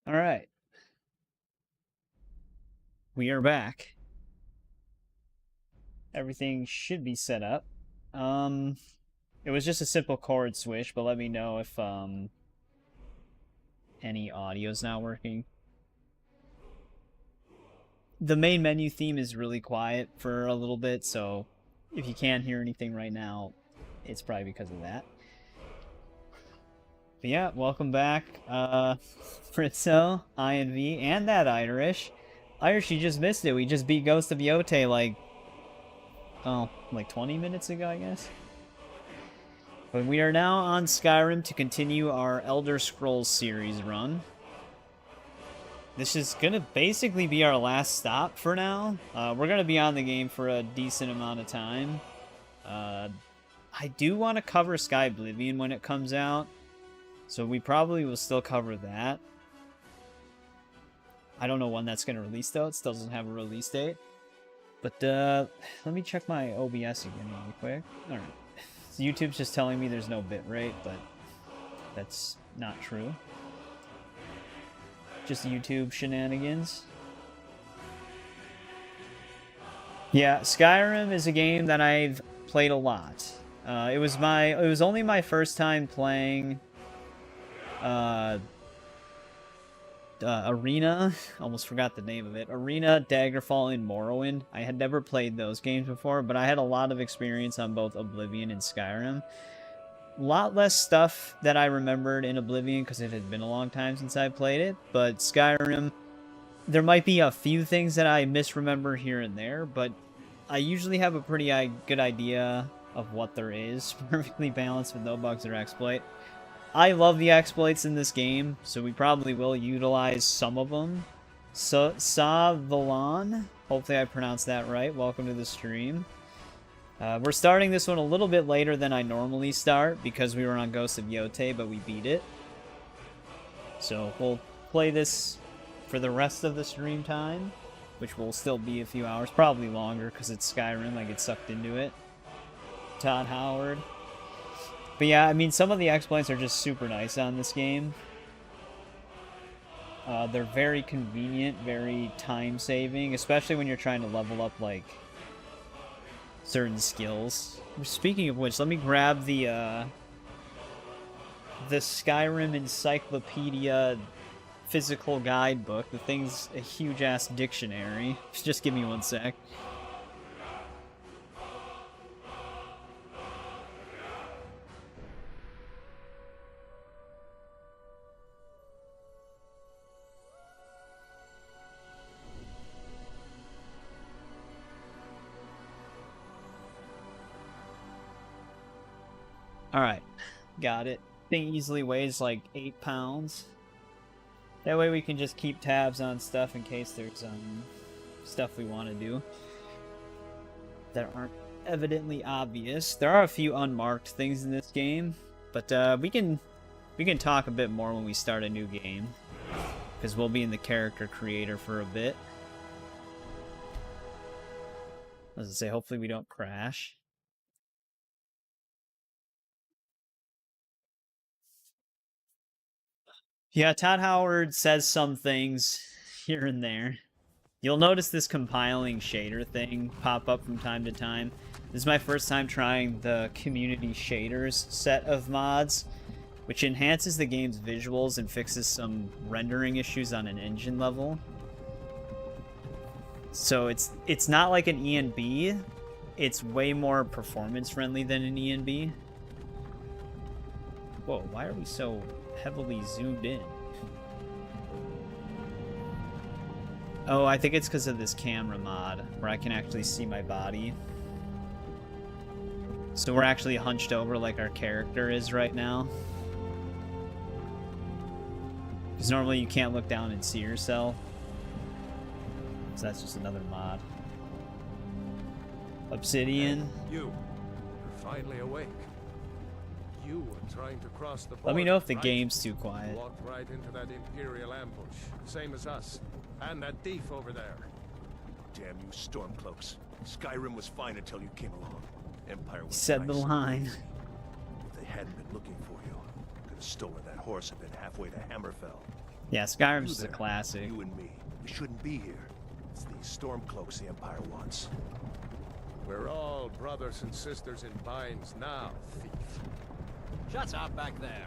All right, we are back. Everything should be set up. Um, it was just a simple chord switch, but let me know if any audio's not working. The main menu theme is really quiet for a little bit, so if you can't hear anything right now, it's probably because of that. But yeah, welcome back, Fritzo, INV, and that Irish. Irish, you just missed it. We just beat Ghost of Yote like 20 minutes ago, I guess. But we are now on Skyrim to continue our Elder Scrolls series run. This is going to basically be our last stop for now. We're going to be on the game for a decent amount of time. I do want to cover Sky Oblivion when it comes out, so we probably will still cover that. I don't know when that's going to release, though. It still doesn't have a release date. But let me check my OBS again really quick. Alright. So YouTube's just telling me there's no bitrate, but that's not true. Just YouTube shenanigans. Yeah, Skyrim is a game that I've played a lot. It was only my first time playing Arena. Almost forgot the name of it. Arena, Daggerfall, and Morrowind. I had never played those games before, but I had a lot of experience on both Oblivion and Skyrim. A lot less stuff that I remembered in Oblivion because it had been a long time since I played it, but Skyrim, there might be a few things that I misremember here and there, but I usually have a pretty good idea of what there is, perfectly balanced with no bugs or exploit. I love the exploits in this game, so we probably will utilize some of them. So, Sa-Valan, hopefully I pronounced that right, welcome to the stream. We're starting this one a little bit later than I normally start because we were on Ghost of Yote, but we beat it. So we'll play this for the rest of the stream time, which will still be a few hours, probably longer because it's Skyrim, I get sucked into it. Todd Howard. But yeah, I mean, some of the exploits are just super nice on this game. They're very convenient, very time-saving, especially when you're trying to level up, like, certain skills. Speaking of which, let me grab the Skyrim Encyclopedia physical guidebook. The thing's a huge-ass dictionary. Just give me one sec. Alright, got it. Thing easily weighs like 8 pounds. That way we can just keep tabs on stuff in case there's stuff we want to do that aren't evidently obvious. There are a few unmarked things in this game, but we can talk a bit more when we start a new game, because we'll be in the character creator for a bit. As I say, hopefully we don't crash. Yeah, Todd Howard says some things here and there. You'll notice this compiling shader thing pop up from time to time. This is my first time trying the community shaders set of mods, which enhances the game's visuals and fixes some rendering issues on an engine level. So it's not like an ENB. It's way more performance friendly than an ENB. Whoa, why are we so heavily zoomed in? Oh, I think it's because of this camera mod, where I can actually see my body. So we're actually hunched over like our character is right now. Because normally you can't look down and see yourself. So that's just another mod. Obsidian. You're finally awake. You were trying to cross the border. Let me know if the right? game's too quiet. Walked right into that Imperial ambush, same as us, and that thief over there. Damn you, Stormcloaks! Skyrim was fine until you came along. Empire was Said the nice. line. If they hadn't been looking for you, could have stolen that horse and been halfway to Hammerfell. Yeah, Skyrim's You just a there, classic. You and me. We shouldn't be here. It's these Stormcloaks the Empire wants. We're all brothers and sisters in binds now, thief. Shut up back there.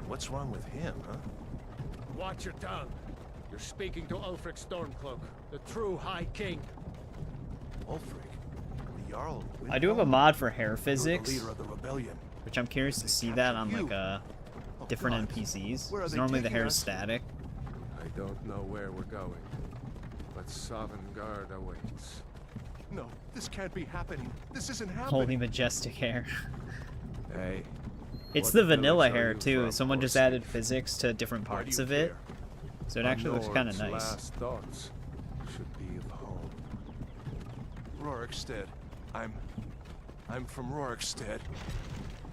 What's wrong with him, huh? Watch your tongue. You're speaking to Ulfric Stormcloak, the true High King. Ulfric, the Jarl. I do have a mod for hair You're the physics, leader of the rebellion. which I'm curious to see that on like different God. NPCs. Where are 'Cause they normally the taking hair is us? static. I don't know where we're going, but Sovngarde awaits. No, this can't be happening. This isn't happening. Holy majestic hair. Hey. It's what the vanilla village are hair you too. from, Someone poor just added thief? physics to different Why do parts you of it, care? so it actually looks kind of Nord's nice. last thoughts should be of home. Rorikstead. I'm from Rorikstead.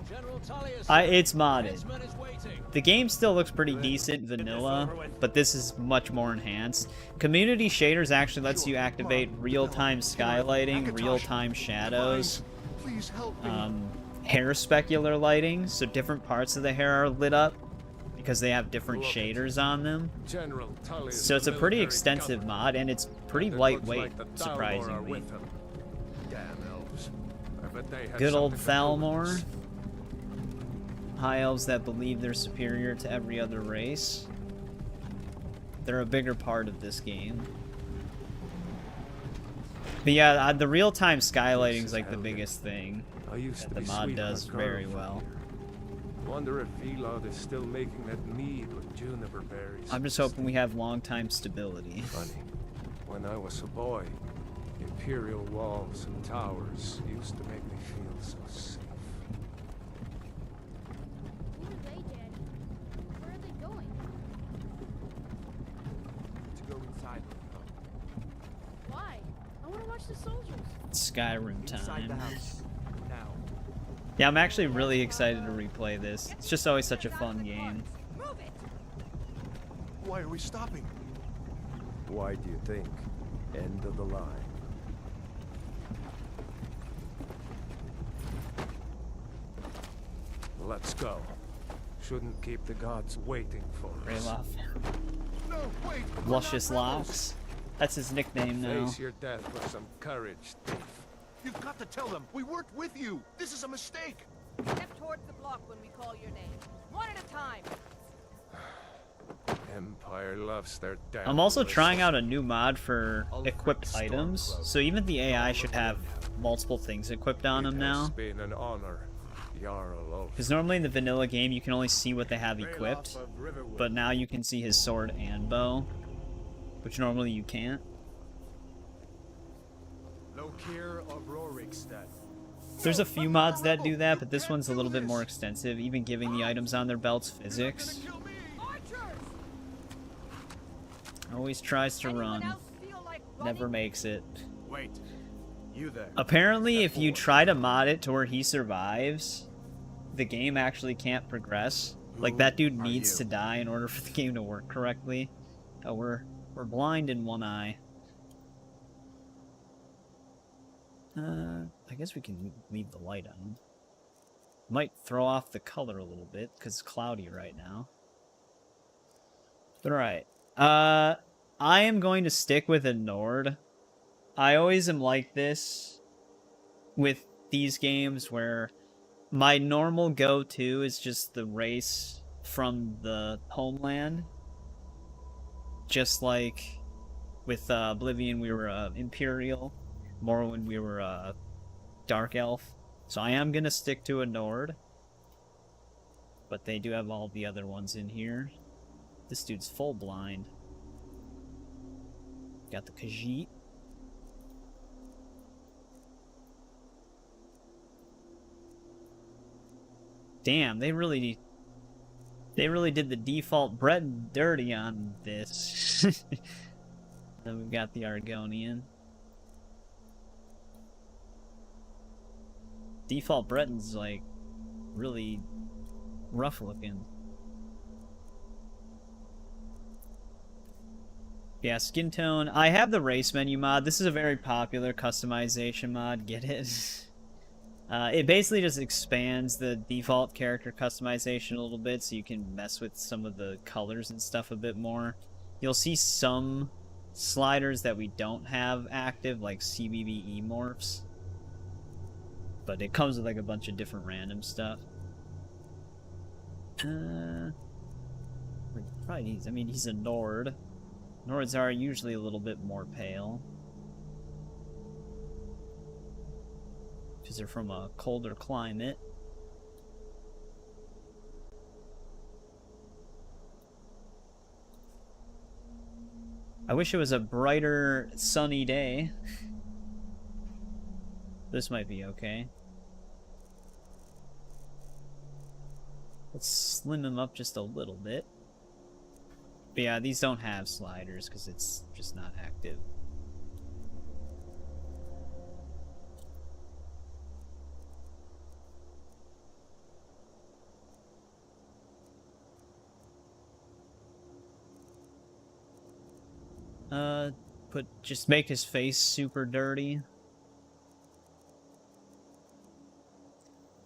General Tullius. It's modded. Headsman is waiting. The game still looks pretty decent vanilla, but this is much more enhanced. Community shaders actually lets you activate real-time skylighting, real-time shadows, Please help me. hair specular lighting, so different parts of the hair are lit up because they have different shaders on them. General Tullius, So it's a the pretty military extensive governor. mod, and it's pretty And it looks lightweight, like the Thalmor are surprisingly. with him. Damn elves. I bet they had Good old something to do with Thalmor. this. High elves that believe they're superior to every other race. They're a bigger part of this game. But yeah, the real-time skylighting is like the biggest thing I used that to the be mod sweet on does a very curve well. here. Wonder if Velod is still making that mead with juniper berries. I'm just hoping we have long-time stability. Funny. When I was a boy, imperial walls and towers used to make me feel so safe. Who are they, Daddy? Where are they going? To go inside. Why? I want to watch the soldiers. It's Skyrim Inside the time. house. Now. Yeah, I'm actually really excited to replay this. It's just always such a fun game. Why are we stopping? Why do you think? End of the line. Let's go. Shouldn't keep the gods waiting for us. Rayloff. No, wait. we're Luscious not rebels. Locks. That's his nickname now. Face your death with some courage, thief. You've got to tell them we worked with you. This is a mistake. Step towards the block when we call your name. One at a time. Empire loves their damn I'm also lists. trying out a new mod for Ulfric equipped items, Stormcloak. so even the AI should have multiple things equipped on them It has now. been an honor, Jarl Ulf. Because normally in the vanilla game you can only see what they have equipped, but now you can see his sword and bow, which normally you can't. Lokir of Rorikstead. There's a few mods that do that, but this one's a little bit more extensive, even giving the items on their belts physics. Kill me. Archers! Always tries to Anyone run, else feel like running? never makes it. Wait. You there. Apparently, if you try to mod it to where he survives, the game actually can't progress. Like, that dude Who are needs you? to die in order for the game to work correctly. Oh, we're blind in one eye. I guess we can leave the light on. Might throw off the color a little bit, because it's cloudy right now. But alright. I am going to stick with a Nord. I always am like this with these games where my normal go-to is just the race from the homeland. Just like with Oblivion, we were Imperial. Morrowind, we were Dark Elf. So I am going to stick to a Nord. But they do have all the other ones in here. This dude's full blind. Got the Khajiit. Damn, they really did the default bread dirty on this. Then we've got the Argonian. Default Breton's like really rough looking. Yeah, skin tone. I have the race menu mod. This is a very popular customization mod. Get it? It basically just expands the default character customization a little bit, so you can mess with some of the colors and stuff a bit more. You'll see some sliders that we don't have active, like CBBE morphs. But it comes with like a bunch of different random stuff. Probably needs, I mean, he's a Nord. Nords are usually a little bit more pale. Because they're from a colder climate. I wish it was a brighter, sunny day. This might be okay. Let's slim him up just a little bit. But yeah, these don't have sliders because it's just not active. Just make his face super dirty.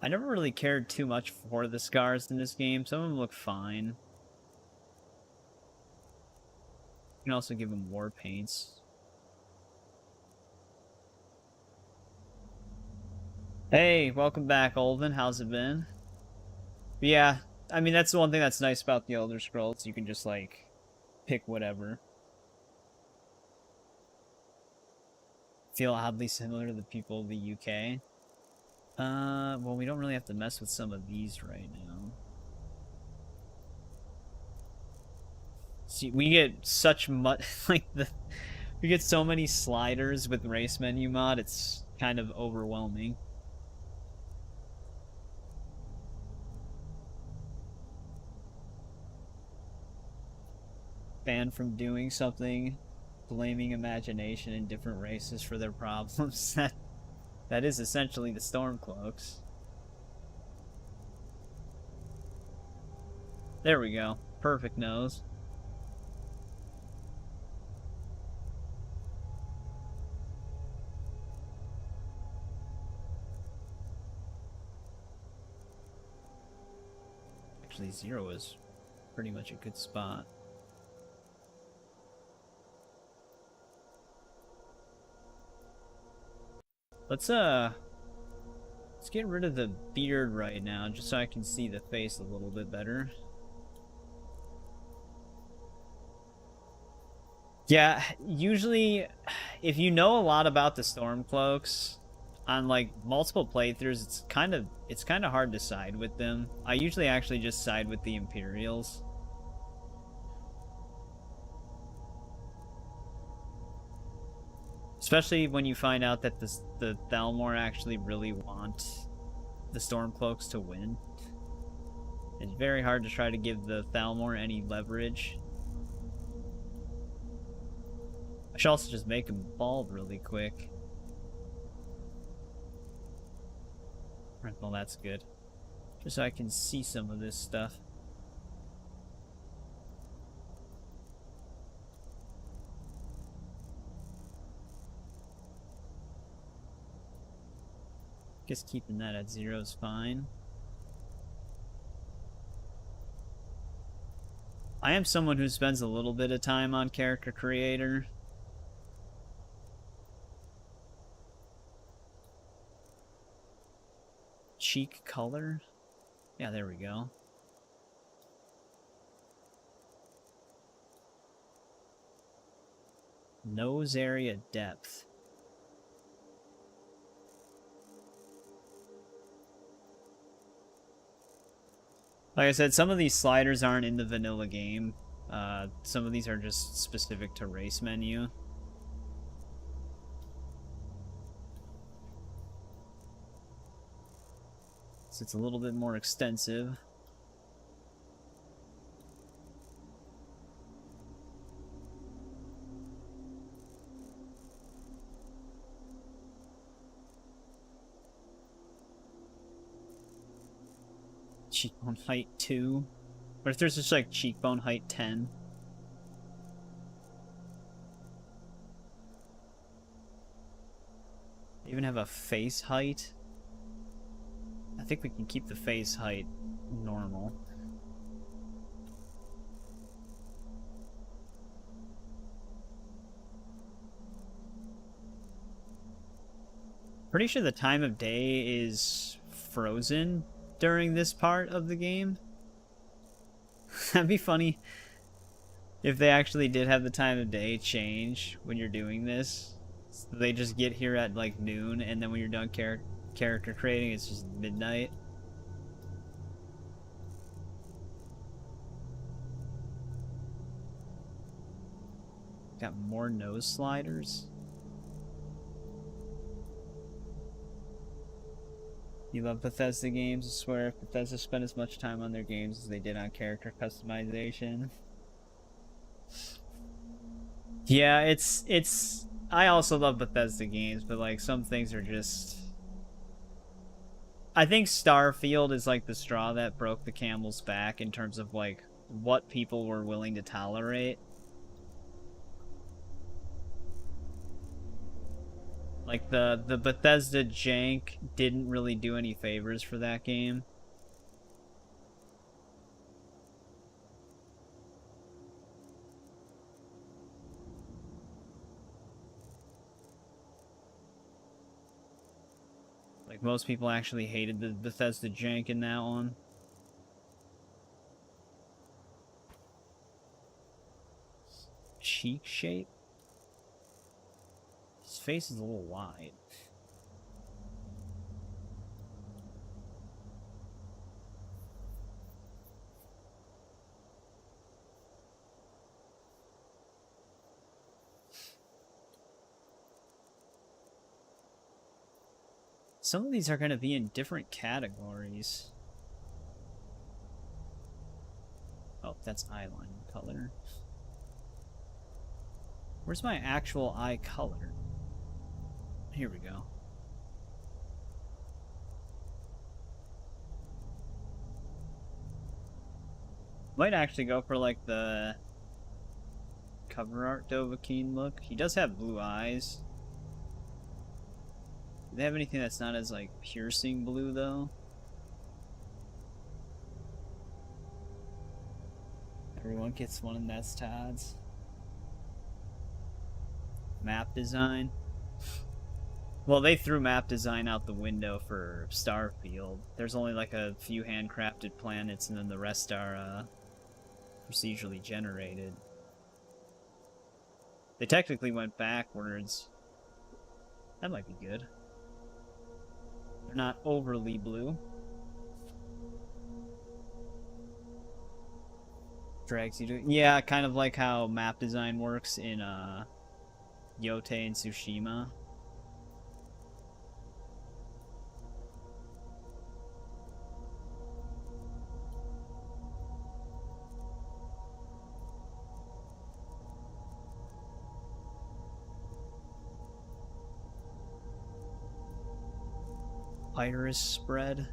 I never really cared too much for the scars in this game. Some of them look fine. You can also give him war paints. Hey, welcome back, Olvin. How's it been? But yeah, I mean, that's the one thing that's nice about the Elder Scrolls. You can just, like, pick whatever. Feel oddly similar to the people of the UK. Well, we don't really have to mess with some of these right now. See, we get such much, like, we get so many sliders with race menu mod, it's kind of overwhelming. Banned from doing something, blaming imagination and different races for their problems. That is essentially the Stormcloaks. There we go. Perfect nose. Actually, 0 is pretty much a good spot. Let's get rid of the beard right now, just so I can see the face a little bit better. Yeah, usually, if you know a lot about the Stormcloaks, on like multiple playthroughs, it's kind of hard to side with them. I usually actually just side with the Imperials. Especially when you find out that the Thalmor actually really want the Stormcloaks to win. It's very hard to try to give the Thalmor any leverage. I should also just make him bald really quick. Right, well, that's good. Just so I can see some of this stuff. Guess keeping that at 0 is fine. I am someone who spends a little bit of time on Character Creator. Cheek color? Yeah, there we go. Nose area depth. Like I said, some of these sliders aren't in the vanilla game. Some of these are just specific to race menu. So it's a little bit more extensive. Cheekbone height 2. What if there's just like cheekbone height 10? Even have a face height? I think we can keep the face height normal. Pretty sure the time of day is frozen during this part of the game. That'd be funny if they actually did have the time of day change when you're doing this. So they just get here at like noon, and then when you're done character creating, it's just midnight. Got more nose sliders. You love Bethesda games? I swear if Bethesda spent as much time on their games as they did on character customization. Yeah, it's I also love Bethesda games, but like some things are just, I think Starfield is like the straw that broke the camel's back in terms of like what people were willing to tolerate. Like the Bethesda jank didn't really do any favors for that game. Like most people actually hated the Bethesda jank in that one. Cheek shape? His face is a little wide. Some of these are going to be in different categories. Oh, that's eyeline color. Where's my actual eye color? Here we go. Might actually go for like the cover art Dovahkiin look. He does have blue eyes. Do they have anything that's not as like piercing blue though? Everyone gets one and that's Todd's. Map design. Well, they threw map design out the window for Starfield. There's only like a few handcrafted planets, and then the rest are procedurally generated. They technically went backwards. That might be good. They're not overly blue. Drags you to... Yeah, kind of like how map design works in Yote and Tsushima. Iris spread.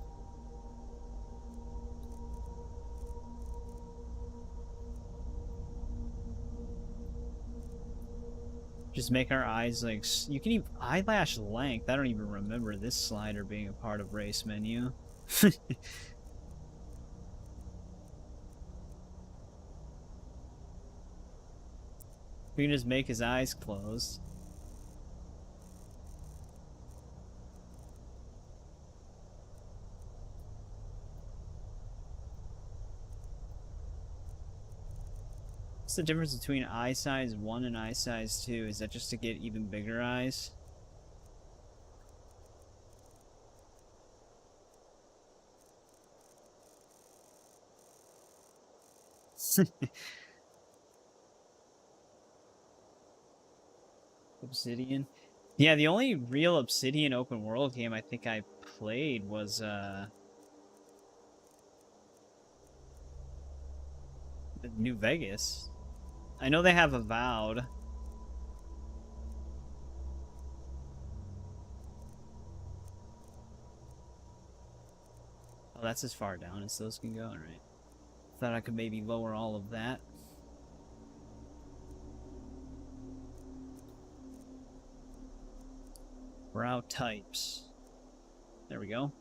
Just make our eyes like... You can even... Eyelash length. I don't even remember this slider being a part of race menu. We can just make his eyes closed. What's the difference between eye size 1 and eye size 2? Is that just to get even bigger eyes? Obsidian? Yeah, the only real Obsidian open world game I think I played was New Vegas. I know they have Avowed. Oh, that's as far down as those can go, alright. Thought I could maybe lower all of that. Brow types. There we go.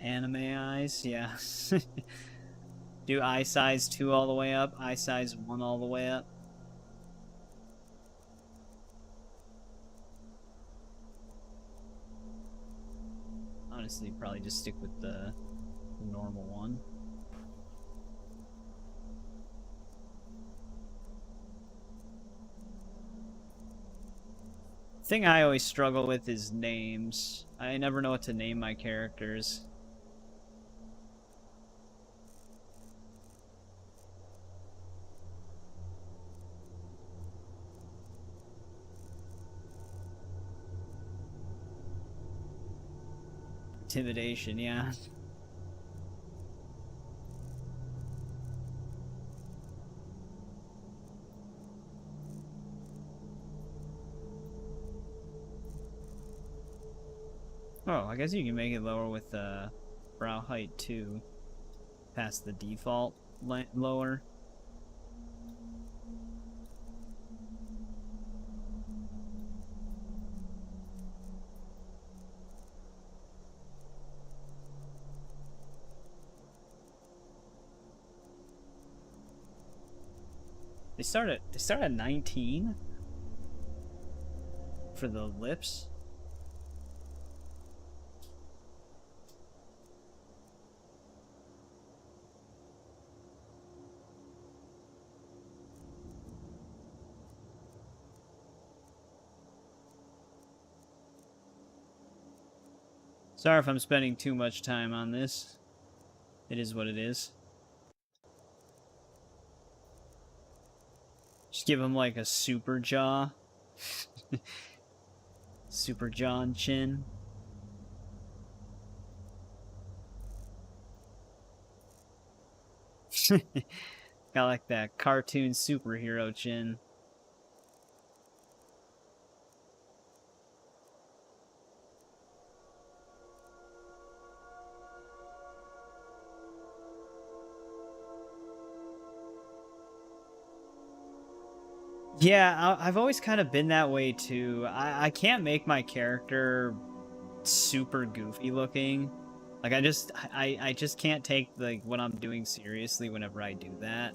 Anime eyes, yeah. Do eye size 2 all the way up, eye size 1 all the way up. Honestly, probably just stick with the normal one. Thing I always struggle with is names. I never know what to name my characters. Intimidation, yeah. Oh, I guess you can make it lower with brow height too. Past the default lower. They start at 19 for the lips. Sorry if I'm spending too much time on this. It is what it is. Just give him like a super jaw. Super jaw and chin. Got like that cartoon superhero chin. Yeah, I've always kind of been that way too. I can't make my character super goofy looking. Like I just can't take like what I'm doing seriously whenever I do that.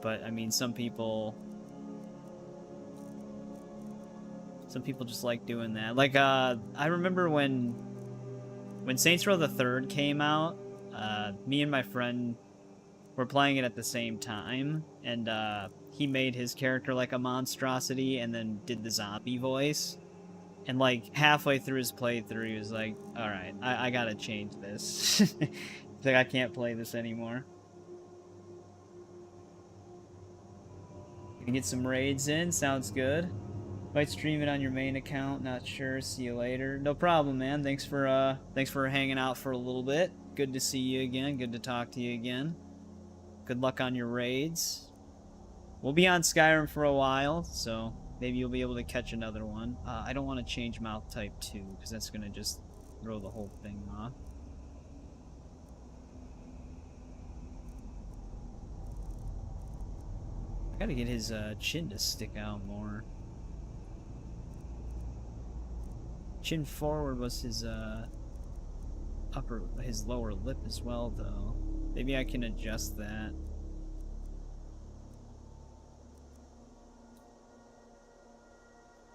But I mean, some people just like doing that. Like I remember when Saints Row the Third came out, me and my friend were playing it at the same time, and he made his character like a monstrosity and then did the zombie voice. And like halfway through his playthrough, he was like, alright, I gotta change this. He's like, I can't play this anymore. Gonna get some raids in, sounds good. Might stream it on your main account, not sure, see you later. No problem, man. Thanks for hanging out for a little bit. Good to see you again, good to talk to you again. Good luck on your raids. We'll be on Skyrim for a while, so maybe you'll be able to catch another one. I don't want to change mouth type 2, because that's going to just throw the whole thing off. I gotta get his chin to stick out more. Chin forward was his lower lip as well, though. Maybe I can adjust that.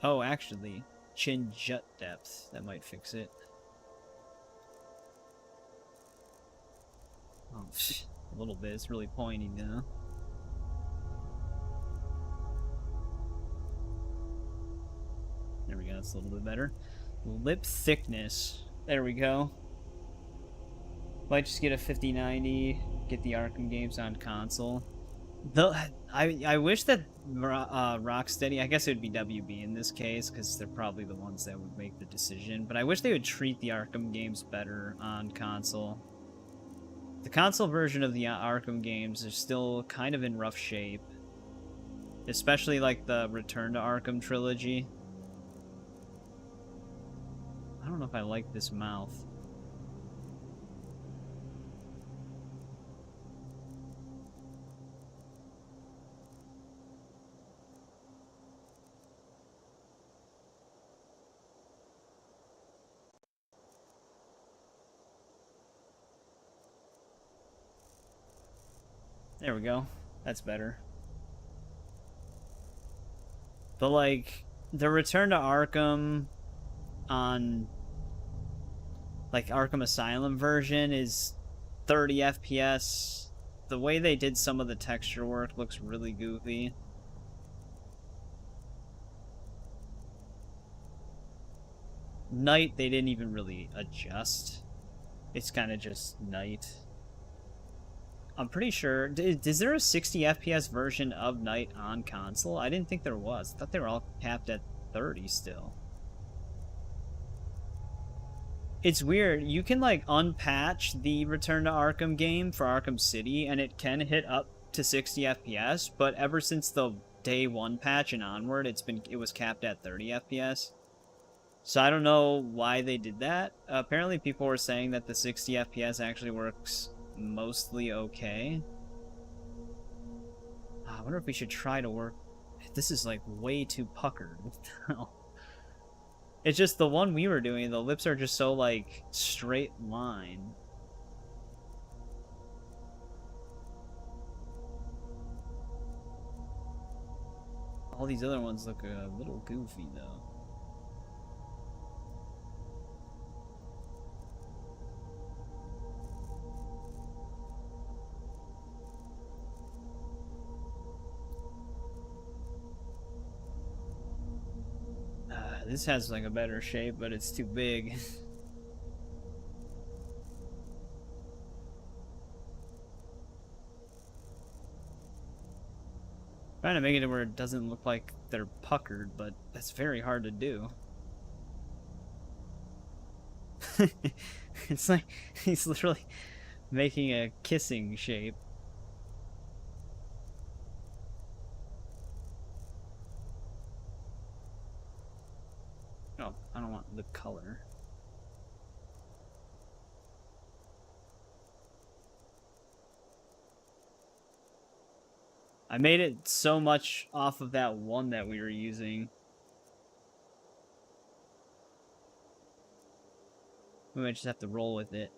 Oh, actually, chin jut depth. That might fix it. Oh, a little bit. It's really pointy now. There we go. That's a little bit better. Lip thickness. There we go. Might just get a 5090. Get the Arkham games on console. Though I wish that Rocksteady, I guess it would be WB in this case, because they're probably the ones that would make the decision, but I wish they would treat the Arkham games better on console. The console version of the Arkham games is still kind of in rough shape. Especially like the Return to Arkham trilogy. I don't know if I like this mouth. There we go. That's better. But, like, the Return to Arkham on, like, Arkham Asylum version is 30 FPS. The way they did some of the texture work looks really goofy. Night, they didn't even really adjust. It's kind of just night. I'm pretty sure... Is there a 60 FPS version of Night on console? I didn't think there was. I thought they were all capped at 30 still. It's weird. You can, like, unpatch the Return to Arkham game for Arkham City, and it can hit up to 60 FPS, but ever since the day 1 patch and onward, it was capped at 30 FPS. So I don't know why they did that. Apparently people were saying that the 60 FPS actually works mostly okay. I wonder if we should try to work... This is like way too puckered. It's just the one we were doing, the lips are just so like straight line. All these other ones look a little goofy though. This has like a better shape, but it's too big. Trying to make it where it doesn't look like they're puckered, but that's very hard to do. It's like he's literally making a kissing shape. Oh, I don't want the color. I made it so much off of that one that we were using. We might just have to roll with it.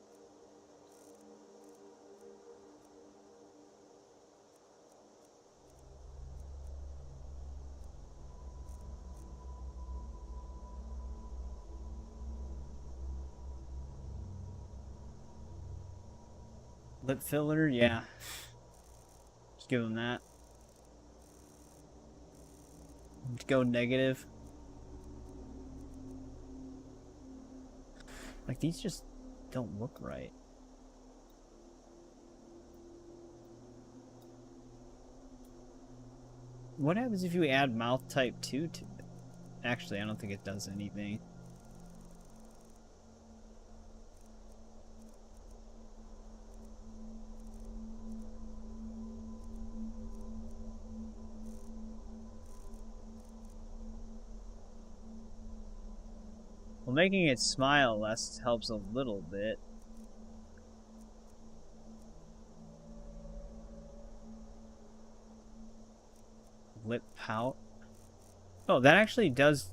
Lip filler, yeah. Just give them that. Go negative. Like, these just don't look right. What happens if you add mouth type 2 to it? Actually, I don't think it does anything. Well, making it smile less helps a little bit. Lip pout. Oh, that actually does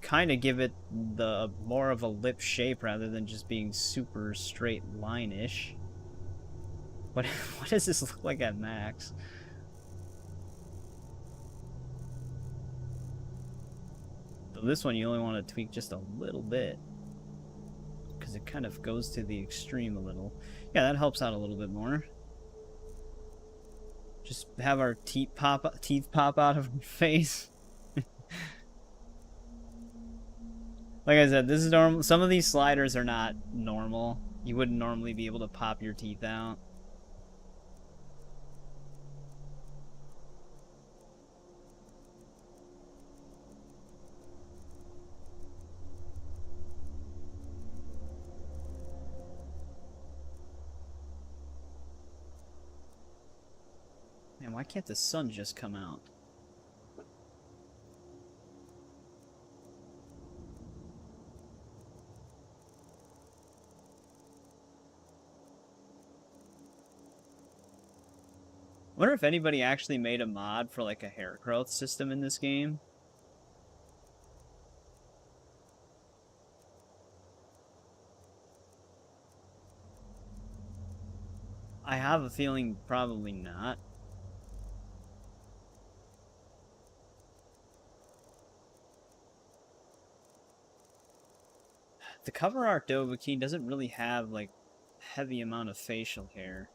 kind of give it the more of a lip shape rather than just being super straight line-ish. What does this look like at max? This one you only want to tweak just a little bit because it kind of goes to the extreme a little. Yeah, that helps out a little bit more. Just have our teeth pop out of our face. Like I said, this is normal. Some of these sliders are not normal. You wouldn't normally be able to pop your teeth out. Man, why can't the sun just come out? I wonder if anybody actually made a mod for like a hair growth system in this game. I have a feeling probably not. The cover art Dovahkiin doesn't really have like heavy amount of facial hair.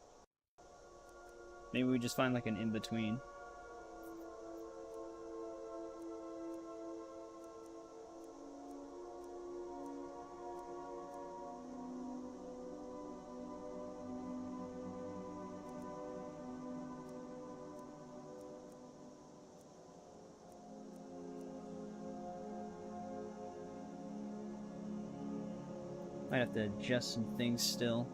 Maybe we just find like an in-between. Might have to adjust some things still.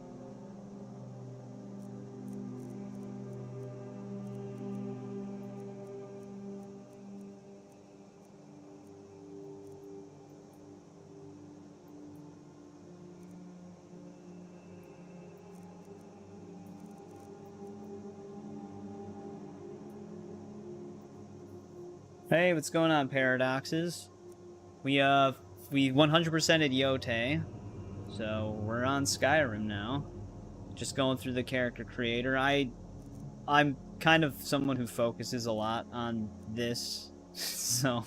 Hey, what's going on, Paradoxes? We 100%ed Yote. So we're on Skyrim now. Just going through the character creator. I'm kind of someone who focuses a lot on this, so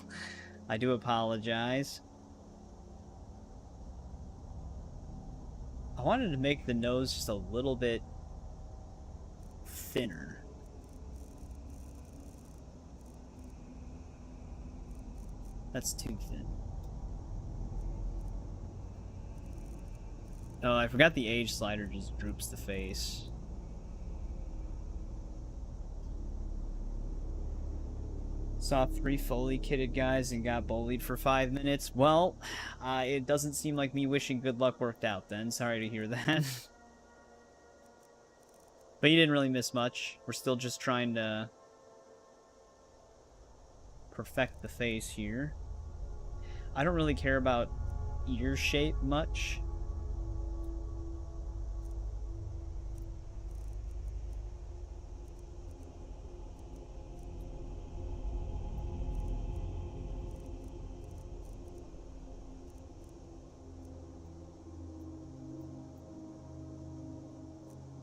I do apologize. I wanted to make the nose just a little bit thinner. That's too thin. Oh, I forgot the age slider just droops the face. Saw 3 fully kitted guys and got bullied for 5 minutes. Well, it doesn't seem like me wishing good luck worked out then. Sorry to hear that. But you didn't really miss much. We're still just trying to perfect the face here. I don't really care about ear shape much.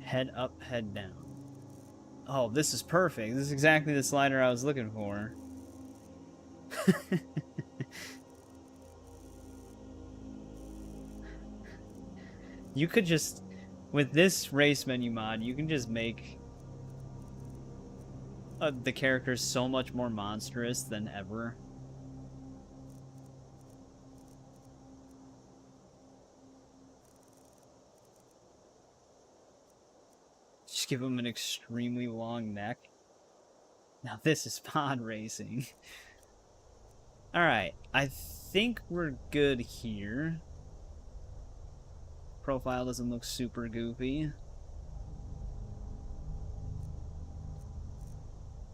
Head up, head down. Oh, this is perfect. This is exactly the slider I was looking for. You could just, with this race menu mod, you can just make the characters so much more monstrous than ever. Just give them an extremely long neck. Now this is pod racing. Alright, I think we're good here. Profile doesn't look super goofy.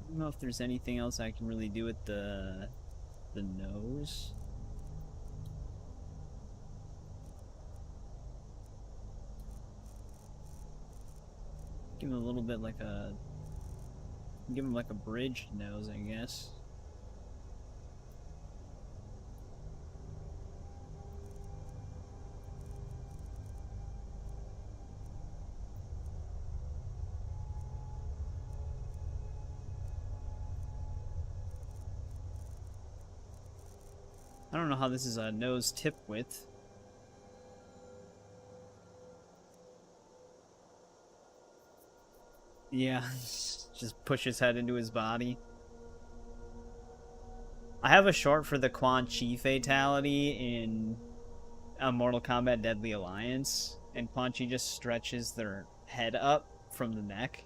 I don't know if there's anything else I can really do with the nose. Give him a little bit like a... Give him like a bridged nose, I guess. I don't know how this is a nose tip width. Yeah, just push his head into his body. I have a short for the Quan Chi fatality in Mortal Kombat Deadly Alliance, and Quan Chi just stretches their head up from the neck,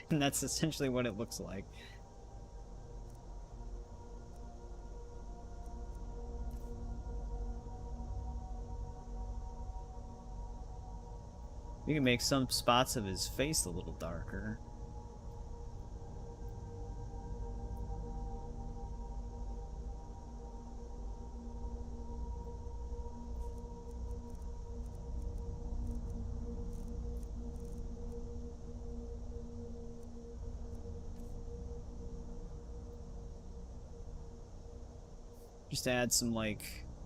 and that's essentially what it looks like. We can make some spots of his face a little darker. Just to add some like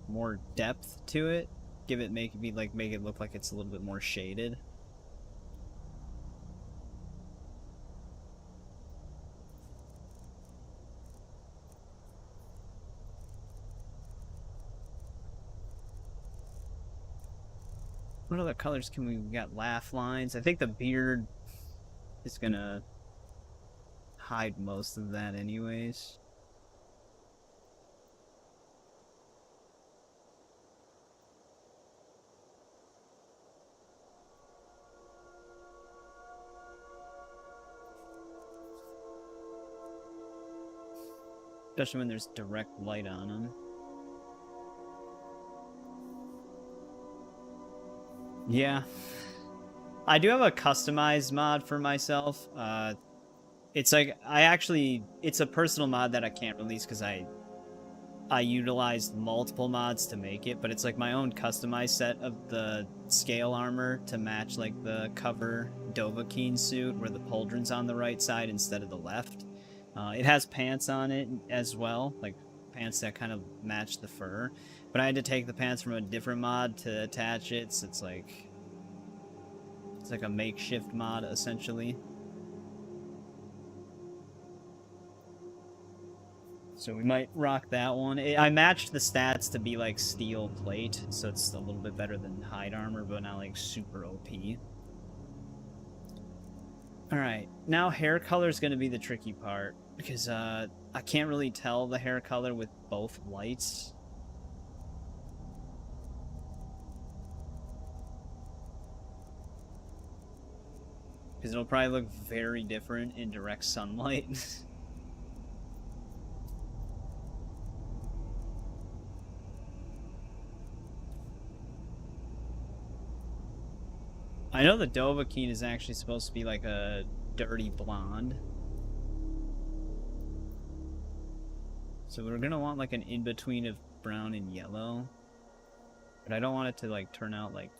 more depth to it. Make it look like it's a little bit more shaded. What other colors can we got? Laugh lines. I think the beard is gonna hide most of that anyways. Especially when there's direct light on them. Yeah. I do have a customized mod for myself. It's like, it's a personal mod that I can't release because I utilized multiple mods to make it, but it's like my own customized set of the scale armor to match like the cover Dovahkiin suit where the pauldron's on the right side instead of the left. It has pants on it as well, like pants that kind of match the fur, but I had to take the pants from a different mod to attach it, so it's like a makeshift mod essentially. So we might rock that one. I matched the stats to be like steel plate, so it's a little bit better than hide armor, but not like super OP. Alright, now hair color is going to be the tricky part, because I can't really tell the hair color with both lights. Because it'll probably look very different in direct sunlight. I know the Dovahkiin is actually supposed to be like a dirty blonde. So we're gonna want like an in-between of brown and yellow. But I don't want it to like turn out like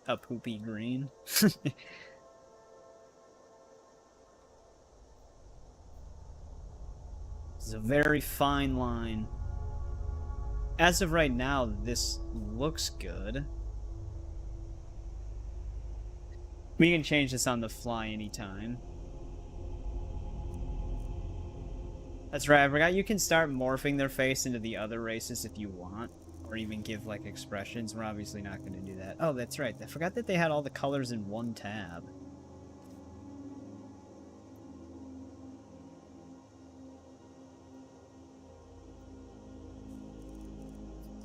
a poopy green. It's a very fine line. As of right now, this looks good. We can change this on the fly anytime. That's right, I forgot you can start morphing their face into the other races if you want. Or even give, like, expressions. We're obviously not going to do that. Oh, that's right. I forgot that they had all the colors in one tab.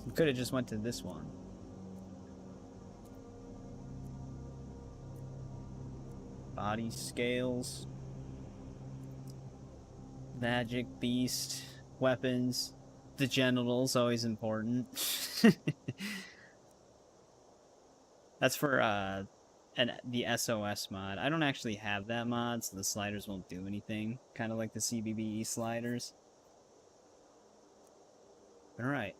We could have just went to this one. Body scales. Magic, beast, weapons. The genitals, always important. That's for the SOS mod. I don't actually have that mod, so the sliders won't do anything. Kind of like the CBBE sliders. Alright.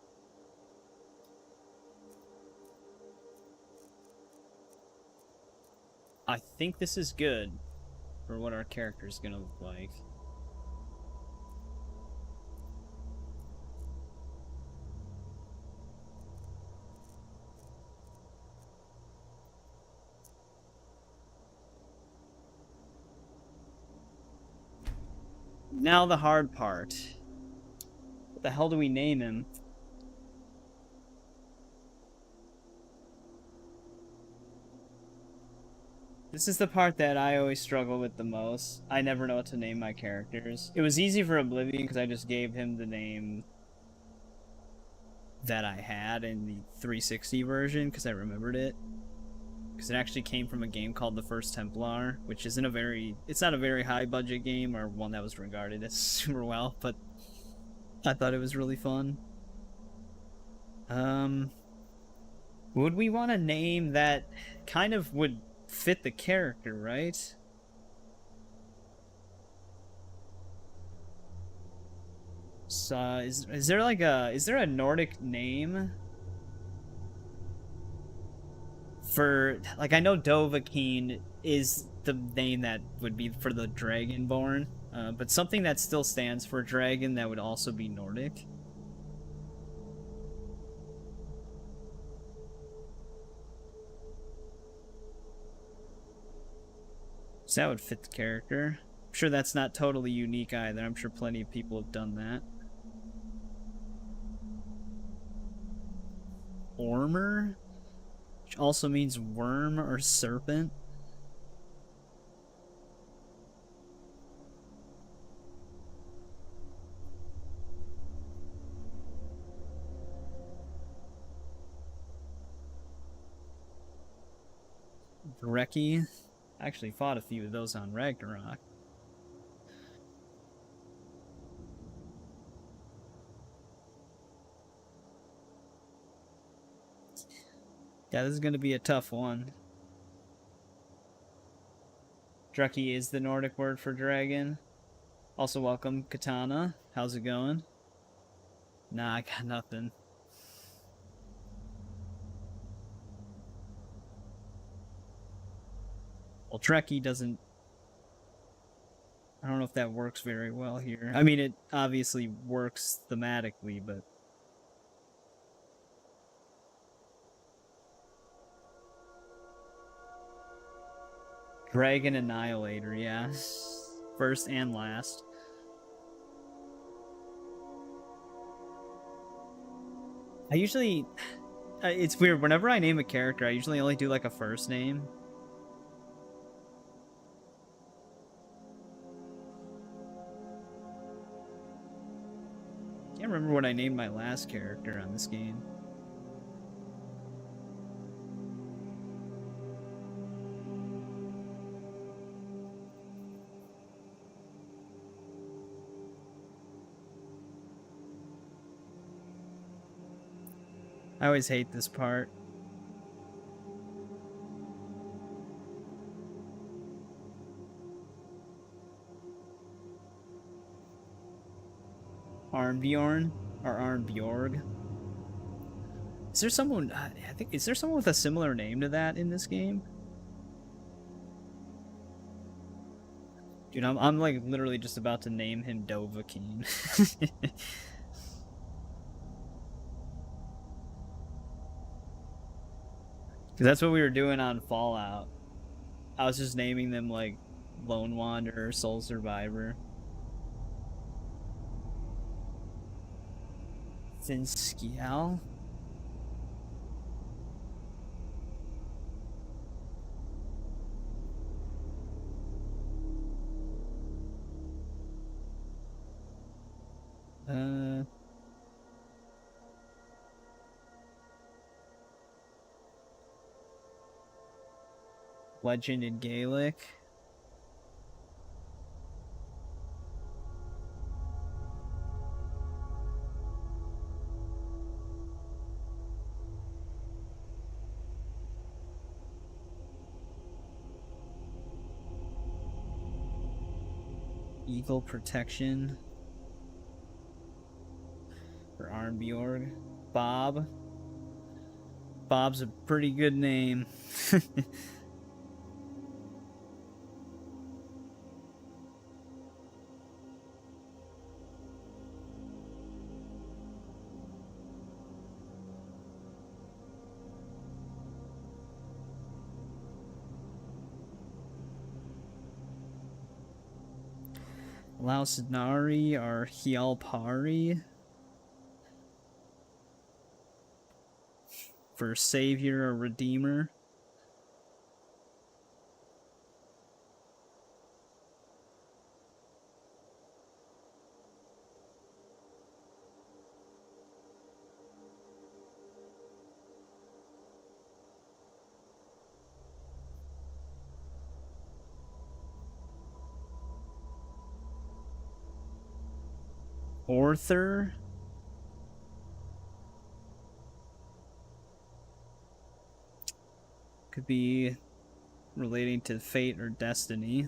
I think this is good for what our character is gonna look like. Now the hard part. What the hell do we name him? This is the part that I always struggle with the most. I never know what to name my characters. It was easy for Oblivion because I just gave him the name that I had in the 360 version because I remembered it. Because it actually came from a game called The First Templar, which isn't it's not a very high budget game or one that was regarded as super well, but I thought it was really fun. Would we want a name that kind of would fit the character, right? So, is there a Nordic name? For, like, I know Dovahkiin is the name that would be for the Dragonborn, but something that still stands for dragon that would also be Nordic. So that would fit the character. I'm sure that's not totally unique either. I'm sure plenty of people have done that. Ormer? which also means worm or serpent. Dreki. I actually fought a few of those on Ragnarok. Yeah, this is going to be a tough one. Dreki is the Nordic word for dragon. Also, welcome, Katana. How's it going? Nah, I got nothing. Well, Trekkie doesn't... I don't know if that works very well here. I mean, it obviously works thematically, but... Dragon Annihilator, yeah. First and last. I usually... it's weird. Whenever I name a character, I usually only do, like, a first name. Can't remember what I named my last character on this game. I always hate this part. Arnbjorn or Arnbjorg. Is there someone? I think is there someone with a similar name to that in this game? Dude, I'm like literally just about to name him Dovahkiin. Because that's what we were doing on Fallout. I was just naming them like Lone Wanderer, Soul Survivor. Zinskiel? Legend in Gaelic. Eagle Protection. For Arnbjorg. Bob. Bob's a pretty good name. Lausnari or Hialpari for Savior or Redeemer. Orther. Could be relating to fate or destiny.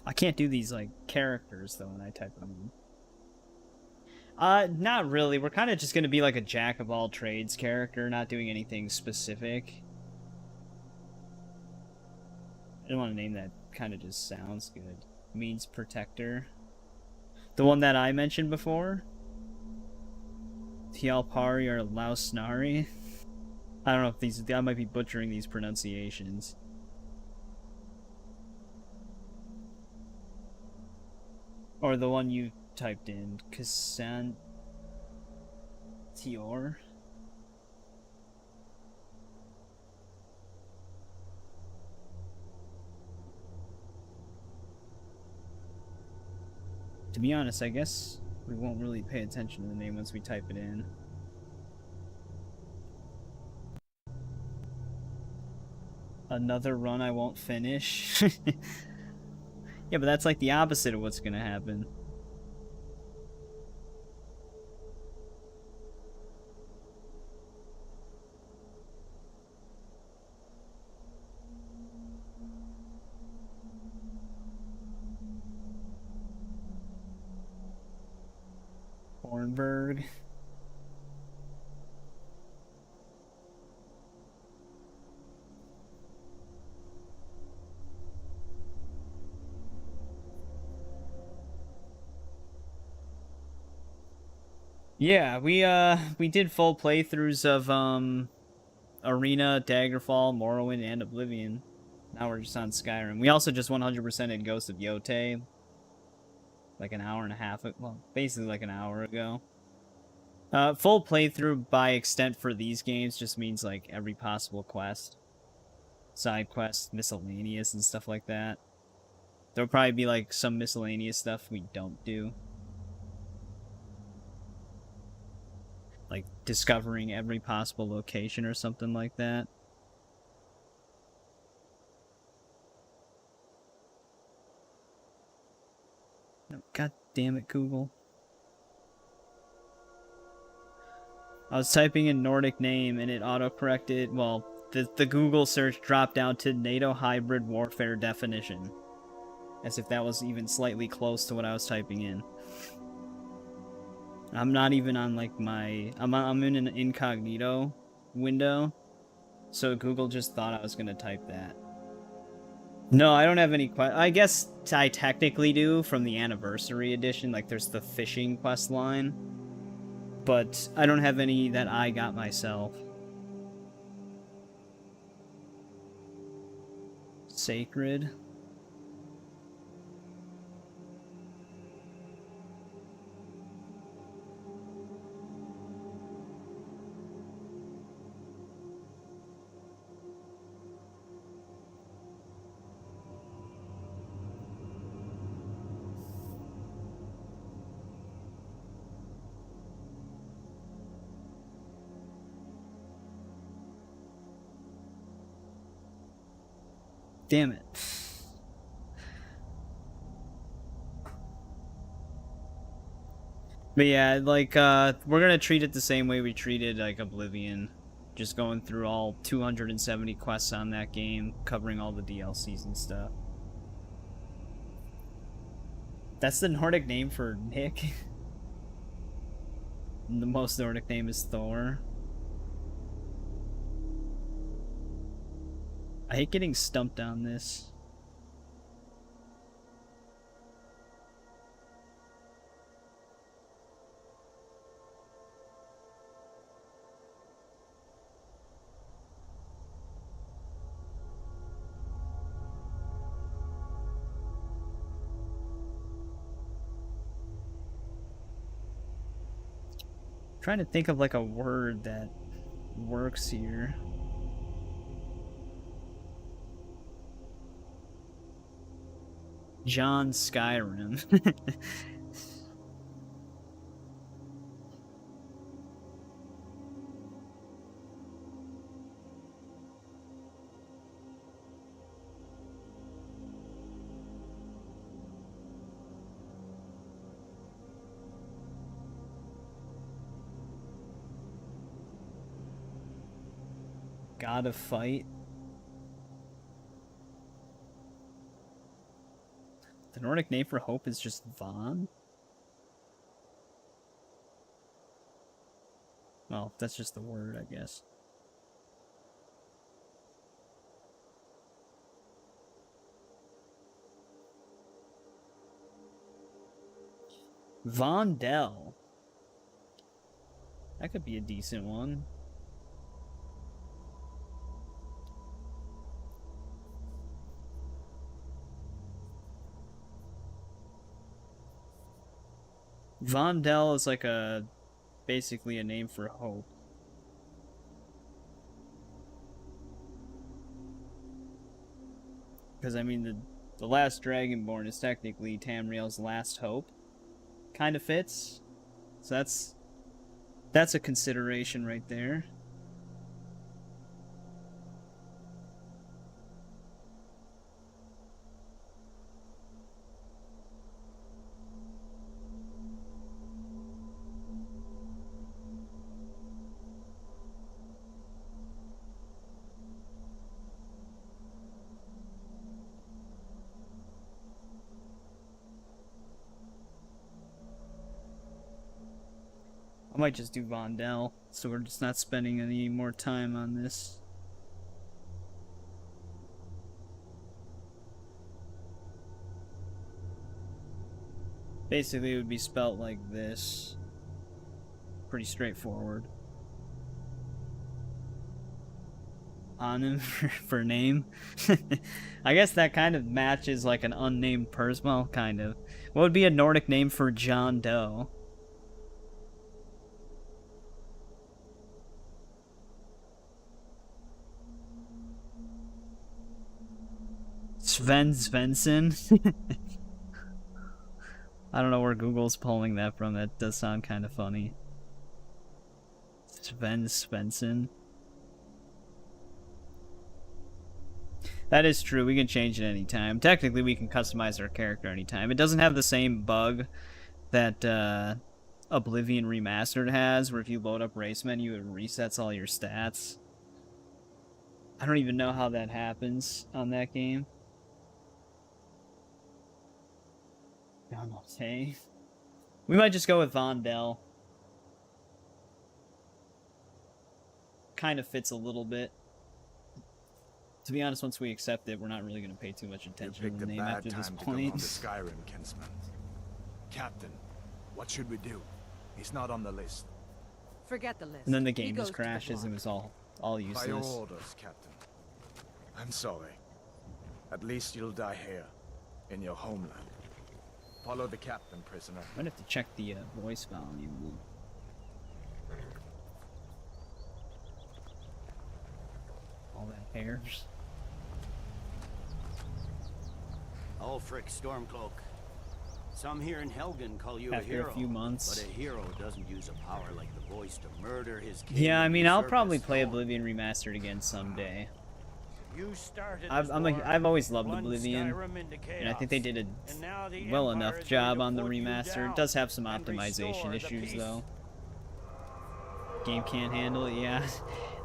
I can't do these like characters though when I type them in. Not really. We're kind of just gonna be like a jack of all trades character, not doing anything specific. I don't want to name that. Kind of just sounds good. Means protector. The one that I mentioned before. Tialpari or Lausnari. I don't know if these. I might be butchering these pronunciations. Or the one you typed in, Tior. To be honest, I guess we won't really pay attention to the name once we type it in. Another run I won't finish. Yeah, but that's like the opposite of what's gonna happen. Hornberg. Yeah, we did full playthroughs of Arena, Daggerfall, Morrowind, and Oblivion. Now we're just on Skyrim. We also just 100%ed Ghost of Yotei like an hour and a half, well, basically like an hour ago. Full playthrough by extent for these games just means like every possible quest. Side quests, miscellaneous, and stuff like that. There'll probably be like some miscellaneous stuff we don't do. Like discovering every possible location or something like that. No, God damn it, Google. I was typing in Nordic name and it autocorrected. Well, the Google search dropped down to NATO hybrid warfare definition. As if that was even slightly close to what I was typing in. I'm not even on like my... I'm in an incognito window. So Google just thought I was gonna type that. No, I don't have any I guess I technically do from the anniversary edition. Like there's the fishing quest line. But I don't have any that I got myself. Sacred. Damn it. But yeah, like, we're gonna treat it the same way we treated, like, Oblivion. Just going through all 270 quests on that game, covering all the DLCs and stuff. That's the Nordic name for Nick. The most Nordic name is Thor. I hate getting stumped on this. I'm trying to think of like a word that works here. John Skyrim. God of Fight. The Nordic name for hope is just Von? Well, that's just the word, I guess. Vondel. That could be a decent one. Vondel is like a basically a name for hope. Because, I mean, the Last Dragonborn is technically Tamriel's last hope. Kind of fits. So that's a consideration right there. I might just do Vondel, so we're just not spending any more time on this. Basically, it would be spelt like this. Pretty straightforward. Onim for name. I guess that kind of matches like an unnamed person. Well, kind of. What would be a Nordic name for John Doe? Sven Svensson? I don't know where Google's pulling that from. That does sound kind of funny. Sven Svensson. That is true. We can change it anytime. Technically, we can customize our character anytime. It doesn't have the same bug that Oblivion Remastered has, where if you load up race menu, it resets all your stats. I don't even know how that happens on that game. Okay. We might just go with Vondel. Kind of fits a little bit. To be honest, once we accept it, we're not really going to pay too much attention to the name after this point. Skyrim, kinsman. Captain, what should we do? He's not on the list. Forget the list. And then the He game goes just to the crashes and block. it's all By your useless. orders, Captain. I'm sorry. At least you'll die here, in your homeland. Follow the captain, prisoner. Might have to check the voice volume. All that hairs. Ulfric Stormcloak. Some here in Helgen call you a After hero. a few months. But a hero doesn't use a power like the voice to murder his king. Yeah, I mean, I'll Usurp probably his play throne. Oblivion Remastered again someday. You started I've always loved Oblivion, and I think they did a well enough job on the remaster. It does have some optimization issues though. Game can't handle it, yeah.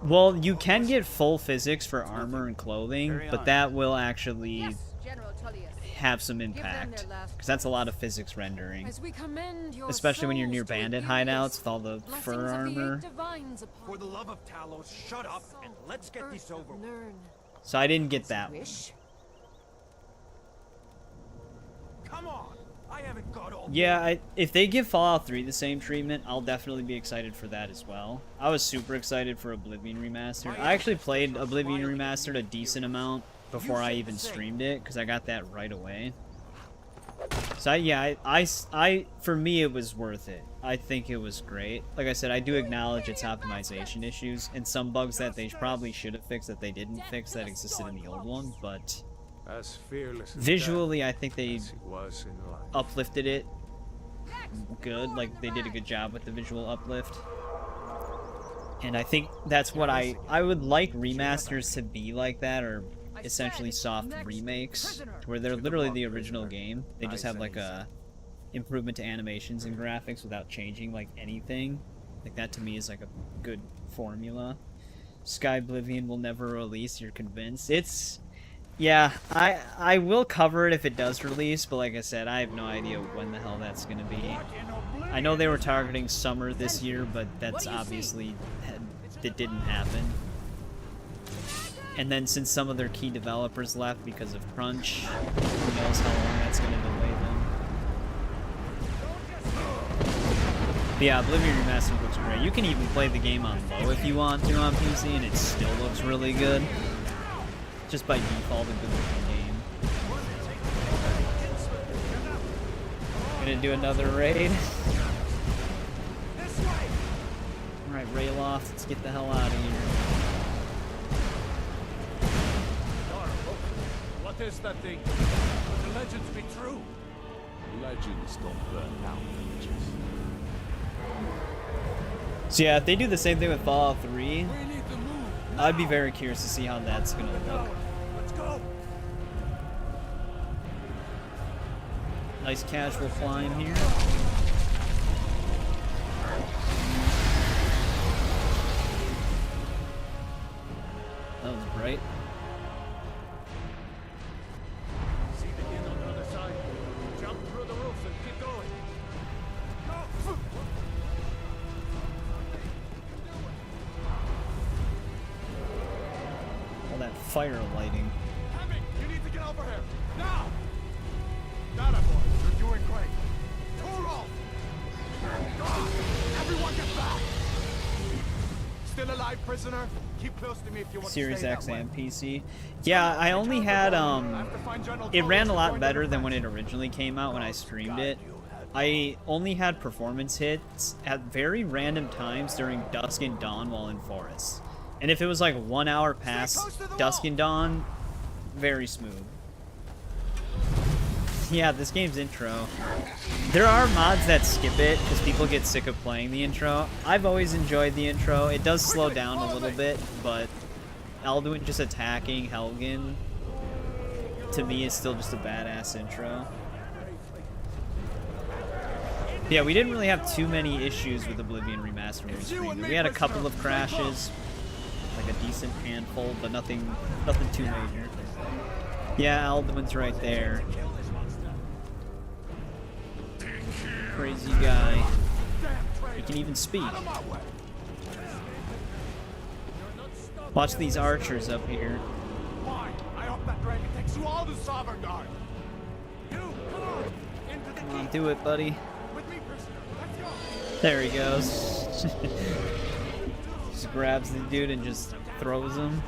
Well, you can get full physics for armor and clothing, but that will actually Yes, General Tullius. have some Give them impact, their last because that's a lot of physics rendering. As we commend your Especially when you're near souls to bandit Imperius, hideouts with all the blessings fur of the eight armor. divines upon For the love of Talos, shut up and let's get this earth over with. learn. So I didn't get that one. Wish. Come on! I haven't got all. Yeah, if they give Fallout 3 the same treatment, I'll definitely be excited for that as well. I was super excited for Oblivion Remastered. I actually played Oblivion Remastered a decent amount before I even streamed it, because I got that right away. So I for me, it was worth it. I think it was great. Like I said, I do acknowledge its optimization issues and some bugs that they probably should have fixed that they didn't fix that existed in the old one, but As fearless as visually, I think they as he was in life. uplifted it good. Like, they did a good job with the visual uplift. And I think that's what I would like remasters to be like that, or essentially soft remakes, where they're literally the original game. They just have like a improvement to animations and graphics without changing like anything. Like, that to me is like a good formula. Sky Oblivion will never release, you're convinced? It's... yeah, I will cover it if it does release, but like I said, I have no idea when the hell that's gonna be. I know they were targeting summer this year, but that's obviously... it didn't happen. And then since some of their key developers left because of crunch, who knows how long that's gonna delay them. But yeah, Oblivion Remastered looks great. You can even play the game on low if you want to on PC, and it still looks really good. Just by default, a good looking game. Gonna do another raid. Alright, Rayloft, let's get the hell out of here. What is that thing? Could the legends be true? Legends don't burn down villages. So yeah, if they do the same thing with Fallout 3, We need to move. I'd be very curious to see how that's gonna look. Let's go. Nice casual climb here. That was bright. See the inn on the other side. Jump through the roof and keep going. Go. All that fire lighting. Hammy, you need to get over here. Now! Nada, boys. You're doing great. Toro! Everyone get back! Still alive, prisoner? Keep close to me if you want Series to stay X that way. and PC. Yeah, I only had I have to find General it Torres ran a and lot join better the than when it defense. originally came out when I streamed it. I only had performance hits at very random times during dusk and dawn while in forests. And if it was like 1 hour past dusk and dawn, very smooth. Yeah, this game's intro. There are mods that skip it because people get sick of playing the intro. I've always enjoyed the intro. It does slow down a little bit, but Alduin just attacking Helgen, to me, is still just a badass intro. Yeah, we didn't really have too many issues with Oblivion Remastered when we streamed it. We had a couple of crashes, like a decent handful, but nothing too major. Yeah, Alduin's right there. Crazy guy. He can even speak. Watch these archers up here. Why? I hope that dragon takes you all to Sovngarde. You, come on! Into the Come on, keep. do it, buddy. With me, prisoner. Let's go! There he goes. Just grabs the dude and just throws him.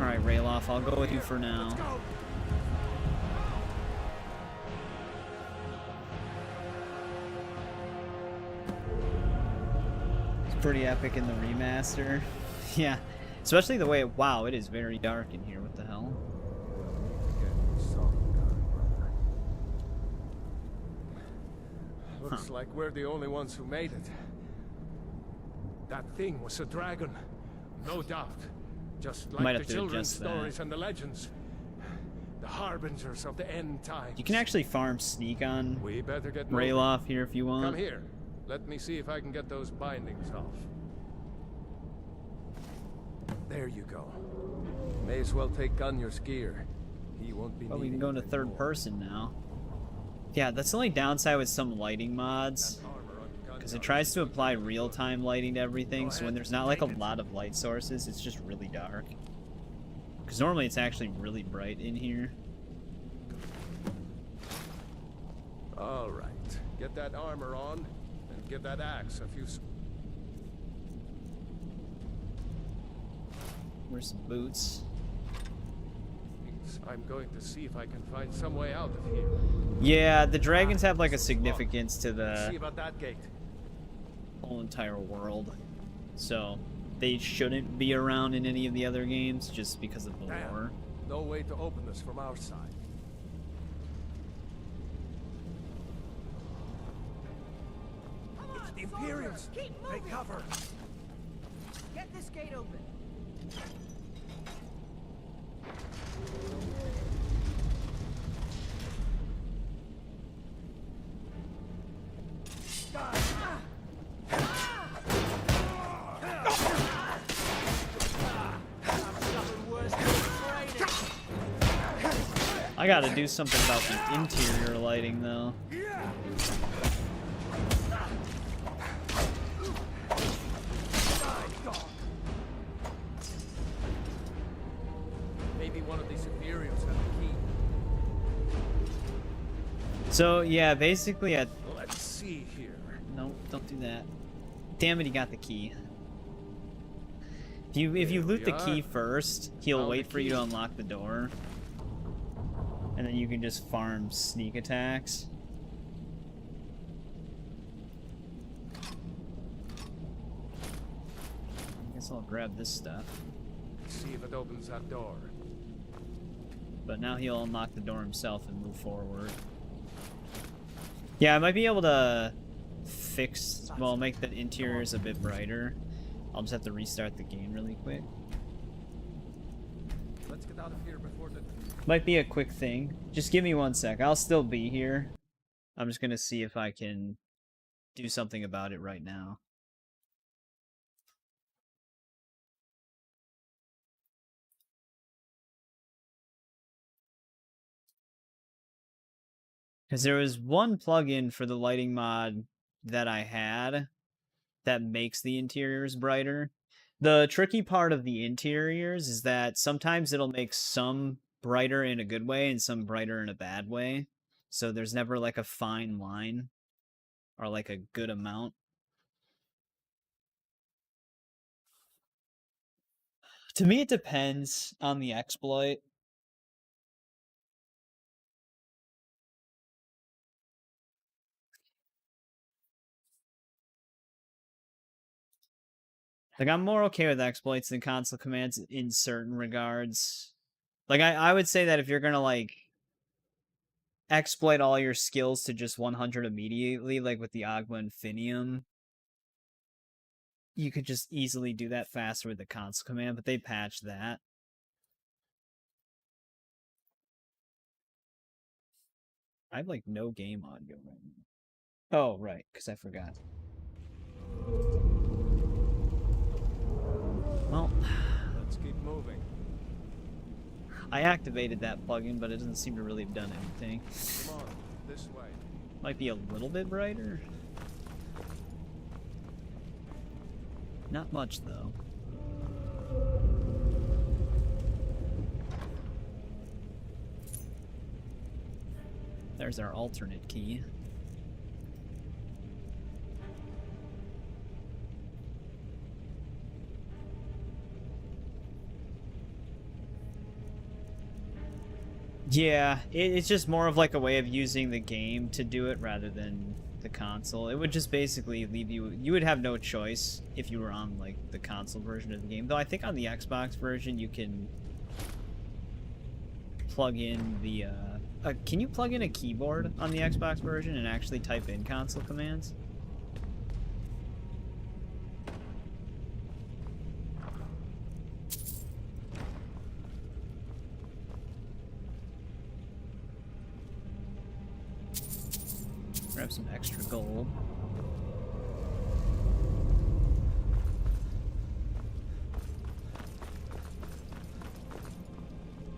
Alright, Rayloff, I'll go with you for now. Go! It's pretty epic in the remaster. Yeah. Especially the way, wow, it is very dark in here. What the hell? Looks like we're the only ones who made it. That thing was a dragon, no doubt. Just Might like have the to children's adjust that. stories and the legends. The harbingers of the end times. You can actually farm sneak on We better get moving. Rayloff here if you Come want. here. Let me see if I can get those bindings off. There you go. May as well take Gunyor's gear. He won't be Oh, we can needing go into it third anymore. person now. Yeah, that's the only downside with some lighting mods, because it tries to apply real-time lighting to everything, so when there's not like a lot of light sources, it's just really dark. Because normally it's actually really bright in here. All right. Get that armor on and give that axe a few... Where's some boots? I'm going to see if I can find some way out of here. Yeah, the dragons have like a significance to See the about that gate. whole entire world. So, they shouldn't be around in any of the other games just because of the Damn. lore. No way to open this from our side. It's the Imperials. Keep moving. Take cover. Get this gate open. I gotta do something about the interior lighting though. Maybe one of these Imperials have the key. So yeah, basically at Let's see here. no, don't do that. Damn it, he got the key. If you There loot we the key are. first, he'll Found wait the for you to key. unlock the door. And then you can just farm sneak attacks. guess I'll grab this stuff. See if it opens that door. But now he'll unlock the door himself and move forward. Yeah, I might be able to fix, well, make the interiors a bit brighter. I'll just have to restart the game really quick. Let's get out of here before the... Might be a quick thing. Just give me 1 sec. I'll still be here. I'm just gonna see if I can do something about it right now. Because there was one plugin for the lighting mod that I had that makes the interiors brighter. The tricky part of the interiors is that sometimes it'll make some brighter in a good way and some brighter in a bad way. So there's never like a fine line or like a good amount. To me, it depends on the exploit. Like, I'm more okay with exploits than console commands in certain regards. Like, I would say that if you're gonna, like, exploit all your skills to just 100 immediately, like with the Agma Infinium, you could just easily do that faster with the console command, but they patched that. I have, like, no game audio right now. Oh, right, because I forgot. Well, Let's keep moving. I activated that plugin, but it doesn't seem to really have done anything. Come on, this way. Might be a little bit brighter. Not much, though. There's our alternate key. Yeah, it's just more of like a way of using the game to do it rather than the console. It would just basically leave you would have no choice if you were on like the console version of the game. Though I think on the Xbox version you can plug in the can you plug in a keyboard on the Xbox version and actually type in console commands? Grab some extra gold.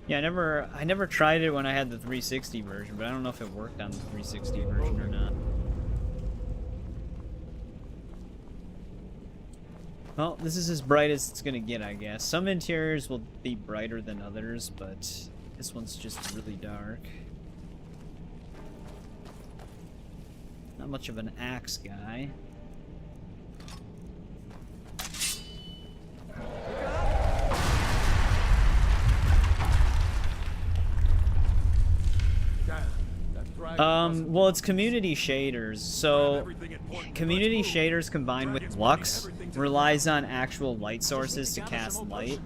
Yeah, I never tried it when I had the 360 version, but I don't know if it worked on the 360 version or not. Well, this is as bright as it's gonna get, I guess. Some interiors will be brighter than others, but this one's just really dark. Not much of an axe guy. Well, it's community shaders. So, community shaders combined with Lux relies on actual light sources to cast light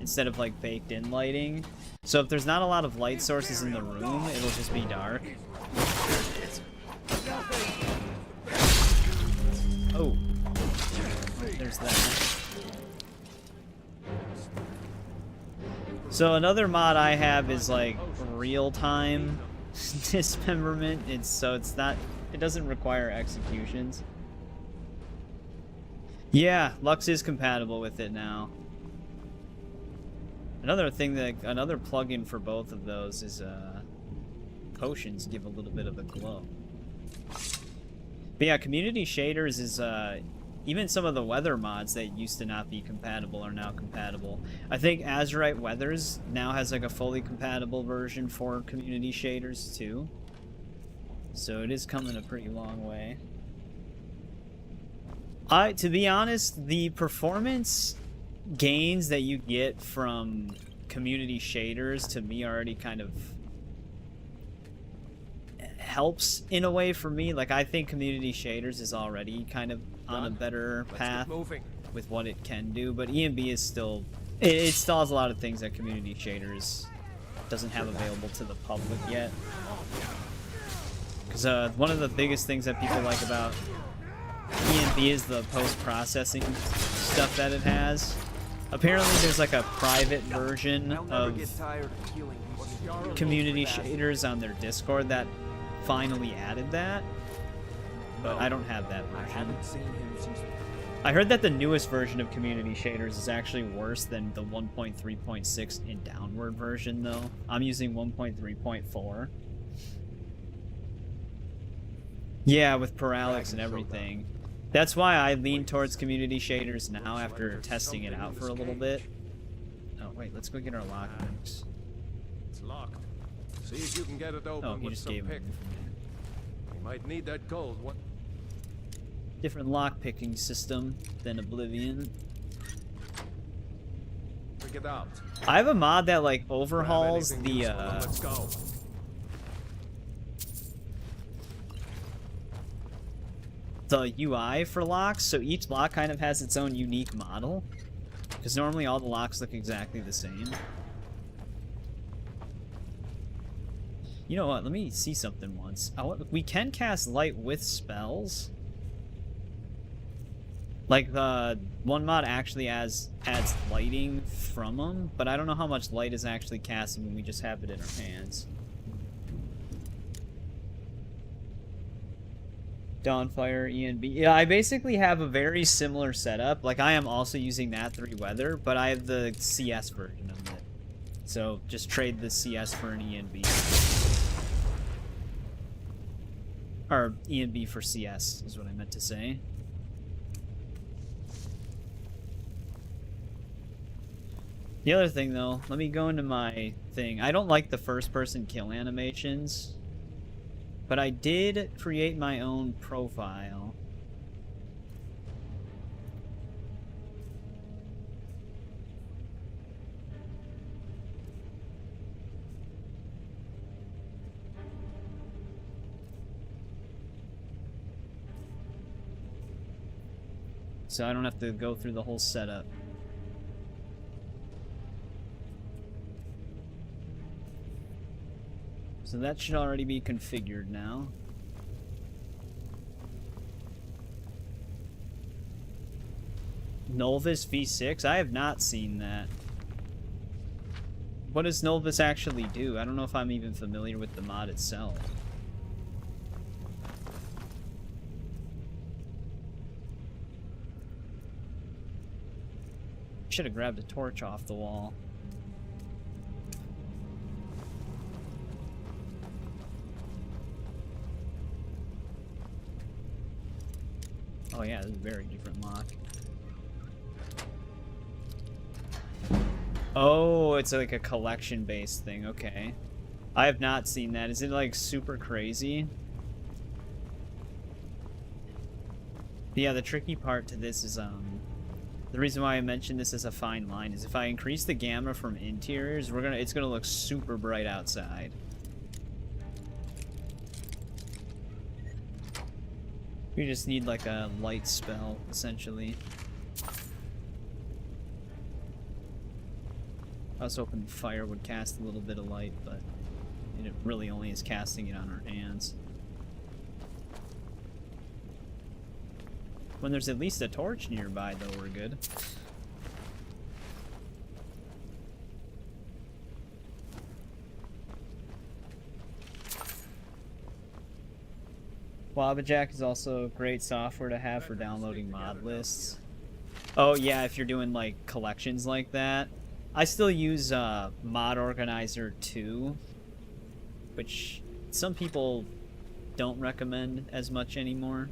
instead of like baked in lighting. So if there's not a lot of light sources in the room, it'll just be dark. Oh, there's that. So another mod I have is like real-time dismemberment. It doesn't require executions. Yeah, Lux is compatible with it now. Another plugin for both of those is potions give a little bit of a glow. But yeah, community shaders is even some of the weather mods that used to not be compatible are now compatible. I think Azurite Weathers now has like a fully compatible version for community shaders too. So it is coming a pretty long way. To be honest, the performance gains that you get from community shaders to me already kind of helps in a way for me. Like, I think community shaders is already kind of on a better path. Moving. with what it can do, but ENB is still... It still has a lot of things that Community Shaders doesn't have available to the public yet. Because one of the biggest things that people like about ENB is the post-processing stuff that it has. Apparently there's like a private version of Community Shaders on their Discord that finally added that, but I don't have that version. I heard that the newest version of Community Shaders is actually worse than the 1.3.6 and downward version, though. I'm using 1.3.4. Yeah, with parallax and everything. That's why I lean towards Community Shaders now after testing it out for a little bit. Oh, wait, let's go get our lockpicks. It's locked. See if you can get it open Oh, he with just some gave pick. him. We might need that gold. What? Different lockpicking system than Oblivion. Pick it out. I have a mod that like Grab overhauls anything the useful and let's go. UI for locks, so each lock kind of has its own unique model. Because normally all the locks look exactly the same. You know what? Let me see something once. We can cast light with spells. Like the one mod actually adds lighting from them, but I don't know how much light is actually casted when we just have it in our hands. Dawnfire, ENB. Yeah, I basically have a very similar setup. Like, I am also using Nat 3 Weather, but I have the CS version of it. So, just trade the CS for an ENB. Or, ENB for CS, is what I meant to say. The other thing, though, let me go into my thing. I don't like the first-person kill animations. But I did create my own profile. So I don't have to go through the whole setup. So that should already be configured now. Nulvis V6? I have not seen that. What does Nulvis actually do? I don't know if I'm even familiar with the mod itself. Should have grabbed a torch off the wall. Oh yeah, this is a very different lock. Oh, it's like a collection-based thing, okay. I have not seen that. Is it like super crazy? But yeah, the tricky part to this is, the reason why I mentioned this as a fine line is if I increase the gamma from interiors, it's gonna look super bright outside. We just need like a light spell, essentially. I was hoping fire would cast a little bit of light, but it really only is casting it on our hands. When there's at least a torch nearby, though, we're good. Wabajack is also great software to have for downloading mod lists. Oh yeah, if you're doing like collections like that. I still use Mod Organizer 2, which some people don't recommend as much anymore.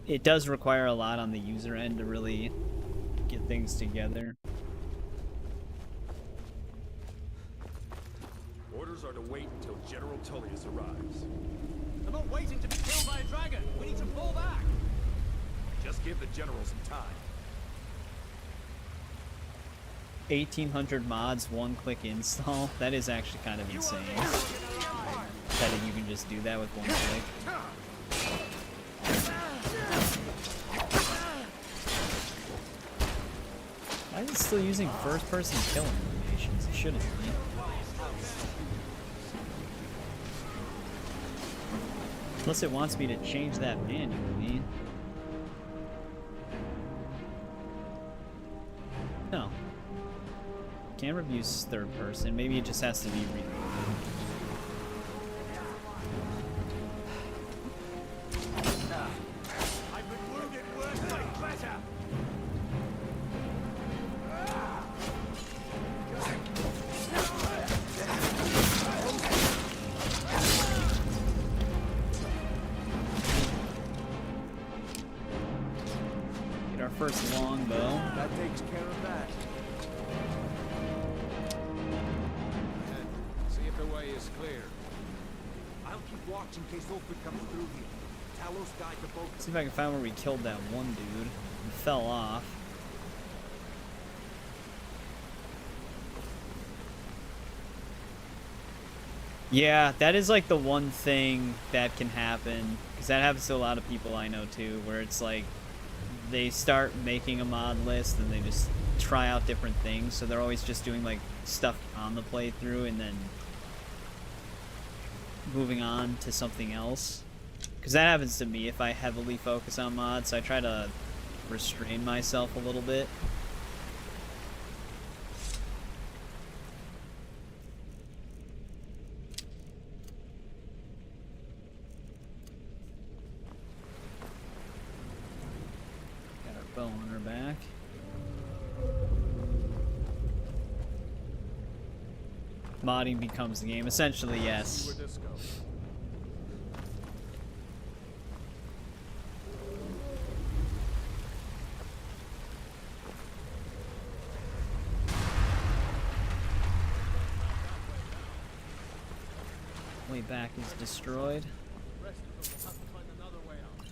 It does require a lot on the user end to really get things together. Orders are to wait until General Tullius arrives. I'm not waiting to be killed by a dragon. We need to pull back. Just give the general some time. 1800 mods, one-click install. That is actually kind of insane. That you can just do that with one click. Why is it still using first-person kill animations? It shouldn't be. Unless it wants me to change that manually. No. Camera view's third person. Maybe it just has to be reloaded. I've been wounded worse, but better. Get our first longbow. That takes care of that. See if the way is clear. I'll keep watch in case Ulfric comes through here. Talos guide the boat. See if I can find where we killed that one dude. He fell off. Yeah, that is like the one thing that can happen, because that happens to a lot of people I know too, where it's like they start making a mod list and they just try out different things, so they're always just doing like stuff on the playthrough and then moving on to something else. Because that happens to me if I heavily focus on mods. I try to restrain myself a little bit. Got our bow on our back. Modding becomes the game. Essentially, yes. Where this goes. Way back is destroyed. Rest of them will have to find another way out.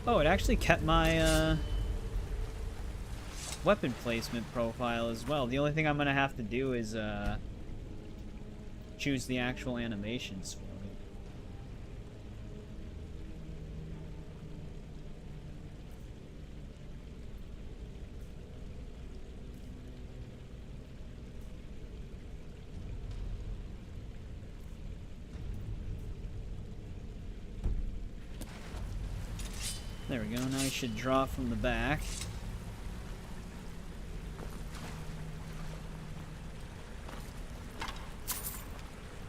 Oh, it actually kept my weapon placement profile as well. The only thing I'm gonna have to do is choose the actual animations for it. There we go, now you should draw from the back.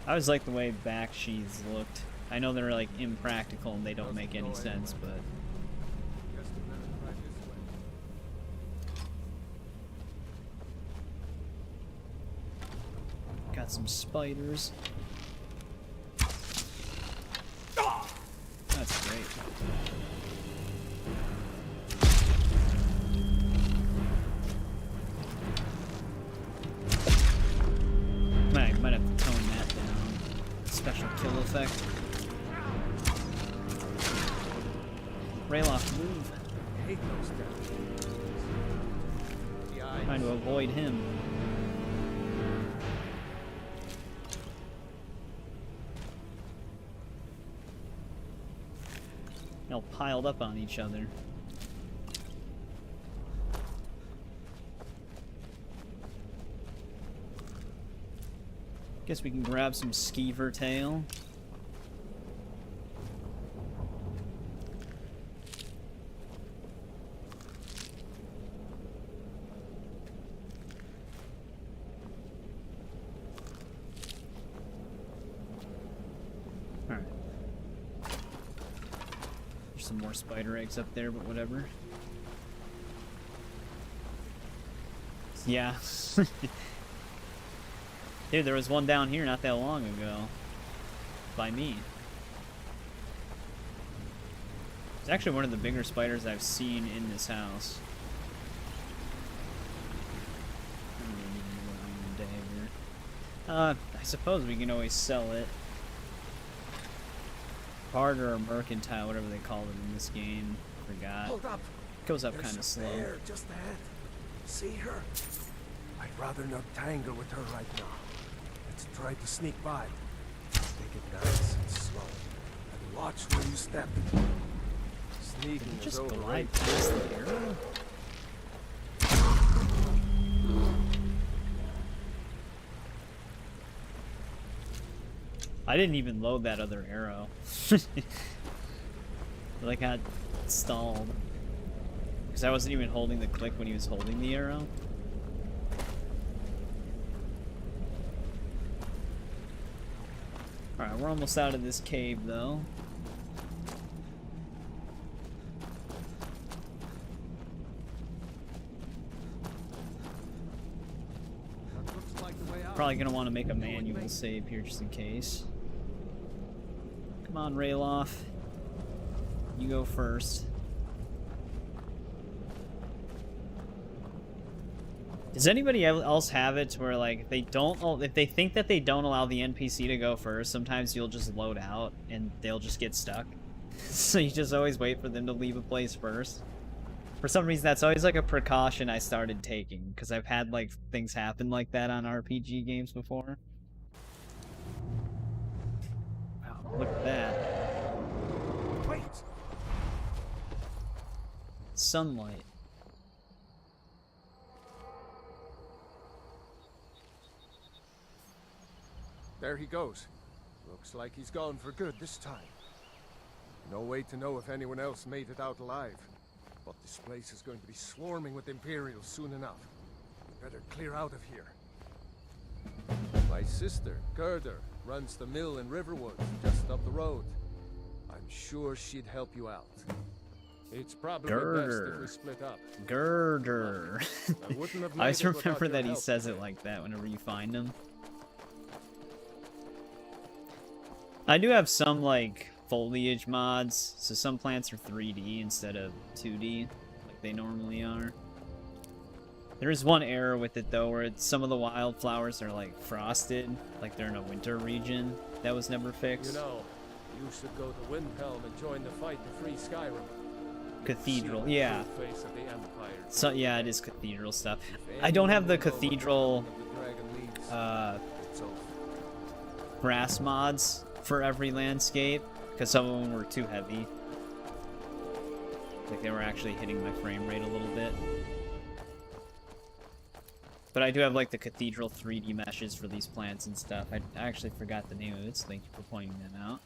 I always like the way back sheaths looked. I know they're like impractical and they don't make any sense, but Guess the men are right this way. got some spiders. That's great. Might have to tone that down. Special kill effect. Rayloff, move. I hate those guys. The eyes. Trying to avoid him. They're all piled up on each other. Guess we can grab some skeever tail. Alright. There's some more spider eggs up there, but whatever. Yeah. Dude, there was one down here not that long ago. By me. It's actually one of the bigger spiders I've seen in this house. I suppose we can always sell it. Barter or mercantile, whatever they call it in this game. Forgot. Hold up. Goes up There's kind a of slow. bear just ahead. See her? I'd rather not tangle with her right now. Let's try to sneak by. Take it nice and slow. Watch where you step. Sneaking is Just overrated. glide past the arrow. I didn't even load that other arrow. But I got stalled. Because I wasn't even holding the click when he was holding the arrow. Alright, we're almost out of this cave though. That looks like the way out. Probably gonna want to make a manual save here just in case. Come on, Rayloff. You go first. Does anybody else have it to where, like, if they think that they don't allow the NPC to go first, sometimes you'll just load out and they'll just get stuck. So you just always wait for them to leave a place first. For some reason, that's always like a precaution I started taking, because I've had like things happen like that on RPG games before. Wow, look at that. Wait! Sunlight. There he goes. Looks like he's gone for good this time. No way to know if anyone else made it out alive. But this place is going to be swarming with Imperials soon enough. We better clear out of here. My sister, Gerder, runs the mill in Riverwood, just up the road. I'm sure she'd help you out. It's probably best Girder. if we split up. Girder. I wouldn't have I always made it without remember your that he help. says it like that whenever you find him. I do have some, like, foliage mods, so some plants are 3D instead of 2D, like they normally are. There is one error with it, though, where some of the wildflowers are, like, frosted, like they're in a winter region. That was never fixed. You know, you should go to Windhelm and join the fight to free Skyrim. Cathedral, See the yeah. true face of the Empire. So, yeah, it is cathedral stuff. I don't have the cathedral, It's over. grass mods for every landscape, because some of them were too heavy. Like, they were actually hitting my frame rate a little bit. But I do have, like, the cathedral 3D meshes for these plants and stuff. I actually forgot the name of it, so thank you for pointing that out.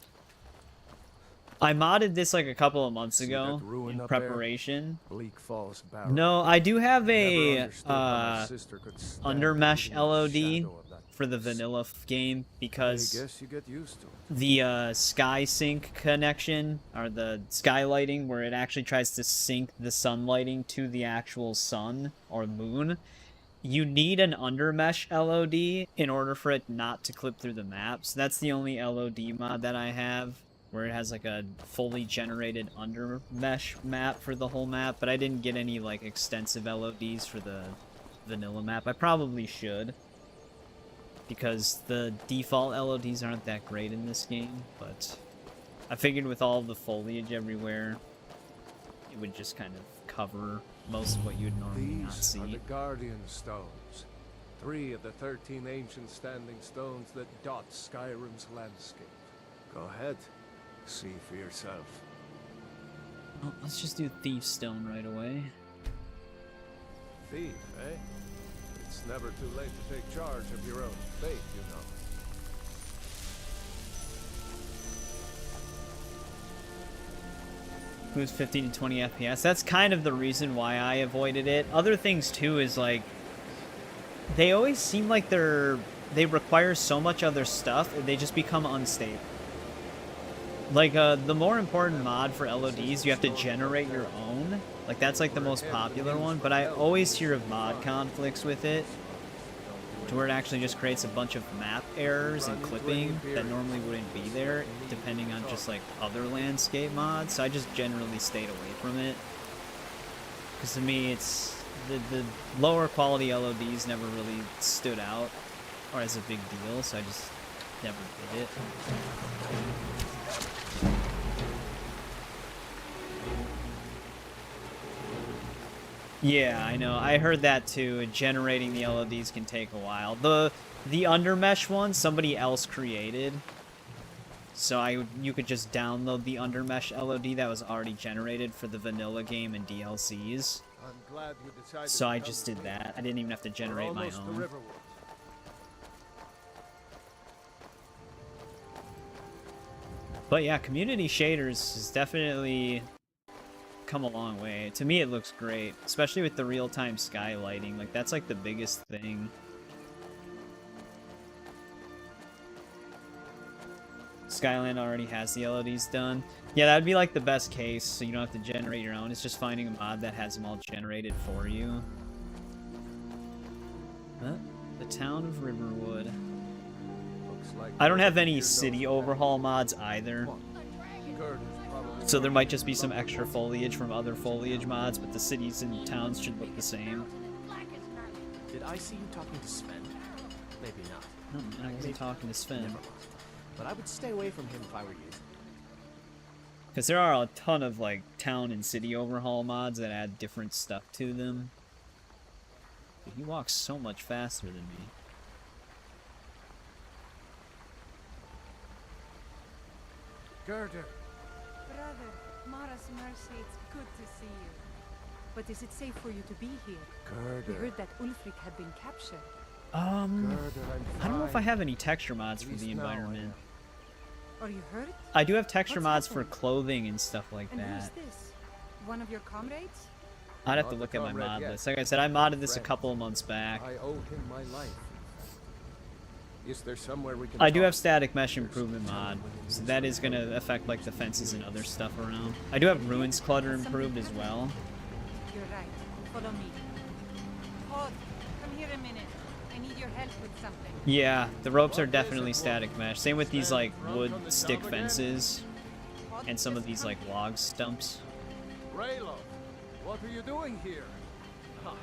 I modded this, like, a couple of months See ago that ruin in up there? preparation. Bleak Falls Barrow. No, I do have Never a, understood how my sister could stand undermesh even the LOD shadow of that for the place. vanilla game, I because guess you get used to it. the sky sync connection, or the skylighting, where it actually tries to sync the sunlighting to the actual sun or moon, you need an undermesh LOD in order for it not to clip through the map. So that's the only LOD mod that I have, where it has like a fully generated undermesh map for the whole map, but I didn't get any like extensive LODs for the vanilla map. I probably should, because the default LODs aren't that great in this game, but I figured with all the foliage everywhere, it would just kind of cover most of what you'd normally not These are the see. Guardian Stones. 3 of the 13 ancient standing stones that dot Skyrim's landscape. Go ahead. See for yourself. Well, let's just do Thief Stone right away. Thief, eh? It's never too late to take charge of your own fate, you know. Moves 15 to 20 FPS. That's kind of the reason why I avoided it. Other things too is like, they always seem like they require so much other stuff, they just become unstable. Like, the more important mod for LODs, you have to generate your own. Like, that's like the most popular one, but I always hear of mod conflicts with it, to where it actually just creates a bunch of map errors and clipping that normally wouldn't be there, depending on just like other landscape mods. So I just generally stayed away from it, because to me it's the lower quality LODs never really stood out or as a big deal, so I just never did it. Yeah, I know. I heard that too. Generating the LODs can take a while. The undermesh one, somebody else created. So you could just download the Undermesh LOD that was already generated for the vanilla game and DLCs. I'm glad we decided So to I come just with did me. that. I didn't even have to We're generate my almost to own. Riverwood. But yeah, community shaders has definitely come a long way. To me, it looks great, especially with the real-time sky lighting. Like, that's like the biggest thing. Skyland already has the LODs done. Yeah, that would be like the best case, so you don't have to generate your own. It's just finding a mod that has them all generated for you. The town of Riverwood. Looks like I don't have nobody any here knows city what overhaul mods either. Girder's probably So there might just be some extra foliage from other foliage mods, but the cities and towns should look the same. Did I see you talking to Sven? Maybe not. I wasn't talking to Sven. Never mind. But I would stay away from him if I were you. Because there are a ton of, like, town and city overhaul mods that add different stuff to them. But he walks so much faster than me. Girder. Brother, Mara's mercy, it's good to see you. But is it safe for you to be here? We Girder. heard that Ulfric had been captured. Girder, I'm I don't know if I fine. have any texture mods At for the least now I environment. Are you hurt? I do have texture What's mods for happened? clothing and stuff like And who's that. this? One of your comrades? I'd have Not to the look at my comrade mod yet. list. Like I said, I modded this a Friend. couple of months back. I owe him my life. Is there somewhere we can I do talk? have static mesh improvement mod, so that is going to affect like the fences and other stuff around. I do have ruins clutter improved as well. You're right. Follow me. Hod, come here a minute. I need your help with something. Yeah, the ropes are definitely static mesh. Same with these like wood stick fences Hod, and some of just these come like here. log stumps. Raylo, what are you doing here? I'll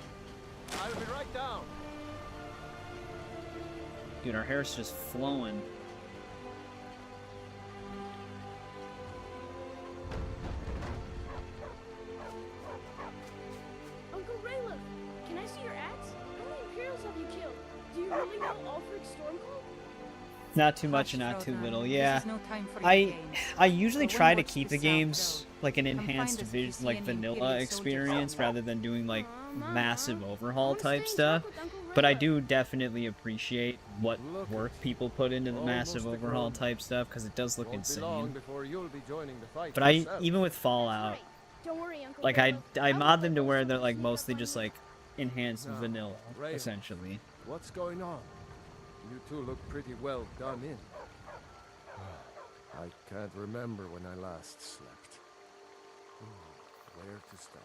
be right down. Dude, our hair's just flowing. Uncle Rayla, can I see your axe? How many Imperials have you killed? Do you really know Ulfric Stormcloak? Not too much Hush, and not too Frodo. little. This Yeah. is no time for your I games. I usually But when try to watch keep the the South games go, like an come find enhanced us if you see like any vanilla Imperial soldiers experience around. rather than doing like Mama, massive I overhaul wanna stay type and stuff. talk with Uncle But I Rayla. do definitely appreciate what Look, work people put into the massive almost a overhaul grown- type stuff because it does look Won't be long insane. before you'll be joining the fight But I yourself. even with Fallout, Right. Don't worry, Uncle like Rayla. I will mod let them to those where they're soldiers like sneak mostly up on just you. like enhanced Now, vanilla Ray, essentially. What's going on? You two look pretty well done in. I can't remember when I last slept. Where to start?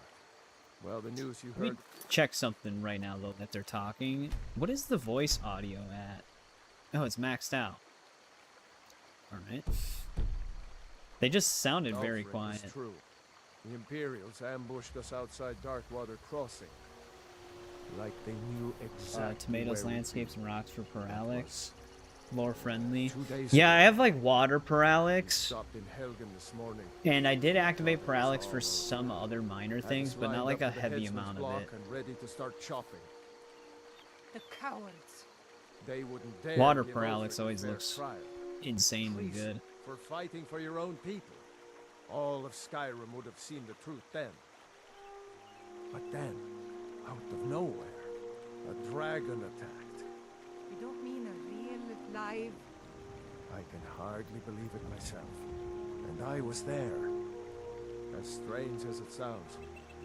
Well, the news you Let me heard. check something right now though that they're talking. What is the voice audio at? Oh, it's maxed out. All right. They just sounded very Alfred quiet. is true. The Imperials ambushed us outside Darkwater Crossing. Like they knew exactly Tomatoes, where we'd landscapes, be. and rocks for That parallax. was Lore friendly. 2 days Yeah, I ago. have like water We parallax, stopped in Helgen this morning. and I did activate parallax for some other minor Had us things, but not lined like up a for the heavy headsman's amount of block it. And ready to start chopping. The cowards. They wouldn't dare Water give parallax Ulfric a always fair looks trial. Insanely Please, good. For fighting for your own people. All of Skyrim would have seen the truth then. But then, out of nowhere, a dragon attacked. You don't mean a real, live... I can hardly believe it myself. And I was there. As strange as it sounds,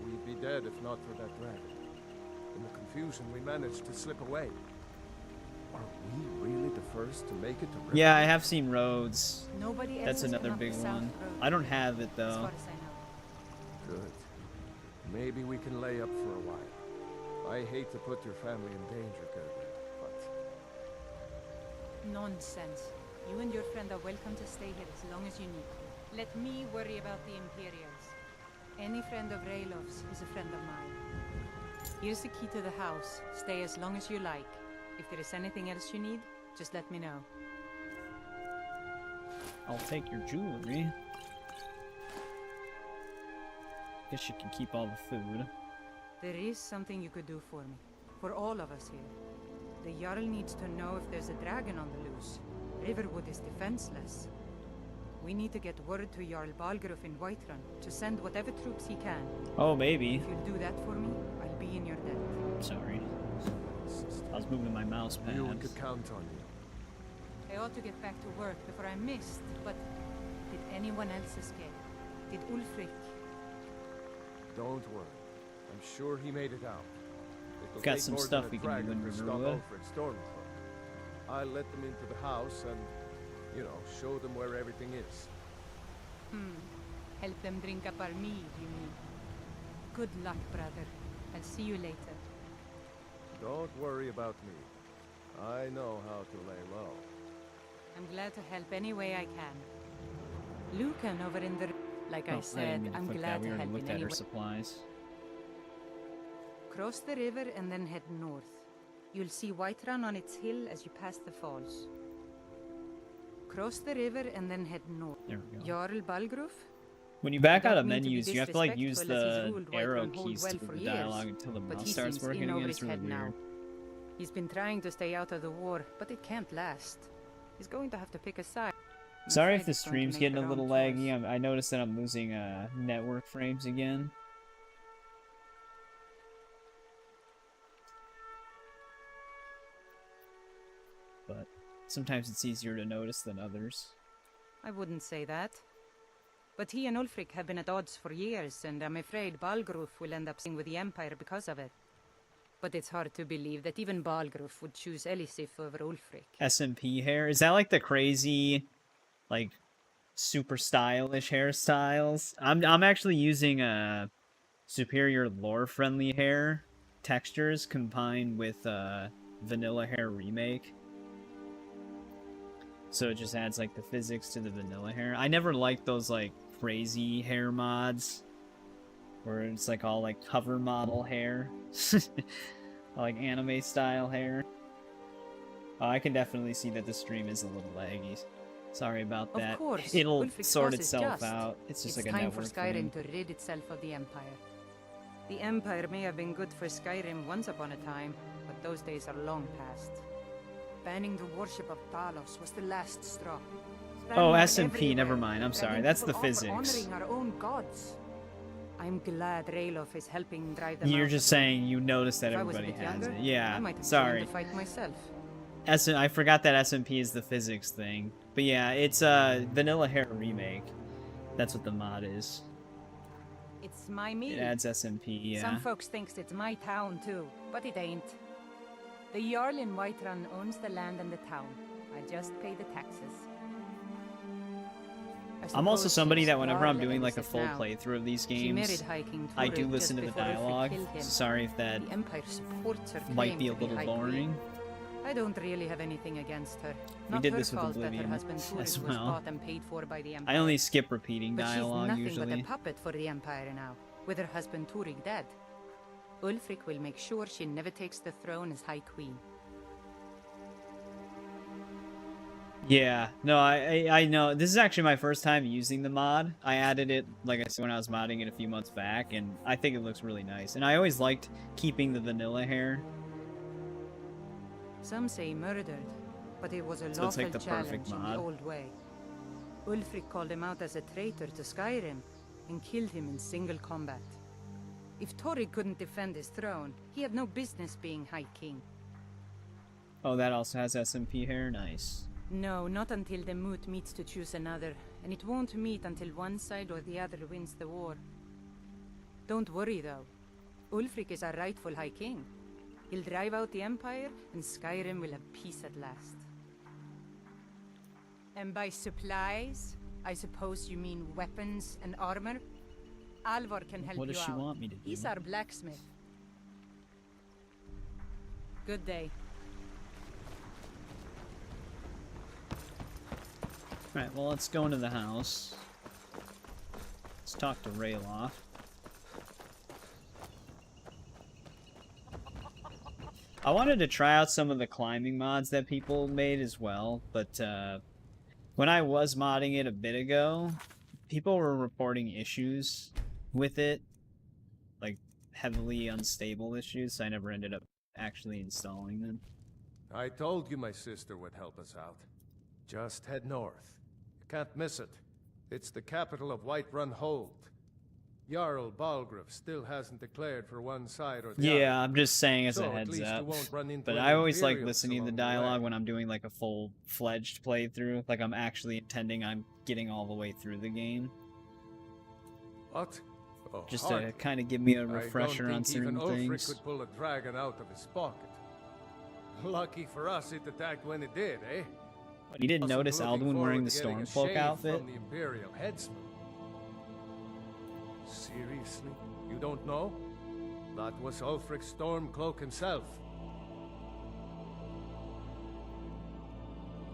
we'd be dead if not for that dragon. In the confusion, we managed to slip away. Are we really the first to make it to River? Yeah, I have seen roads. Nobody else That's has another come up the big South one. Road, I don't have it as though. far as I know. Good. Maybe we can lay up for a while. I hate to put your family in danger, Gerber, but Nonsense. You and your friend are welcome to stay here as long as you need. Let me worry about the Imperials. Any friend of Raylov's is a friend of mine. Here's the key to the house. Stay as long as you like. If there is anything else you need, just let me know. I'll take your jewelry. Guess you can keep all the food. There is something you could do for me. For all of us here. The Jarl needs to know if there's a dragon on the loose. Riverwood is defenseless. We need to get word to Jarl Balgruuf in Whiterun to send whatever troops he can. Oh, maybe. If you'll do that for me, I'll be in your debt. Sorry. I was moving my mouse pad. Knew we could count on you. I ought to get back to work before I missed, but did anyone else escape? Did Ulfric? Don't worry. I'm sure he made it out. It'll Got take some more stuff than a we can do dragon in to stop Riverwood. Ulfric Stormcloak. I'll let them into the house and, you know, show them where everything is. Help them drink up our mead, you mean? Good luck, brother. I'll see you later. Don't worry about me. I know how to lay low. I'm glad to help any way I can. Lucan over in the... Like Oh, I didn't said, mean to I'm click that. glad We to already help looked in at any her way. supplies. Cross the river and then head north. You'll see Whiterun on its hill as you pass the falls. Cross the river and then head north. There we go. Jarl Balgruuf? When you back out of Don't mean to be menus, you have to like use disrespectful as he's the ruled arrow Whiterun hold keys well to for the years, dialogue until the but mouse he starts seems working in again. over It's his really head now. weird. He's been trying to stay out of the war, but it can't last. He's going to have to pick a side. I'm Sorry afraid if the he's going to stream's make getting the a little wrong choice. laggy. I noticed that I'm losing network frames again. But sometimes it's easier to notice than others. I wouldn't say that. But he and Ulfric have been at odds for years, and I'm afraid Balgruuf will end up staying with the Empire because of it. But it's hard to believe that even Balgruuf would choose Elisif over Ulfric. SMP hair? Is that like the crazy, like, super stylish hairstyles? I'm actually using superior lore-friendly hair textures combined with vanilla hair remake. So it just adds like the physics to the vanilla hair. I never liked those like crazy hair mods where it's like all like cover model hair. Like anime style hair. Oh, I can definitely see that the stream is a little laggy. Sorry about that. Of course, It'll Ulfric's sort cause is itself just. out. It's just like a time for network Skyrim thing. to rid itself of the Empire. The Empire may have been good for Skyrim once upon a time, but those days are long past. Banning the worship of Talos was the last straw. Oh, Dragon SMP, everywhere, never mind. I'm sorry. dragging That's the people off for physics. honoring our own gods. I'm glad Ralof is helping drive them You're out just of saying you noticed that If I was a everybody bit has younger, it. Yeah, I might have sorry. joined the fight myself. I forgot that SMP is the physics thing. But yeah, it's a vanilla hair remake. That's what the mod is. It's my mead. It adds SMP, yeah. Some folks thinks it's my town too, but it ain't. The Jarl in Whiterun owns the land and the town. I just pay the taxes. I'm also somebody that whenever I'm Jarl doing like a Elisif full now. playthrough of these She married games, High King I do Toril listen to just the before Ulfric dialogue. killed him. Sorry if that The Empire supports her might claim be a to little High Queen. boring. I don't really have anything against her. We Not did her this with fault that her Oblivion husband Toril as was well. bought and paid for by the Empire. I only skip repeating But dialogue she's nothing usually. but a puppet for the Empire now, with her husband Turig dead. Ulfric will make sure she never takes the throne as High Queen. Yeah, no, I know. This is actually my first time using the mod. I added it, like I said, when I was modding it a few months back, and I think it looks really nice. And I always liked keeping the vanilla hair. Some say murdered, but it was a So it's lawful like the perfect challenge in mod. the old way. Ulfric called him out as a traitor to Skyrim and killed him in single combat. If Torrig couldn't defend his throne, he had no business being High King. Oh, that also has SMP hair? Nice. No, not until the moot meets to choose another, and it won't meet until one side or the other wins the war. Don't worry though. Ulfric is our rightful High King. He'll drive out the Empire, and Skyrim will have peace at last. And by supplies, I suppose you mean weapons and armor? Alvar can help What you does she out. want me to do? He's our blacksmith. Good day. Alright, well, let's go into the house. Let's talk to Ralof. I wanted to try out some of the climbing mods that people made as well, but when I was modding it a bit ago, people were reporting issues with it, like heavily unstable issues, so I never ended up actually installing them. I told you my sister would help us out. Just head north. You can't miss it. It's the capital of Whiterun Hold. Jarl Balgruuf still hasn't declared for one side or the other. Yeah, I'm just saying as So a at heads least up. you won't run into But any I always like Imperials listening to the along the way. dialogue when I'm doing like a full-fledged playthrough. Like I'm actually intending I'm getting all the way through the game. What? Oh, Just hardly. to kind of give me a I don't refresher on think even certain Ulfric things. could pull a dragon out of his pocket. Lucky for us, it attacked when it did, eh? You didn't Wasn't notice looking Alduin wearing forward the to getting a Stormcloak shave outfit? From the Imperial headsman. Seriously? You don't know? That was Ulfric Stormcloak himself.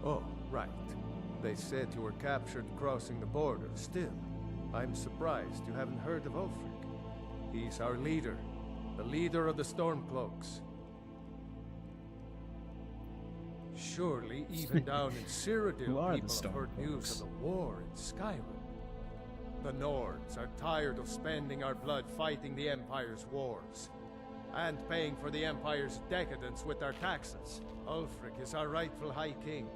Oh, right. They said you were captured crossing the border. Still, I'm surprised you haven't heard of Ulfric. He's our leader. The leader of the Stormcloaks. Surely, even down in Cyrodiil, Who are the people have heard news of Stormcloaks? the war in Skyrim. The Nords are tired of spending our blood fighting the Empire's wars, and paying for the Empire's decadence with our taxes. Ulfric is our rightful High King.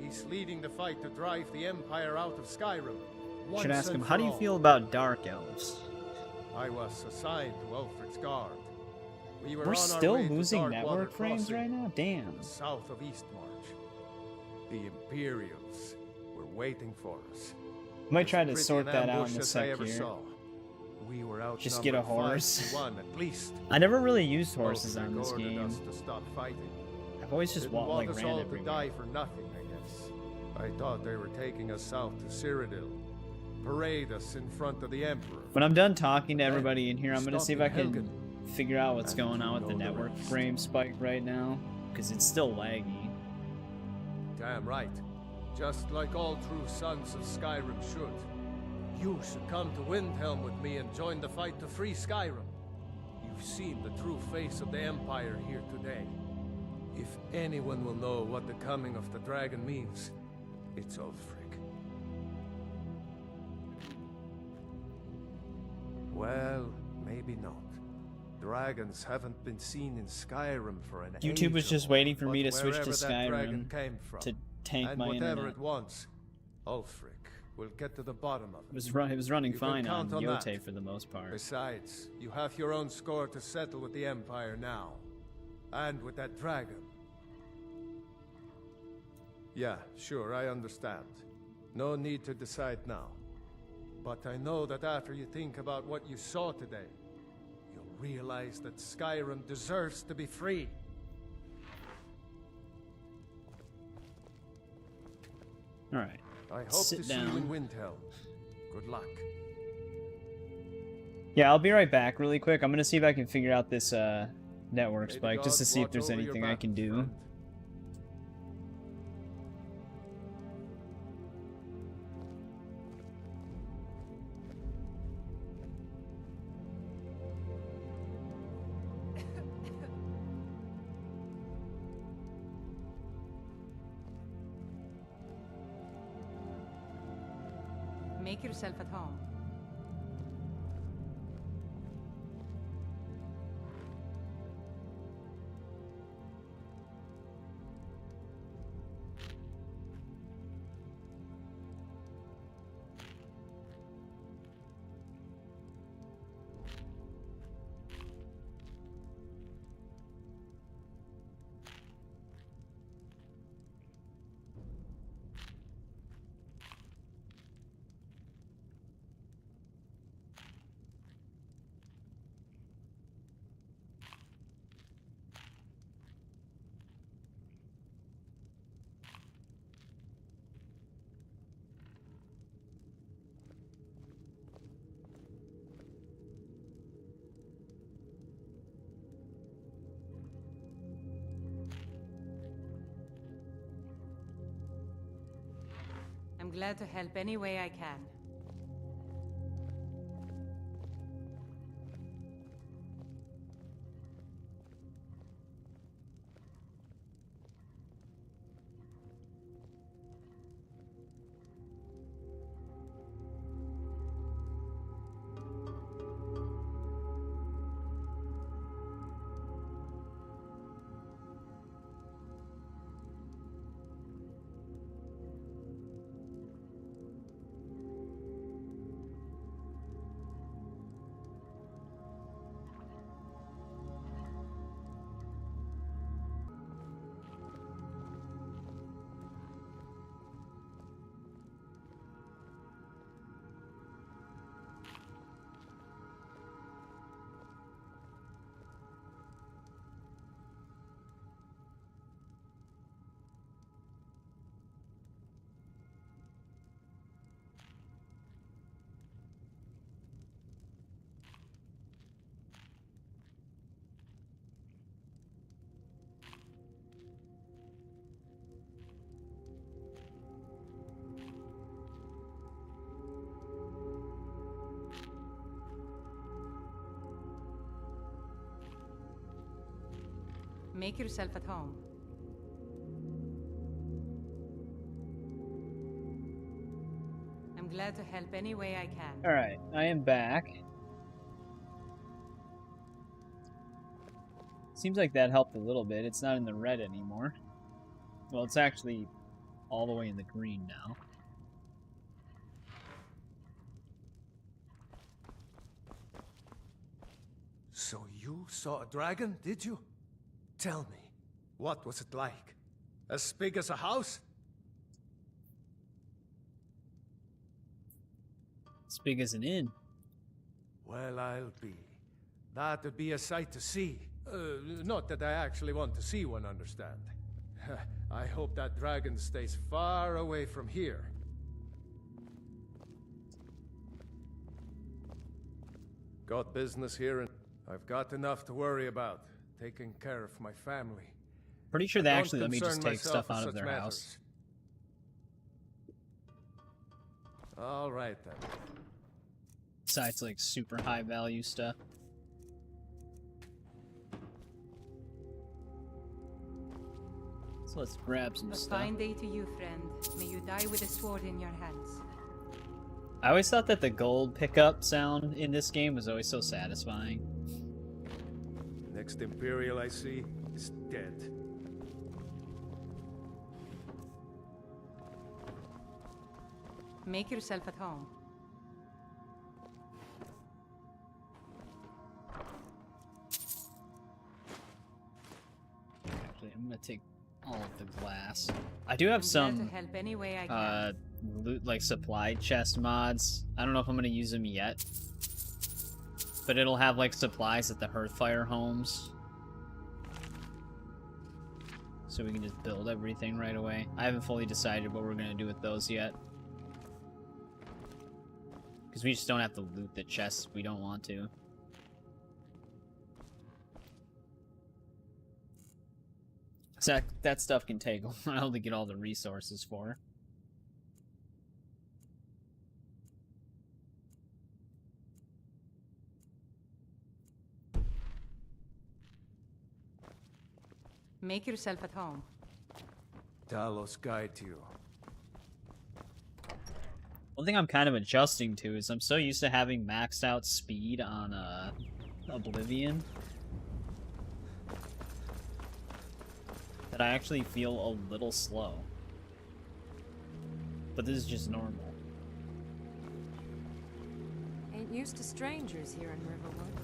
He's leading the fight to drive the Empire out of Skyrim. Should once ask him, and how for do you all. feel about Dark Elves? I was assigned to Ulfric's guard. We were We're on our still way to losing Darkwater network frames Crossing, right now? Damn. south of Eastmarch. The Imperials were waiting for us. Might try to Pretty sort an that out in ambush a as I sec ever here. saw. We were Just get a outnumbered 5 horse. to 1 at least. I never really used horses Ulfric on this ordered game. us to stop fighting. I've always just Didn't walked want like us ran all to everywhere. die for nothing, I guess. I thought they were taking us south to Cyrodiil. Parade us in front of the Emperor. When I'm done talking to everybody in here, I'm gonna Stop see if in I can Helgen. figure out what's And going you on with the know the network rest. frame spike right now, because it's still laggy. Damn right. Just like all true sons of Skyrim should. You should come to Windhelm with me and join the fight to free Skyrim. You've seen the true face of the Empire here today. If anyone will know what the coming of the dragon means, it's Ulfric. Well, maybe not. Dragons haven't been seen in Skyrim for an age. YouTube was just or waiting for more, me to but switch to wherever that dragon Skyrim came from, to tank and my whatever internet. it wants, Ulfric will get to the bottom of it. It was running You can fine on count on Yote that. for the most part. Besides, you have your own score to settle with the Empire now. And with that dragon. Yeah, sure, I understand. No need to decide now. But I know that after you think about what you saw today, you'll realize that Skyrim deserves to be free. Alright. I hope Sit to see you in down. Windhelm. Good luck. Yeah, I'll be right back really quick. I'm gonna see if I can figure out this network May the spike just to gods see if watch there's over your anything I back, can do. friend. Make yourself at home. I'm glad to help any way I can. Make yourself at home. I'm glad to help any way I can. Alright, I am back. Seems like that helped a little bit. It's not in the red anymore. Well, it's actually all the way in the green now. So you saw a dragon, did you? Tell me, what was it like? As big as a house? As big as an inn. Well, I'll be. That'd be a sight to see. Not that I actually want to see one, understand. I hope that dragon stays far away from here. Got business here, and I've got enough to worry about. Taking care of my family. Pretty sure they I don't actually let me just concern take stuff myself out with of such their matters. house. All right, then. Besides, like, super high value stuff. So let's grab some A stuff. fine day to you, friend. May you die with a sword in your hands. I always thought that the gold pickup sound in this game was always so satisfying. Next Imperial I see is dead. Make yourself at home. Actually, I'm gonna take all of the glass. I do have I'm glad some to help any way I can. loot, like, supply chest mods. I don't know if I'm gonna use them yet. But it'll have, like, supplies at the Hearthfire homes. So we can just build everything right away. I haven't fully decided what we're gonna do with those yet. Because we just don't have to loot the chests we don't want to. So that stuff can take a while to get all the resources for. Make yourself at home. Talos guide you. One thing I'm kind of adjusting to is I'm so used to having maxed out speed on Oblivion that I actually feel a little slow. But this is just normal. Ain't used to strangers here in Riverwood.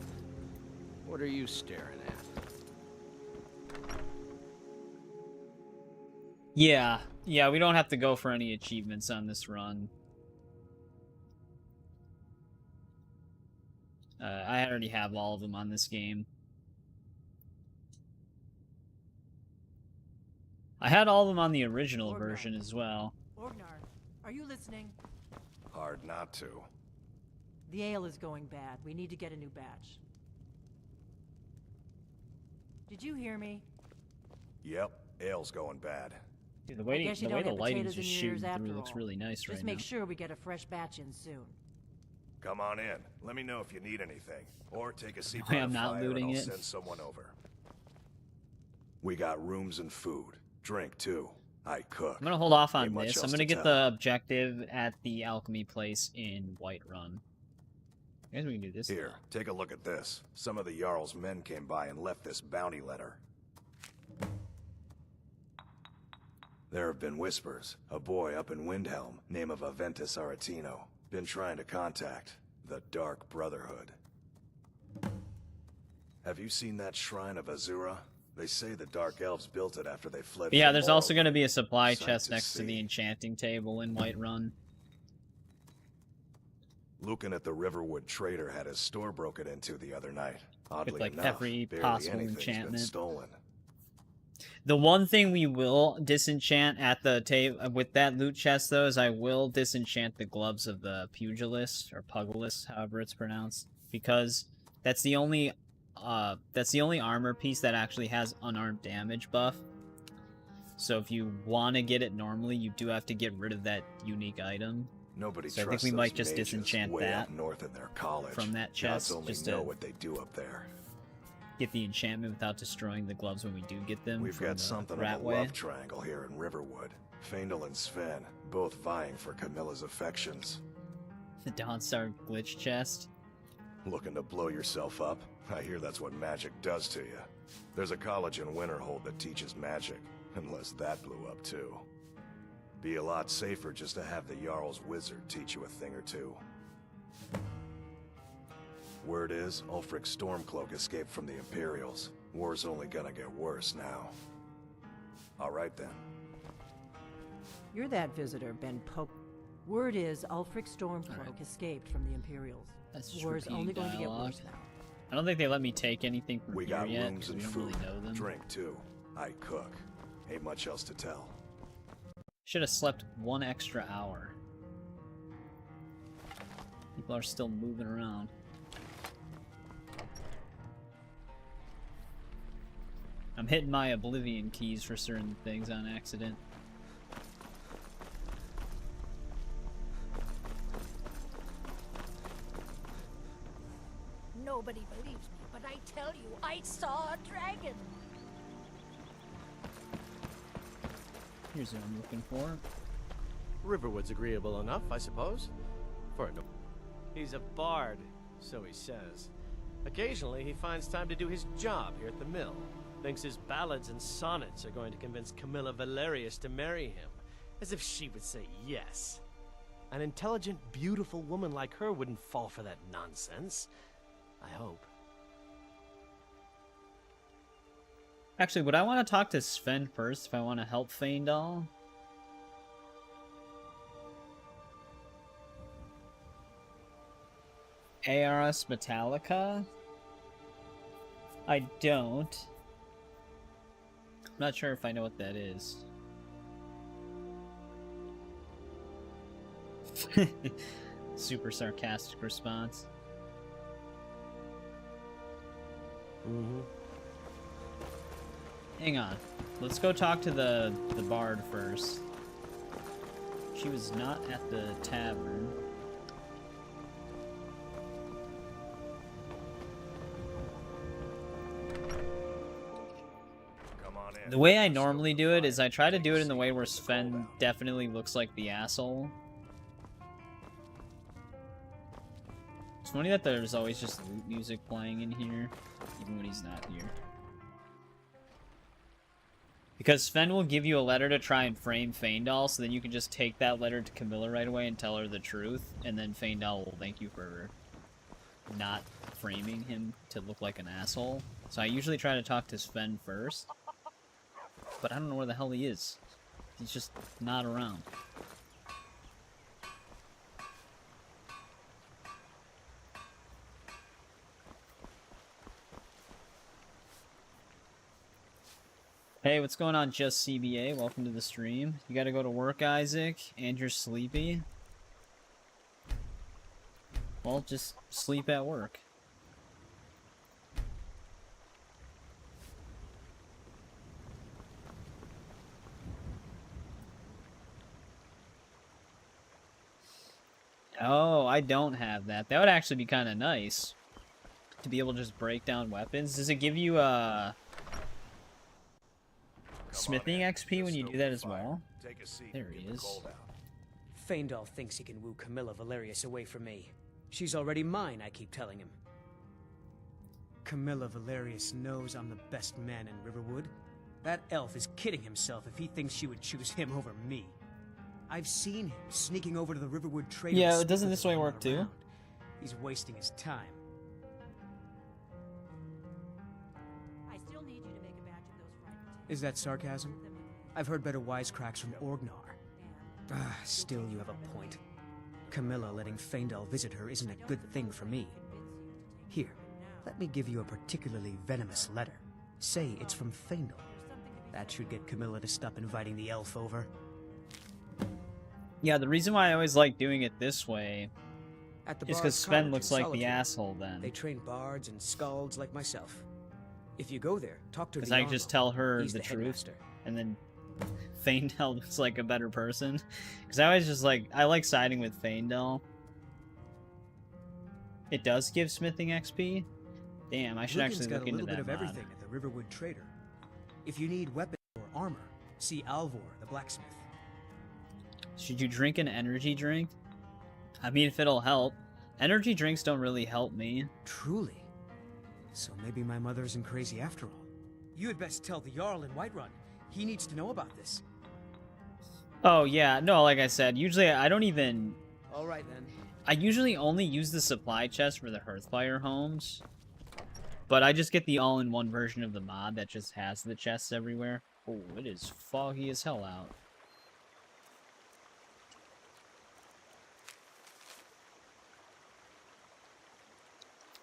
What are you staring at? Yeah, we don't have to go for any achievements on this run. I already have all of them on this game. I had all of them on the original version as well. Orgnar, are you listening? Hard not to. The ale is going bad. We need to get a new batch. Did you hear me? Yep, ale's going bad. Dude, the way guess you the don't have lighting's potatoes just in your ears shooting through after looks all. really nice Just right make now. sure we get a fresh batch in soon. Come on in. Let me know if you need anything. Or take a seat Why by I'm the not fire looting and I'll it. send someone over. We got rooms and food. Drink, too. I cook. I'm gonna hold off on Ain't much this. I'm else gonna to get tell. the objective at the alchemy place in Whiterun. I guess we can do this. Here, take a look at this. Some of the Jarl's men came by and left this bounty letter. There have been whispers. A boy up in Windhelm, name of Aventus Aretino, been trying to contact the Dark Brotherhood. Have you seen that shrine of Azura? They say the Dark Elves built it after they fled. But yeah, from there's also Morrowind. going to be a supply Sight chest to next to the see. enchanting table in Whiterun. Looking at the Riverwood trader had his store broken into the other night. Oddly like, enough, every barely possible anything's been enchantment. stolen. The one thing we will disenchant at the table with that loot chest, though, is I will disenchant the gloves of the pugilist or pugilist, however it's pronounced, because that's the only armor piece that actually has unarmed damage buff. So if you want to get it normally, you do have to get rid of that unique item. Nobody So I think trusts we those might just mages disenchant way that up north in their college. from that chest, Gods only just know to what they do up there. get the enchantment without destroying the gloves when we do get them. We've from got the something of rat a way. love triangle here in Riverwood. Faendal and Sven, both vying for Camilla's affections. The Dawnstar glitch chest. Looking to blow yourself up? I hear that's what magic does to you. There's a college in Winterhold that teaches magic, unless that blew up too. Be a lot safer just to have the Jarl's wizard teach you a thing or two. Word is, Ulfric's Stormcloak escaped from the Imperials. War's only gonna get worse now. Alright then. You're that visitor, Ben Pope. Word is Ulfric Stormcloak escaped from the Imperials. That's just War's only repeating going to get dialogue. worse now. I don't think they let me take anything from We here got yet, rooms 'cause and we don't food. really know them. Drink too. I cook. Ain't much else to tell. Should have slept 1 extra hour. People are still moving around. I'm hitting my Oblivion keys for certain things on accident. Nobody believes me, but I tell you, I saw a dragon. Here's what I'm looking for. Riverwood's agreeable enough, I suppose. For a no. He's a bard, so he says. Occasionally, he finds time to do his job here at the mill. Thinks his ballads and sonnets are going to convince Camilla Valerius to marry him. As if she would say yes. An intelligent, beautiful woman like her wouldn't fall for that nonsense. I hope. Actually, would I want to talk to Sven first if I want to help Faendal? ARS Metallica? I don't. I'm not sure if I know what that is. Super sarcastic response. Mm-hmm. Hang on. Let's go talk to the bard first. She was not at the tavern. The way I normally do it is I try to do it in the way where Sven definitely looks like the asshole. It's funny that there's always just loot music playing in here, even when he's not here. Because Sven will give you a letter to try and frame Faendal, so then you can just take that letter to Camilla right away and tell her the truth, and then Faendal will thank you for not framing him to look like an asshole. So I usually try to talk to Sven first, but I don't know where the hell he is. He's just not around. Hey, what's going on, Just CBA? Welcome to the stream. You gotta go to work, Isaac, and you're sleepy? Well, just sleep at work. Oh, I don't have that. That would actually be kind of nice. To be able to just break down weapons. Does it give you, smithing XP when you do that as well? There he is. Faendal thinks he can woo Camilla Valerius away from me. She's already mine, I keep telling him. Camilla Valerius knows I'm the best man in Riverwood. That elf is kidding himself if he thinks she would choose him over me. I've seen him sneaking over to the Riverwood Trader. Yeah, doesn't this way work too? He's wasting his time. I still need you to make a batch of those fried potatoes. Is that sarcasm? I've heard better wisecracks from Orgnar. Still you have a point. Camilla letting Faendal visit her isn't a good thing for me. Here, let me give you a particularly venomous letter. Say it's from Faendal. That should get Camilla to stop inviting the elf over. Yeah, the reason why I always like doing it this way At the is Bard's because Sven College looks in like the Solitude, asshole then. They train bards and skalds like myself. If you go there, talk to Because the I just tell her He's the the truth, headmaster. and then Faendal looks like a better person. Because I always just I like siding with Faendal. It does give smithing XP, Damn, I should Lucan's actually got look a into little bit that of mod. everything at the Riverwood Trader. If you need weapons or armor, see Alvor, the blacksmith. Should you drink an energy drink? I mean, if it'll help. Energy drinks don't really help me. Truly? So maybe my mother isn't crazy after all. You had best tell the Jarl in Whiterun. He needs to know about this. Oh, yeah. No, like I said, usually I don't even... Alright then. I usually only use the supply chest for the Hearthfire homes. But I just get the all-in-one version of the mod that just has the chests everywhere. Oh, it is foggy as hell out.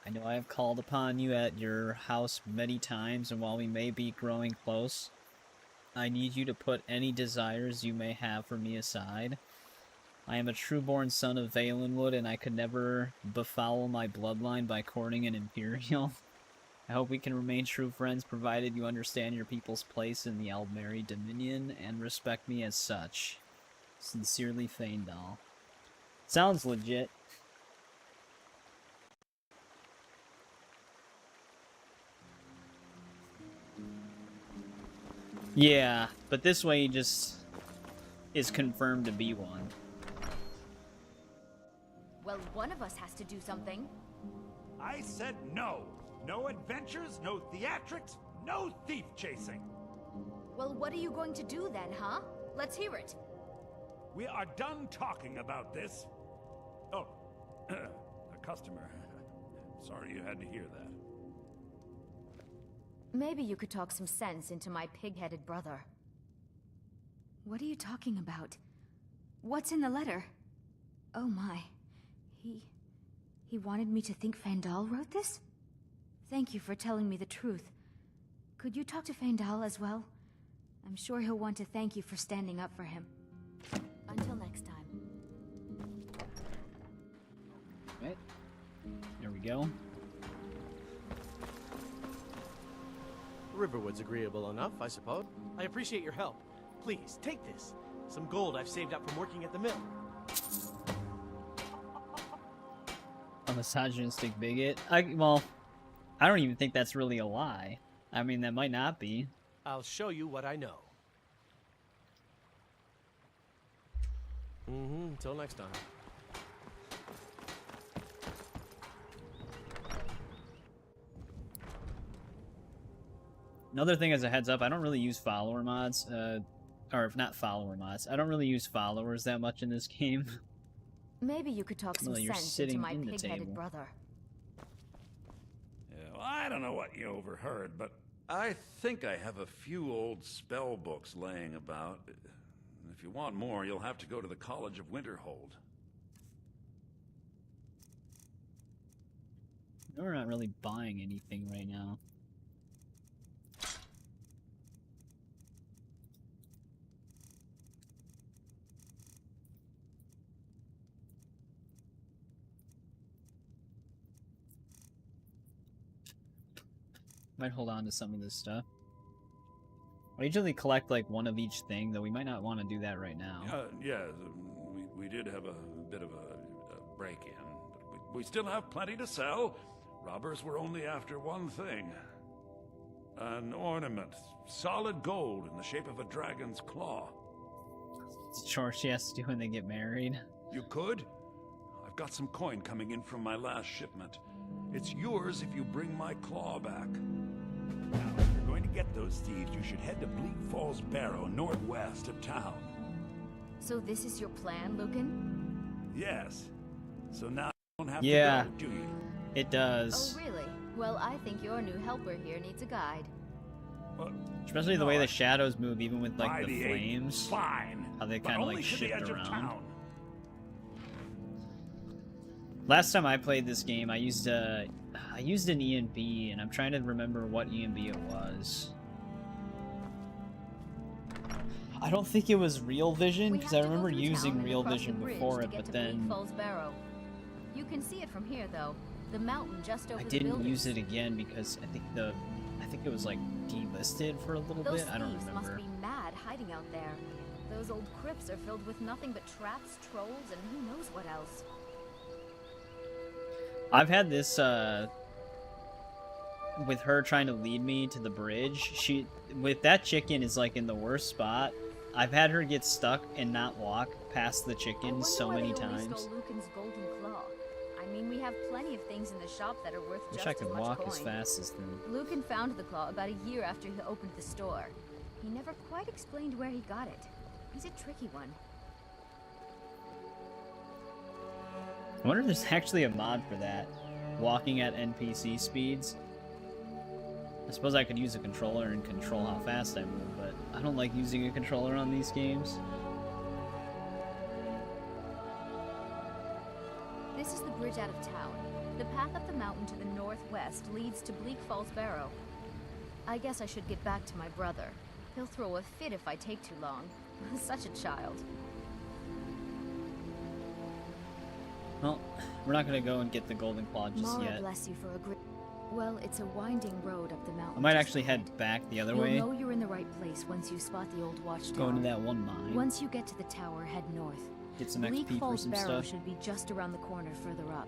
I know I have called upon you at your house many times, and while we may be growing close, I need you to put any desires you may have for me aside. I am a true-born son of Valenwood, and I could never befoul my bloodline by courting an Imperial. I hope we can remain true friends, provided you understand your people's place in the Aldmeri Dominion, and respect me as such. Sincerely, Faendal. Sounds legit. Yeah, but this way he just is confirmed to be one. Well, one of us has to do something. I said no. No adventures, no theatrics, no thief chasing. Well, what are you going to do then, huh? Let's hear it. We are done talking about this. Oh, a customer. Sorry you had to hear that. Maybe you could talk some sense into my pig-headed brother. What are you talking about? What's in the letter? Oh my. He wanted me to think Faendal wrote this? Thank you for telling me the truth. Could you talk to Faendal as well? I'm sure he'll want to thank you for standing up for him. Until next time. Right. There we go. Riverwood's agreeable enough, I suppose. I appreciate your help. Please, take this. Some gold I've saved up from working at the mill. A misogynistic bigot? Well, I don't even think that's really a lie. I mean, that might not be. I'll show you what I know. Until next time. Another thing as a heads up, I don't really use follower mods. Or if not follower mods, I don't really use followers that much in this game. Maybe you could talk some Well, you're sense into sitting my in the pig-headed table. brother. Yeah, well, I don't know what you overheard, but I think I have a few old spell books laying about. If you want more, you'll have to go to the College of Winterhold. We're not really buying anything right now. Might hold on to some of this stuff. I usually collect like one of each thing, though we might not want to do that right now. Yeah, we did have a bit of a break-in, but we still have plenty to sell. Robbers were only after one thing. An ornament, solid gold in the shape of a dragon's claw. It's a chore she has to do when they get married. You could? I've got some coin coming in from my last shipment. It's yours if you bring my claw back. Now, if you're going to get those thieves, you should head to Bleak Falls Barrow, northwest of town. So this is your plan, Lucan? Yes. So now you don't have Yeah, to go, do you? it does. Oh, really? Well, I think your new helper here needs a guide. Especially the way the shadows move, even with like By the the eight, flames. fine, How they but kind of only like to the shift edge of around. town. Last time I played this game, I used an ENB, and I'm trying to remember what ENB it was. I don't think it was Real Vision, because I remember using Real Vision before it, but then Falls Barrow. You can see it from here, though. The mountain just over I the didn't buildings. use it again because I think it was like delisted for a little Those bit. I don't thieves remember. must be mad hiding out there. Those old crypts are filled with nothing but traps, trolls, and who knows what else. I've had this with her trying to lead me to the bridge, with that chicken is like in the worst spot. I've had her get stuck and not walk past the chicken so many times. Stole Lucan's golden claw. I mean, we have plenty of things in the shop that are worth Wish just I as could much walk coin. as fast as them. Lucan found the claw about a year after he opened the store. He never quite explained where he got it. He's a tricky one. I wonder if there's actually a mod for that. Walking at NPC speeds. I suppose I could use a controller and control how fast I move, but I don't like using a controller on these games. This is the bridge out of town. The path up the mountain to the northwest leads to Bleak Falls Barrow. I guess I should get back to my brother. He'll throw a fit if I take too long. Such a child. Well, we're not gonna go and get the golden claw just Mara yet. bless you for a great... Well, it's a winding road up the mountain. I might just actually ahead. head back the other You'll way. know you're in the right place once you spot the old watchtower. Go into that one mine. Once you get to the tower, head north. Get some Bleak XP for Falls some Barrow stuff. should be just around the corner further up.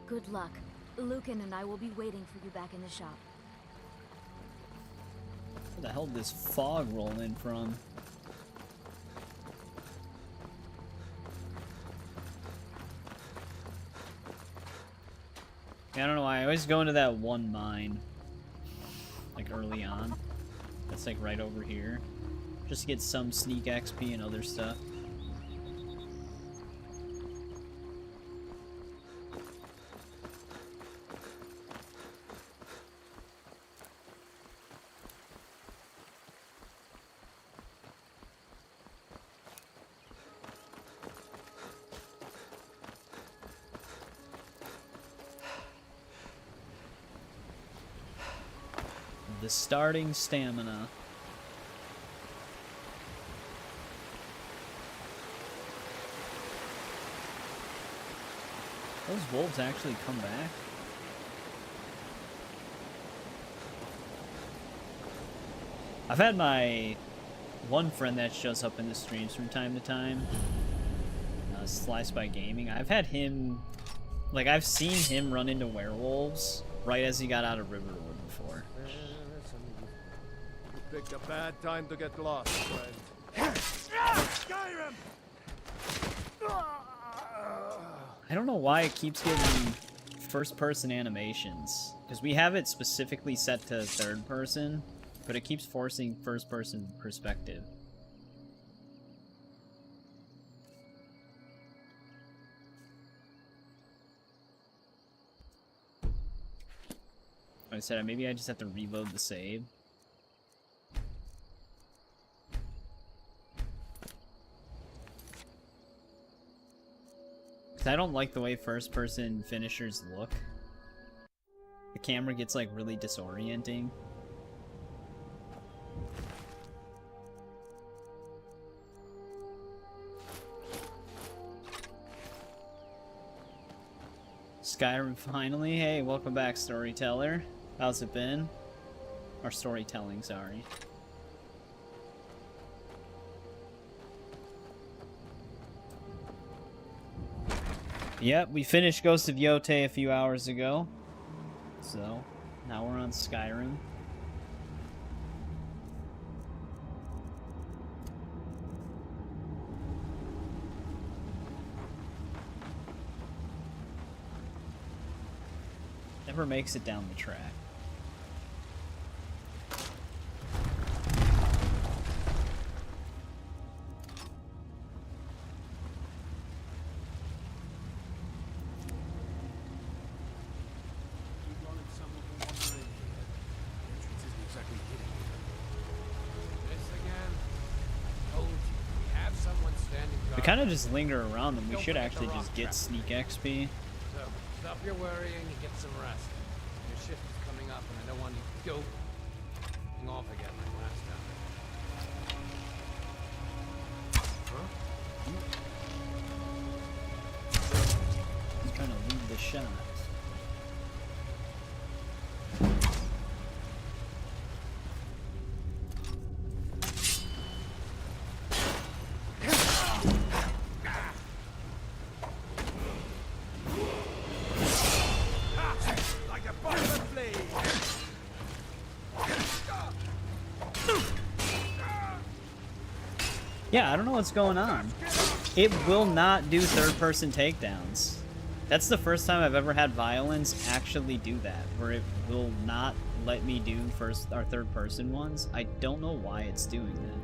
Good luck. Lucan and I will be waiting for you back in the shop. Where the hell did this fog roll in from? Yeah, I don't know why. I always go into that one mine. Like early on. That's like right over here. Just to get some sneak XP and other stuff. The starting stamina. Those wolves actually come back? I've had my one friend that shows up in the streams from time to time, Slice by Gaming. I've had him, like I've seen him run into werewolves right as he got out of Riverwood before. You picked a bad time to get lost, friend. Skyrim! I don't know why it keeps giving first-person animations, because we have it specifically set to third-person, but it keeps forcing first-person perspective. Like I said, maybe I just have to reload the save. I don't like the way first-person finishers look. The camera gets like really disorienting. Skyrim finally. Hey, welcome back, storyteller. How's it been? Or storytelling, sorry. Yep, we finished Ghost of Yotei a few hours ago. So, now we're on Skyrim. Never makes it down the track. We kind of just linger around them. We should actually just get sneak XP. So, stop your worrying and get some rest. Your shift is coming up, and I don't want you to go off again like last time. He's trying to lead the shot. Yeah, I don't know what's going on. It will not do third-person takedowns. That's the first time I've ever had violence actually do that, where it will not let me do first or third-person ones. I don't know why it's doing that.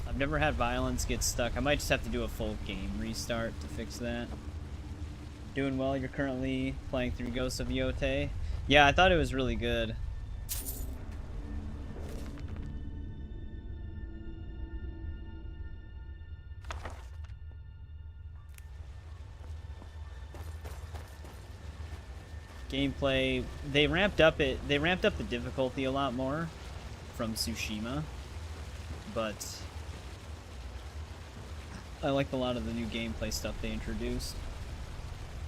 I've never had violence get stuck. I might just have to do a full game restart to fix that. Doing well. You're currently playing through Ghost of Yotei. Yeah, I thought it was really good. Gameplay, they ramped up the difficulty a lot more from Tsushima, but I liked a lot of the new gameplay stuff they introduced.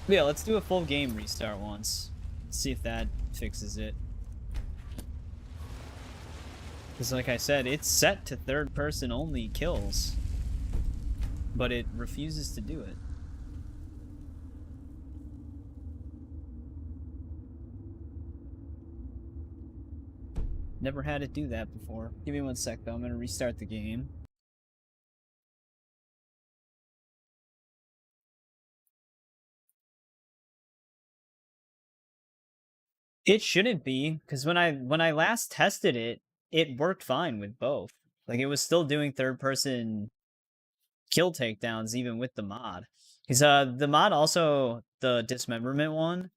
But yeah, let's do a full game restart once. See if that fixes it. Because like I said, it's set to third person only kills, but it refuses to do it. Never had it do that before. Give me 1 sec though, I'm gonna restart the game. It shouldn't be, because when I last tested it, it worked fine with both. Like, it was still doing third-person kill takedowns even with the mod. Because the mod also, the dismemberment one,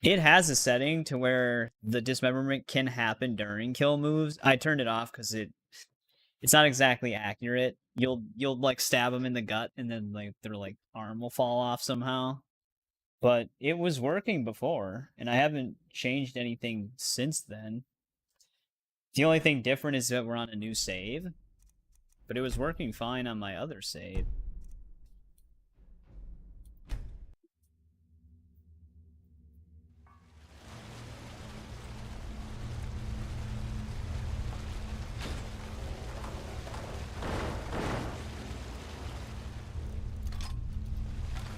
it has a setting to where the dismemberment can happen during kill moves. I turned it off because it's not exactly accurate. You'll like stab them in the gut and then like their like arm will fall off somehow. But it was working before, and I haven't changed anything since then. The only thing different is that we're on a new save, but it was working fine on my other save.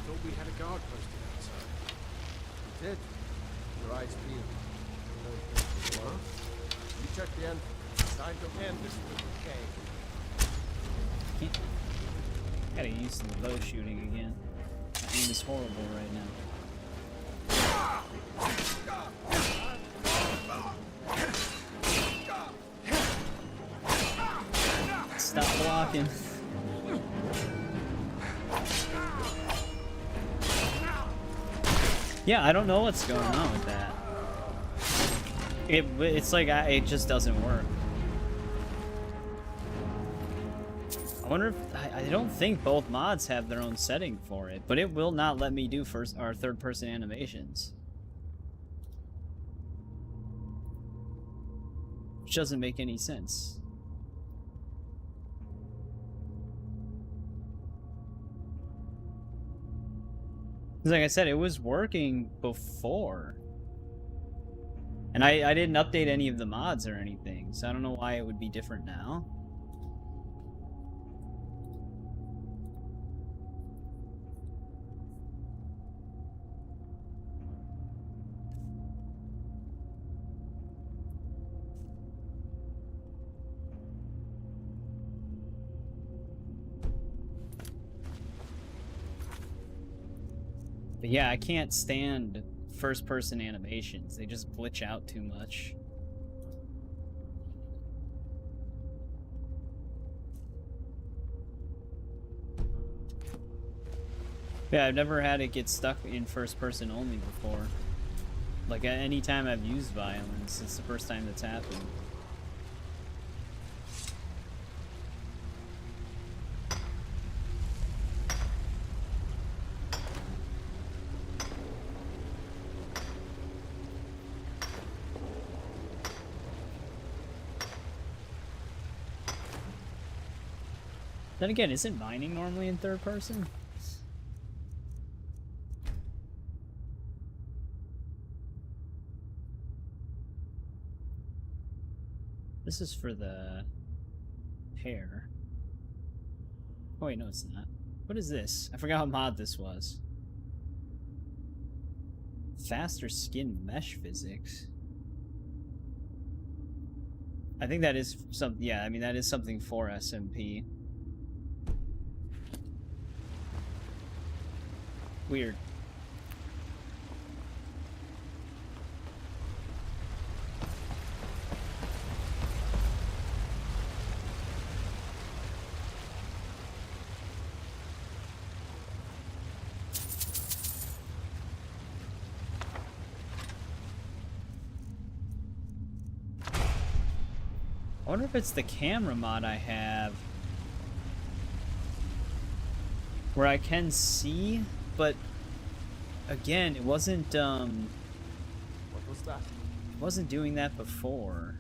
Thought we had a guard posted outside. We did. Your eyes peeled. Huh? You check the end. Time to end this little cave. Gotta use some bow shooting again. My aim is horrible right now. Stop blocking. Yeah, I don't know what's going on with that. It's like it just doesn't work. I wonder if I don't think both mods have their own setting for it, but it will not let me do first or third person animations. Which doesn't make any sense. Like I said, it was working before. And I didn't update any of the mods or anything, so I don't know why it would be different now. But yeah, I can't stand first-person animations. They just glitch out too much. Yeah, I've never had it get stuck in first-person only before. Like, any time I've used violence, it's the first time that's happened. Then again, isn't mining normally in third person? This is for the hair. Oh wait, no it's not. What is this? I forgot what mod this was. Faster skin mesh physics. I think that is something, yeah, I mean, that is something for SMP. Weird. I wonder if it's the camera mod I have where I can see, but again, it wasn't What was that? it wasn't doing that before.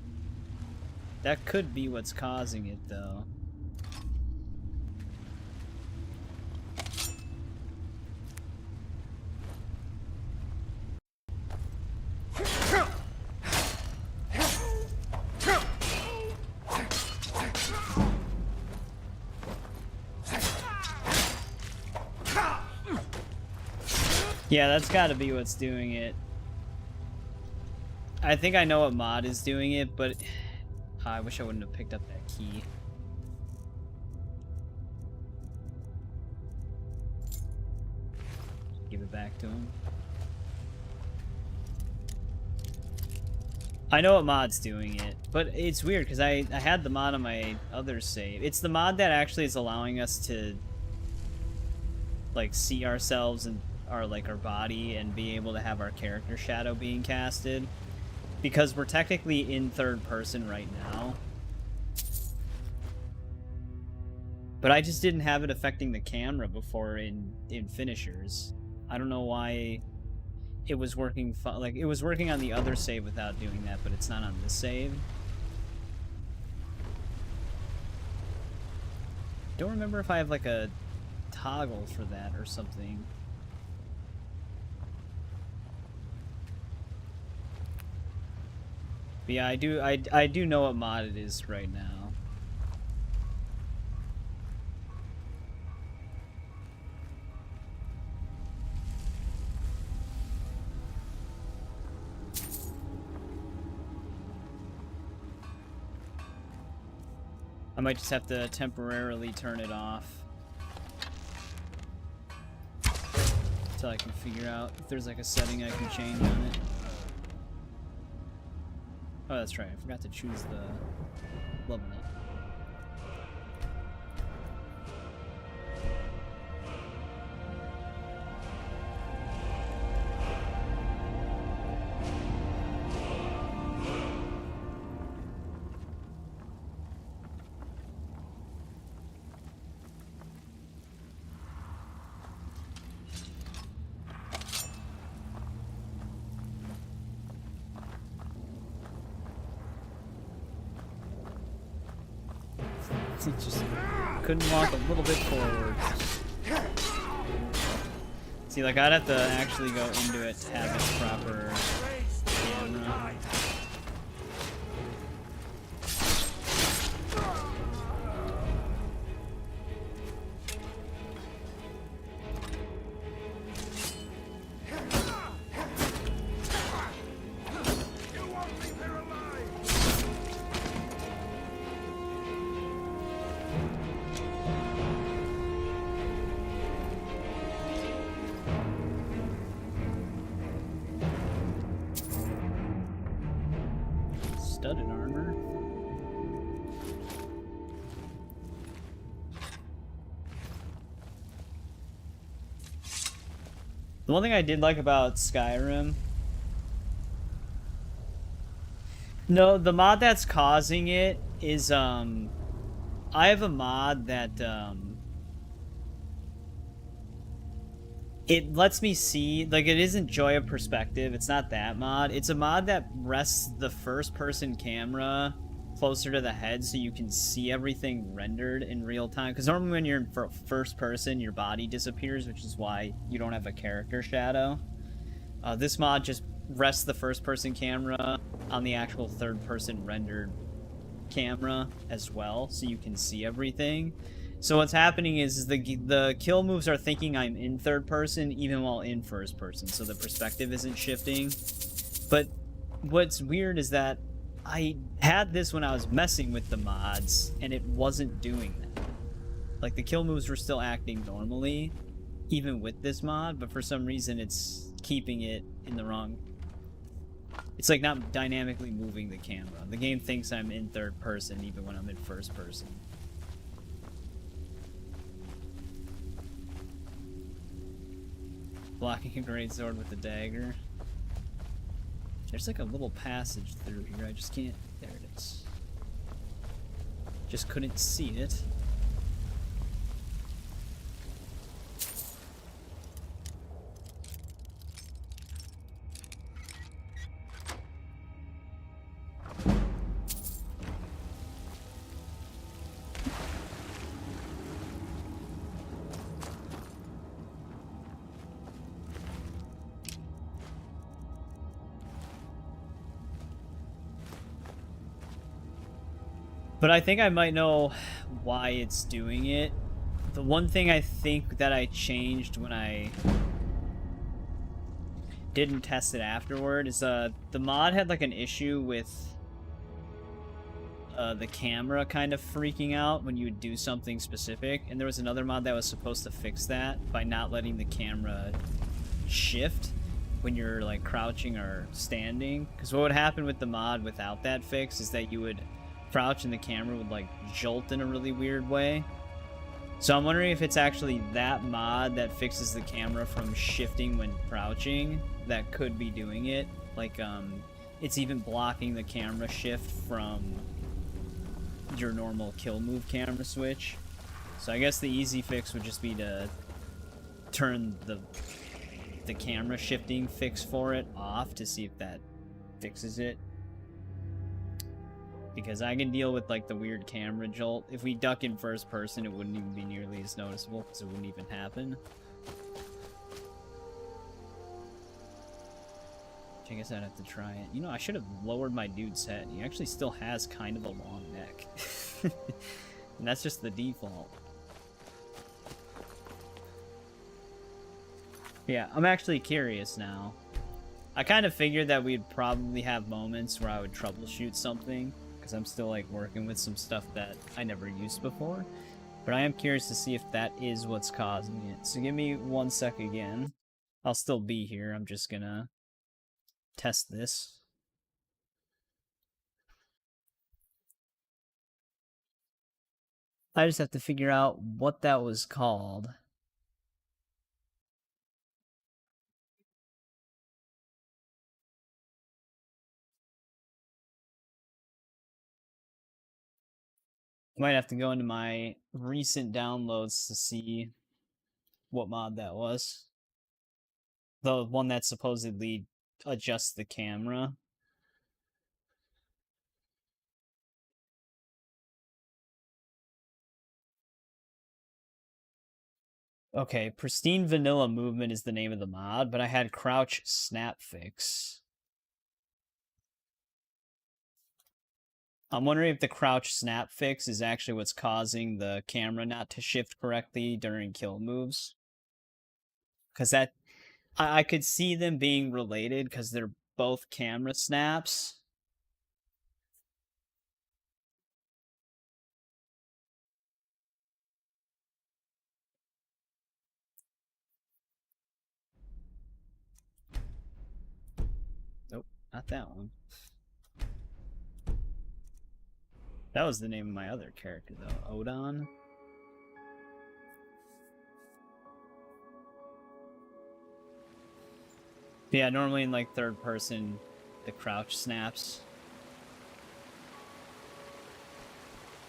That could be what's causing it though. Yeah, that's gotta be what's doing it. I think I know what mod is doing it, but I wish I wouldn't have picked up that key. Give it back to him. I know what mod's doing it, but it's weird because I had the mod on my other save. It's the mod that actually is allowing us to like see ourselves and our body and be able to have our character shadow being casted, because we're technically in third person right now, but I just didn't have it affecting the camera before in finishers. I don't know why it was working like it was working on the other save without doing that, but it's not on this save. Don't remember if I have like a toggle for that or something. But yeah, I do know what mod it is right now. I might just have to temporarily turn it off until I can figure out if there's like a setting I can change on it. Oh, that's right. I forgot to choose the level up. Just couldn't walk a little bit forward. See, like, I'd have to actually go into it to have it proper camera. Studded armor. The one thing I did like about Skyrim... No, the mod that's causing it is, I have a mod that, it lets me see, like, it isn't Joy of Perspective, it's not that mod. It's a mod that rests the first-person camera closer to the head so you can see everything rendered in real time. Because normally when you're in first person, your body disappears, which is why you don't have a character shadow. This mod just rests the first-person camera on the actual third-person rendered camera as well, so you can see everything. So what's happening is the kill moves are thinking I'm in third person even while in first person, so the perspective isn't shifting. But what's weird is that I had this when I was messing with the mods, and it wasn't doing that. Like, the kill moves were still acting normally, even with this mod, but for some reason it's keeping it in the wrong... It's like not dynamically moving the camera. The game thinks I'm in third person even when I'm in first person. Blocking a greatsword with the dagger. There's like a little passage through here. I just can't... There it is. Just couldn't see it. But I think I might know why it's doing it. The one thing I think that I changed when I didn't test it afterward is the mod had like an issue with the camera kind of freaking out when you would do something specific, and there was another mod that was supposed to fix that by not letting the camera shift when you're like crouching or standing. Because what would happen with the mod without that fix is that you would crouch and the camera would like jolt in a really weird way. So I'm wondering if it's actually that mod that fixes the camera from shifting when crouching that could be doing it. Like it's even blocking the camera shift from your normal kill move camera switch. So I guess the easy fix would just be to turn the camera shifting fix for it off to see if that fixes it. Because I can deal with like the weird camera jolt. If we duck in first person, it wouldn't even be nearly as noticeable because it wouldn't even happen. I guess I'd have to try it. You know, I should have lowered my dude's head. He actually still has kind of a long neck. And that's just the default. Yeah, I'm actually curious now. I kind of figured that we'd probably have moments where I would troubleshoot something, because I'm still like working with some stuff that I never used before. But I am curious to see if that is what's causing it. So give me 1 sec again. I'll still be here. I'm just gonna test this. I just have to figure out what that was called. Might have to go into my recent downloads to see what mod that was. The one that supposedly adjusts the camera. Okay, pristine vanilla movement is the name of the mod, but I had crouch snap fix. I'm wondering if the crouch snap fix is actually what's causing the camera not to shift correctly during kill moves. Because that... I could see them being related because they're both camera snaps. Nope, not that one. That was the name of my other character, though. Odon. Yeah, normally in, like, third person, the crouch snaps.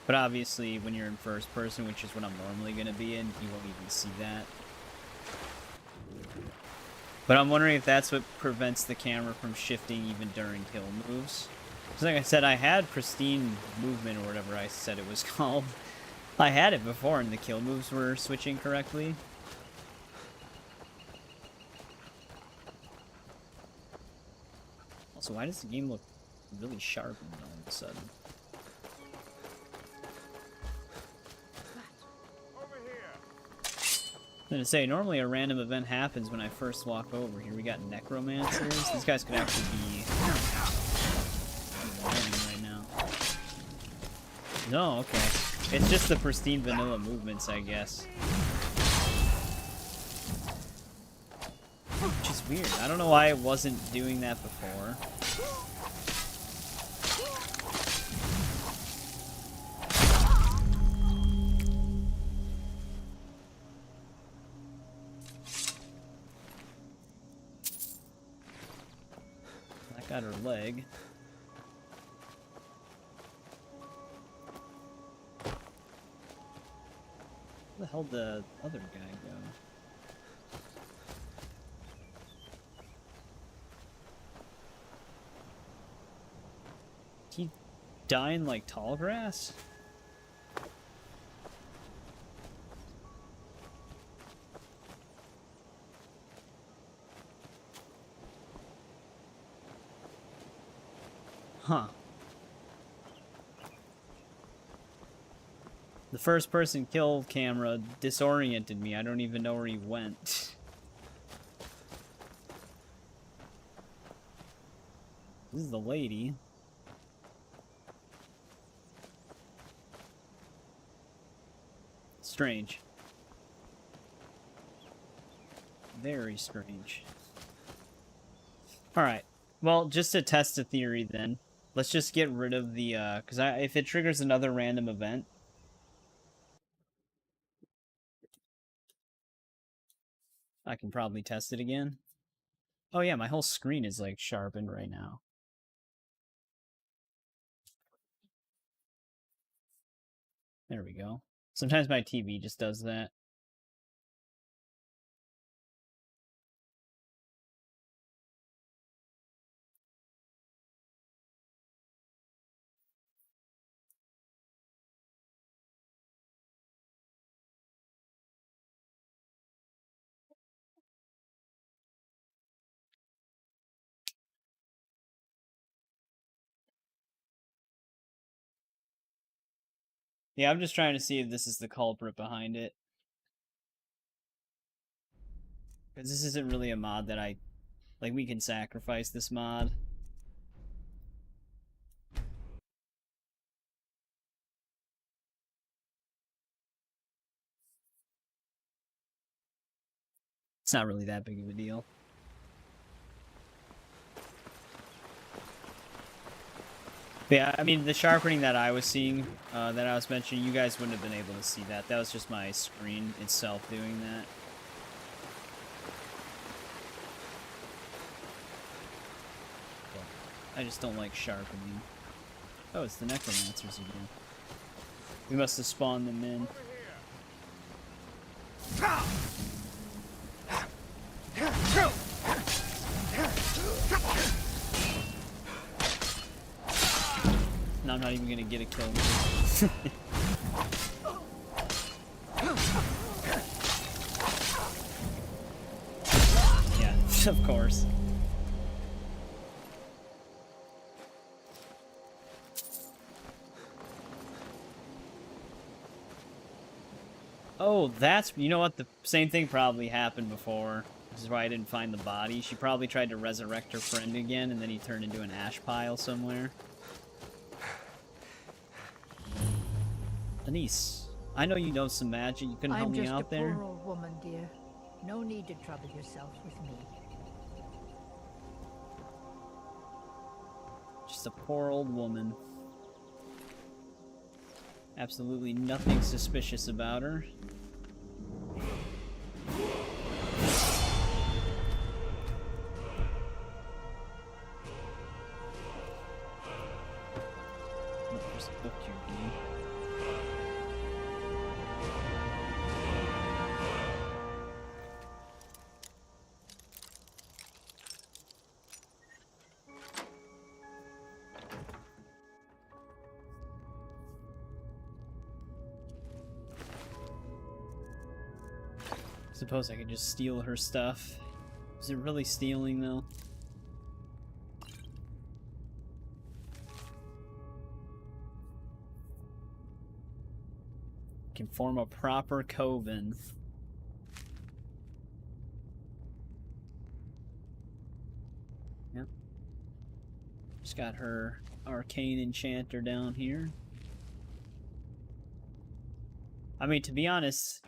But obviously, when you're in first person, which is what I'm normally going to be in, you won't even see that. But I'm wondering if that's what prevents the camera from shifting even during kill moves. Because like I said, I had pristine movement, or whatever I said it was called. I had it before, and the kill moves were switching correctly. Also, why does the game look really sharp all of a sudden? I'm gonna say, normally a random event happens when I first walk over here. We got necromancers. These guys could actually be right No, okay. It's just the pristine vanilla movements, I guess. Which is weird. I don't know why it wasn't doing that before. I got her leg. Where the hell did the other guy go? He dying like tall grass? Huh. The first person kill camera disoriented me. I don't even know where he went. This is the lady. Strange. Very strange. Alright. Well, just to test a theory then, let's just get rid of the, because if it triggers another random event, I can probably test it again. Oh yeah, my whole screen is like sharpened right now. There we go. Sometimes my TV just does that. Yeah, I'm just trying to see if this is the culprit behind it. Because this isn't really a mod that I... Like, we can sacrifice this mod. It's not really that big of a deal. But yeah, I mean, the sharpening that I was seeing, that I was mentioning, you guys wouldn't have been able to see that. That was just my screen itself doing that. I just don't like sharpening. Oh, it's the necromancers again. We must have spawned them in. No, I'm not even gonna get a kill. Yeah, of course. Oh, that's... You know what? The same thing probably happened before. This is why I didn't find the body. She probably tried to resurrect her friend again, and then he turned into an ash pile somewhere. Denise, I know you know some magic. You couldn't help me out there? I'm just a poor old woman, dear. No need to trouble yourself with me. Just a poor old woman. Absolutely nothing suspicious about her. There's a book here, dude. Suppose I could just steal her stuff. Is it really stealing, though? Can form a proper coven. Yep. Just got her arcane enchanter down here. I mean, to be honest,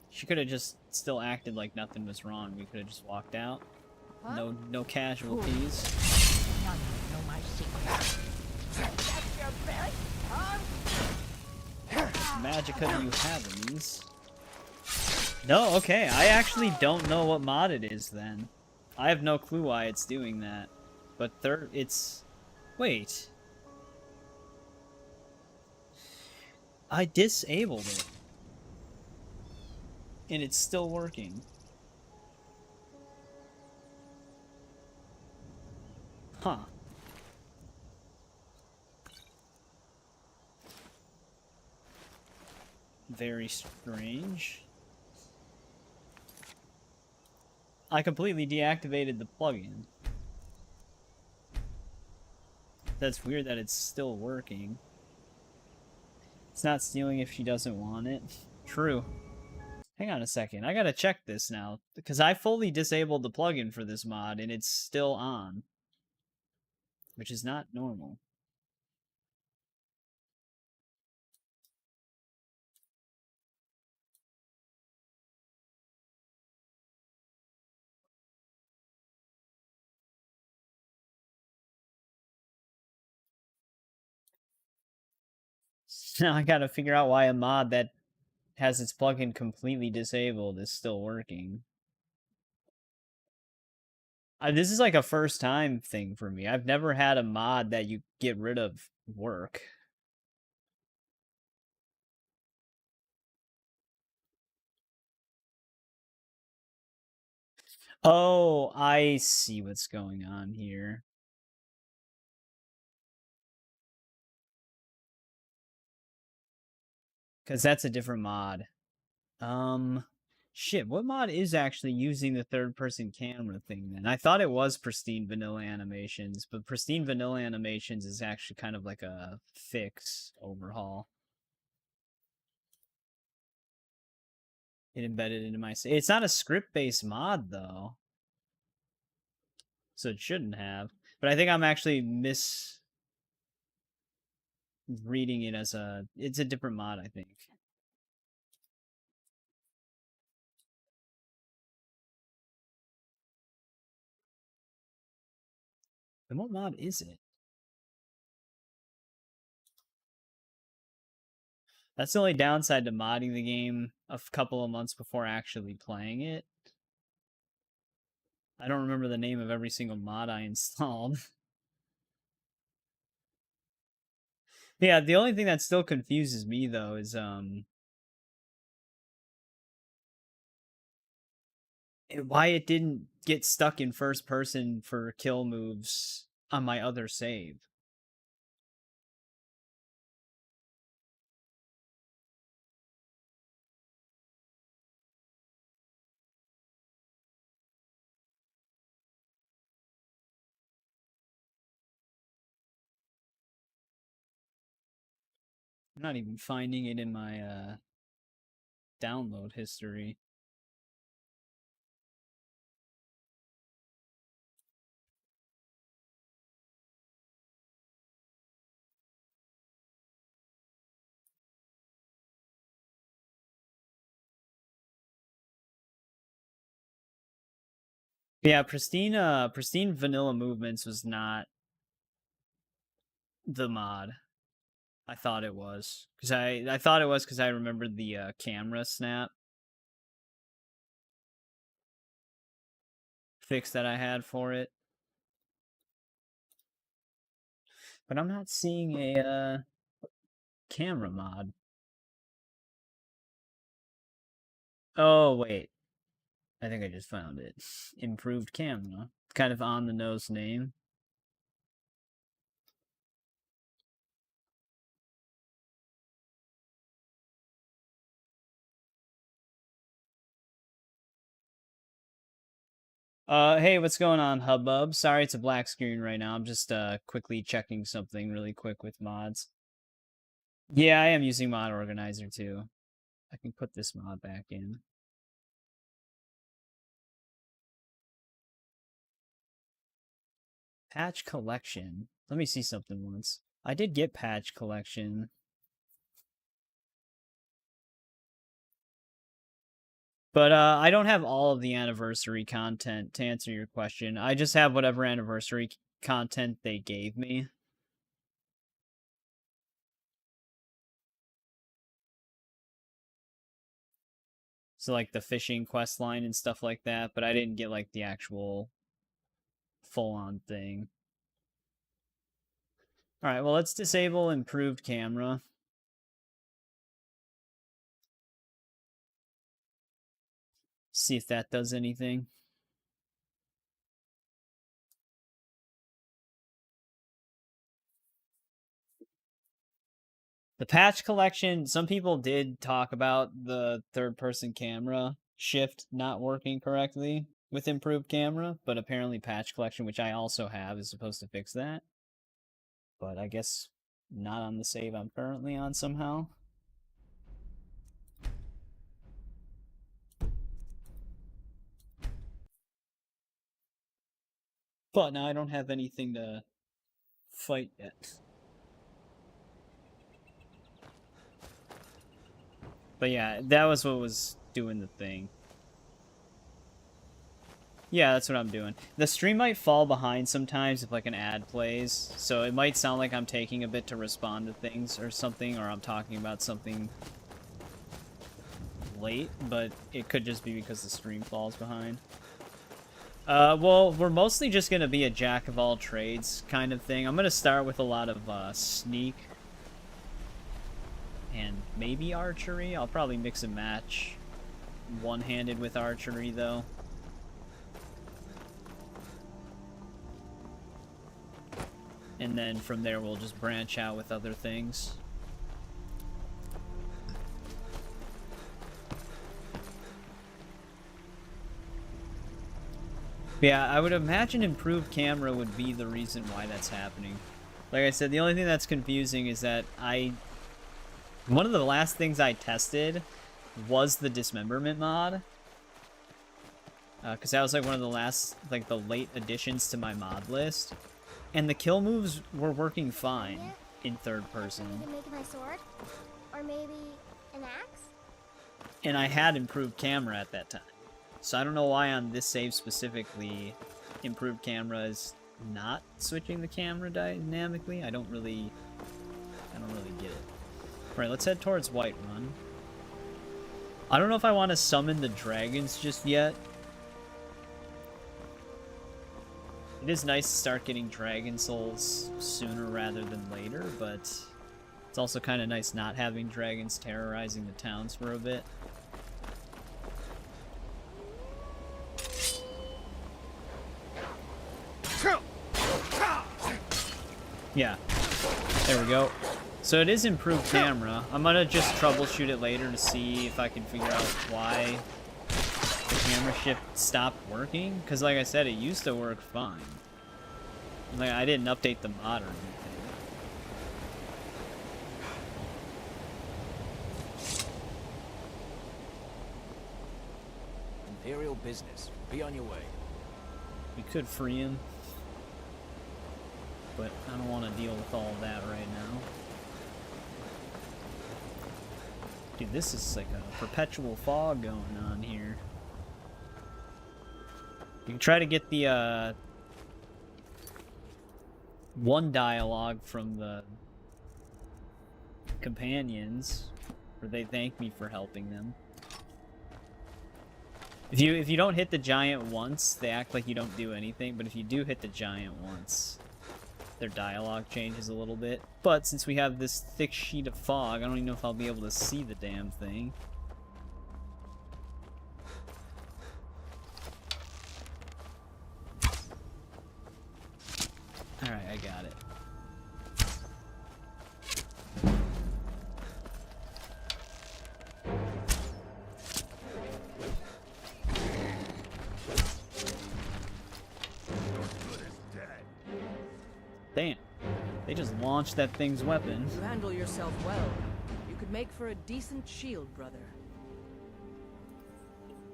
she could have just still acted like nothing was wrong. We could have just walked out. Huh? No casualties. None know my secret. That's your best, huh? Magicka do you have, these? No, okay. I actually don't know what mod it is then. I have no clue why it's doing that. But it's... Wait. I disabled it. And it's still working. Huh. Very strange. I completely deactivated the plugin. That's weird that it's still working. It's not stealing if she doesn't want it. True. Hang on a second. I gotta check this now. Because I fully disabled the plugin for this mod and it's still on. Which is not normal. Now I gotta figure out why a mod that has its plugin completely disabled is still working. This is like a first time thing for me. I've never had a mod that you get rid of work. Oh, I see what's going on here. Because that's a different mod. Shit, what mod is actually using the third-person camera thing, then? I thought it was Pristine Vanilla Animations, but Pristine Vanilla Animations is actually kind of like a fix overhaul. It embedded into my... It's not a script-based mod, though. So it shouldn't have. But I think I'm actually reading it as a... It's a different mod, I think. And what mod is it? That's the only downside to modding the game a couple of months before actually playing it. I don't remember the name of every single mod I installed. Yeah, the only thing that still confuses me, though, is, why it didn't get stuck in first person for kill moves on my other save. I'm not even finding it in my, download history. Yeah, Pristine Vanilla Movements was not the mod. I thought it was. Because I thought it was because I remembered the, camera snap fix that I had for it. But I'm not seeing a, camera mod. Oh, wait. I think I just found it. Improved camera. Kind of on the nose name. Hey, what's going on, Hubbub? Sorry it's a black screen right now. I'm just, quickly checking something really quick with mods. Yeah, I am using Mod Organizer, too. I can put this mod back in. Patch Collection. Let me see something once. I did get Patch Collection. But I don't have all of the anniversary content to answer your question. I just have whatever anniversary content they gave me. So like the fishing quest line and stuff like that, but I didn't get like the actual full-on thing. Alright, well let's disable improved camera. See if that does anything. The patch collection, some people did talk about the third-person camera shift not working correctly with improved camera, but apparently patch collection, which I also have, is supposed to fix that. But I guess not on the save I'm currently on somehow. But now I don't have anything to fight yet. But yeah, that was what was doing the thing. Yeah, that's what I'm doing. The stream might fall behind sometimes if like an ad plays, so it might sound like I'm taking a bit to respond to things or something, or I'm talking about something late, but it could just be because the stream falls behind. Well, we're mostly just gonna be a jack of all trades kind of thing. I'm gonna start with a lot of sneak and maybe archery. I'll probably mix and match one-handed with archery though. And then from there we'll just branch out with other things. Yeah, I would imagine improved camera would be the reason why that's happening. Like I said, the only thing that's confusing is that one of the last things I tested was the dismemberment mod. Because that was like one of the last, like the late additions to my mod list. And the kill moves were working fine in third person. To make my sword? Or maybe an axe? And I had improved camera at that time. So I don't know why on this save specifically, improved camera is not switching the camera dynamically. I don't really get it. Alright, let's head towards Whiterun. I don't know if I want to summon the dragons just yet. It is nice to start getting dragon souls sooner rather than later, but it's also kind of nice not having dragons terrorizing the towns for a bit. Yeah, there we go. So it is improved camera. I'm gonna just troubleshoot it later to see if I can figure out why the camera shift stopped working. Because like I said, it used to work fine. Like, I didn't update the mod or anything. Imperial business. Be on your way. We could free him. But I don't want to deal with all of that right now. Dude, this is like a perpetual fog going on here. You can try to get the, one dialogue from the companions, where they thank me for helping them. If you don't hit the giant once, they act like you don't do anything, but if you do hit the giant once, their dialogue changes a little bit. But since we have this thick sheet of fog, I don't even know if I'll be able to see the damn thing. Alright, I got it. Damn. They just launched that thing's weapon. You handle yourself well. You could make for a decent shield, brother.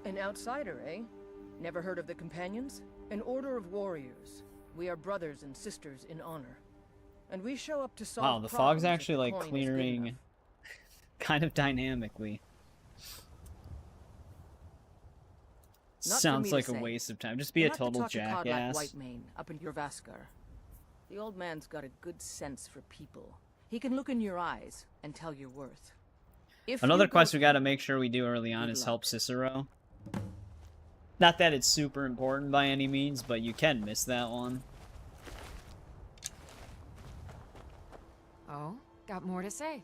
An outsider, eh? Never heard of the Companions? An order of warriors. We are brothers and sisters in honor. And we show up to solve Wow, the fog's actually like clearing kind of dynamically. Not for Sounds me to like a say. waste of time. Just be You'll a have to total talk to Cod like jackass. Whitemane up in your Vaskar. The old man's got a good sense for people. He can look in your eyes and tell your worth. If Another you go quest we to- gotta make sure we do early on Good is luck. help Cicero. Not that it's super important by any means, but you can miss that one. Oh, got more to say.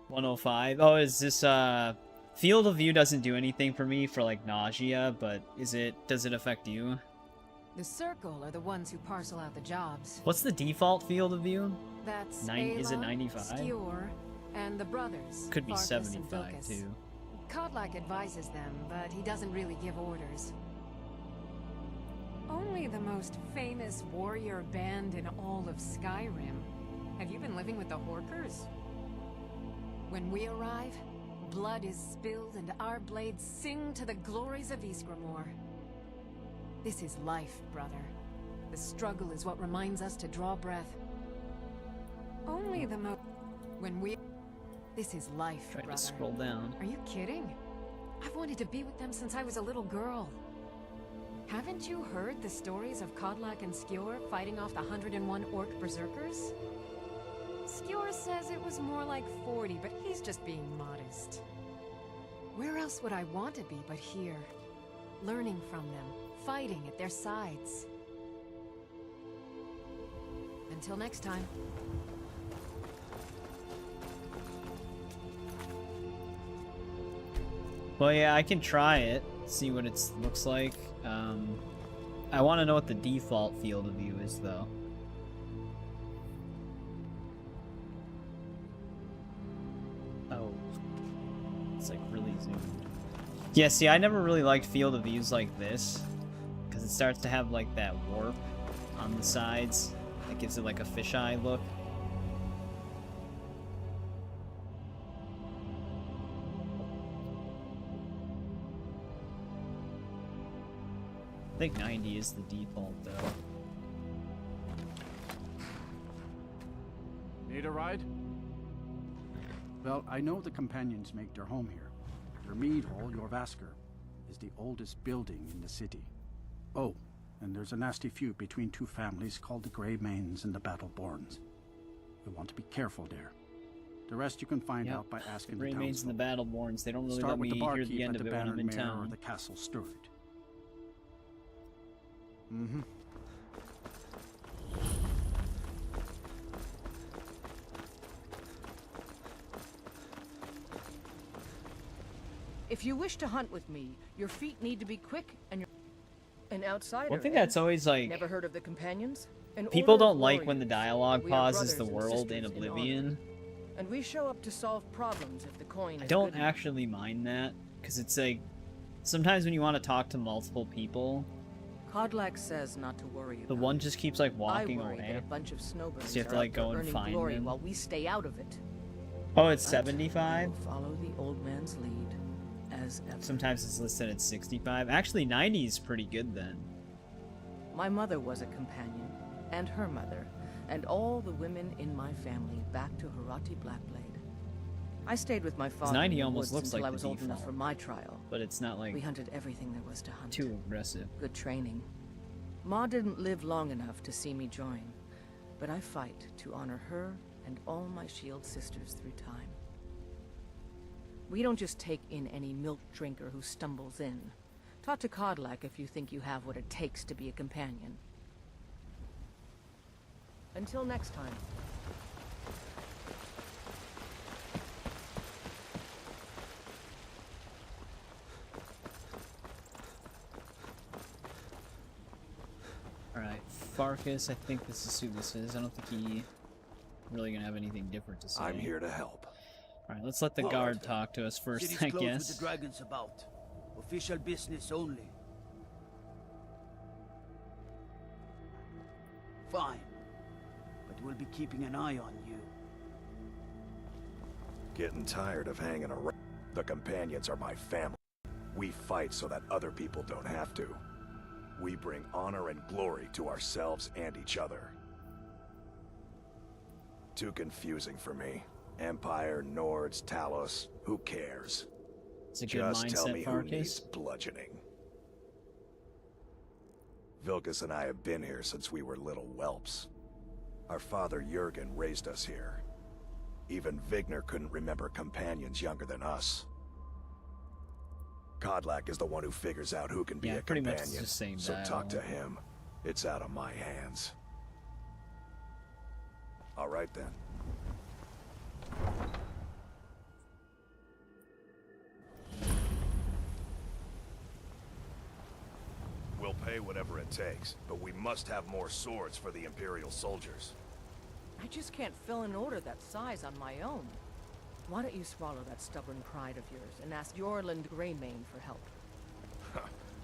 $105. Oh, is this field of view doesn't do anything for me for like nausea, but does it affect you? The Circle are the ones who parcel out the jobs. What's the default field of view? That's Is it Ayla, 95? Skewer, and the brothers. Could be Farkas and 75 Vilkas. too. Kodlak advises them, but he doesn't really give orders. Only the most famous warrior band in all of Skyrim. Have you been living with the Horkers? When we arrive, blood is spilled and our blades sing to the glories of Ysgramor. This is life, brother. The struggle is what reminds us to draw breath. Only the when we... This is life, Try brother. to scroll down. Are you kidding? I've wanted to be with them since I was a little girl. Haven't you heard the stories of Kodlak and Skewer fighting off the 101 orc berserkers? Skewer says it was more like 40, but he's just being modest. Where else would I want to be but here? Learning from them, fighting at their sides. Until next time. Well, yeah, I can try it, see what it looks like. I want to know what the default field of view is, though. Oh. It's like really zoomed. Yeah, see, I never really liked field of views like this, because it starts to have like that warp on the sides. It gives it like a fisheye look. I think 90 is the default, though. Need a ride? Well, I know the companions make their home here. Your mead hall, your Vaskar, is the oldest building in the city. Oh, and there's a nasty feud between two families called the Greymanes and the Battleborns. You want to be careful there. The rest you can find out by asking the Greymanes and the Battleborns, they don't really Start let with me the hear barkeep the end at of the it when I'm in Bannered Mare or town. the Castle Steward. Mm-hmm. If you wish to hunt with me, your feet need to be quick and your... An outsider. One thing eh? that's always like... Never heard of the companions? An People order of don't like when the warriors. dialogue We are pauses the brothers and world in sisters honor. Oblivion. And we show up to solve problems if the coin I is don't good enough. actually mind that, because it's like... Sometimes when you want to talk to multiple people, Kodlak says not to worry about the one just keeps like walking I worry that away. a bunch of snowbirds So you have to are like out there go and earning find glory them. while we stay out of it. Oh, it's But 75? we'll follow the old man's lead as ever. Sometimes it's listed at 65. Actually, 90 is pretty good then. My mother was a companion, and her mother, and all the women in my family back to Harati Blackblade. I stayed with my father 90 in the almost woods looks until like I the was old enough default. for my trial. But it's not like We hunted everything there was to hunt. too aggressive. Good training. Ma didn't live long enough to see me join, but I fight to honor her and all my shield sisters through time. We don't just take in any milk drinker who stumbles in. Talk to Kodlak if you think you have what it takes to be a companion. Until next time. Alright, Farkas, I think this is who this is. I don't think he really gonna have anything different to say. I'm here to help. Alright, let's let the All guard right. talk to us first, City's I closed with guess. the dragons about. Official business only. Fine. But we'll be keeping an eye on you. Getting tired of hanging around. The companions are my family. We fight so that other people don't have to. We bring honor and glory to ourselves and each other. Too confusing for me. Empire, Nords, Talos, who cares? It's a good Just tell mindset, me who Farkas. needs bludgeoning. Vilkas and I have been here since we were little whelps. Our father Jurgen raised us here. Even Vigner couldn't remember companions younger than us. Kodlak is the one who figures out who can be a pretty much companion, it's the same so talk to dialogue. him. It's out of my hands. All right then. We'll pay whatever it takes, but we must have more swords for the Imperial soldiers. I just can't fill an order that size on my own. Why don't you swallow that stubborn pride of yours and ask Yorland Greymane for help?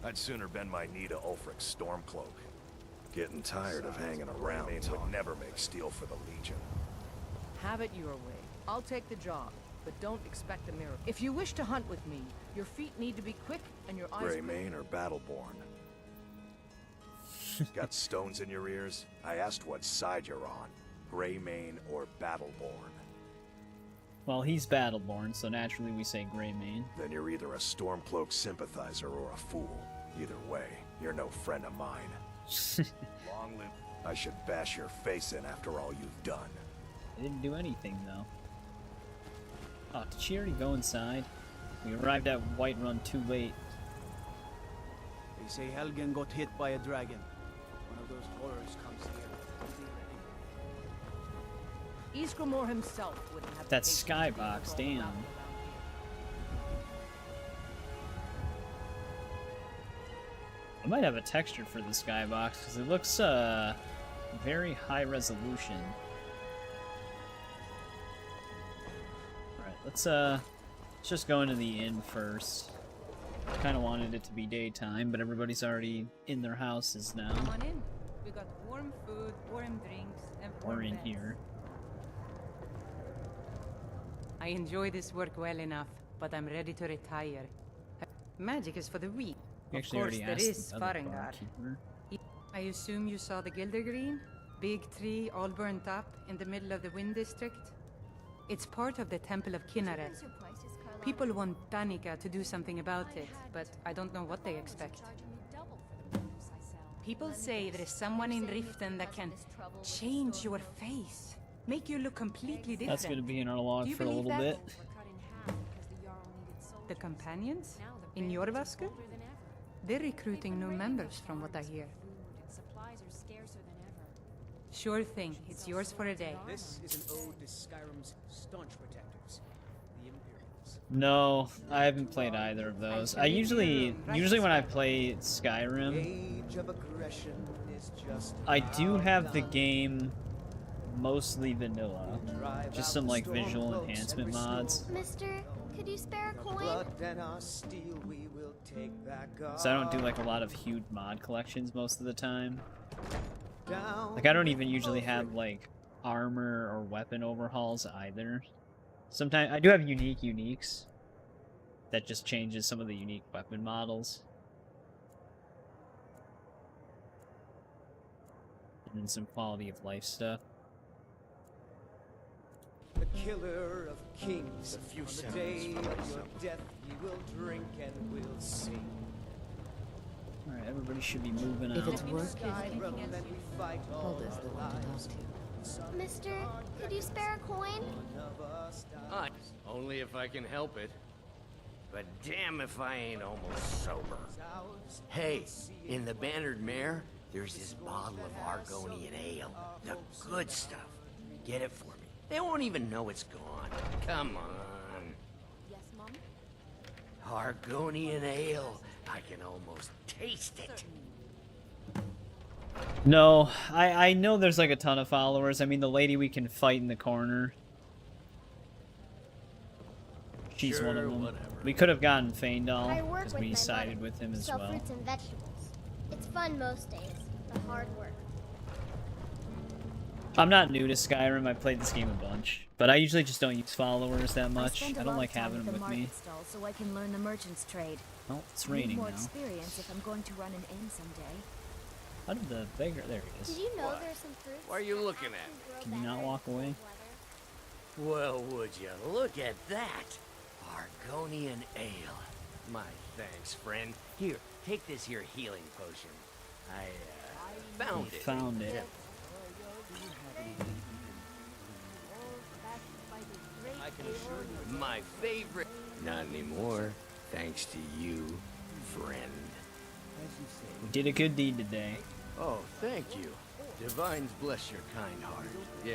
I'd sooner bend my knee to Ulfric's Stormcloak. Getting tired of hanging around would never make steel for the Legion. Have it your way. I'll take the job, but don't expect a miracle. If you wish to hunt with me, your feet need to be quick and your eyes... Greymane or Battleborn? Got stones in your ears? I asked what side you're on. Greymane or Battleborn? Well, he's Battleborn, so naturally we say Greymane. Then you're either a Stormcloak sympathizer or a fool. Either way, you're no friend of mine. Long live... I should bash your face in after all you've done. I didn't do anything, though. Oh, did she already go inside? We arrived at Whiterun too late. They say Helgen got hit by a dragon. One of those horrors comes here. Ysgramor himself wouldn't have... That skybox, damn. I might have a texture for the skybox, because it looks, very high resolution. Alright, let's just go into the inn first. Kind of wanted it to be daytime, but everybody's already in their houses now. Come on in. We got warm food, warm drinks, and warm We're in beds. here. I enjoy this work well enough, but I'm ready to retire. Magic is for the weak. We Of actually course, already there asked is the other Farengar. barkeeper. I assume you saw the Gildergreen? Big tree all burnt up in the middle of the Wind District? It's part of the Temple of Kinneret. People want Danica to do something about it, but I don't know what they expect. People say there is someone in Riften that can change your face, make you look completely different. That's gonna be in our log Do you for a believe little that? bit. The companions? In Jorvaske? They're recruiting new members from what I hear. Sure thing, it's yours for a day. This is an ode to Skyrim's staunch protectors, the Imperials. No, I haven't played either of those. I usually when I play Skyrim, I do have the game mostly vanilla. Just some like visual enhancement mods. Mister, could you spare a coin? So I don't do like a lot of huge mod collections most of the time. Like I don't even usually have like armor or weapon overhauls either. Sometimes I do have uniques that just changes some of the unique weapon models. And then some quality of life stuff. The killer of kings. On the day of your death, you will drink and will sing. Alright, everybody should be moving out. If it's worth it, Hulda's the one to talk to. Mister, could you spare a coin? Only if I can help it. But damn if I ain't almost sober. Hey, in the Bannered Mare, there's this bottle of Argonian ale. The good stuff. Get it for me. They won't even know it's gone. Come on. Yes, Mom? Argonian ale. I can almost taste it. No, I know there's like a ton of followers. I mean, the lady we can fight in the corner. She's one of them. Whatever. We could have gotten I Faendal, work because with we my sided mother. with him as Sell well. fruits and vegetables. It's fun most days, but hard work. I'm not new to Skyrim, I played this game a bunch. But I usually just don't use followers that much. spend a I don't lot like of time having at them the with me. market stall so I can learn the merchant's trade. Oh, it's Need raining more now. experience if I'm going to run an inn someday. How did the beggar... There he Did is. you know there's some fruits? What are you looking that at? actually Can grow you not better walk in away? cold weather? Well, would you look at that? Argonian ale. My thanks, friend. Here, take this here healing potion. I found it. Found it. I can assure you, my favorite. Not anymore. Thanks to you, friend. We did a good deed today. Oh, thank you. Divines bless your kind heart. Yeah.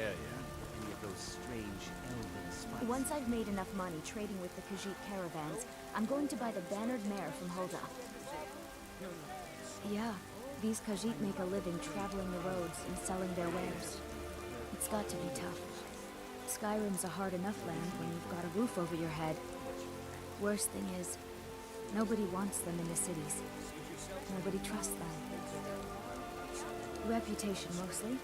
Any of those strange elven spices. Once I've made enough money trading with the Khajiit caravans, I'm going to buy the bannered mare from Hulda. Yeah, these Khajiit make a living traveling the roads and selling their wares. It's got to be tough. Skyrim's a hard enough land when you've got a roof over your head. Worst thing is, nobody wants them in the cities. Nobody trusts them. Reputation mostly.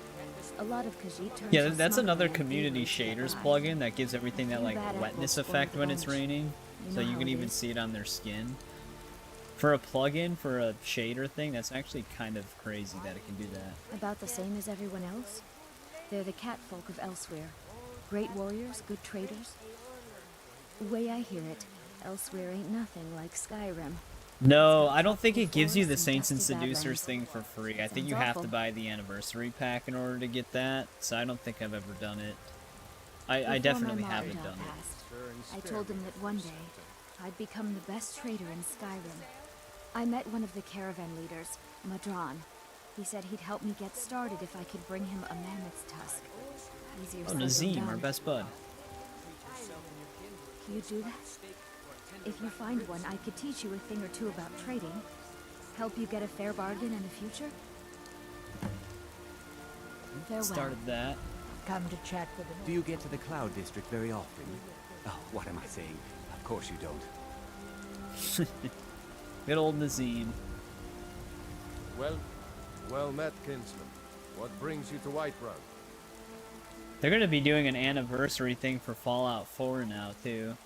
A lot of Khajiit turns Yeah, to that's another smuggling and community thievery shaders for plugin that gives everything that Too like bad wetness apples effect spoil when the it's bunch. raining. You So know you how can it even is. see it on their skin. For a plugin, for a shader thing, that's actually kind of crazy that it can do that. About the same as everyone else. They're the catfolk of elsewhere. Great warriors, good traders. The way I hear it, elsewhere ain't nothing like Skyrim. No, I don't think it gives you the Saints and Seducers thing for free. I think you Sounds have to awful. buy the anniversary pack in order to get that, so I don't think I've ever done it. I Before definitely my haven't Martindale done it. passed, I told him that one day, I'd become the best trader in Skyrim. I met one of the caravan leaders, Madron. He said he'd help me get started if I could bring him a mammoth's tusk. Easier Oh, said than Nazim, done. our best bud. You do that? If you find one, I could teach you a thing or two about trading. Help you get a fair bargain in the future. Farewell. Started that. Come to chat with him. Do you get to the Cloud District very often? Oh, what am I saying? Of course you don't. Good old Nazim. Well met, kinsman. What brings you to Whiterun? They're gonna be doing an anniversary thing for Fallout 4 now, too.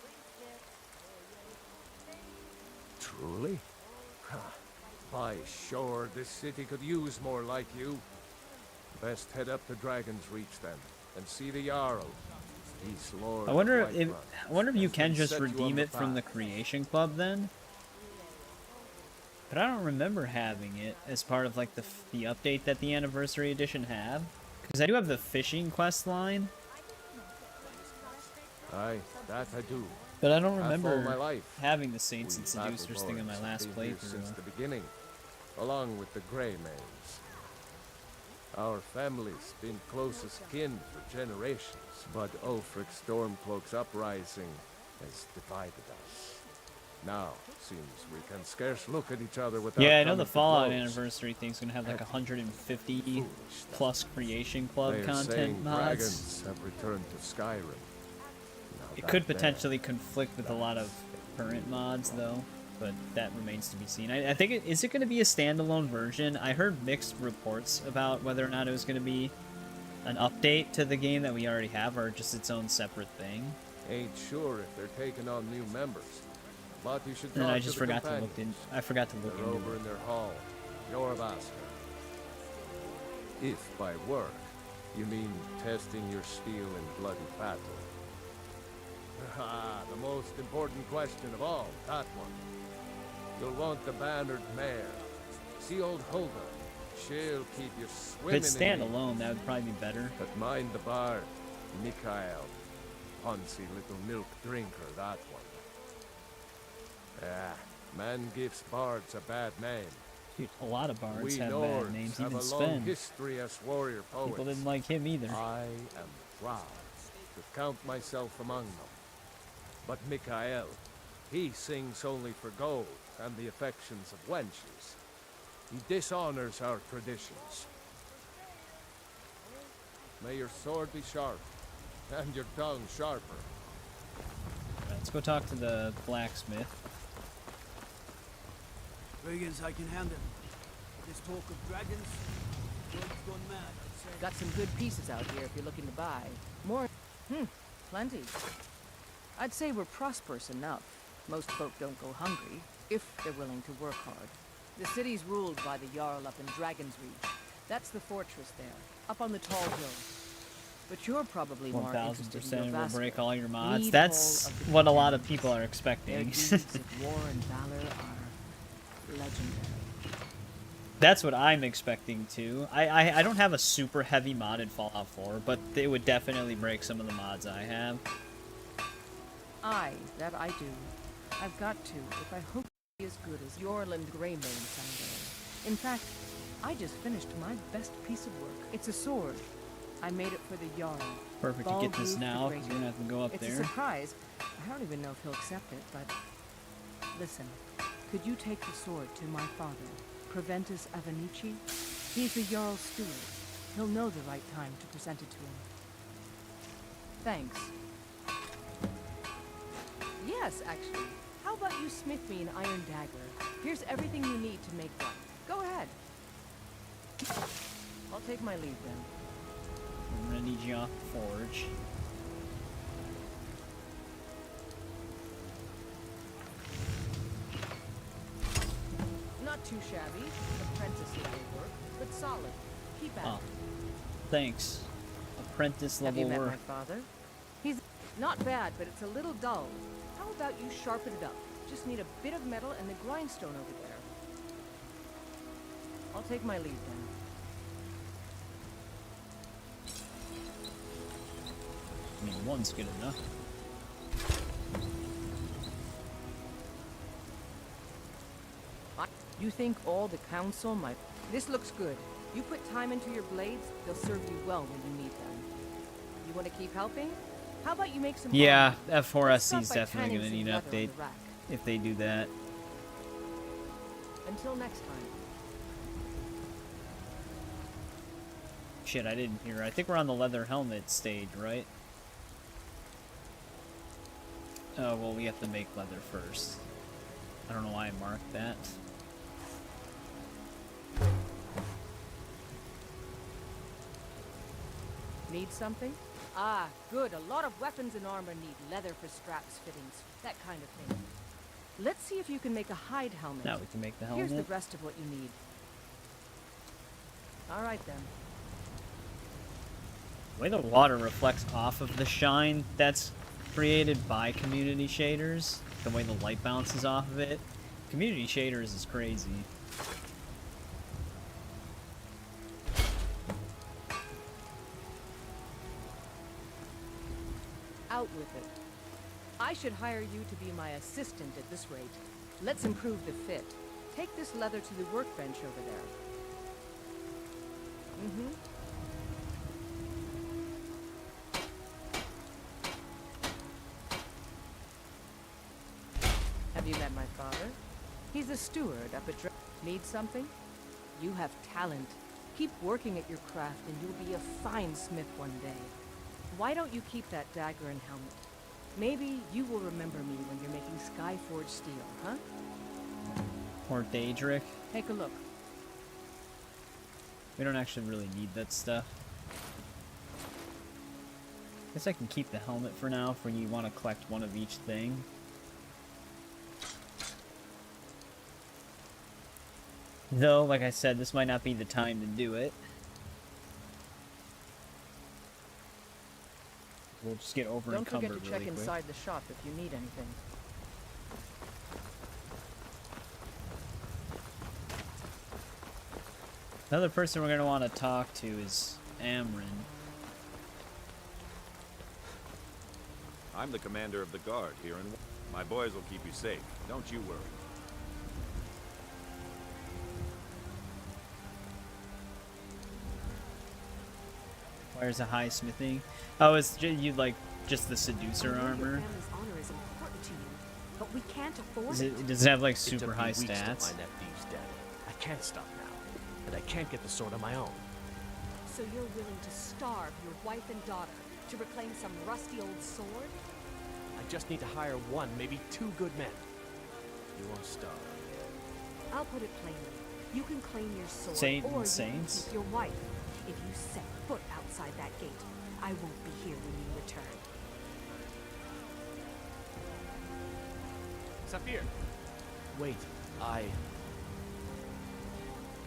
Truly? By sure, this city could use more like you. Best head up to Dragon's Reach then, and see the Jarl. He's Lord I wonder of if Whiterun, you and can can just set you on redeem the it from the path. Creation Club then. But I don't remember having it as part of like the update that the Anniversary Edition had. Because I do have the fishing quest line, Aye, that I do. but I don't Half all my remember life. having the Saints and We Seducers thing in my Battleborns last have been here since playthrough. the beginning, along with the Greymanes. Our family's been closest kin for generations, but Ulfric Stormcloak's uprising has divided us. Now, seems we can scarce look at each other without Yeah, I know coming the to Fallout blows. Anniversary thing's gonna have like 150 plus Creation Club They are content saying mods. dragons have returned to Skyrim. Now It that could there- potentially conflict with a lot of current mods, though, but that remains to be seen. I think is it going to be a standalone version? I heard mixed reports about whether or not it was going to be an update to the game that we already have, or just its own separate thing. Ain't sure if they're taking on new members, but you should And talk I to just the forgot to look companions. in. I forgot to look They're into over it. in their hall, Jorvasker. If by work you mean testing your steel in bloody battle. Ah, the most important question of all, that one. You'll want the bannered mare. See old Hulda. She'll keep you If swimming it's in standalone, that would probably be better. But mind the bard, Mikael. Punsy little milk drinker, that one. Ah, man gives bards a bad name. Dude, a lot of bards We have Nords bad names, have even a long Sven. history as warrior poets. People didn't like him either. I am proud to count myself among them. But Mikael, he sings only for gold and the affections of wenches. He dishonors our traditions. May your sword be sharp, and your tongue sharper. Let's go talk to the blacksmith. Brigands I can handle. This talk of dragons, world's gone mad, I'd say. Got some good pieces out here if you're looking to buy. More? Plenty. I'd say we're prosperous enough. Most folk don't go hungry, if they're willing to work hard. The city's ruled by the Jarl up in Dragon's Reach. That's the fortress there, up on the tall hill. But you're probably more interested in 1000% your will Vasker, break all your mods. lead That's hall of the what a lot of companions. people are Their expecting. deeds of war and valor are legendary. That's what I'm expecting too. I don't have a super heavy modded Fallout 4, but they would definitely break some of the mods I have. That I do. I've got to, if I hope to be as good as Yorland Greymane someday. In fact, I just finished my best piece of work. It's a sword. I made it for the Jarl. Perfect to get this Balgruuf the now, because Greater. you're gonna have to go up It's there. a surprise. I don't even know if he'll accept it, but... Listen, could you take the sword to my father, Proventus Avenici? He's the Jarl's steward. He'll know the right time to present it to him. Thanks. Yes, actually. How about you smith me an iron dagger? Here's everything you need to make one. Go ahead. I'll take my leave then. I'm gonna need you off the forge. Not too shabby. Apprentice level work, but solid. Keep at it. Thanks. Apprentice Have level you met work. my father? He's not bad, but it's a little dull. How about you sharpen it up? Just need a bit of metal and the grindstone over there. I'll take my leave then. I mean, one's good enough. You think all the council might... This looks good. You put time into your blades, they'll serve you well when you need them. You want to keep helping? How about you make some... Yeah, Let's F4SC start is by definitely tanning gonna some need an leather on update the rack. if they do that. Until next time. Shit, I didn't hear. I think we're on the leather helmet stage, right? Oh, well, we have to make leather first. I don't know why I marked that. Need something? Ah, good. A lot of weapons and armor need leather for straps, fittings, that kind of thing. Let's see if you can make a hide helmet. Now we can make the Here's the helmet. rest of what you need. All right, then. The way the water reflects off of the shine that's created by community shaders, the way the light bounces off of it, community shaders is crazy. Out with it. I should hire you to be my assistant at this rate. Let's improve the fit. Take this leather to the workbench over there. Mm-hmm. Have you met my father? He's a steward up at Need something? You have talent. Keep working at your craft and you'll be a fine smith one day. Why don't you keep that dagger and helmet? Maybe you will remember me when you're making Skyforged steel, huh? Or Daedric. Take a look. We don't actually really need that stuff. Guess I can keep the helmet for now for when you want to collect one of each thing. Though, like I said, this might not be the time to do it. We'll just get over Don't encumbered forget to really check quick. inside the shop if you need anything. Another person we're going to want to talk to is Amrin. I'm the commander of the guard here in... My boys will keep you safe. Don't you worry. Where's a high smithing? Oh, it's you like just the seducer armor. Family's honor is important to you, but we can't afford Does it have like It super took me high weeks to stats? find that beast's den. I can't stop now, and I can't get the sword on my own. So you're willing to starve your wife and daughter to reclaim some rusty old sword? I just need to hire one, maybe two good men. You won't starve. I'll put it plainly. You can claim your sword, Saint or and you can saints? keep your wife. If you set foot outside that gate, I won't be here when you return. Saphir! Wait,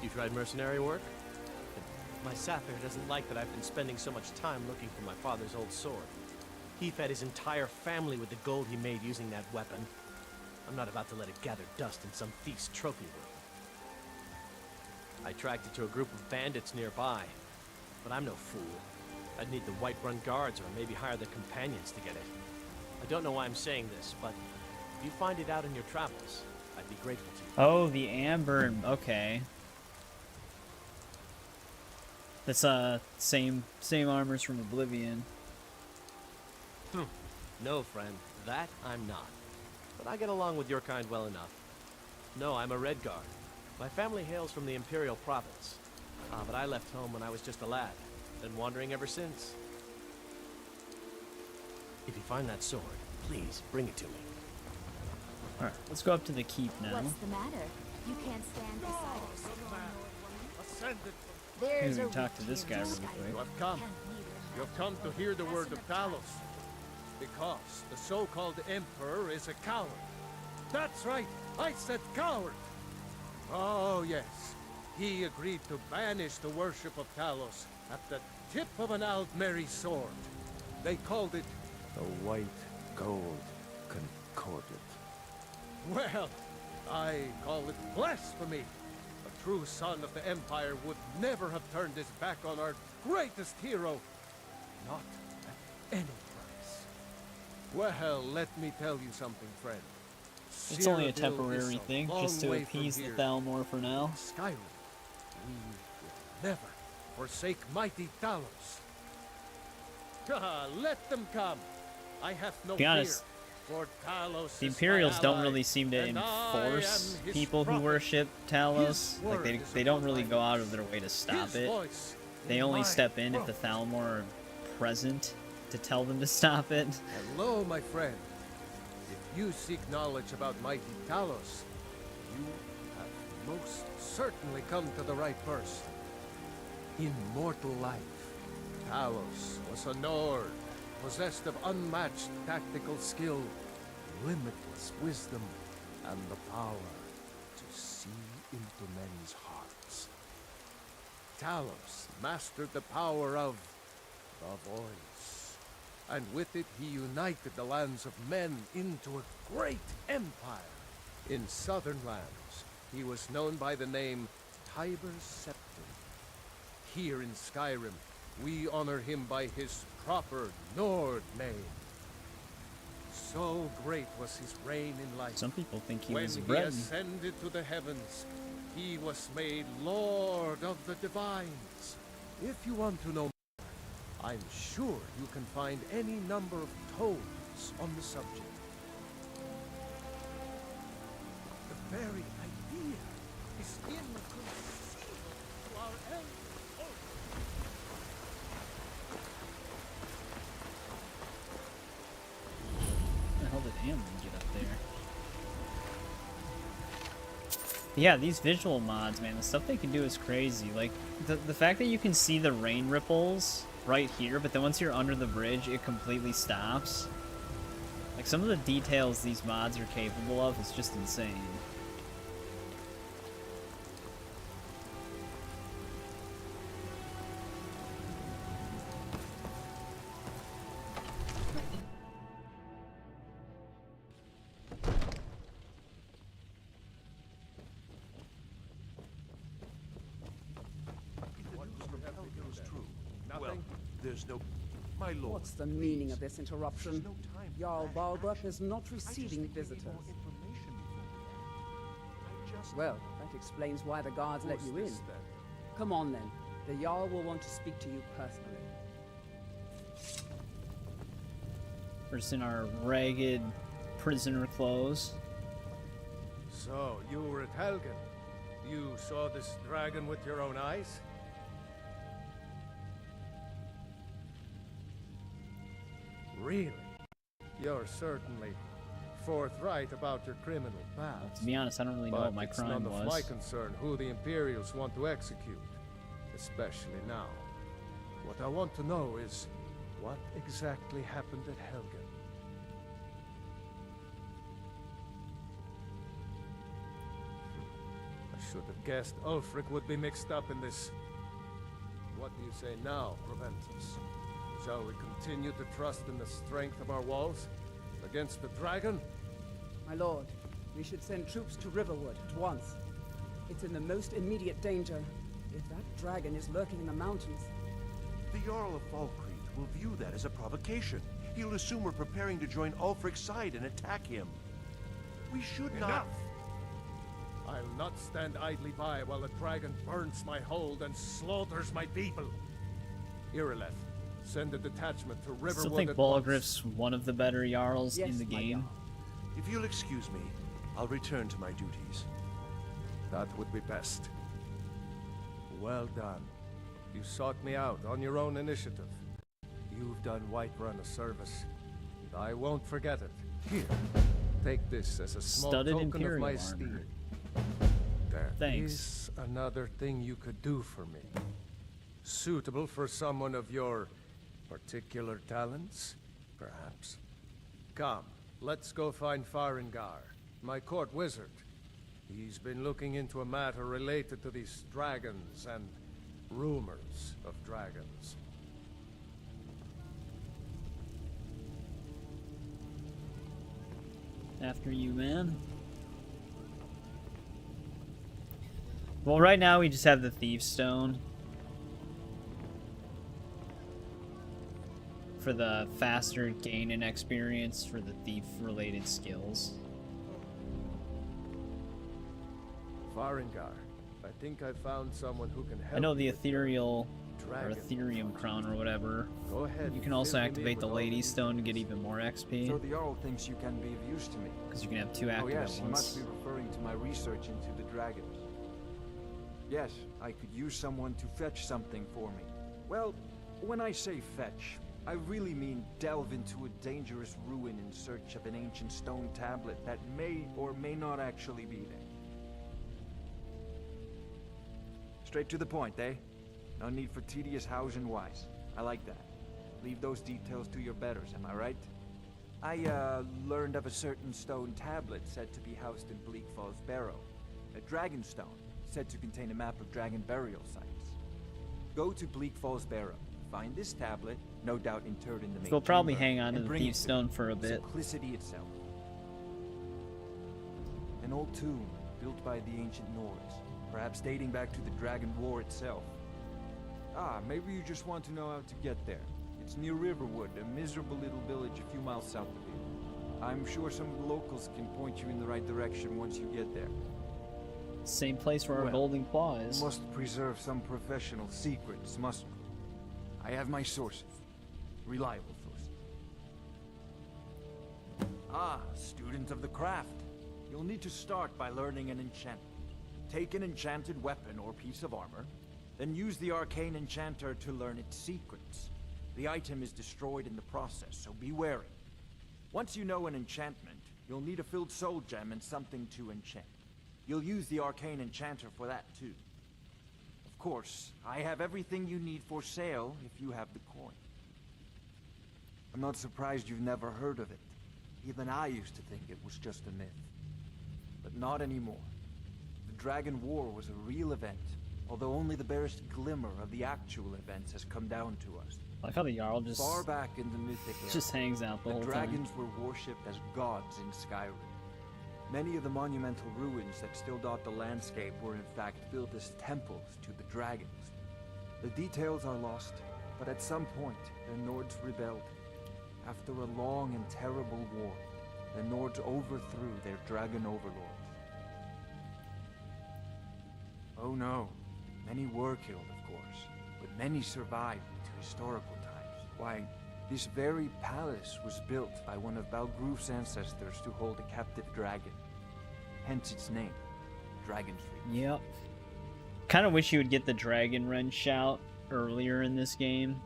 You tried mercenary work? My sapphire doesn't like that I've been spending so much time looking for my father's old sword. He fed his entire family with the gold he made using that weapon. I'm not about to let it gather dust in some thief's trophy room. I tracked it to a group of bandits nearby, but I'm no fool. I'd need the Whiterun guards or maybe hire the companions to get it. I don't know why I'm saying this, but if you find it out in your travels, I'd be grateful to you. Oh, the amber. Okay. That's same armors from Oblivion. No, friend, that I'm not. But I get along with your kind well enough. No, I'm a Red Guard. My family hails from the Imperial Province. But I left home when I was just a lad. Been wandering ever since. If you find that sword, please bring it to me. Alright, let's go up to the keep now. What's the matter? You can't stand beside us. Ascended. There's Maybe a we can talk to this guy really You quick. have come. You have come to hear the word of Talos. Because the so-called Emperor is a coward. That's right, I said coward. Oh yes, he agreed to banish the worship of Talos at the tip of an Aldmeri sword. They called it The White Gold Concordat. Well, I call it blasphemy. A true son of the Empire would never have turned his back on our greatest hero. Not at any price. Well, let me tell you something, friend. It's only a Cyrodiil temporary is a thing, long just to way from appease the here. Thalmor for now. Skyrim, we will never forsake mighty Talos. Let them come. I have no Be honest, fear, for Talos the is Imperials my don't ally, really seem to and I enforce am his people who prophet. worship Talos. His Like word is they don't upon really my go out lips. of their way to stop His it. voice They in only my step in if the throne. Thalmor are present to tell them to stop it. Hello, my friend. If you seek knowledge about mighty Talos, you have most certainly come to the right person. Immortal life. Talos was a Nord, possessed of unmatched tactical skill, limitless wisdom, and the power to see into men's hearts. Talos mastered the power of the voice, and with it he united the lands of men into a great empire. In southern lands, he was known by the name Tiber's Septon. Here in Skyrim, we honor him by his proper Nord name. So great was his reign in life. Some people think he When was a he Breton. ascended to the heavens, he was made Lord of the Divines. If you want to know more, I'm sure you can find any number of tomes on the subject. The very idea is inconceivable to our elders. How the hell did Amlin get up there? Yeah, these visual mods, man, the stuff they can do is crazy. Like, the fact that you can see the rain ripples right here, but then once you're under the bridge, it completely stops. Like, some of the details these mods are capable of is just insane. Well, there's no... My lord. What's the meaning of this interruption? Jarl Balbrook is not receiving visitors. Well, that explains why the guards let you in. Come on then. The Jarl will want to speak to you personally. We're just in our ragged prisoner clothes. So, you were at Helgen. You saw this dragon with your own eyes? Really? You're certainly forthright about your criminal past. To be honest, I don't really know what my But crime it's none of was. my concern who the Imperials want to execute, especially now. What I want to know is, what exactly happened at Helgen? I should have guessed Ulfric would be mixed up in this. What do you say now, Proventus? Shall we continue to trust in the strength of our walls? Against the dragon? My lord, we should send troops to Riverwood at once. It's in the most immediate danger. If that dragon is lurking in the mountains... The Jarl of Falkreath will view that as a provocation. He'll assume we're preparing to join Ulfric's side and attack him. We should not... Enough! I'll not stand idly by while the dragon burns my hold and slaughters my people. Irileth, send a detachment to Riverwood I still think at once. Bolgrif's one of the better Jarls Yes, in the my game. If you'll excuse me, I'll return to my duties. That would be best. Well done. You sought me out on your own initiative. You've done Whiterun a service, and I won't forget it. Here, take this as a small Studded token Imperial of my armor. esteem. There Thanks. is another thing you could do for me. Suitable for someone of your particular talents, perhaps. Come, let's go find Farengar, my court wizard. He's been looking into a matter related to these dragons and rumors of dragons. After you, man. Well, right now we just have the Thief Stone for the faster gain in experience for the thief-related skills. Farengar, I think I found someone who can help. I know the you with ethereal or dragon. Ethereum crown or whatever. Go ahead. You can also fill me activate with the all Lady that Stone to get even more XP. So the Jarl thinks you can be of use to me. Because you can have two active Oh yes, at he once. must be referring to my research into the dragons. Yes, I could use someone to fetch something for me. Well, when I say fetch, I really mean delve into a dangerous ruin in search of an ancient stone tablet that may or may not actually be there. Straight to the point, eh? No need for tedious hows and whys. I like that. Leave those details to your betters, am I right? I, learned of a certain stone tablet said to be housed in Bleak Falls Barrow. A dragon stone, said to contain a map of dragon burial sites. Go to Bleak Falls Barrow. Find this tablet, no doubt interred in the main They'll probably chamber, hang on to and the bring it Thief Stone me. for a bit. Simplicity itself. An old tomb built by the ancient Nords, perhaps dating back to the Dragon War itself. Ah, maybe you just want to know how to get there. It's near Riverwood, a miserable little village a few miles south of here. I'm sure some of the locals can point you in the right direction once you get there. Same place where our Well, golden claw is. Must preserve some professional secrets, must we? I have my sources. Reliable sources. Ah, student of the craft. You'll need to start by learning an enchantment. Take an enchanted weapon or piece of armor, then use the arcane enchanter to learn its secrets. The item is destroyed in the process, so be wary. Once you know an enchantment, you'll need a filled soul gem and something to enchant. You'll use the arcane enchanter for that too. Of course, I have everything you need for sale if you have the coin. I'm not surprised you've never heard of it. Even I used to think it was just a myth. But not anymore. The Dragon War was a real event, although only the barest glimmer of the actual events has come down to us. I like how the Jarl just Far back in the mythic era, just hangs out the whole time. dragons were worshipped as gods in Skyrim. Many of the monumental ruins that still dot the landscape were in fact built as temples to the dragons. The details are lost, but at some point, the Nords rebelled. After a long and terrible war, the Nords overthrew their dragon overlords. Oh no, many were killed, of course, but many survived to historical times. Why, this very palace was built by one of Balgruf's ancestors to hold a captive dragon. Hence its name, Dragonfleet. Yep. Kind of wish you would get the Dragon Wrench shout earlier in this game.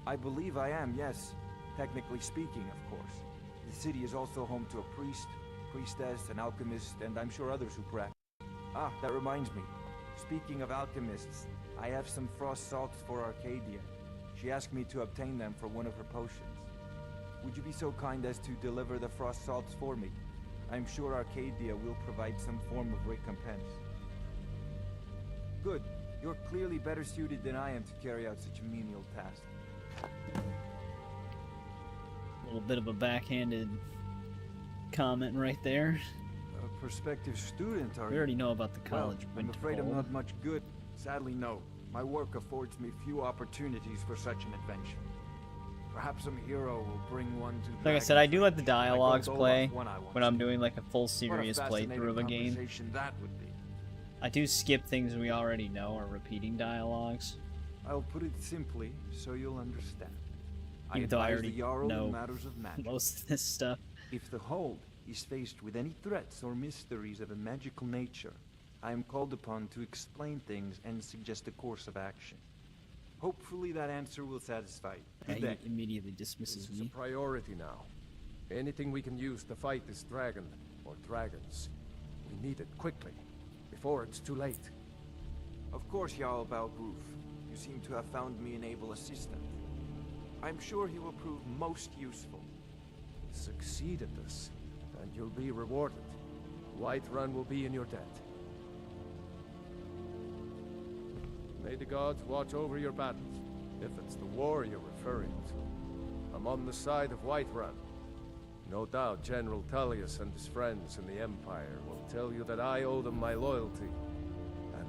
I believe I am, yes. Technically speaking, of course. The city is also home to a priest, priestess, an alchemist, and I'm sure others who practice. Ah, that reminds me. Speaking of alchemists, I have some frost salts for Arcadia. She asked me to obtain them for one of her potions. Would you be so kind as to deliver the frost salts for me? I'm sure Arcadia will provide some form of recompense. Good. You're clearly better suited than I am to carry out such a menial task. A little bit of a backhanded comment right there. A prospective student, are We already know about the college Well, I'm winter afraid I'm hold. not much good. Sadly, no. My work affords me few opportunities for such an adventure. Perhaps some hero will bring one to Like I said, I do let the Dragon's Reach, dialogues like old play Olaf one I once when I'm knew. doing like a full What a serious fascinating playthrough of a game. conversation that would be. I do skip things we already know or repeating dialogues. I'll put it simply so you'll understand. Even though I advise the already Jarl know in matters of magic. most of this stuff. If the Hold is faced with any threats or mysteries of a magical nature, I am called upon to explain things and suggest a course of action. Hopefully that answer will satisfy you. Yeah, Good he day. immediately dismisses This is a me. priority now. Anything we can use to fight this dragon, or dragons, we need it quickly, before it's too late. Of course, Jarl Balgruf. You seem to have found me an able assistant. I'm sure he will prove most useful. Succeed at this, and you'll be rewarded. Whiterun will be in your debt. May the gods watch over your battles, if it's the war you're referring to. I'm on the side of Whiterun. No doubt General Tullius and his friends in the Empire will tell you that I owe them my loyalty. And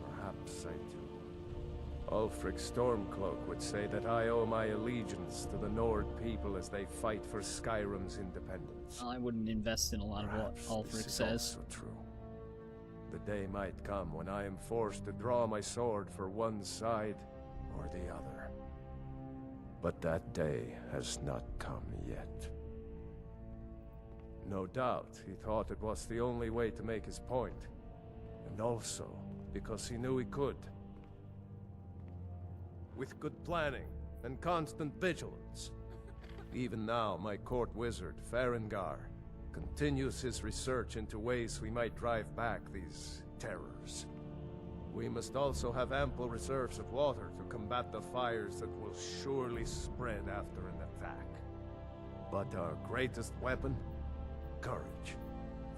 perhaps I do. Ulfric Stormcloak would say that I owe my allegiance to the Nord people as they fight for Skyrim's independence. I wouldn't invest in a lot of what Perhaps Ulfric this is says. also true. The day might come when I am forced to draw my sword for one side or the other. But that day has not come yet. No doubt he thought it was the only way to make his point, and also because he knew he could. With good planning and constant vigilance. Even now, my court wizard, Farengar, continues his research into ways we might drive back these terrors. We must also have ample reserves of water to combat the fires that will surely spread after an attack. But our greatest weapon? Courage.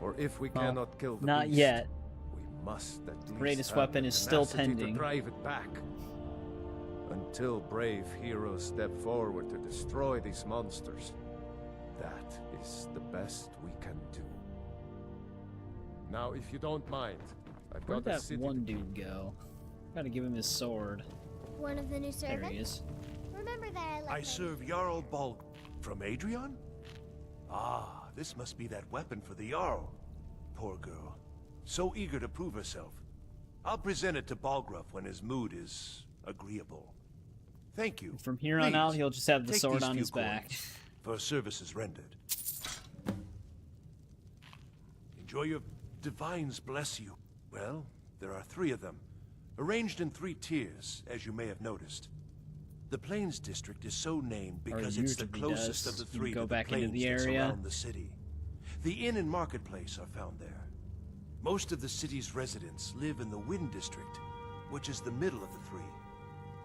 For if we Well, cannot kill the not beast, yet. we must at least Greatest have weapon the is still tenacity pending. to drive it back. Until brave heroes step forward to destroy these monsters, that is the best we can do. Now, if you don't mind, I've Where'd got a that city one dude go? Gotta give him his sword. One of the new There servants? he is. Remember that I like I that- serve Jarl Balg from Adrian? Ah, this must be that weapon for the Jarl. Poor girl. So eager to prove herself. I'll present it to Balgruuf when his mood is agreeable. Thank you. From here on Please, out, he'll just have the take sword these on few his back. coins for services rendered. Enjoy your divines bless you. Well, there are 3 of them, arranged in 3 tiers, as you may have noticed. The Plains District is so named because it's the usually closest does. of the You 3 go to the back into plains the that area. surround the city. The inn and marketplace are found there. Most of the city's residents live in the Wind District, which is the middle of the 3.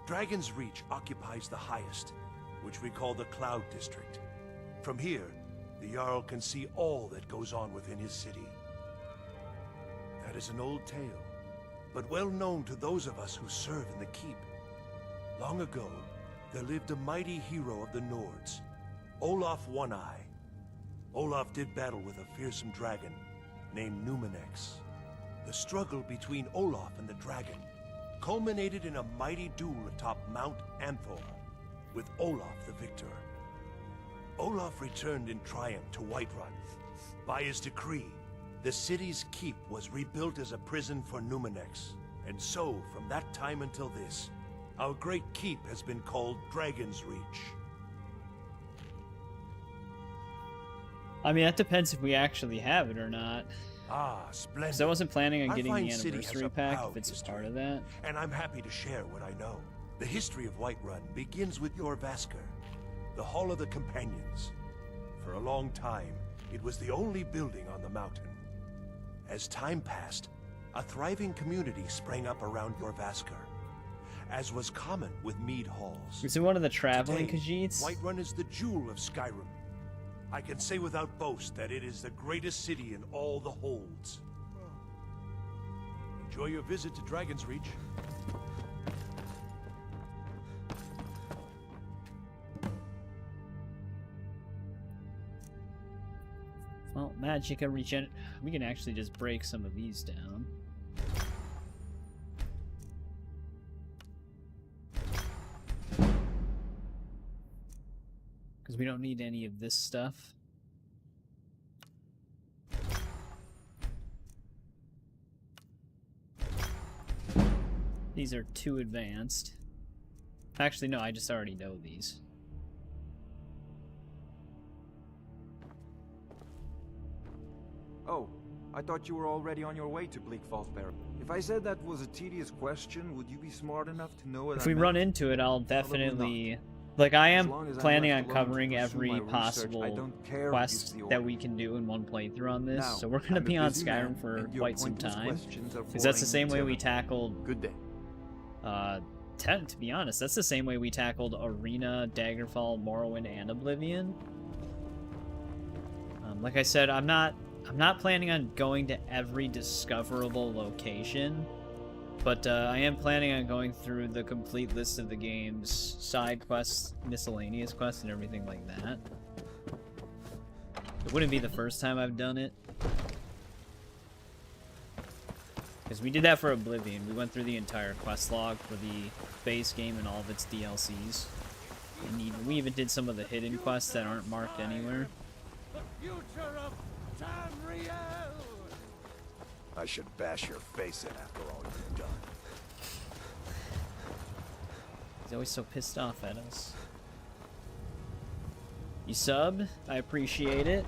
Dragon's Reach occupies the highest, which we call the Cloud District. From here, the Jarl can see all that goes on within his city. That is an old tale, but well known to those of us who serve in the keep. Long ago, there lived a mighty hero of the Nords, Olaf One-Eye. Olaf did battle with a fearsome dragon named Numenex. The struggle between Olaf and the dragon culminated in a mighty duel atop Mount Anthor, with Olaf the victor. Olaf returned in triumph to Whiterun. By his decree, the city's keep was rebuilt as a prison for Numenex. And so, from that time until this, our great keep has been called Dragon's Reach. I mean, that depends if we actually have it or not. Ah, splendid. Because I wasn't planning on Our getting the fine city has anniversary a pack proud if it's a history, part of that. And I'm happy to share what I know. The history of Whiterun begins with your Vasker, the Hall of the Companions. For a long time, it was the only building on the mountain. As time passed, a thriving community sprang up around your Vasker, as was common with Mead Halls. Is it one of the traveling Today, Khajiits? Whiterun is the jewel of Skyrim. I can say without boast that it is the greatest city in all the holds. Enjoy your visit to Dragon's Reach. Well, magic and regen. We can actually just break some of these down. Because we don't need any of this stuff. These are too advanced. Actually, no, I just already know these. Oh, I thought you were already on your way to Bleak Falls Barrow. If I said that was a tedious question, would you be smart enough to know what If I we meant? run into it, I'll definitely... Like, I am long as I'm planning on left alone to covering pursue every my research, possible I don't care who quest gives the that order. we can do in one playthrough on this. Now, So we're going to I'm a be on busy man, Skyrim for and your quite some pointless time. questions are Because that's the boring same me way to we death. tackled... Good day. To be honest, that's the same way we tackled Arena, Daggerfall, Morrowind, and Oblivion. Like I said, I'm not planning on going to every discoverable location, but I am planning on going through the complete list of the game's side quests, miscellaneous quests, and everything like that. It wouldn't be the first time I've done it. Because we did that for Oblivion. We went through the entire quest log for the base game and all of its DLCs. And we even did some of the hidden quests that aren't marked anywhere. The future of Tamriel! I should bash your face in after all you've done. He's always so pissed off at us. You subbed? I appreciate it.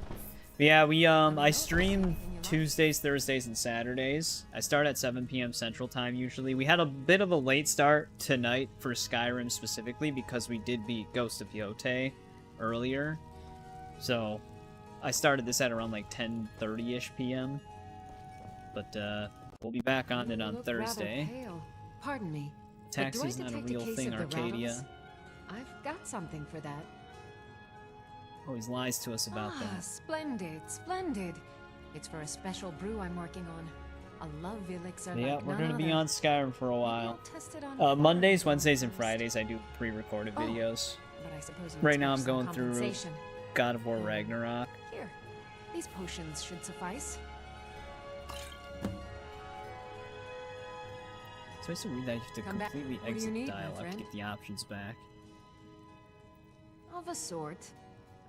But yeah, I stream Tuesdays, Thursdays, and Saturdays. I start at 7 p.m. Central Time usually. We had a bit of a late start tonight for Skyrim specifically because we did beat Ghost of Yotei earlier. So I started this at around like 10:30ish p.m. But we'll be back on it on Thursday. Pale. Pardon me. Taxi's not a real thing, Arcadia. I've got something for that. Always lies to us about that. Splendid, splendid. It's for a special brew I'm working on. A love elixir Yeah, like we're none gonna be other. on Skyrim for a while. Test it on Mondays, Wednesdays, and Fridays I do pre-recorded videos. But I suppose you Right now I'm expect some going through compensation. God of War Ragnarok. Here, these potions should suffice. So I used to read that you have to Come back. completely What do you exit need, my dialogue to friend? get the options back. Of a sort.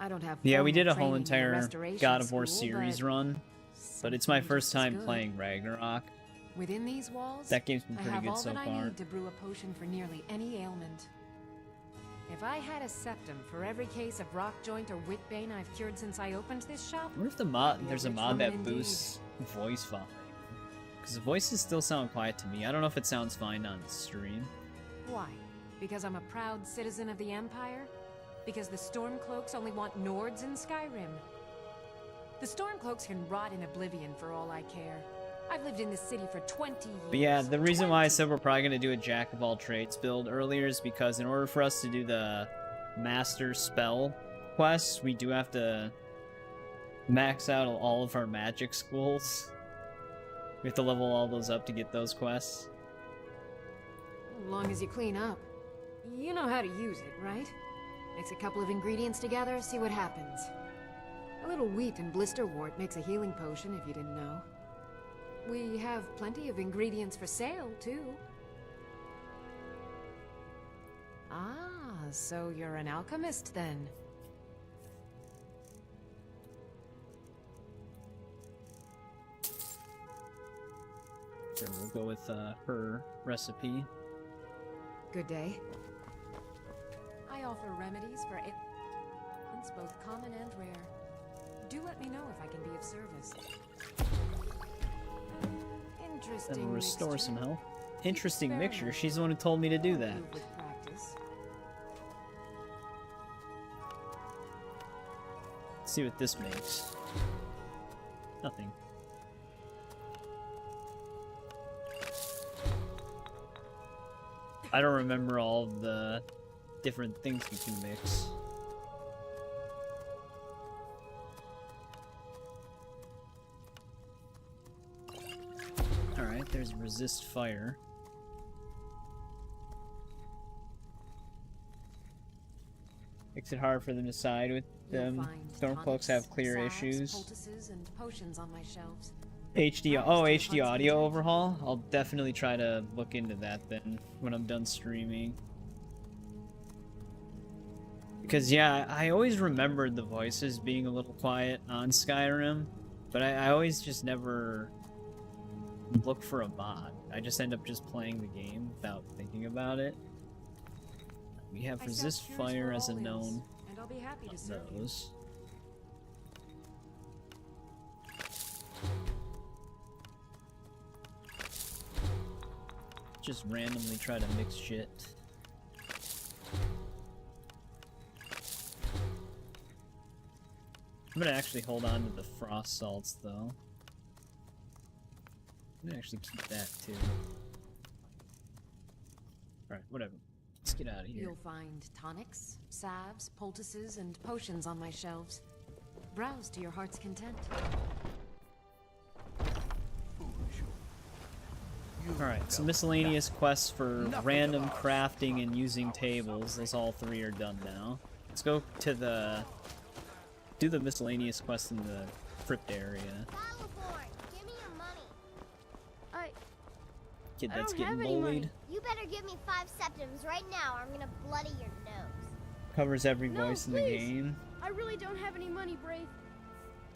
I don't have. Yeah, we formal did a training whole in the entire restoration God of War school, series but run, but it's my something first just as time good. playing Ragnarok. Within these walls, That game's been I pretty have good all so that far. I need to brew a potion for nearly any ailment. If I had a septum for every case of rock joint or whitbane I've cured since I opened this shop, I wonder if there's a mod that boosts voice volume. Because the voices still sound quiet to me. I don't know if it sounds fine on stream. why? Because I'm a proud citizen of the Empire? Because the Stormcloaks only want Nords in Skyrim? The Stormcloaks can rot in oblivion for all I care. I've lived in this city for 20 years. But yeah, the reason why I said we're probably going to do a Jack of all trades build earlier is because in order for us to do the Master Spell quests, we do have to max out all of our magic schools. We have to level all those up to get those quests. As long as you clean up. You know how to use it, right? Mix a couple of ingredients together, see what happens. A little wheat and blisterwort makes a healing potion, if you didn't know. We have plenty of ingredients for sale, too. Ah, so you're an alchemist, then? So we'll go with her recipe. Good day. I offer remedies for ailments, both common and rare. Do let me know if I can be of service. Interesting. That'll restore mixture. some health. Interesting mixture. She's the one who told me to do that. With practice. Let's see what this makes. Nothing. I don't remember all of the different things you can mix. Alright. There's resist fire. Makes it hard for them to side with them. Stormcloaks have clear issues. Poultices and potions on my shelves. HD audio overhaul? I'll definitely try to look into that then when I'm done streaming. Because yeah, I always remembered the voices being a little quiet on Skyrim, but I always just never look for a mod. I just end up just playing the game without thinking about it. We have resist fire as a known and I'll be happy to of serve you. those. Just randomly try to mix shit. I'm gonna actually hold on to the frost salts though. I'm gonna actually keep that too. Alright, whatever. Let's get out of here. You'll find tonics, salves, poultices, and potions on my shelves. Browse to your heart's content. Alright, so miscellaneous quests for random crafting and using tables. Those all three are done now. Let's go to the... do the miscellaneous quest in the crypt area. Give me your money. Kid I that's don't getting have any money. bullied. You better give me 5 septims right now or I'm gonna bloody your nose. Covers every No, voice in the please. game. I really don't have any money, Brave.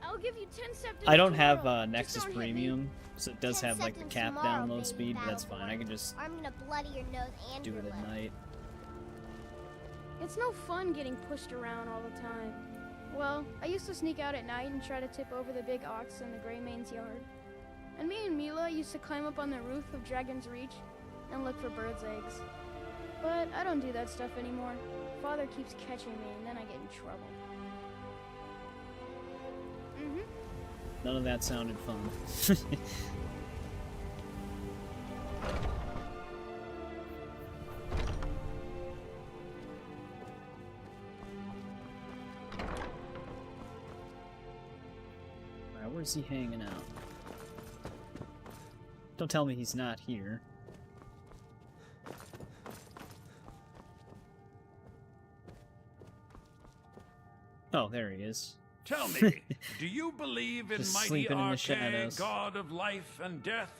I'll give you 10 septims. I don't have tomorrow. Nexus Just don't hit me. Premium, so it does 10 have like the septims cap tomorrow, download baby speed, but that's Battleborn. fine. I can just Or I'm gonna bloody your nose and do your it lip. at night. It's no fun getting pushed around all the time. Well, I used to sneak out at night and try to tip over the big ox in the Greymane's yard. And me and Mila used to climb up on the roof of Dragon's Reach and look for birds' eggs. But I don't do that stuff anymore. Father keeps catching me and then I get in trouble. None of that sounded fun. Alright, where's he hanging out? Don't tell me he's not here. Oh, there he is. Tell me, do you believe in Just mighty sleeping in the Arche, shadows. god of life and death?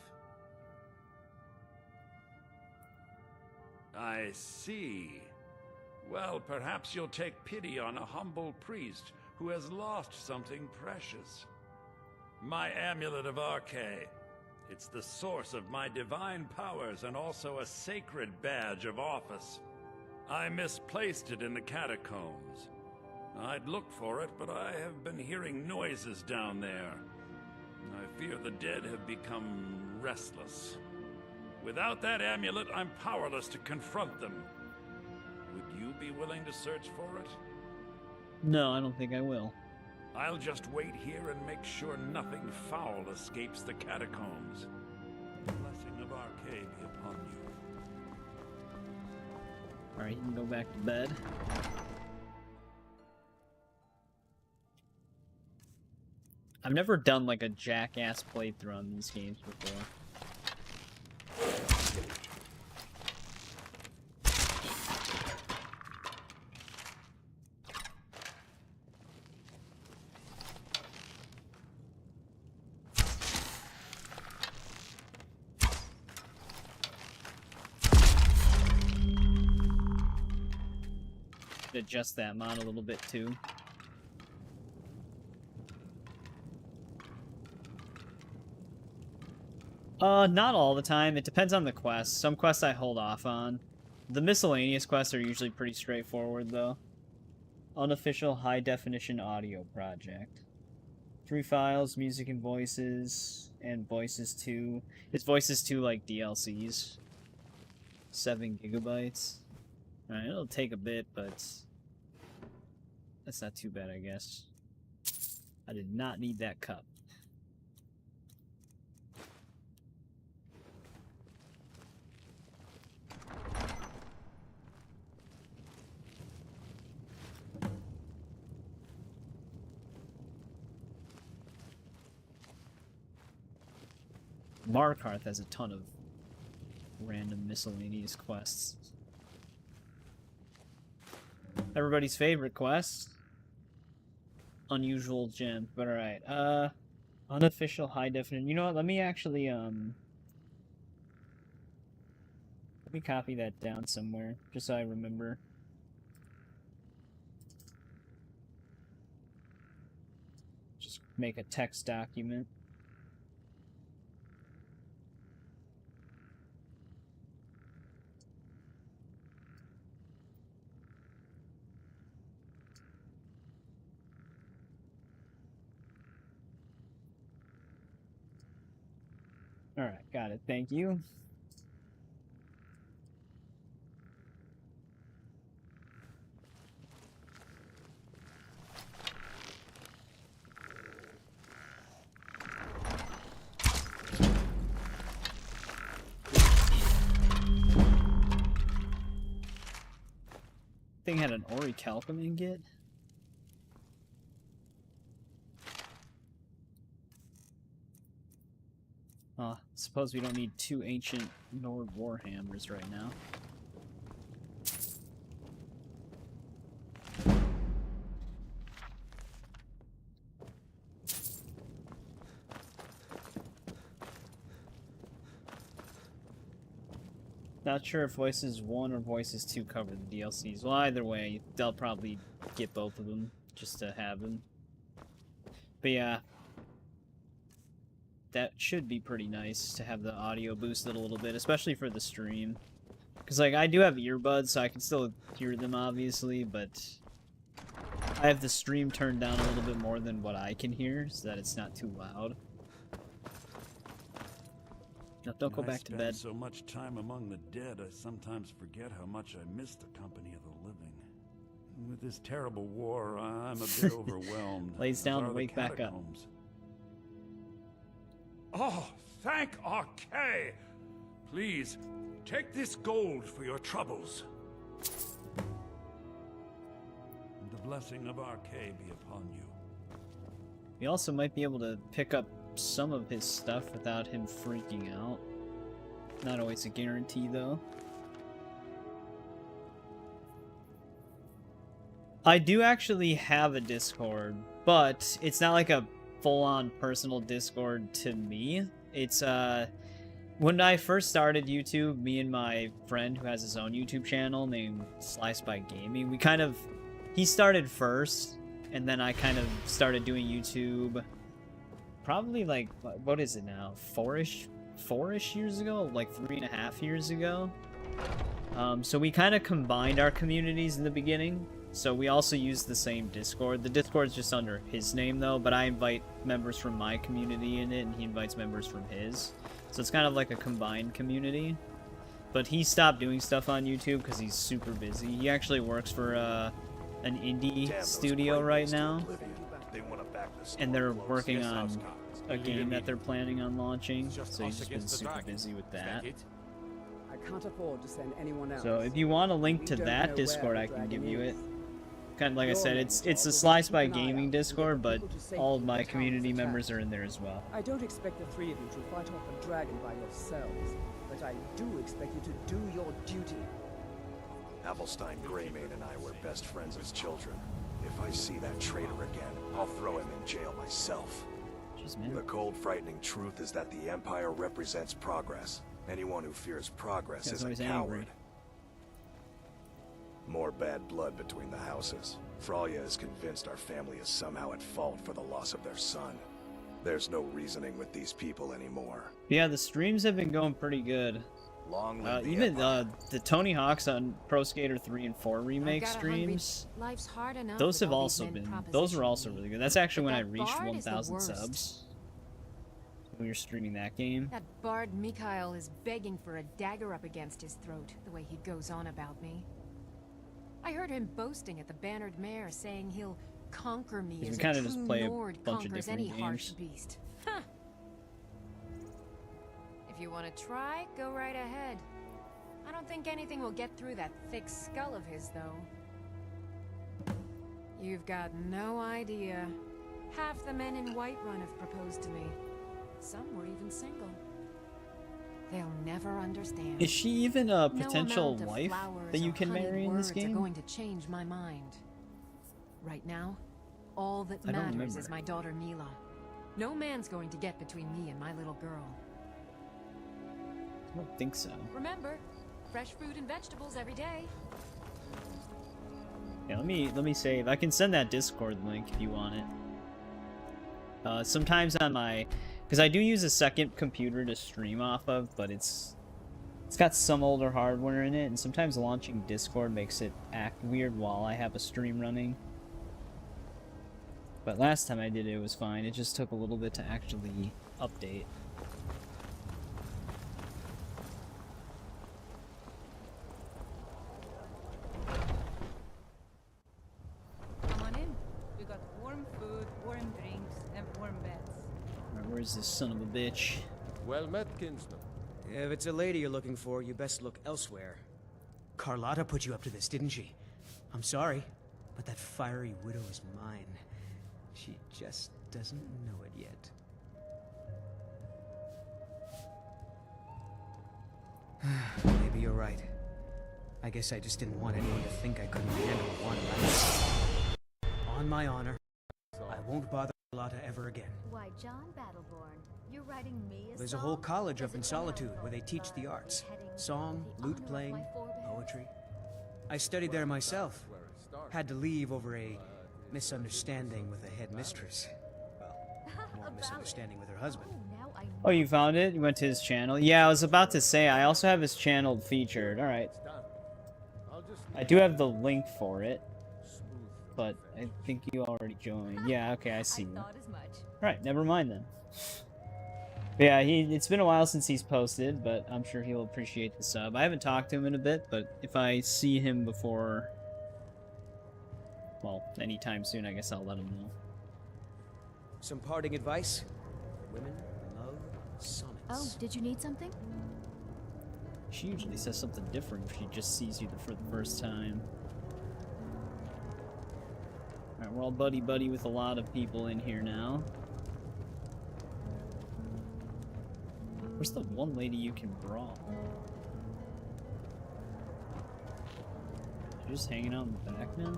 I see. Well, perhaps you'll take pity on a humble priest who has lost something precious. My amulet of Arche. It's the source of my divine powers and also a sacred badge of office. I misplaced it in the catacombs. I'd looked for it, but I have been hearing noises down there. I fear the dead have become restless. Without that amulet, I'm powerless to confront them. Would you be willing to search for it? No, I don't think I will. I'll just wait here and make sure nothing foul escapes the catacombs. The blessing of Arche be upon you. Alright, you can go back to bed. I've never done like a jackass playthrough on these games before. Adjust that mod a little bit too. Not all the time. It depends on the quest. Some quests I hold off on. The miscellaneous quests are usually pretty straightforward, though. Unofficial high-definition audio project. 3 files, music and voices Voices 2. It's Voices 2 like DLCs. 7 gigabytes. Alright, it'll take a bit, but that's not too bad, I guess. I did not need that cup. Markarth has a ton of random miscellaneous quests. Everybody's favorite quest. Unusual gem, but alright. Unofficial high definition. You know what, let me actually, let me copy that down somewhere, just so I remember. Just make a text document. Alright, got it. Thank you. Thing had an orichalcum ingot. Suppose we don't need 2 ancient Nord warhammers right now. Not sure if Voices 1 or Voices 2 cover the DLCs. Well, either way, they'll probably get both of them just to have them. But yeah. That should be pretty nice to have the audio boosted a little bit, especially for the stream. Because, like, I do have earbuds, so I can still hear them, obviously, but I have the stream turned down a little bit more than what I can hear, so that it's not too loud. No, don't go back to bed. I spend so much time among the dead, I sometimes forget how much I miss the company of the living. With this terrible war, I'm a bit overwhelmed. Lays down to wake back up. Oh, thank Archay! Please, take this gold for your troubles. The blessing of Archay be upon you. We also might be able to pick up some of his stuff without him freaking out. Not always a guarantee, though. I do actually have a Discord, but it's not like a full-on personal Discord to me. It's when I first started YouTube, me and my friend who has his own YouTube channel named Slice by Gaming, we kind of, he started first, and then I kind of started doing YouTube probably like, what is it now, four-ish years ago, like 3.5 years ago. So we kind of combined our communities in the beginning. So we also use the same Discord. The Discord's just under his name, though, but I invite members from my community in it, and he invites members from his. So it's kind of like a combined community. But he stopped doing stuff on YouTube because he's super busy. He actually works for an indie studio right now. And they're working on a game that they're planning on launching. So he's just been super busy with that. I can't afford to send anyone else. So if you want a link to that Discord, I can give you it. Kind of like I said, it's a Slice by Gaming Discord, but all of my community members are in there as well. I don't expect the three of you to fight off a dragon by yourselves, but I do expect you to do your duty. Avelstein Greymane and I were best friends as children. If I see that traitor again, I'll throw him in jail myself. Jeez, man. The cold, frightening truth is that the Empire represents progress. Anyone who fears progress is a coward. More bad blood between the houses. Fralya is convinced our family is somehow at fault for the loss of their son. There's no reasoning with these people anymore. Yeah, the streams have been going pretty good. Long live even the Tony Hawk's on Pro Skater 3 and 4 remake streams, those have also been, those were also really good. That's actually when I reached 1,000 subs. When you're streaming that game. That bard Mikhail is begging for a dagger up against his throat, the way he goes on about me. I heard him boasting at the Bannered Mare, saying he'll conquer me as a true Nord conquers any harsh beast. Huh. If you want to try, go right ahead. I don't think anything will get through that thick skull of his, though. You've got no idea. Half the men in Whiterun have proposed to me. Some were even single. They'll never understand. Is she even a No potential amount of wife flowers that you or can honeyed marry in this words are game? going to change my mind. Right now, all that I don't matters remember. is my daughter Mila. No man's going to get between me and my little girl. I don't think so. Remember, fresh fruit and vegetables every day. Yeah, let me save. I can send that Discord link if you want it. Sometimes on my, because I do use a second computer to stream off of, but it's got some older hardware in it, and sometimes launching Discord makes it act weird while I have a stream running. But last time I did it, it was fine. It just took a little bit to actually update. Come on in. We got warm food, warm drinks, and warm beds. Alright, where's this son of a bitch? Well met, kinsman. If it's a lady you're looking for, you best look elsewhere. Carlotta put you up to this, didn't she? I'm sorry, but that fiery widow is mine. She just doesn't know it yet. Maybe you're right. I guess I just didn't want anyone to think I couldn't handle one life. On my honor, I won't bother Carlotta ever again. Why, John Battleborn, you're writing me a There's a song? whole college up Does in it Solitude matter where they teach the arts. Song, the lute honor of playing, my forebears? poetry. I studied there myself. Had to leave over a misunderstanding with the headmistress. Well, more misunderstanding with her husband. Oh, you found it? You went to his channel? Yeah, I was about to say, I also have his channel featured. Alright. I do have the link for it. But I think you already joined. Yeah, okay, I see you. Alright, never mind then. But yeah, it's been a while since he's posted, but I'm sure he'll appreciate the sub. I haven't talked to him in a bit, but if I see him before... well, anytime soon, I guess I'll let him know. Some parting advice? Women love sonnets. Oh, did you need something? She usually says something different if she just sees you for the first time. Alright, we're all buddy-buddy with a lot of people in here now. Where's the one lady you can brawl? She's just hanging out in the back now?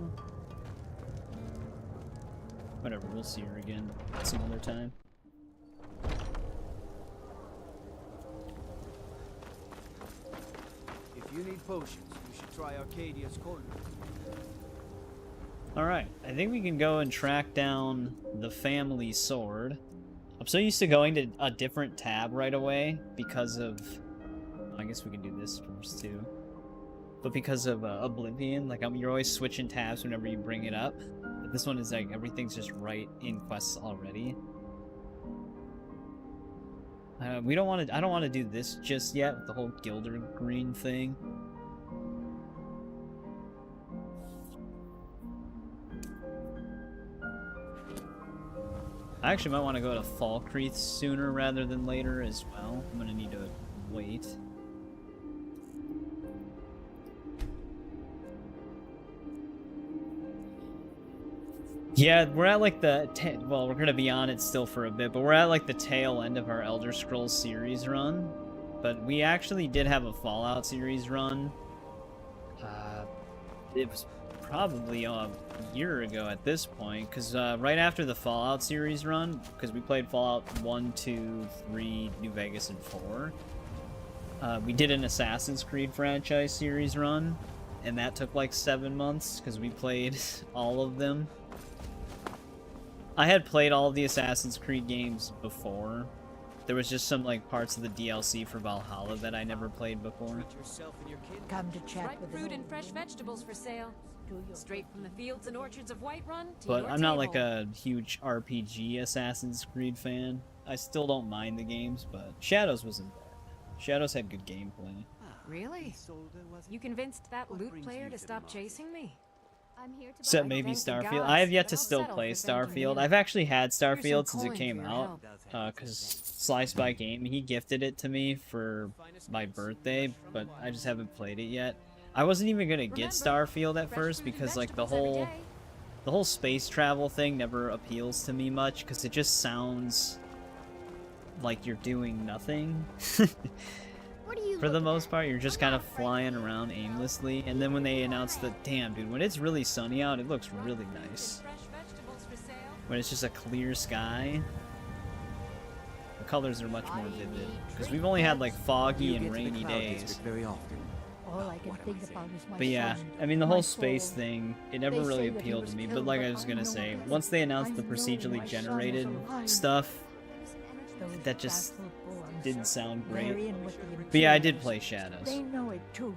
Whatever, we'll see her again some other time. If you need potions, you should try Arcadia's Cauldron. Alright, I think we can go and track down the family sword. I'm so used to going to a different tab right away because of... I guess we can do this first too. But because of Oblivion, like you're always switching tabs whenever you bring it up. But this one is like everything's just right in quests already. We don't want to. I don't want to do this just yet with the whole Gilder Green thing. I actually might want to go to Falkreath sooner rather than later as well. I'm gonna need to wait. Yeah, we're at like the well, we're gonna be on it still for a bit, but we're at like the tail end of our Elder Scrolls series run. But we actually did have a Fallout series run. It was probably a year ago at this point, because right after the Fallout series run, because we played Fallout 1, 2, 3, New Vegas, and 4, we did an Assassin's Creed franchise series run, and that took like 7 months, because we played all of them. I had played all of the Assassin's Creed games before. There was just some like parts of the DLC for Valhalla that I never played before. Come to chat with fruit and fresh vegetables for sale. Straight from the fields and orchards of Whiterun to But your I'm not table. like a huge RPG Assassin's Creed fan. I still don't mind the games, but Shadows wasn't bad. Shadows had good gameplay. Really? You convinced that loot player to stop chasing me? I'm here to Except maybe Starfield. I have yet to still play Starfield. I've actually had Starfield since it came out, because Sly Spy Game, he gifted it to me for my birthday, but I just haven't played it yet. I wasn't even gonna get Starfield at first because like the whole space travel thing never appeals to me much, because it just sounds like you're doing nothing. for the most part. You're just kind of flying around aimlessly, and then when they announced that, damn, dude, when it's really sunny out, it looks really nice. When it's just a clear sky, the colors are much more vivid. Because we've only had like foggy and rainy days. Very often. All I can think about is my But yeah, son, I mean, the my whole space soul. thing, it never They really say that he appealed was to me. ill, But like I but was I gonna know say, that. once they announced the I know procedurally my son is generated alive. stuff, Those that just bastard didn't sound great. Marion with the But yeah, I did Imperials, play Shadows. They know it too.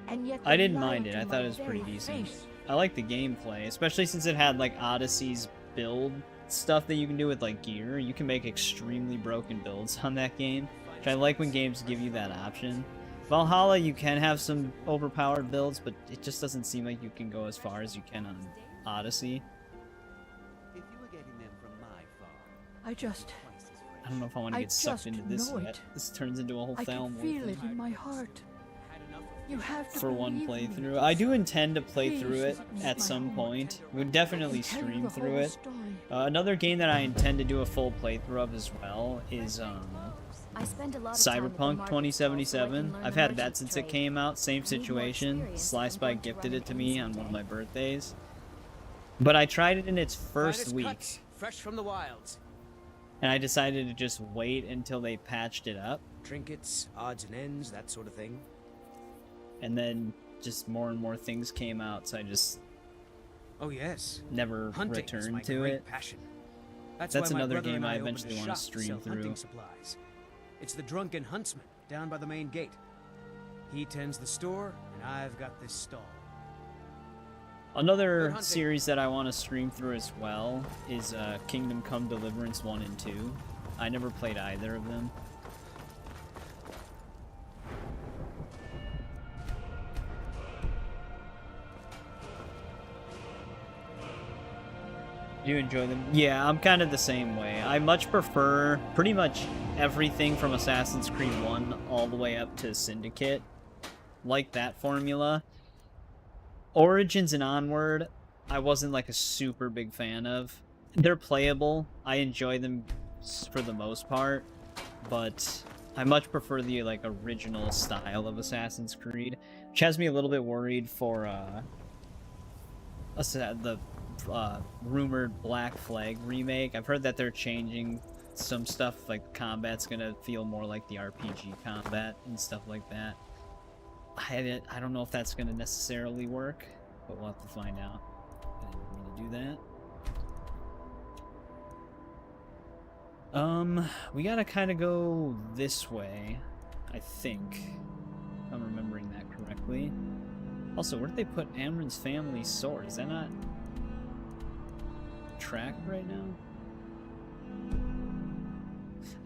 And yet I they didn't lie mind it. to I my thought it was pretty very decent. face. I like the gameplay, especially since it had like Odyssey's build stuff that you can do with like gear. You can make extremely broken builds on that game, which I like when games give you that option. Valhalla, you can have some overpowered builds, but it just doesn't seem like you can go as far as you can on Odyssey. If you were getting them from my farm, I just... I don't know if I want to I get sucked just into this know yet. it. This turns into a whole I can Thalmor feel thing it in my heart. You have to for one believe me. playthrough. I do intend to play Please, through it make at my some own. point. We'll definitely I can tell you stream the through whole it. story. Another game that I intend to do a full playthrough of as well is I spend a lot of time at the Cyberpunk market 2077. stall so I can learn I've the had that merchant's since it trade. came out. Same Need more situation. experience Sly than Spy going to gifted run it to an me on instant one of my day. birthdays. But I tried it in its first Finest week, cuts, fresh from the wilds. and I decided to just wait until they patched it up, Trinkets, odds and ends, that sort of thing. and then just more and more things came out, so I just Oh yes. never Hunting is my returned to great it. passion. That's why my another brother game and I opened a eventually wanna shop to stream sell hunting through. supplies. It's the Drunken Huntsman down by the main gate. He tends the store, and I've got this stall. Good Another hunting. series that I want to stream through as well is Kingdom Come Deliverance 1 and 2. I never played either of them. Do you enjoy them? Yeah, I'm kind of the same way. I much prefer pretty much everything from Assassin's Creed 1 all the way up to Syndicate. Like that formula. Origins and Onward, I wasn't like a super big fan of. They're playable. I enjoy them for the most part, but I much prefer the like original style of Assassin's Creed, which has me a little bit worried for the rumored Black Flag remake. I've heard that they're changing some stuff, like combat's gonna feel more like the RPG combat and stuff like that. I don't know if that's gonna necessarily work, but we'll have to find out. I didn't mean to do that. We gotta kind of go this way, I think, if I'm remembering that correctly. Also, where did they put Amron's family sword? Is that not tracked right now?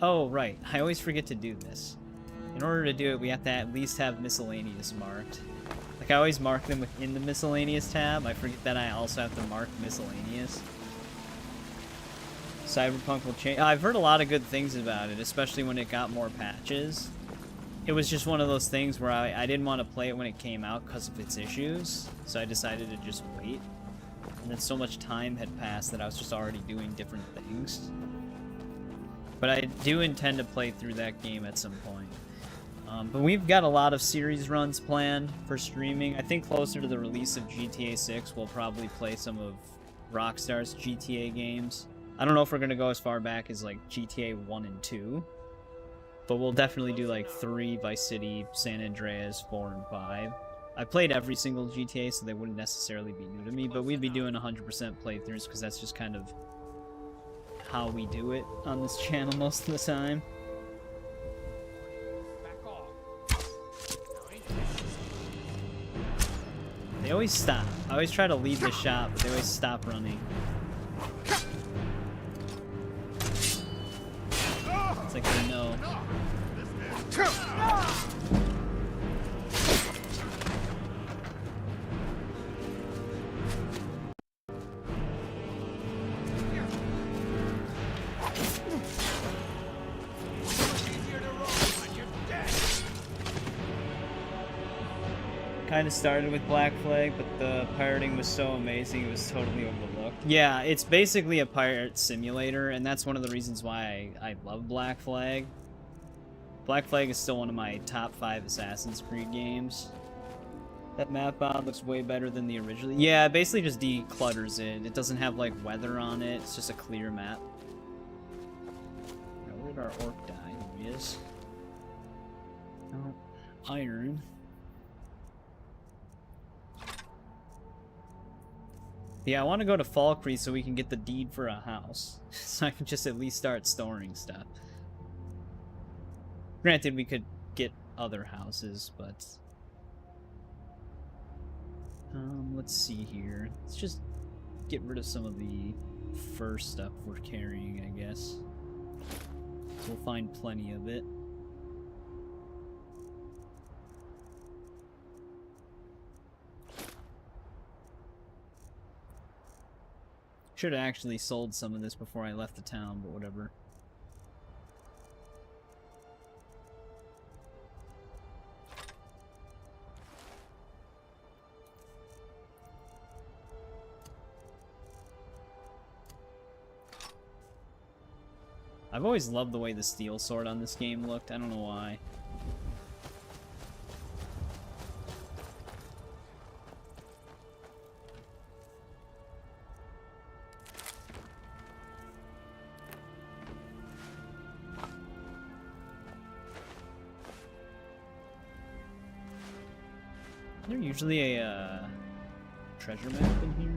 Oh, right. I always forget to do this. In order to do it, we have to at least have miscellaneous marked. Like, I always mark them within the miscellaneous tab. I forget that I also have to mark miscellaneous. Cyberpunk will change. I've heard a lot of good things about it, especially when it got more patches. It was just one of those things where I didn't want to play it when it came out because of its issues, so I decided to just wait. And then so much time had passed that I was just already doing different things. But I do intend to play through that game at some point. But we've got a lot of series runs planned for streaming. I think closer to the release of GTA 6, we'll probably play some of Rockstar's GTA games. I don't know if we're going to go as far back as like GTA 1 and 2. But we'll definitely do like 3, Vice City, San Andreas, 4, and 5. I played every single GTA, so they wouldn't necessarily be new to me, but we'd be doing 100% playthroughs because that's just kind of how we do it on this channel most of the time. They always stop. I always try to leave the shop, but they always stop running. It's like they know. Kind of started with Black Flag, but the pirating was so amazing it was totally overlooked. Yeah, it's basically a pirate simulator, and that's one of the reasons why I love Black Flag. Black Flag is still one of my top 5 Assassin's Creed games. That map mod looks way better than the original. Yeah, it basically just declutters it. It doesn't have like weather on it. It's just a clear map. Now, where did our orc die? There he is. Oh, iron. Yeah, I want to go to Falkreath so we can get the deed for a house. So I can just at least start storing stuff. Granted, we could get other houses, but... let's see here. Let's just get rid of some of the fur stuff we're carrying, I guess. We'll find plenty of it. Should have actually sold some of this before I left the town, but whatever. I've always loved the way the steel sword on this game looked. I don't know why. Is there usually a treasure map in here?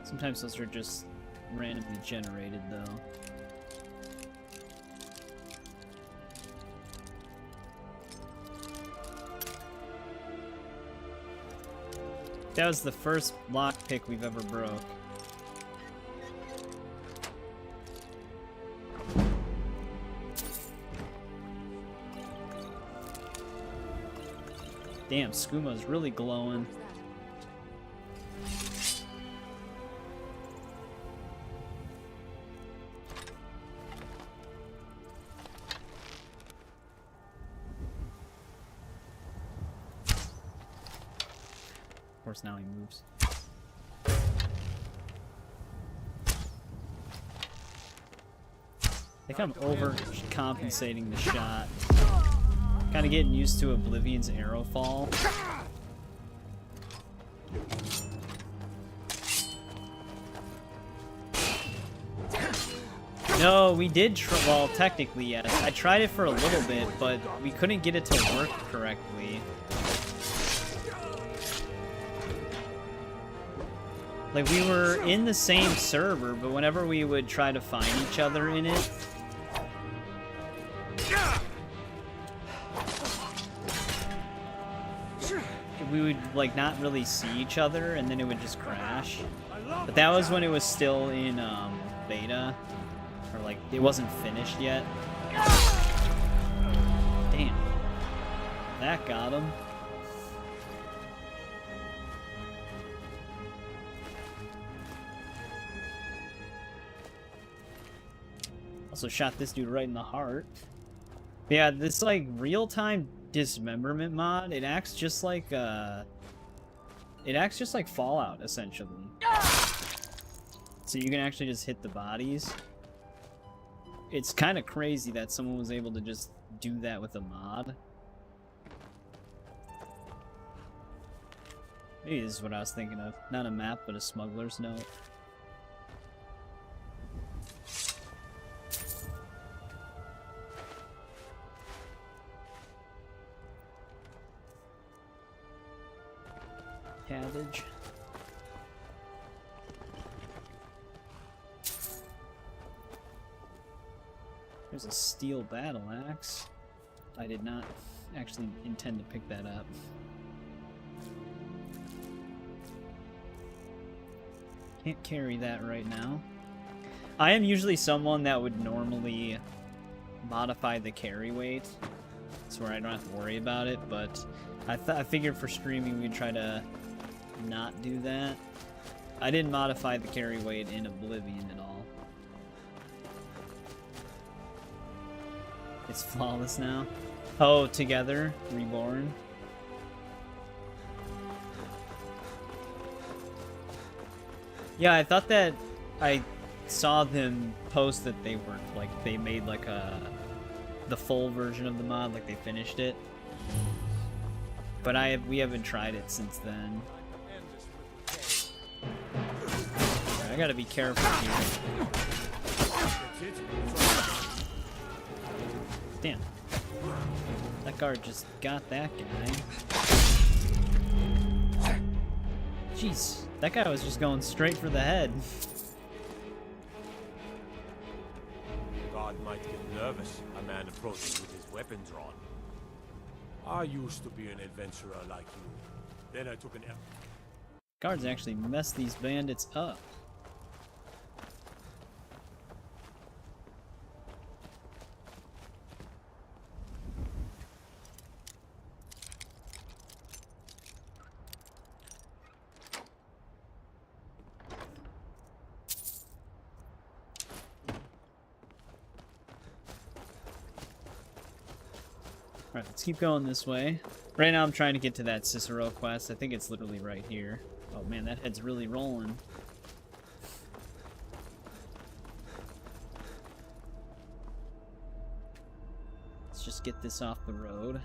Sometimes those are just randomly generated, though. That was the first lockpick we've ever broke. Damn, Skoomma's really glowing. Of course, now he moves. I think I'm overcompensating the shot. Kind of getting used to Oblivion's arrow fall. No, we did well, technically, yes. I tried it for a little bit, but we couldn't get it to work correctly. Like, we were in the same server, but whenever we would try to find each other in it, we would, like, not really see each other, and then it would just crash. But that was when it was still in, beta. Or, like, it wasn't finished yet. Damn. That got him. Also shot this dude right in the heart. But yeah, this, like, real-time dismemberment mod, it acts just like Fallout, essentially. So you can actually just hit the bodies. It's kind of crazy that someone was able to just do that with a mod. Maybe this is what I was thinking of. Not a map, but a smuggler's note. Cabbage. There's a steel battle axe. I did not actually intend to pick that up. Can't carry that right now. I am usually someone that would normally modify the carry weight, so where I don't have to worry about it, but I figured for streaming we'd try to not do that. I didn't modify the carry weight in Oblivion at all. It's flawless now. Oh, Together, Reborn. Yeah, I thought that I saw them post that they were like they made like the full version of the mod, like they finished it. But we haven't tried it since then. I gotta be careful here. Damn. That guard just got that guy. Jeez, that guy was just going straight for the head. God might get nervous, a man approaching with his weapons drawn. I used to be an adventurer like you. Then I took an... Guards actually messed these bandits up. Alright, let's keep going this way. Right now I'm trying to get to that Cicero quest. I think it's literally right here. Oh man, that head's really rolling. Let's just get this off the road.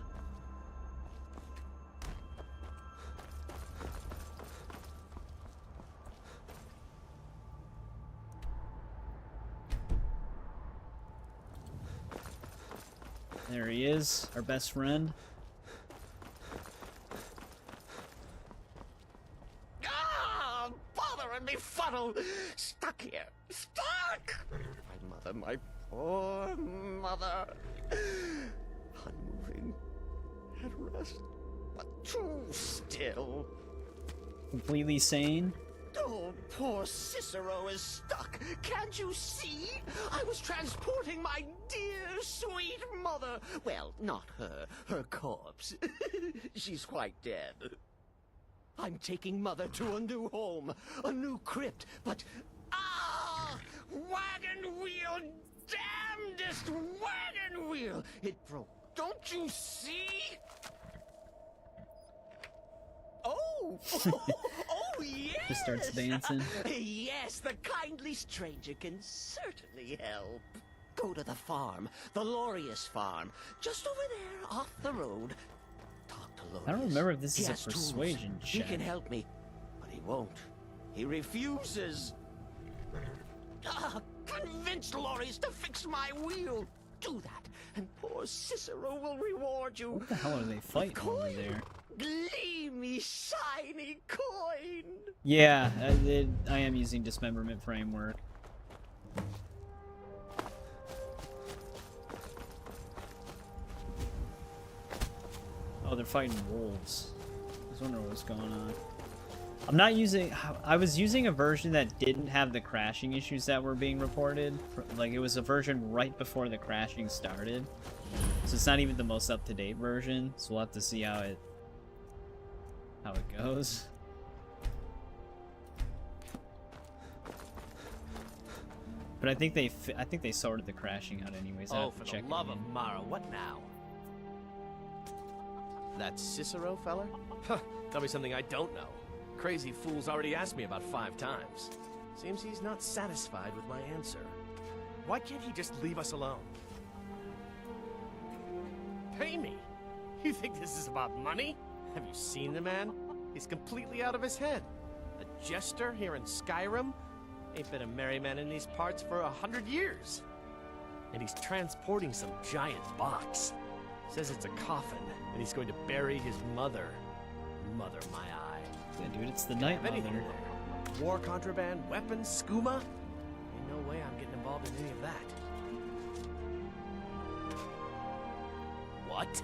There he is, our best friend. Ah, bother and befuddle! Stuck here, stuck! My mother, my poor mother. Unmoving, at rest, but too still. Completely sane. Oh, poor Cicero is stuck. Can't you see? I was transporting my dear, sweet mother. Well, not her. Her corpse. She's quite dead. I'm taking Mother to a new home, a new crypt, but... Ah! Wagon wheel! Damnedest wagon wheel! It broke. Don't you see? Oh! Oh, yes! Just starts dancing. Yes, the kindly stranger can certainly help. Go to the farm, the Lorius farm, just over there off the road. Talk to Lorius. I don't remember if this He is a has tools. persuasion check. He can help me, but he won't. He refuses. Convince Lorius to fix my wheel. Do that, and poor Cicero will reward you. What the hell are they fighting over there? Gleamy, shiny coin. Yeah, I am using dismemberment framework. Oh, they're fighting wolves. I was wondering what was going on. I'm not using... I was using a version that didn't have the crashing issues that were being reported. Like, it was a version right before the crashing started. So it's not even the most up-to-date version. So we'll have to see how it goes. But I think they sorted the crashing out anyways. Oh, for the love of Mara, what now? That Cicero fella? Huh, tell me something I don't know. Crazy fool's already asked me about 5 times. Seems he's not satisfied with my answer. Why can't he just leave us alone? Pay me? You think this is about money? Have you seen the man? He's completely out of his head. A jester here in Skyrim? Ain't been a merry man in these parts for 100 years. And he's transporting some giant box. Says it's a coffin, and he's going to bury his mother. Mother, my eye. Yeah, dude, it's the Night Mother. War contraband, weapons, skooma? Ain't no way I'm getting involved in any of that. What?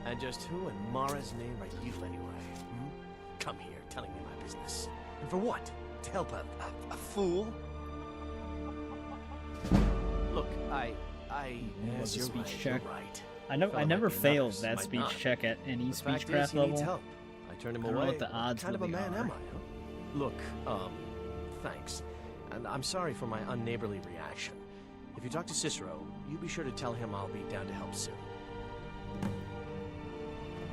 And just who in Mara's name are you anyway? Hmm? Come here, telling me my business. And for what? To help a fool? Look, Yes, you're speech right, check. you're right. I never failed nervous, that might speech not. check at any The fact is, speechcraft he level. needs help. I turned him I don't away. know what the odds kind of a really man are. am I, huh? Look, thanks. And I'm sorry for my unneighborly reaction. If you talk to Cicero, you be sure to tell him I'll be down to help soon. There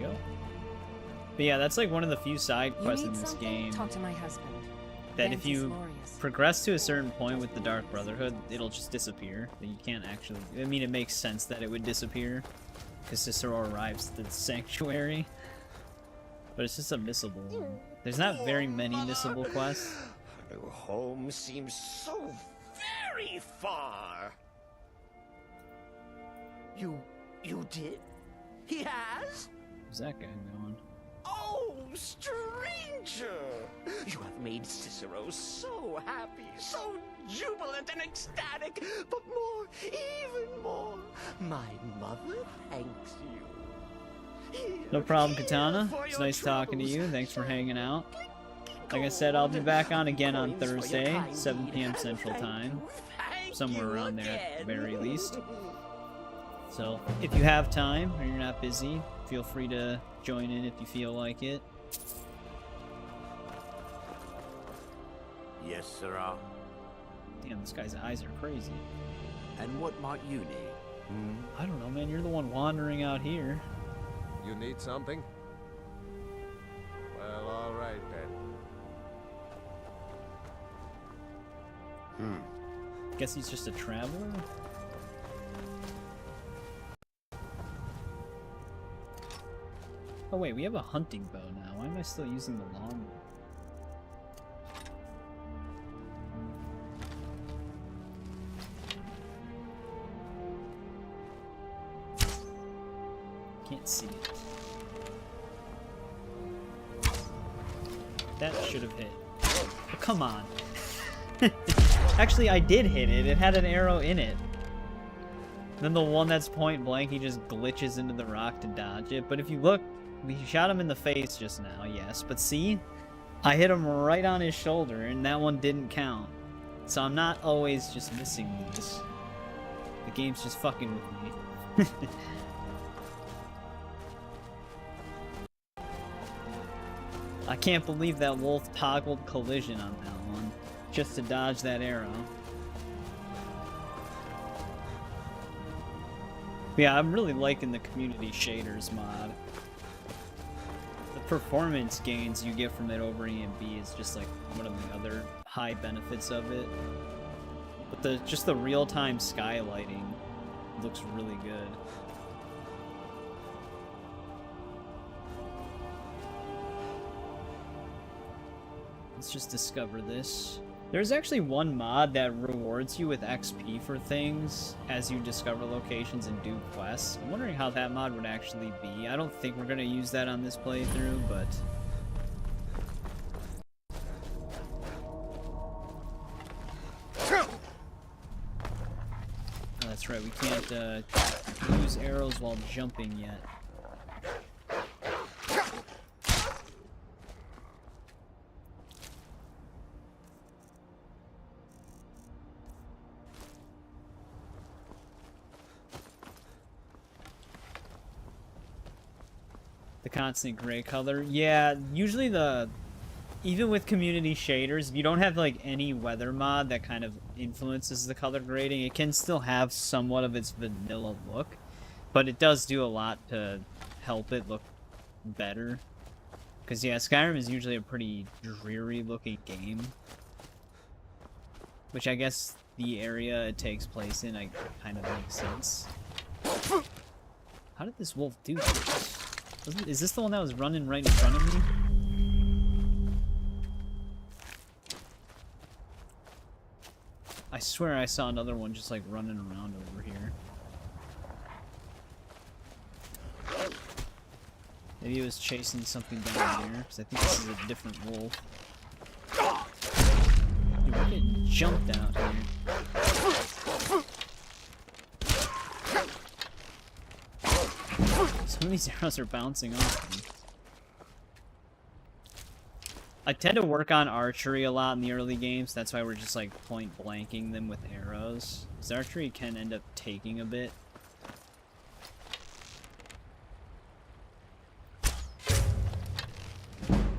you go. But yeah, that's like one of the few side You quests need in this something? game. Talk to my husband. that if you progress to a certain point with the Dark Brotherhood, it'll just disappear. That you can't actually... I mean, it makes sense that it would disappear, because Cicero arrives to the Sanctuary. But it's just a missable. There's not very many missable quests. Her new home seems so very far. You did? He has? Where's that guy going? Oh, stranger! You have made Cicero so happy, so jubilant and ecstatic, but more, even more, my mother thanks you. No problem, Katana. It's nice talking to you. Thanks for hanging out. Like I said, I'll be back on again on Thursday, 7 p.m. Central Time. Somewhere around there at the very least. So, if you have time, or you're not busy, feel free to join in if you feel like it. Yes, sirrah. Damn, this guy's eyes are crazy. And what might you need? I don't know, man. You're the one wandering out here. You need something? Well, all right then. Guess he's just a traveler? Oh wait, we have a hunting bow now. Why am I still using the longbow? Can't see it. That should have hit. Oh, come on. Actually, I did hit it. It had an arrow in it. Then the one that's point blank, he just glitches into the rock to dodge it. But if you look, we shot him in the face just now, yes. But see? I hit him right on his shoulder, and that one didn't count. So I'm not always just missing these. The game's just fucking with me. I can't believe that wolf toggled collision on that one, just to dodge that arrow. Yeah, I'm really liking the community shaders mod. The performance gains you get from it over EMB is just like one of the other high benefits of it. But just the real-time skylighting looks really good. Let's just discover this. There's actually one mod that rewards you with XP for things as you discover locations and do quests. I'm wondering how that mod would actually be. I don't think we're going to use that on this playthrough, but... Oh, that's right, we can't use arrows while jumping yet. The constant gray color. Yeah, usually even with community shaders, if you don't have like any weather mod that kind of influences the color grading, it can still have somewhat of its vanilla look, but it does do a lot to help it look better. Because yeah, Skyrim is usually a pretty dreary looking game, which I guess the area it takes place in kind of makes sense. How did this wolf do this? Is this the one that was running right in front of me? I swear I saw another one just like running around over here. Maybe he was chasing something down here, because I think this is a different wolf. Dude, we're getting jumped out here. Some of these arrows are bouncing off me. I tend to work on archery a lot in the early games, that's why we're just like point blanking them with arrows. Because archery can end up taking a bit.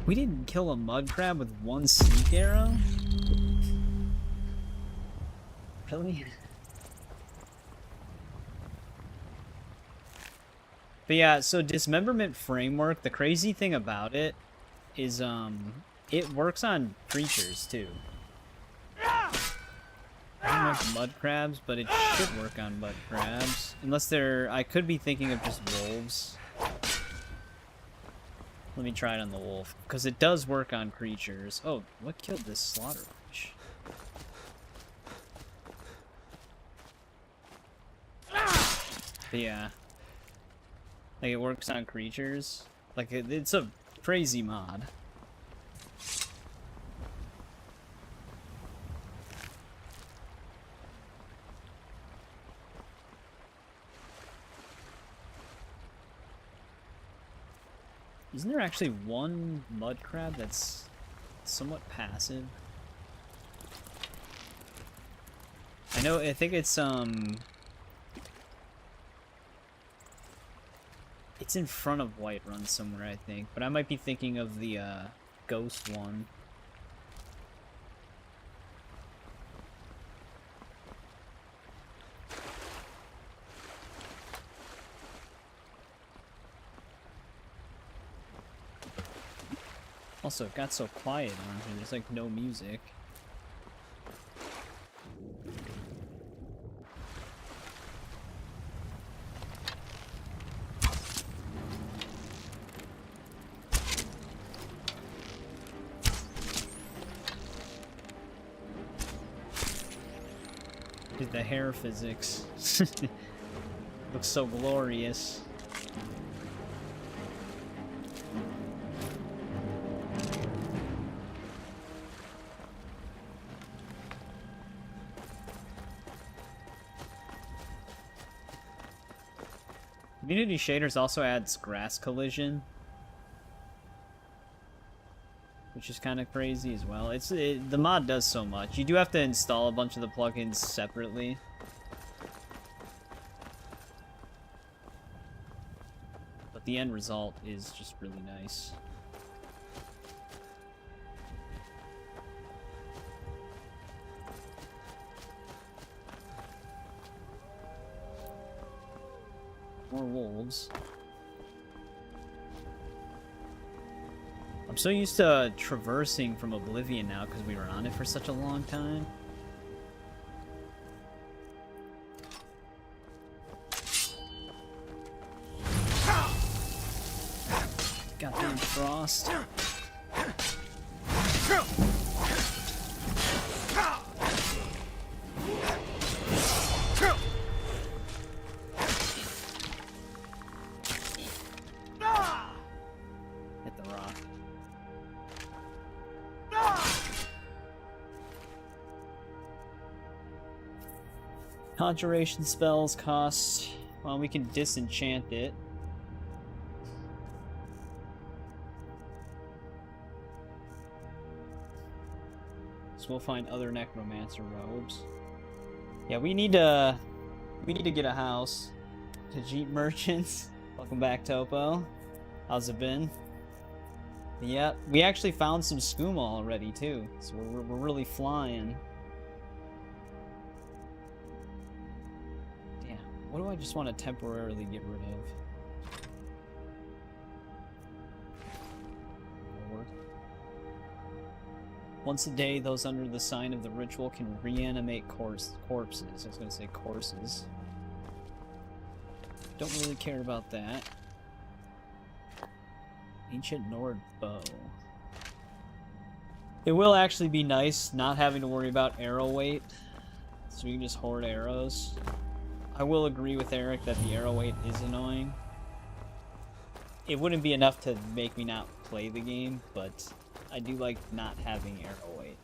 We didn't kill a mud crab with one sneak arrow? Really? But yeah, so Dismemberment Framework, the crazy thing about it is, It works on creatures too. I don't like mud crabs, but it should work on mud crabs. Unless they're... I could be thinking of just wolves. Let me try it on the wolf, because it does work on creatures. Oh, what killed this slaughter fish? But yeah. Like, it works on creatures. Like, it's a crazy mod. Isn't there actually one mud crab that's somewhat passive? I think it's it's in front of Whiterun somewhere, I think, but I might be thinking of the ghost one. Also, it got so quiet on here, there's like no music. Dude, the hair physics. Looks so glorious. Community shaders also adds grass collision, which is kind of crazy as well. The mod does so much. You do have to install a bunch of the plugins separately. But the end result is just really nice. More wolves. I'm so used to traversing from Oblivion now because we were on it for such a long time. Goddamn frost. Conjuration spells cost... Well, we can disenchant it. So we'll find other necromancer robes. Yeah, we need to get a house. Khajiit merchants. Welcome back, Topo. How's it been? Yep, we actually found some skooma already too, so we're really flying. What do I just want to temporarily get rid of? Once a day, those under the sign of the ritual can reanimate corpses. I was going to say corpses. Don't really care about that. Ancient Nord bow. It will actually be nice not having to worry about arrow weight, so we can just hoard arrows. I will agree with Eric that the arrow weight is annoying. It wouldn't be enough to make me not play the game, but I do like not having arrow weight.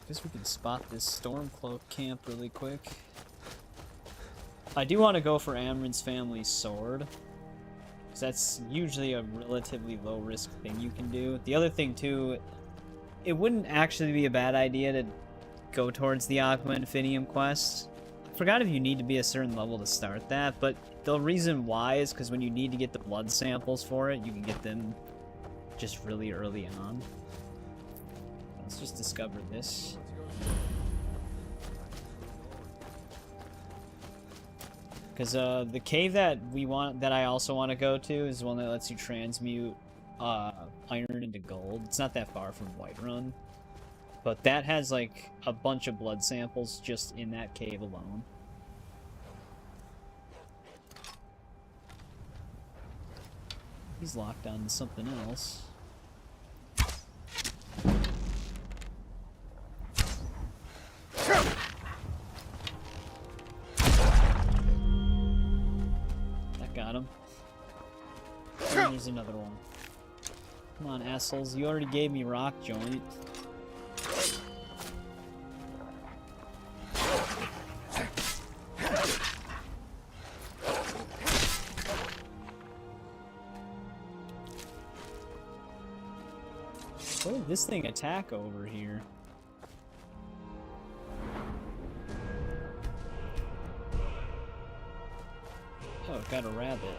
Guess we can spot this Stormcloak camp really quick. I do want to go for Amren's family's sword, because that's usually a relatively low risk thing you can do. The other thing too, it wouldn't actually be a bad idea to go towards the Aqua Infinium quest. I forgot if you need to be a certain level to start that, but the reason why is because when you need to get the blood samples for it, you can get them just really early on. Let's just discover this. Because the cave that I also want to go to is one that lets you transmute iron into gold. It's not that far from Whiterun, but that has like a bunch of blood samples just in that cave alone. He's locked on to something else. That got him. And there's another one. Come on, assholes. You already gave me rock joint. What did this thing attack over here? Oh, it got a rabbit.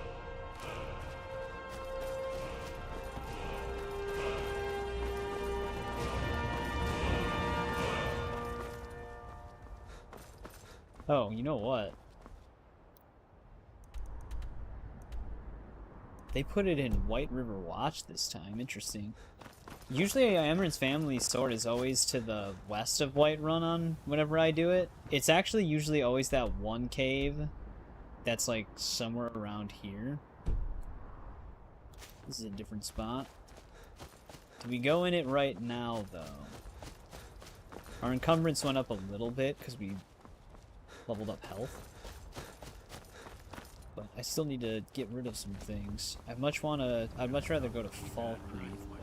Oh, you know what? They put it in White River Watch this time. Interesting. Usually Emran's family sword is always to the west of Whiterun on whenever I do it. It's actually usually always that one cave that's like somewhere around here. This is a different spot. Do we go in it right now, though? Our encumbrance went up a little bit because we leveled up health. But I still need to get rid of some things. I'd much rather go to Falkreath, but...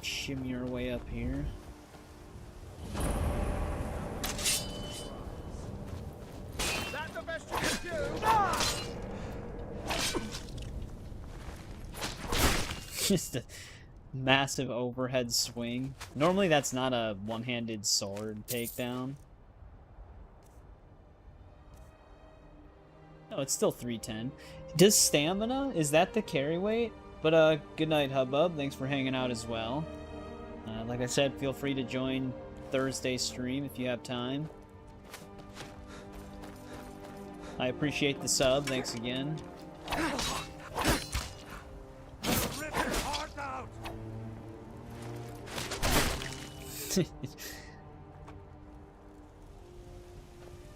shimmy our way up here. That's the best you can do. Just a massive overhead swing. Normally that's not a one-handed sword takedown. Oh, it's still 310. Does stamina? Is that the carry weight? But good night, Hubbub. Thanks for hanging out as well. Like I said, feel free to join Thursday stream if you have time. I appreciate the sub. Thanks again.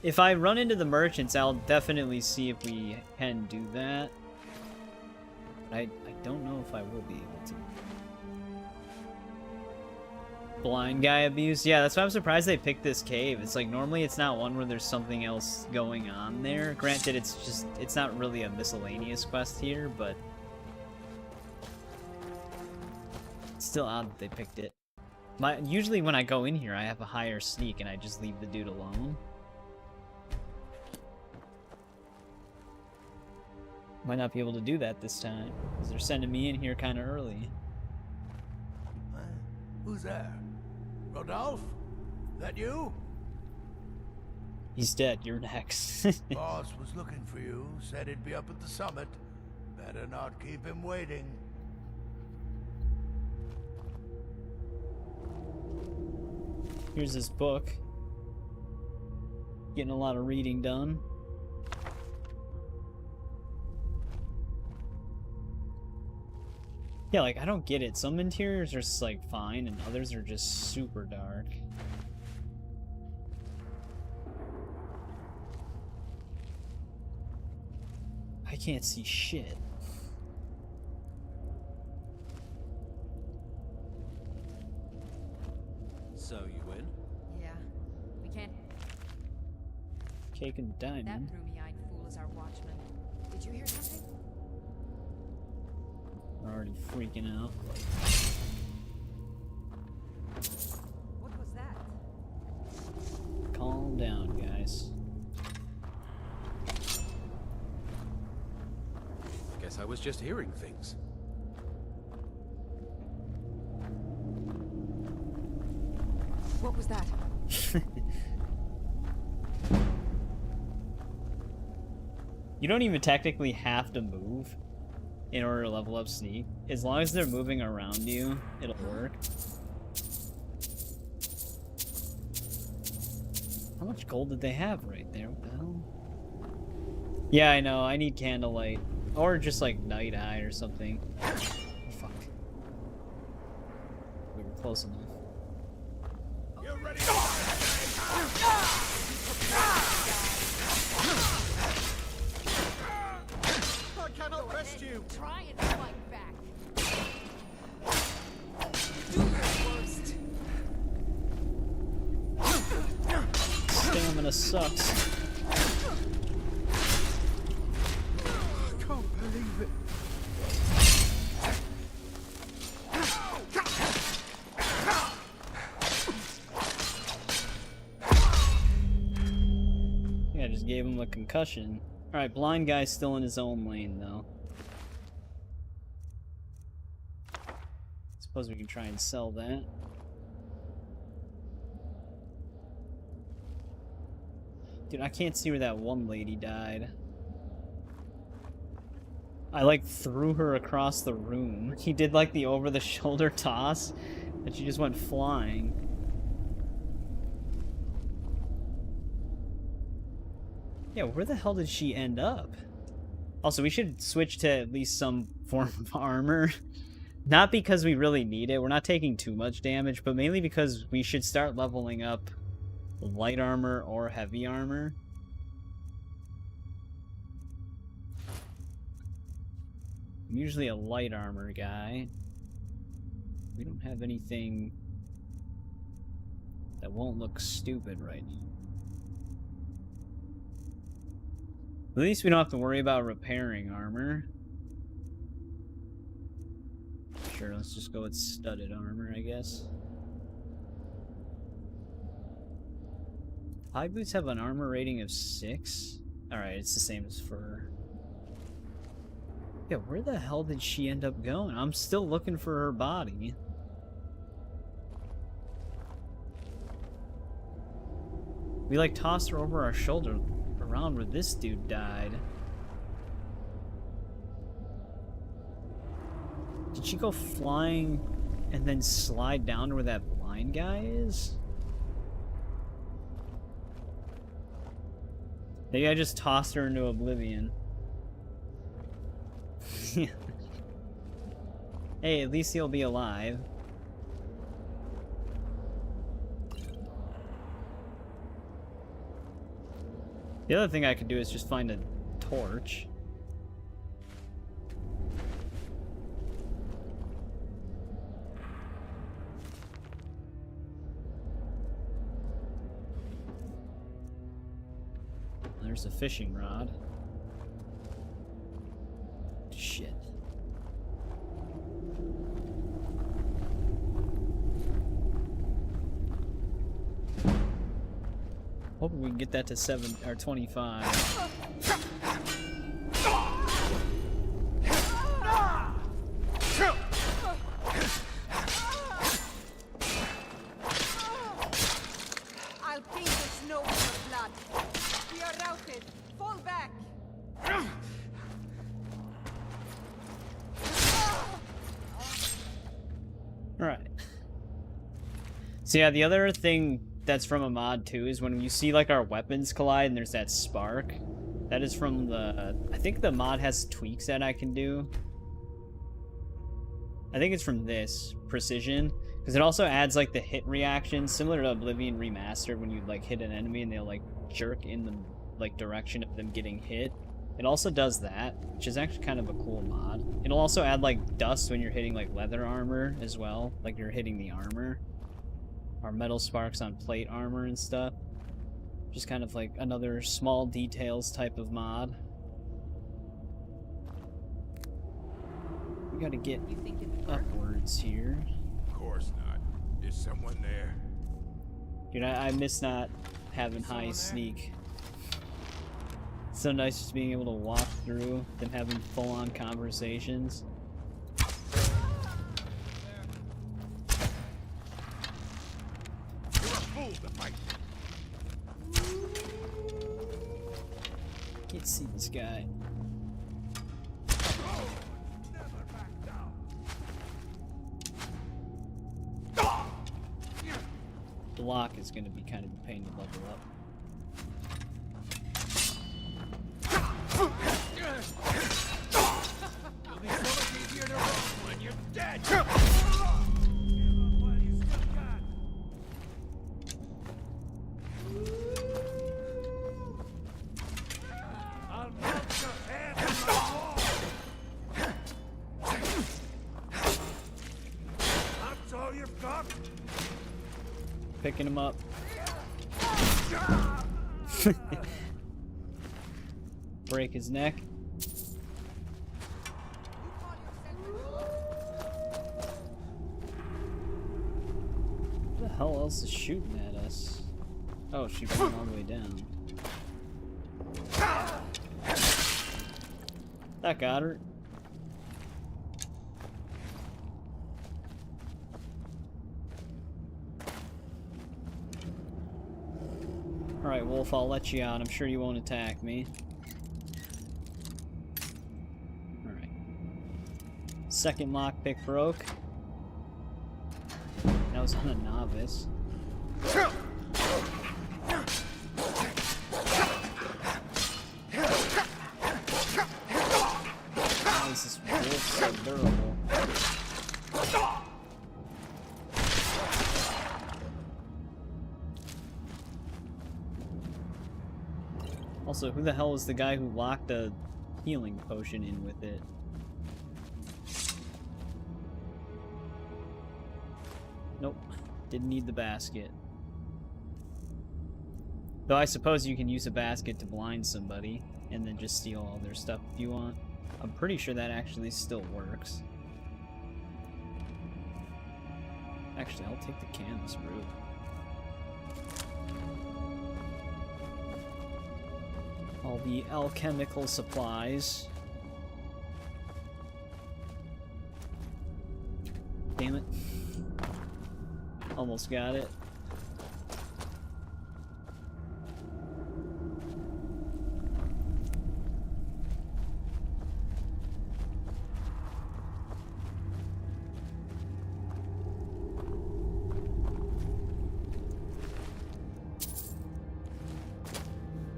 If I run into the merchants, I'll definitely see if we can do that. I don't know if I will be able to. Blind guy abuse? Yeah, that's why I'm surprised they picked this cave. It's like, normally it's not one where there's something else going on there. Granted, it's not really a miscellaneous quest here, but... it's still odd that they picked it. Usually when I go in here, I have a higher sneak and I just leave the dude alone. Might not be able to do that this time, because they're sending me in here kind of early. Who's there? Rodolphe? That you? He's dead. You're next. Boss was looking for you. Said he'd be up at the summit. Better not keep him waiting. Here's his book. Getting a lot of reading done. Yeah, like, I don't get it. Some interiors are just, like, fine, and others are just super dark. I can't see shit. So, you win? Yeah. We can't... Cake and diamond. That roomy-eyed fool is our watchman. Did you hear something? We're already freaking out. What was that? Calm down, guys. Guess I was just hearing things. What was that? You don't even technically have to move in order to level up sneak. As long as they're moving around you, it'll work. much gold did they have right there? What the hell? Yeah, I know. I need candlelight. Or just like night eye or something. Oh, fuck. We were close enough. You're ready. I cannot rest you. Try and fight back. Do your worst. Stamina sucks. I can't believe it. Yeah, I just gave him a concussion. Alright, blind guy's still in his own lane, though. Suppose we can try and sell that. Dude, I can't see where that one lady died. I, like, threw her across the room. He did, like, the over-the-shoulder toss, and she just went flying. Yeah, where the hell did she end up? Also, we should switch to at least some form of armor. Not because we really need it, we're not taking too much damage, but mainly because we should start leveling up light armor or heavy armor. I'm usually a light armor guy. We don't have anything that won't look stupid right now. At least we don't have to worry about repairing armor. Sure, let's just go with studded armor, I guess. High boots have an armor rating of 6? Alright, it's the same as fur. Yeah, where the hell did she end up going? I'm still looking for her body. We like tossed her over our shoulder around where this dude died. Did she go flying and then slide down to where that blind guy is? Maybe I just tossed her into oblivion. Hey, at least he'll be alive. The other thing I could do is just find a torch. There's a fishing rod. Shit. Hoping we can get that to 7 or 25. I'll paint the snow with your blood. We are routed. Fall back. Alright. So yeah, the other thing that's from a mod too is when you see like our weapons collide and there's that spark. That is from the... I think the mod has tweaks that I can do. I think it's from this, Precision. Because it also adds like the hit reaction, similar to Oblivion Remastered, when you like hit an enemy and they'll like jerk in the like direction of them getting hit. It also does that, which is actually kind of a cool mod. It'll also add like dust when you're hitting like leather armor as well, like you're hitting the armor. Or metal sparks on plate armor and stuff. Just kind of like another small details type of mod. We gotta get upwards here. Of course not. Is someone there? Dude, I miss not having high sneak. It's so nice just being able to walk through than having full-on conversations. You're a fool to fight. Can't see this guy. Block is going to be kind of a pain to level up. Picking him up. Break his neck. Who the hell else is shooting at us? Oh, she ran all the way down. That got her. Alright, Wolf, I'll let you out. I'm sure you won't attack me. Alright. Second lockpick broke. That was on a novice. Why is this wolf so durable? Also, who the hell was the guy who locked a healing potion in with it? Nope. Didn't need the basket. Though I suppose you can use a basket to blind somebody and then just steal all their stuff if you want. I'm pretty sure that actually still works. Actually, I'll take the canvas route. All the alchemical supplies. Damn it. Almost got it.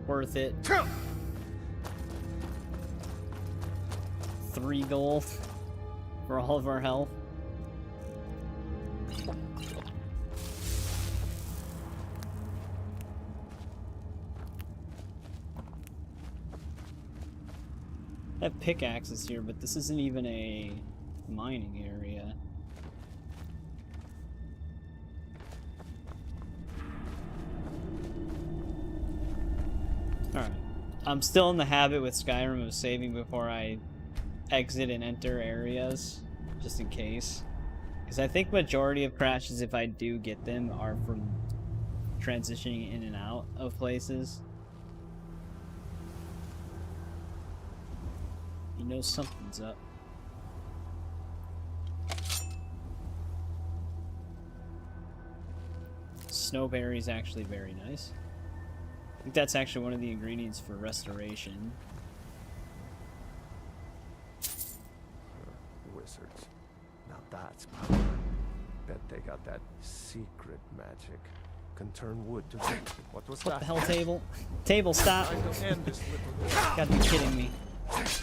Worth it. 3 gold for all of our health. I have pickaxes here, but this isn't even a mining area. Alright. I'm still in the habit with Skyrim of saving before I exit and enter areas, just in case. Because I think majority of crashes, if I do get them, are from transitioning in and out of places. You know something's up. Snowberry's actually very nice. I think that's actually one of the ingredients for restoration. Wizards. Now that's power. Bet they got that secret magic. Can turn wood to wood. What was that? What the hell, table? Table, stop! Gotta be kidding me. This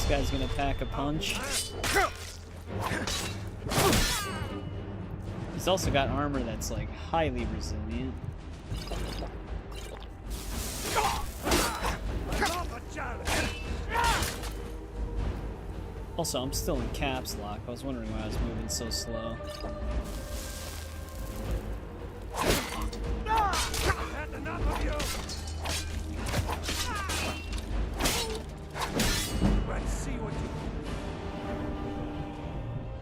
guy's gonna pack a punch. He's also got armor that's like highly resilient. Also, I'm still in caps lock. I was wondering why I was moving so slow.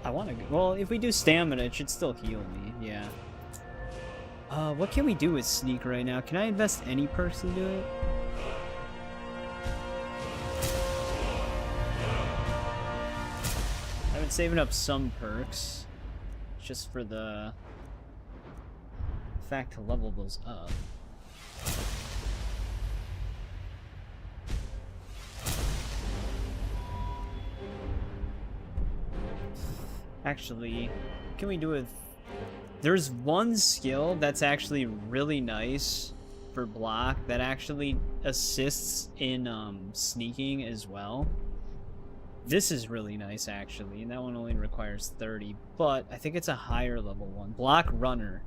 I want to go. Well, if we do stamina, it should still heal me. Yeah. What can we do with sneak right now? Can I invest any perks to do it? I've been saving up some perks just for the fact to level those up. Actually, what can we do with... There's one skill that's actually really nice for block that actually assists in sneaking as well. This is really nice, actually, and that one only requires 30, but I think it's a higher level one. Block Runner.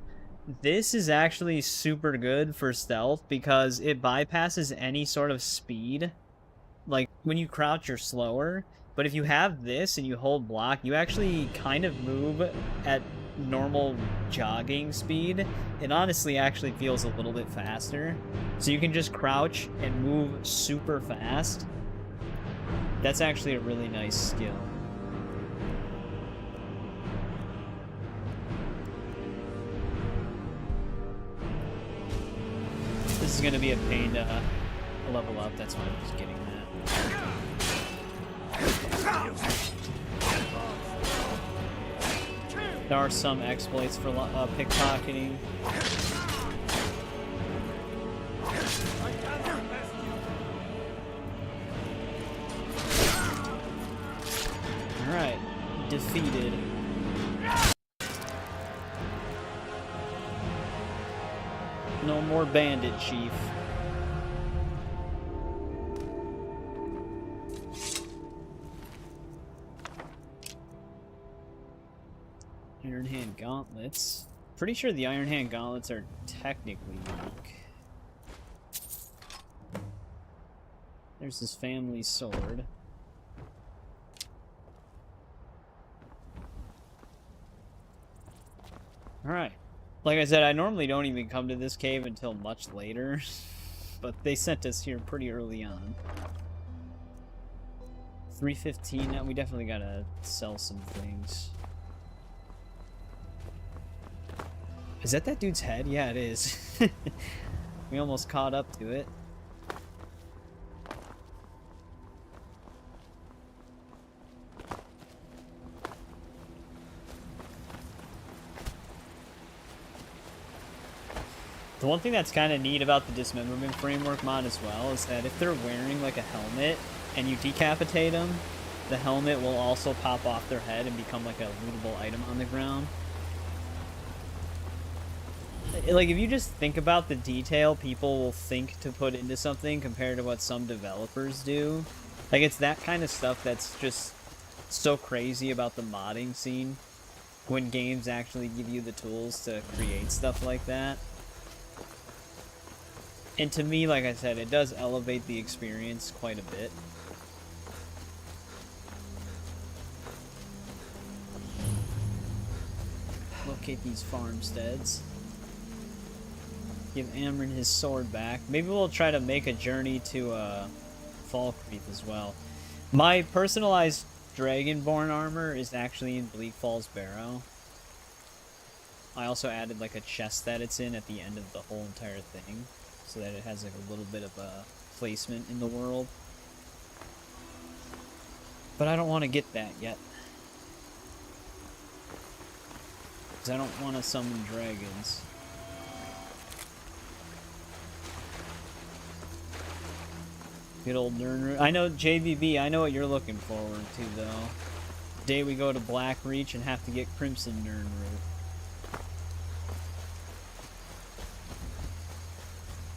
This is actually super good for stealth because it bypasses any sort of speed. Like, when you crouch, you're slower, But if you have this and you hold block, you actually kind of move at normal jogging speed. It honestly actually feels a little bit faster. So you can just crouch and move super fast. That's actually a really nice skill. This is going to be a pain to level up, that's why I'm just getting that. There are some exploits for pickpocketing. Alright, defeated. No more bandit, chief. Iron Hand Gauntlets. Pretty sure the Iron Hand Gauntlets are technically unique. There's his family sword. Alright. Like I said, I normally don't even come to this cave until much later, but they sent us here pretty early on. 3:15 now, we definitely gotta sell some things. Is that dude's head? Yeah, it is. We almost caught up to it. The one thing that's kind of neat about the dismemberment framework mod as well is that if they're wearing like a helmet and you decapitate them, the helmet will also pop off their head and become like a lootable item on the ground. Like, if you just think about the detail people will think to put into something compared to what some developers do, like, it's that kind of stuff that's just so crazy about the modding scene when games actually give you the tools to create stuff like that. And to me, like I said, it does elevate the experience quite a bit. Locate these farmsteads. Give Amron his sword back. Maybe we'll try to make a journey to Falkreath as well. My personalized Dragonborn armor is actually in Bleak Falls Barrow. I also added like a chest that it's in at the end of the whole entire thing, so that it has like a little bit of a placement in the world. But I don't want to get that yet, because I don't want to summon dragons. Good old Nirnroot. I know, JVB, I know what you're looking forward to, though. The day we go to Blackreach and have to get Crimson Nirnroot.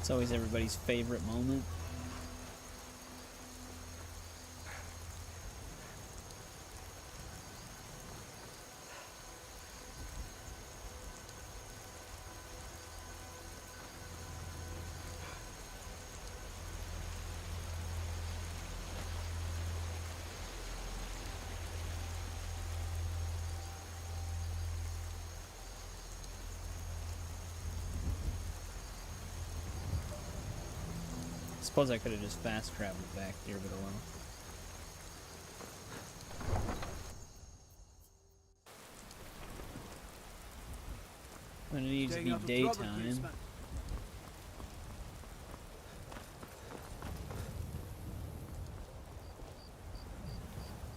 It's always everybody's favorite moment. Suppose I could have just fast traveled back here, but oh well. When it needs to be daytime.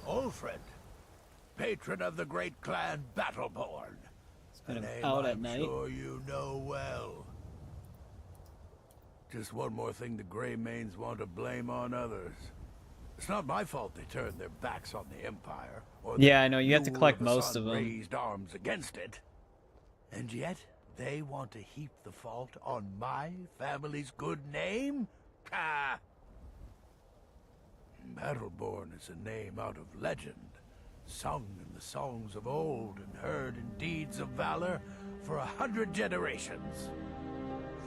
Old friend, patron of the great clan Battleborn. It's been a name out at I'm night. sure you know well. Just one more thing the Greymanes want to blame on others. It's not my fault they turned their backs on the Empire. Or Yeah, I know, you have to Rule collect the most Sun of them. Raised arms against it. And yet, they want to heap the fault on my family's good name? Ah! Battleborn is a name out of legend, sung in the songs of old and heard in deeds of valor for 100 generations.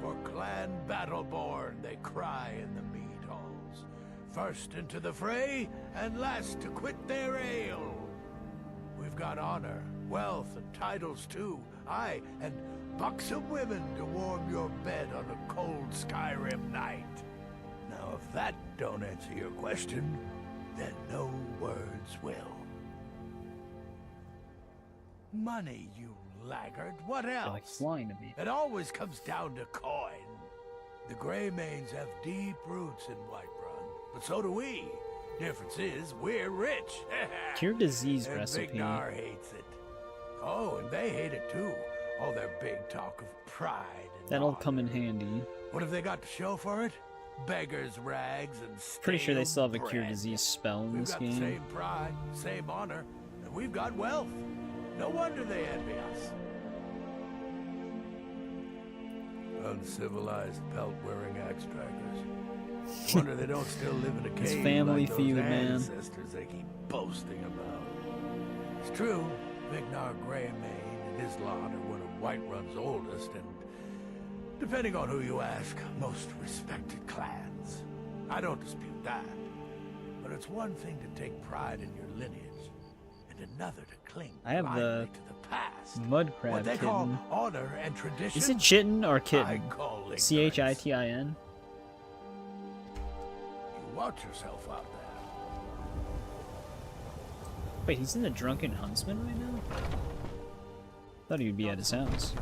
For Clan Battleborn, they cry in the mead halls. First into the fray, and last to quit their ale. We've got honor, wealth, and titles too. Aye, and buxom women to warm your bed on a cold Skyrim night. Now, if that don't answer your question, then no words will. Money, you laggard. What else? Like flying to me. It always comes down to coin. The Greymanes have deep roots in Whiterun, but so do we. Difference is, we're rich. Cure disease and recipe. Big Nar hates it. Oh, and they hate it too. All their big talk of pride and That'll honor. come in handy. What have they got to show for it? Beggars' rags and Pretty sure they still have a stale cure bread. disease spell in We've this got game. the same pride, same honor, and we've got wealth. No wonder they envy us. Uncivilized pelt-wearing axe draggers. Wonder they don't still live in a cave It's family like those feud, man. ancestors they keep boasting about. It's true, Vignar Greymane and his lot are one of Whiterun's oldest and, depending on who you ask, most respected clans. I don't dispute that. But it's one thing to take pride in your lineage, and another to cling I have blindly the to the past. mud What crab they call kitten. honor and tradition. Is it chitin or I kitten? call ignorance. CHITIN? You watch yourself out there. Wait, he's in the Drunken Huntsman right now? Thought he'd be at his house.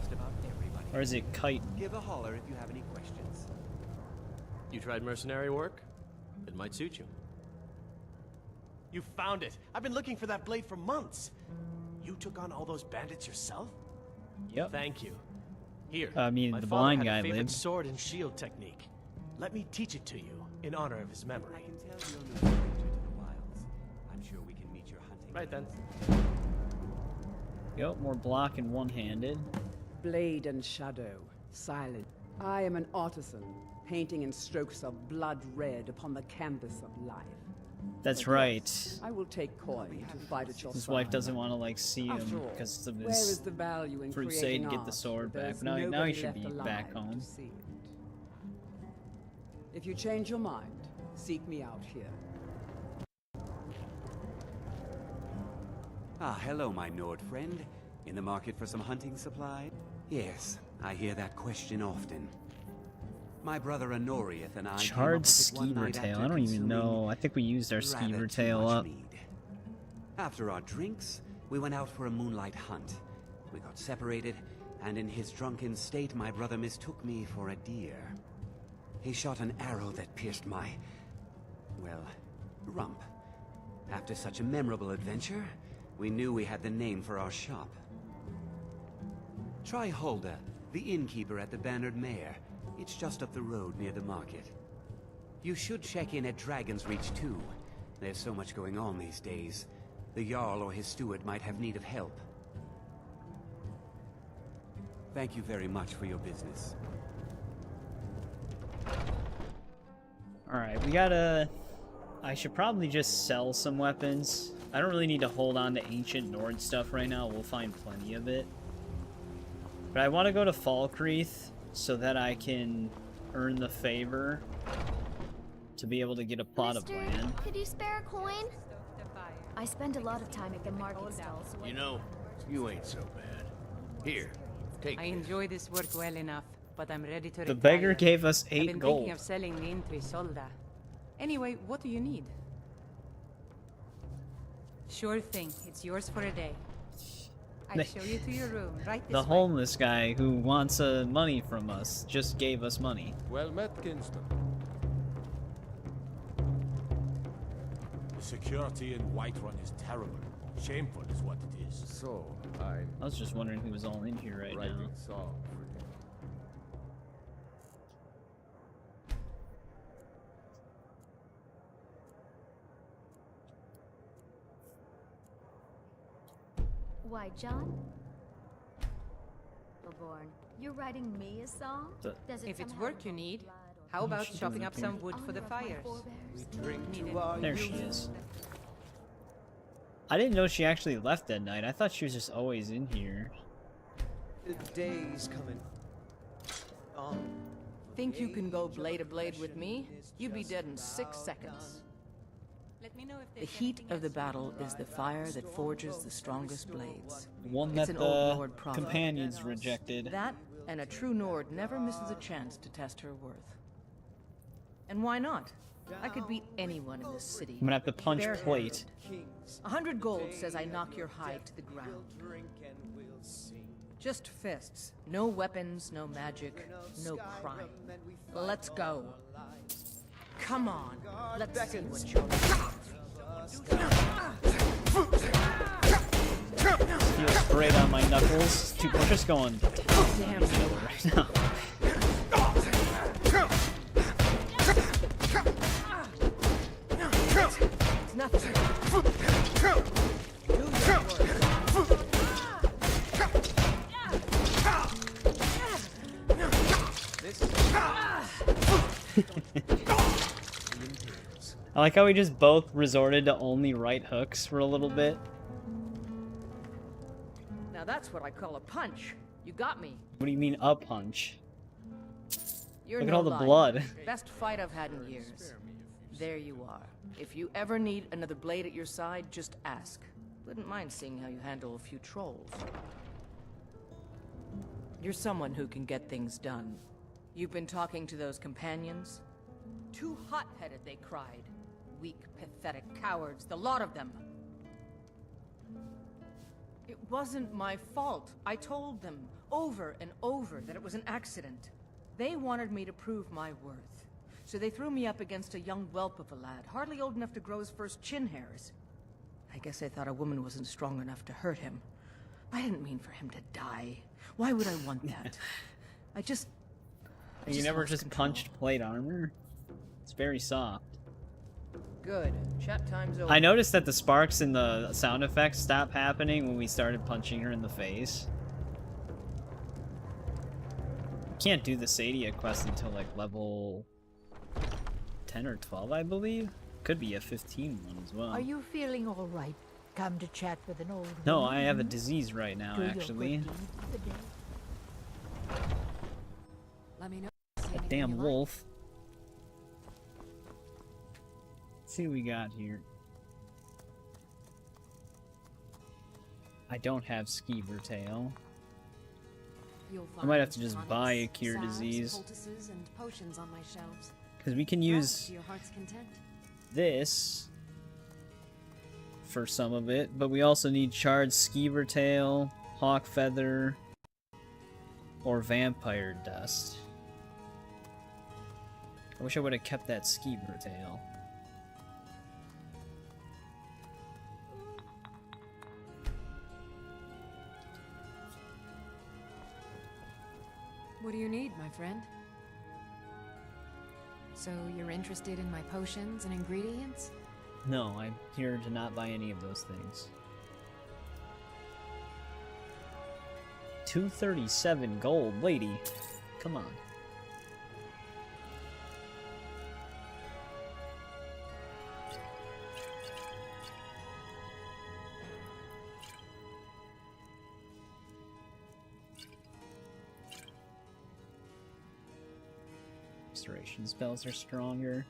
Or is it Kite? Give a holler if you have any questions. You tried mercenary work? It might suit you. You found it! I've been looking for that blade for months! You took on all those bandits yourself? Yep. Thank you. Here, I mean, my the father blind had a guy favorite lived. sword and shield technique. Let me teach it to you, in honor of his memory. I can tell you're no stranger to the wilds. I'm sure we can meet your hunting. Right then. Yep, more block and one-handed. Blade and shadow, silent. I am an artisan, painting in strokes of blood red upon the canvas of life. That's But right. yes, I will take coin to fight at your His side. wife doesn't want to like see After him all, because of where his is the value in crusade creating to get the art sword where back. there's Now he nobody should left be alive back to home. see it? If you change your mind, seek me out here. Ah, hello, my Nord friend. In the market for some hunting supply? Yes, I hear that question often. My brother Honorius and I Charred skeever tail. I don't even know. I think we used our skeever tail up. After our drinks, we went out for a moonlight hunt. We got separated, and in his drunken state, my brother mistook me for a deer. He shot an arrow that pierced my, well, rump. After such a memorable adventure, we knew we had the name for our shop. Try Hulda, the innkeeper at the Bannered Mare. It's just up the road near the market. You should check in at Dragon's Reach too. There's so much going on these days. The Jarl or his steward might have need of help. Thank you very much for your business. Alright, we gotta... I should probably just sell some weapons. I don't really need to hold on to ancient Nord stuff right now. We'll find plenty of it. But I want to go to flclafi so that I can earn the favor to be able to get a plot of land. Could you spare a coin? I spend a lot of time at the market stalls. You know, you ain't so bad. Here, take I enjoy this work well enough, but I'm ready to The retire. beggar gave us I've 8 been gold. thinking of selling the Intri-Solda. Anyway, what do you need? Sure thing. It's yours for a day. I'll show you to your room, right this The way. homeless guy who wants money from us just gave us money. Well met, kinsman. The security in Whiterun is terrible. Shameful is what it is. So, I was just wondering who was all in here right now. writing song for you. Why, John? Leborn, you're writing me a song? Does it If it's somehow work you need, how about she chopping doesn't up appear. some wood for the fires? There she is. I didn't know she actually left that night. I thought she was just always in here. The day's coming. Think you can go blade to blade with me? You'd be dead in 6 seconds. Let me know if The heat of the battle is the fire that forges the strongest blades. One It's that an old the Nord proverb. companions rejected. That, and a true Nord never misses a chance to test her worth. And why not? I could beat anyone in this city. I'm gonna have to punch barehanded. plate. 100 gold says I knock your hide to the ground. Just fists. No weapons, no magic, no crime. Let's go. Come on. Let's see what you're Feels great on my knuckles. Dude, we're just going to town on each other right now. It's nothing. I like how we just both resorted to only right hooks for a little bit. Now that's what I call a punch. You got me. What do you mean a punch? You're Look at no all the liar. blood. Best fight I've had in years. There you are. If you ever need another blade at your side, just ask. Wouldn't mind seeing how you handle a few trolls. You're someone who can get things done. You've been talking to those companions? Too hot-headed, they cried. Weak, pathetic cowards, the lot of them. It wasn't my fault. I told them over and over that it was an accident. They wanted me to prove my worth. So they threw me up against a young whelp of a lad, hardly old enough to grow his first chin hairs. I guess they thought a woman wasn't strong enough to hurt him. I didn't mean for him to die. Why would I want that? You never just punched plate armor? It's very soft. Good. Chat time's over. I noticed that the sparks in the sound effects stopped happening when we started punching her in the face. You can't do the Sadia quest until like level 10 or 12, I believe. Could be a 15 one as well. Are you feeling all right? Come to chat with an old No, woman? I have a disease right now, Do your actually. good deed for the day. Let me know. That damn wolf. Let's see what we got here. I don't have Skeever Tail. I might have to just buy a cure disease. Poultices and potions on my shelves. Because we can Browse use to your heart's content. this for some of it, but we also need charred Skeever Tail, Hawk Feather, or Vampire Dust. I wish I would have kept that Skeever Tail. What do you need, my friend? So you're interested in my potions and ingredients? No, I'm here to not buy any of those things. 237 gold, lady. Come on. Restoration spells are stronger.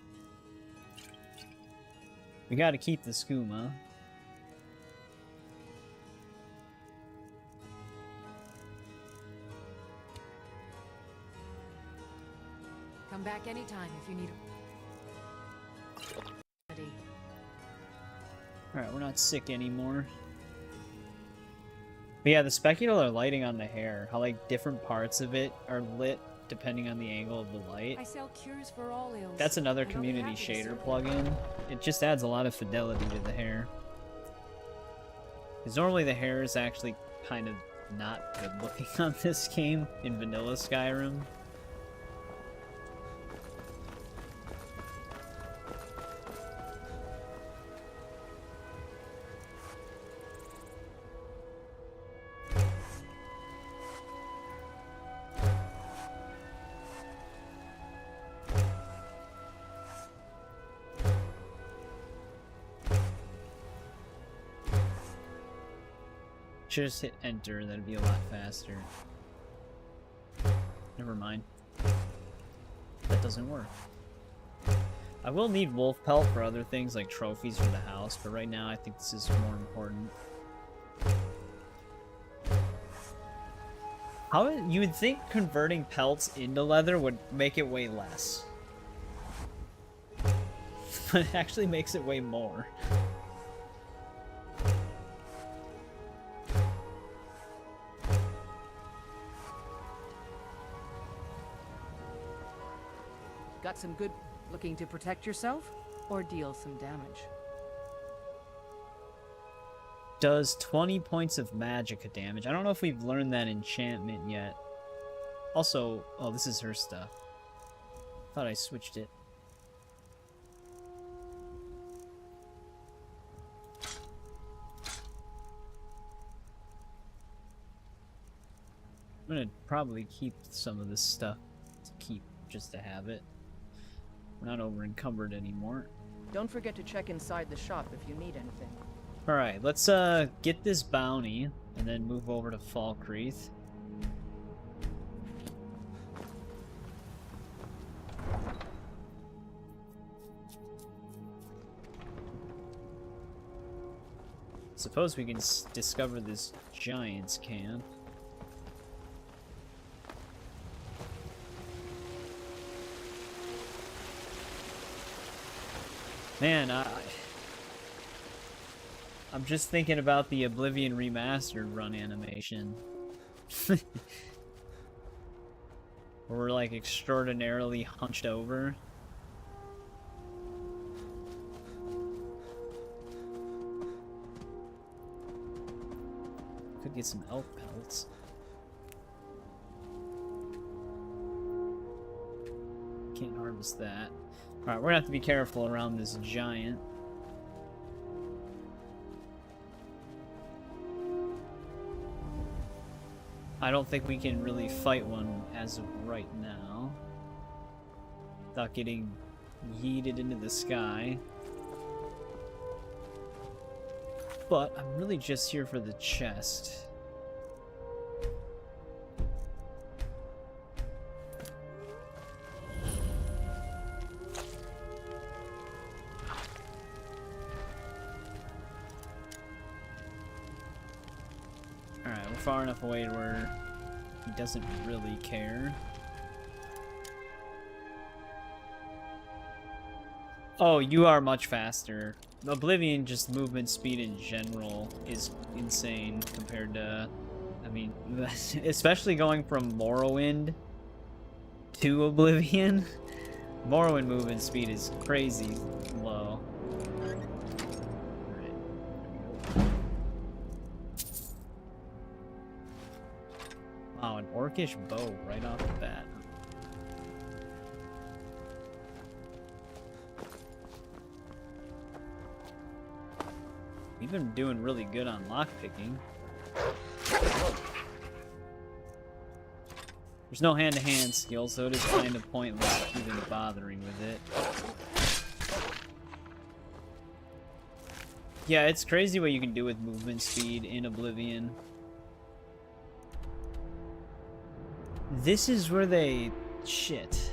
We gotta keep the skooma. Come back anytime if you need a... Alright, we're not sick anymore. But yeah, the specular lighting on the hair, how like different parts of it are lit depending on the angle of the light. I sell cures for all ills. That's another and I'll be community happy to shader serve. plugin. It just adds a lot of fidelity to the hair. Because normally the hair is actually kind of not good looking on this game in vanilla Skyrim. Should just hit enter, that'd be a lot faster. Never mind. that doesn't work. I will need wolf pelt for other things like trophies for the house, but right now I think this is more important. How you would think converting pelts into leather would make it weigh less. But it actually makes it weigh more. Got some good looking to protect yourself or deal some damage? Does 20 points of magicka damage. I don't know if we've learned that enchantment yet. Also, oh, this is her stuff. Thought I switched it. I'm gonna probably keep some of this stuff to keep just to have it. We're not over encumbered anymore. Don't forget to check inside the shop if you need anything. Alright, let's get this bounty and then move over to flclafi. Suppose we can discover this giant's camp. Man, I'm just thinking about the Oblivion Remastered run animation. Where we're like extraordinarily hunched over. Could get some elk pelts. Can't harvest that. Alright, we're gonna have to be careful around this giant. I don't think we can really fight one as of right now without getting yeeted into the sky. But I'm really just here for the chest. Alright, we're far enough away to where he doesn't really care. Oh, you are much faster. Oblivion, just movement speed in general, is insane compared to... I mean, especially going from Morrowind to Oblivion. Morrowind movement speed is crazy low. Wow, an orcish bow right off the bat. We've been doing really good on lockpicking. There's no hand-to-hand skill, so it is kind of pointless even bothering with it. Yeah, it's crazy what you can do with movement speed in Oblivion. This is where they... shit.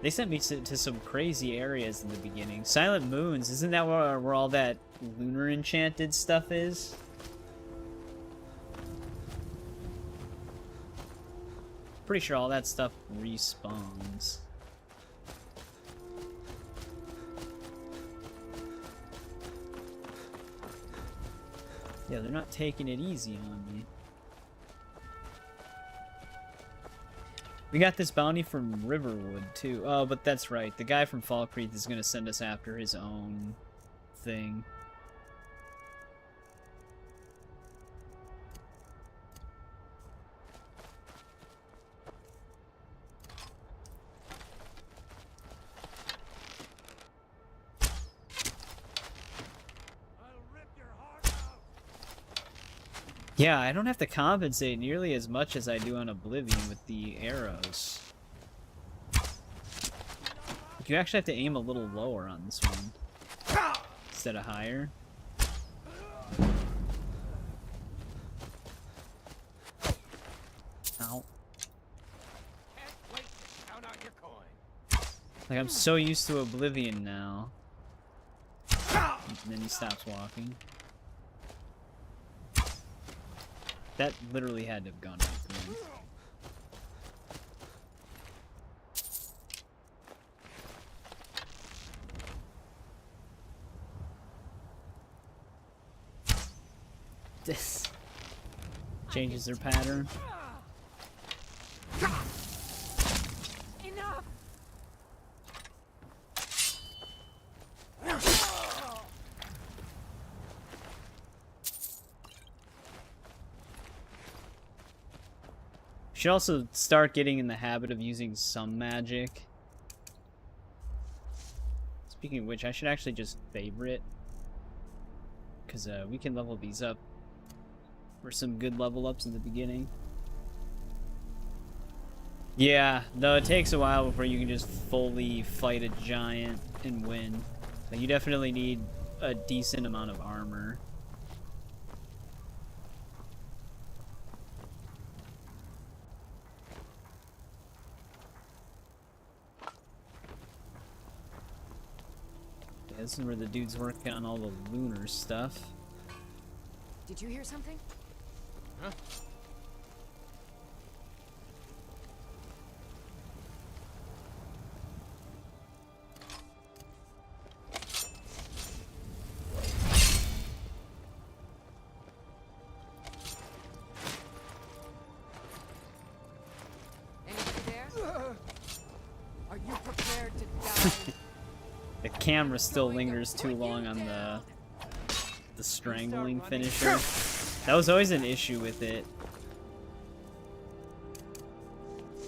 They sent me to some crazy areas in the beginning. Silent Moons, isn't that where all that lunar enchanted stuff is? Pretty sure all that stuff respawns. Yeah, they're not taking it easy on me. We got this bounty from Riverwood, too. Oh, but that's right. The guy from flclafi is going to send us after his own thing. Yeah, I don't have to compensate nearly as much as I do on Oblivion with the arrows. You actually have to aim a little lower on this one instead of higher. Ow. Can't wait to count out your coin. Like, I'm so used to Oblivion now. And then he stops walking. That literally had to have gone out for me. This changes their pattern. Enough. Should also start getting in the habit of using some magic. Speaking of which, I should actually just favorite, because we can level these up for some good level ups in the beginning. Yeah, though it takes a while before you can just fully fight a giant and win. Like, you definitely need a decent amount of armor. Yeah, this is where the dude's working on all the lunar stuff. Did you hear something? Huh? Anybody there? Are you prepared to die? The camera still lingers too long on the strangling finisher. That was always an issue with it.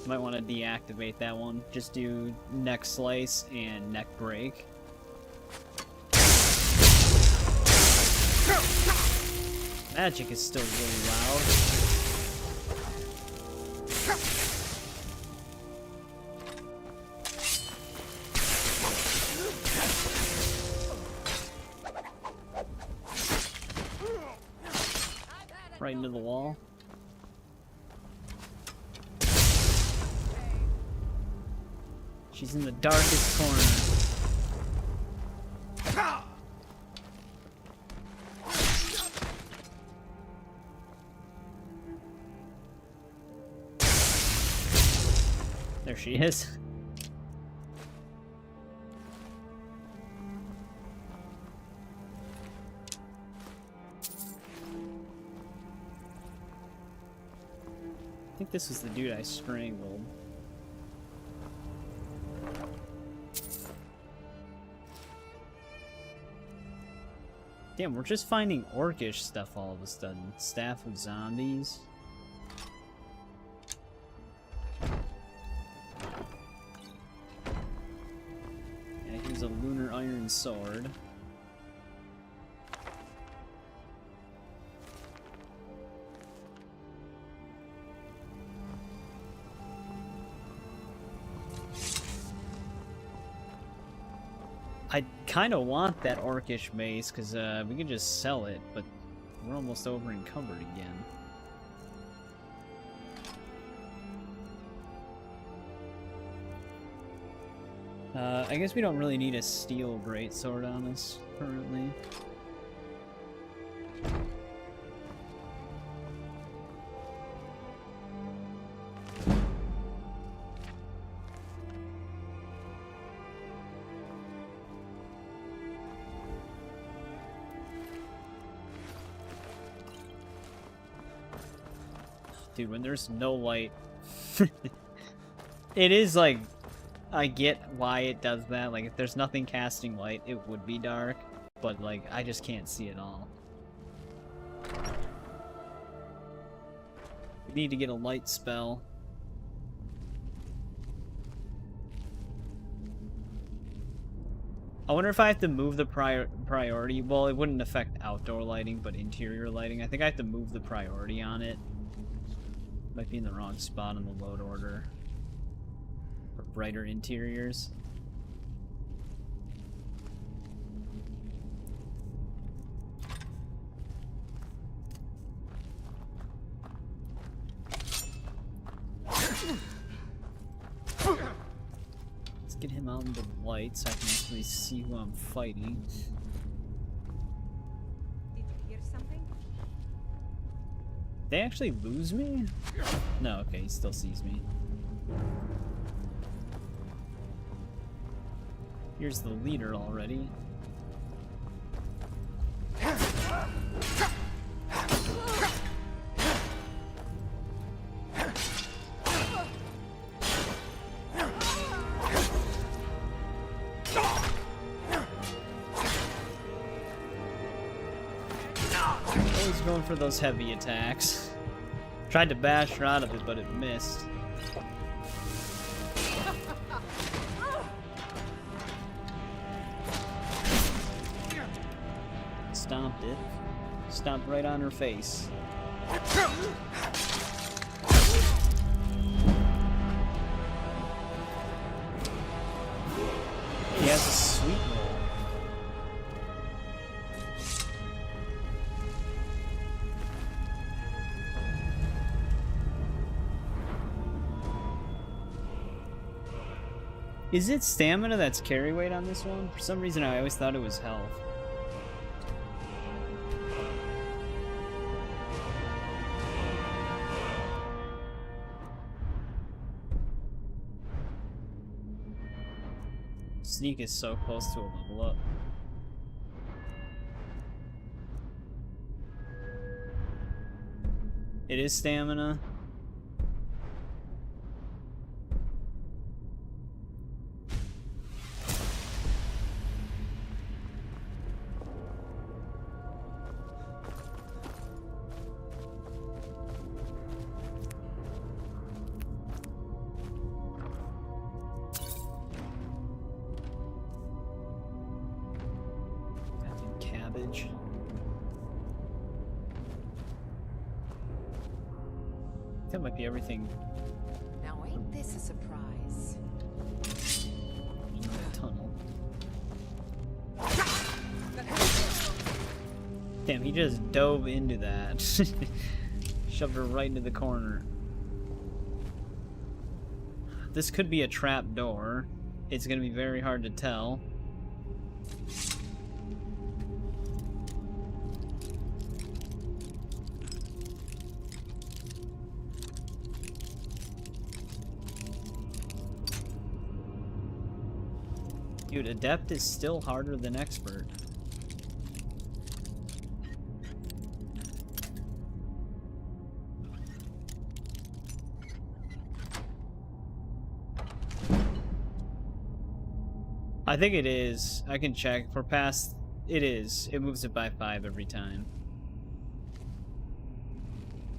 Might want to deactivate that one. Just do neck slice and neck break. Magic is still really loud. Right into the wall. She's in the darkest corner. There she is. I think this was the dude I strangled. Damn, we're just finding orcish stuff all of a sudden. Staff of zombies. Yeah, here's a lunar iron sword. I kind of want that orcish mace, because we can just sell it, but we're almost over encumbered again. I guess we don't really need a steel greatsword on us currently. Dude, when there's no light, it is like, I get why it does that. Like, if there's nothing casting light, it would be dark, but like, I just can't see it all. We need to get a light spell. I wonder if I have to move the priority. Well, it wouldn't affect outdoor lighting, but interior lighting. I think I have to move the priority on it. Might be in the wrong spot in the load order. For brighter interiors. It's get him out into the light so I can actually see who I'm fighting. Did you hear something? They actually lose me? No, okay, he still sees me. Here's the leader already. Always going for those heavy attacks. Tried to bash her out of it, but it missed. Stomped it. Stomped right on her face. He has a sweet roll. Is it stamina that's carry weight on this one? For some reason I always thought it was health. Sneak is so close to a level up. It is stamina. Cabbage. That might be everything Now ain't this a surprise? in the tunnel. Damn, he just dove into that. Shoved her right into the corner. This could be a trap door. It's gonna be very hard to tell. Dude, Adept is still harder than Expert. I think it is. I can check. For past, it is. It moves it by 5 every time.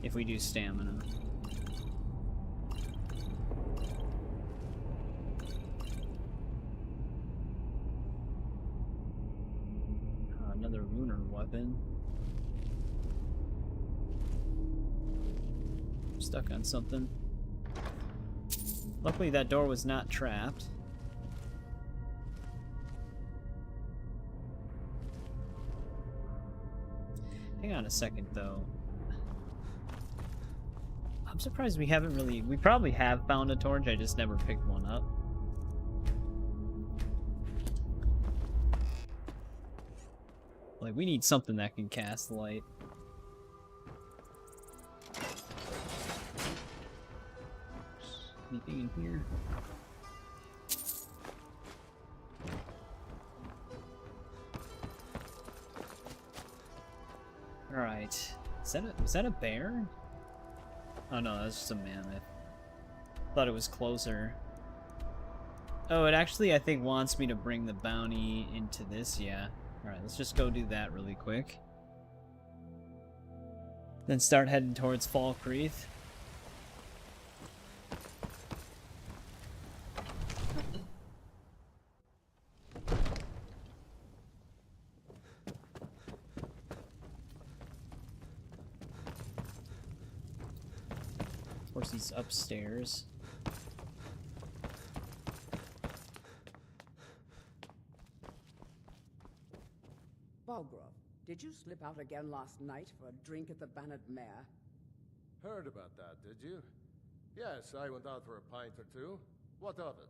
If we do stamina. Another lunar weapon. I'm stuck on something. Luckily that door was not trapped. Hang on a second though. I'm surprised we haven't really... We probably have found a torch, I just never picked one up. Like, we need something that can cast light. Anything in here? Alright. Is that a bear? Oh no, that's just a mammoth. Thought it was closer. Oh, it actually, I think, wants me to bring the bounty into this, yeah. Alright, let's just go do that really quick. Then start heading towards flclafi. Of course, he's upstairs. Balgrove, did you slip out again last night for a drink at the Bannered Mare? Heard about that, did you? Yes, I went out for a pint or two. What of it?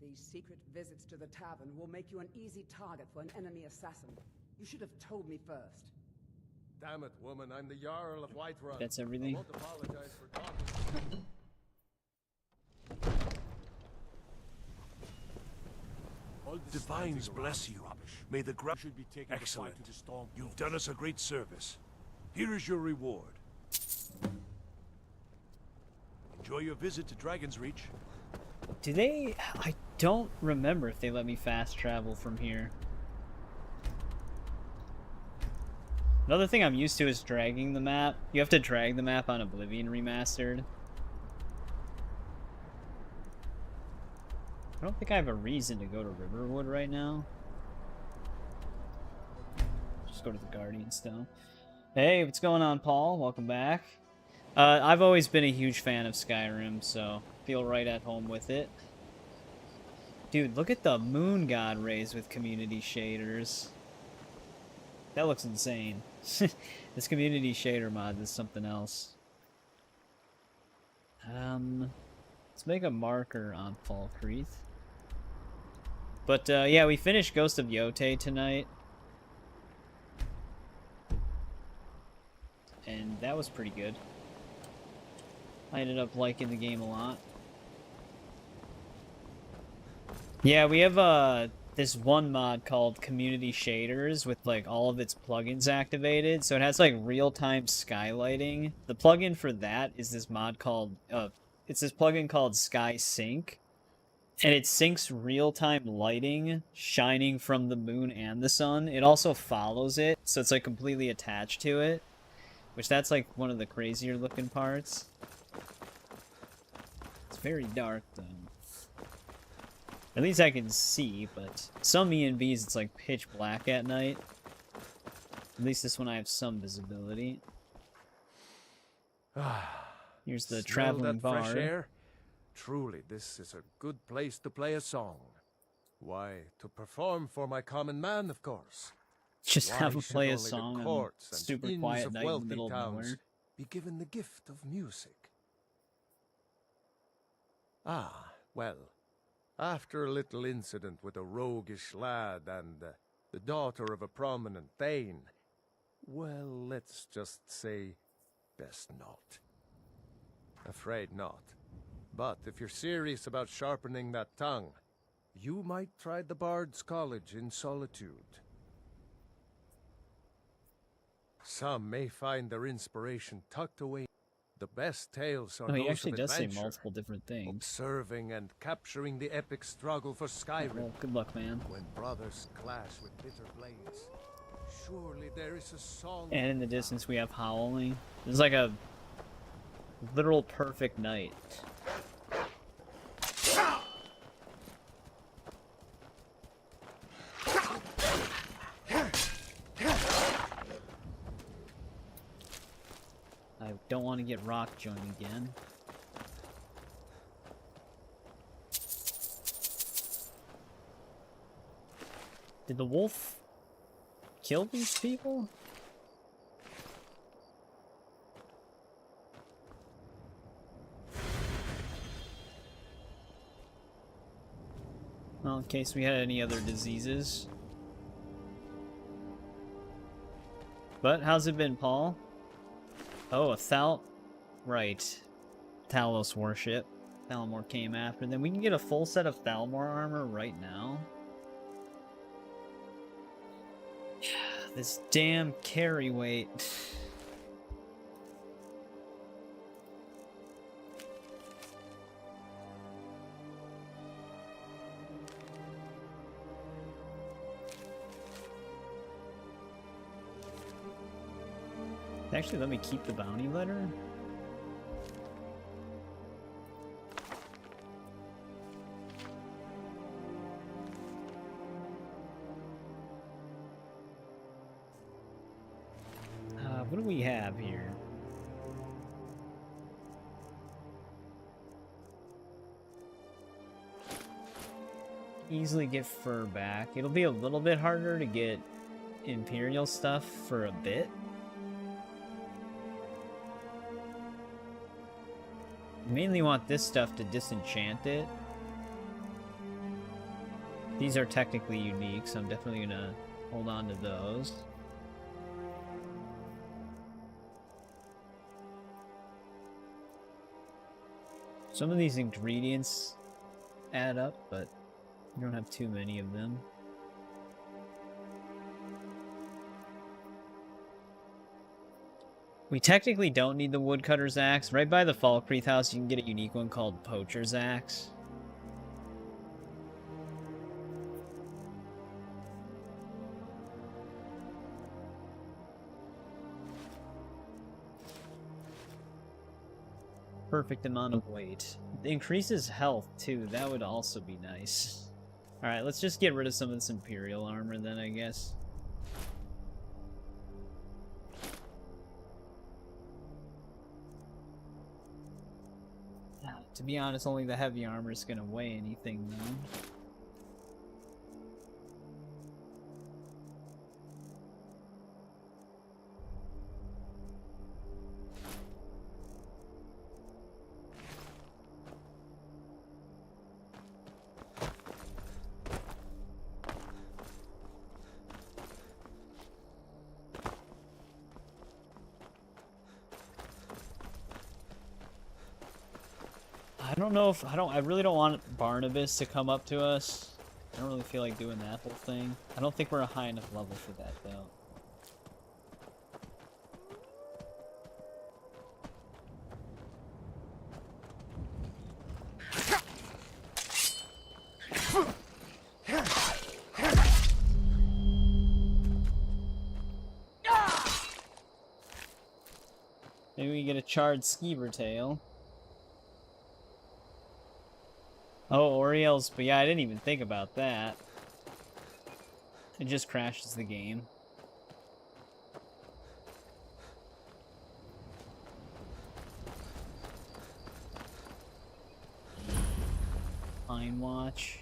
These secret visits to the tavern will make you an easy target for an enemy assassin. You should have told me first. Damn it, woman, I'm the Jarl of Whiterun. That's everything. I won't apologize for talking. Divines bless you. May the ground should be taken. Excellent. You've done us a great service. Here is your reward. Enjoy your visit to Dragon's Reach. Do they... I don't remember if they let me fast travel from here. Another thing I'm used to is dragging the map. You have to drag the map on Oblivion Remastered. I don't think I have a reason to go to Riverwood right now. Just go to the Guardians though. Hey, what's going on, Paul? Welcome back. I've always been a huge fan of Skyrim, so feel right at home with it. Dude, look at the moon god rays with community shaders. That looks insane. This community shader mod is something else. Let's make a marker on Falkreath. But yeah, we finished Ghost of Yotei tonight. And that was pretty good. I ended up liking the game a lot. Yeah, we have this one mod called Community Shaders with like all of its plugins activated. So it has like real-time skylighting. The plugin for that is this mod called it's this plugin called Sky Sync. And it syncs real-time lighting shining from the moon and the sun. It also follows it, so it's like completely attached to it. Which that's like one of the crazier looking parts. It's very dark though. At least I can see, but some E&Bs it's like pitch black at night. At least this one I have some visibility. Here's the traveling bar. Fresh air? Truly, this is a good place to play a song. Why, to perform for my common man, of course. Just Why have him should play a only the song on courts and super inns quiet of night in the wealthy middle of towns nowhere? be given the gift of music? Ah, well, after a little incident with a roguish lad and the daughter of a prominent thane, well, let's just say, best not. Afraid not. But if you're serious about sharpening that tongue, you might try the Bard's College in Solitude. Some may find their inspiration tucked away. The best tales are Oh, he those actually of does say adventure, multiple different things. observing and capturing the epic struggle for Skyrim. Well, good luck, man. When brothers clash with bitter blades, surely there is a song. And in the distance we have howling. It's like a literal perfect night. I don't want to get rock joined again. Did the wolf kill these people? Well, in case we had any other diseases. But how's it been, Paul? Oh, a right. Talos warship. Thalmor came after them. We can get a full set of Thalmor armor right now. This damn carry weight. Actually, let me keep the bounty letter. What do we have here? Easily get fur back. It'll be a little bit harder to get Imperial stuff for a bit. Mainly want this stuff to disenchant it. These are technically unique, so I'm definitely gonna hold on to those. Some of these ingredients add up, but you don't have too many of them. We technically don't need the woodcutter's axe. Right by the Falkreath house, you can get a unique one called Poacher's Axe. Perfect amount of weight. It increases health too. That would also be nice. Alright, let's just get rid of some of this Imperial armor then, I guess. To be honest, only the heavy armor is gonna weigh anything though. I really don't want Barnabas to come up to us. I don't really feel like doing that whole thing. I don't think we're a high enough level for that though. Maybe we get a charred skeever tail. Oh, Oriel's, but yeah, I didn't even think about that. It just crashes the game. Fine watch.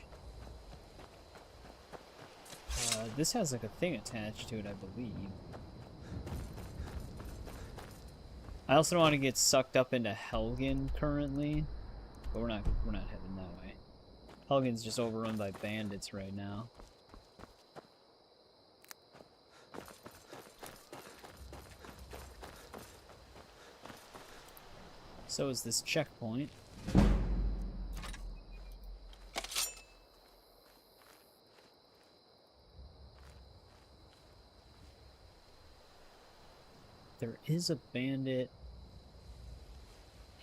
This has like a thing attached to it, I believe. I also don't want to get sucked up into Helgen currently, but we're not heading that way. Helgen's just overrun by bandits right now. So is this checkpoint. There is a bandit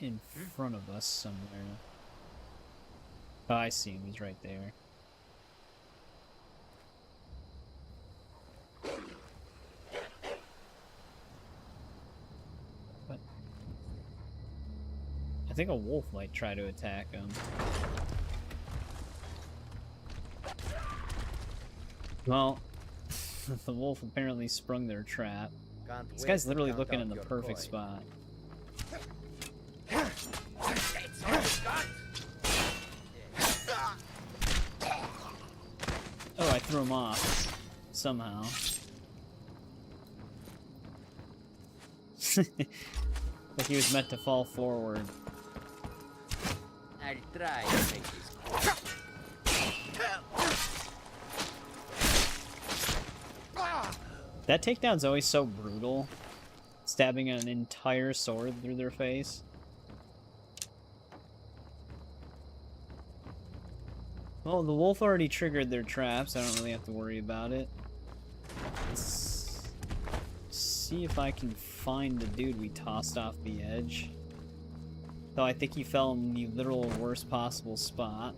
in front of us somewhere. Oh, I see him. He's right there. But I think a wolf might try to attack him. Well, the wolf apparently sprung their trap. This guy's literally looking in the perfect spot. Oh, I threw him off. Somehow. Like he was meant to fall forward. I'll try to make this quick. That takedown's always so brutal. Stabbing an entire sword through their face. Well, the wolf already triggered their traps. I don't really have to worry about it. Let's see if I can find the dude we tossed off the edge. Though I think he fell in the literal worst possible spot.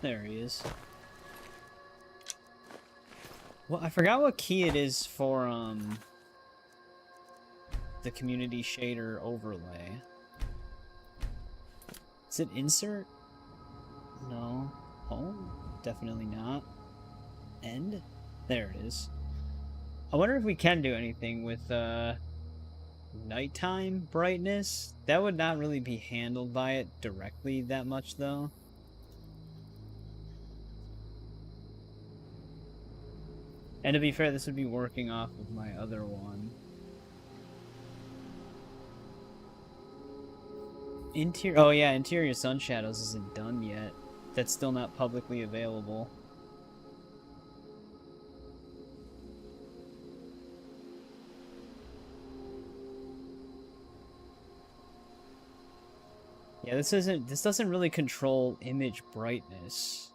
There he is. Well, I forgot what key it is for, the community shader overlay. Is it insert? No. Home? Definitely not. End? There it is. I wonder if we can do anything with, nighttime brightness. That would not really be handled by it directly that much, though. And to be fair, this would be working off of my other one. Oh yeah, Interior Sun Shadows isn't done yet. That's still not publicly available. Yeah, this doesn't really control image brightness.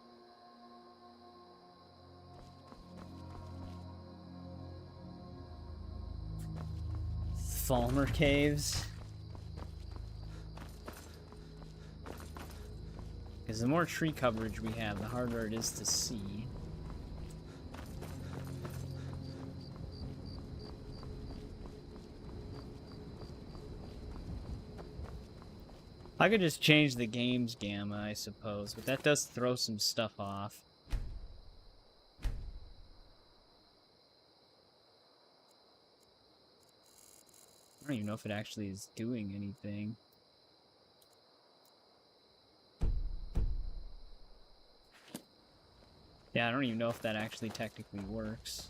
Falmer Caves. Because the more tree coverage we have, the harder it is to see. I could just change the game's gamma, I suppose, but that does throw some stuff off. I don't even know if it actually is doing anything. Yeah, I don't even know if that actually technically works.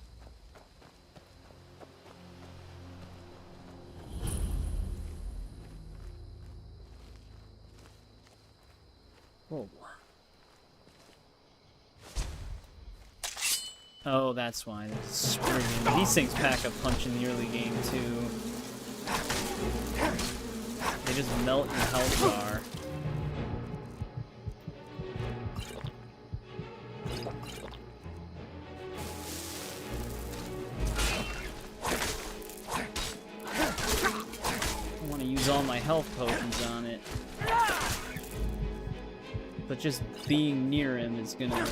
Whoa. Oh, that's why. There's Spriggan. These things pack a punch in the early game, too. They just melt your health bar. I want to use all my health potions on it. But just being near him is gonna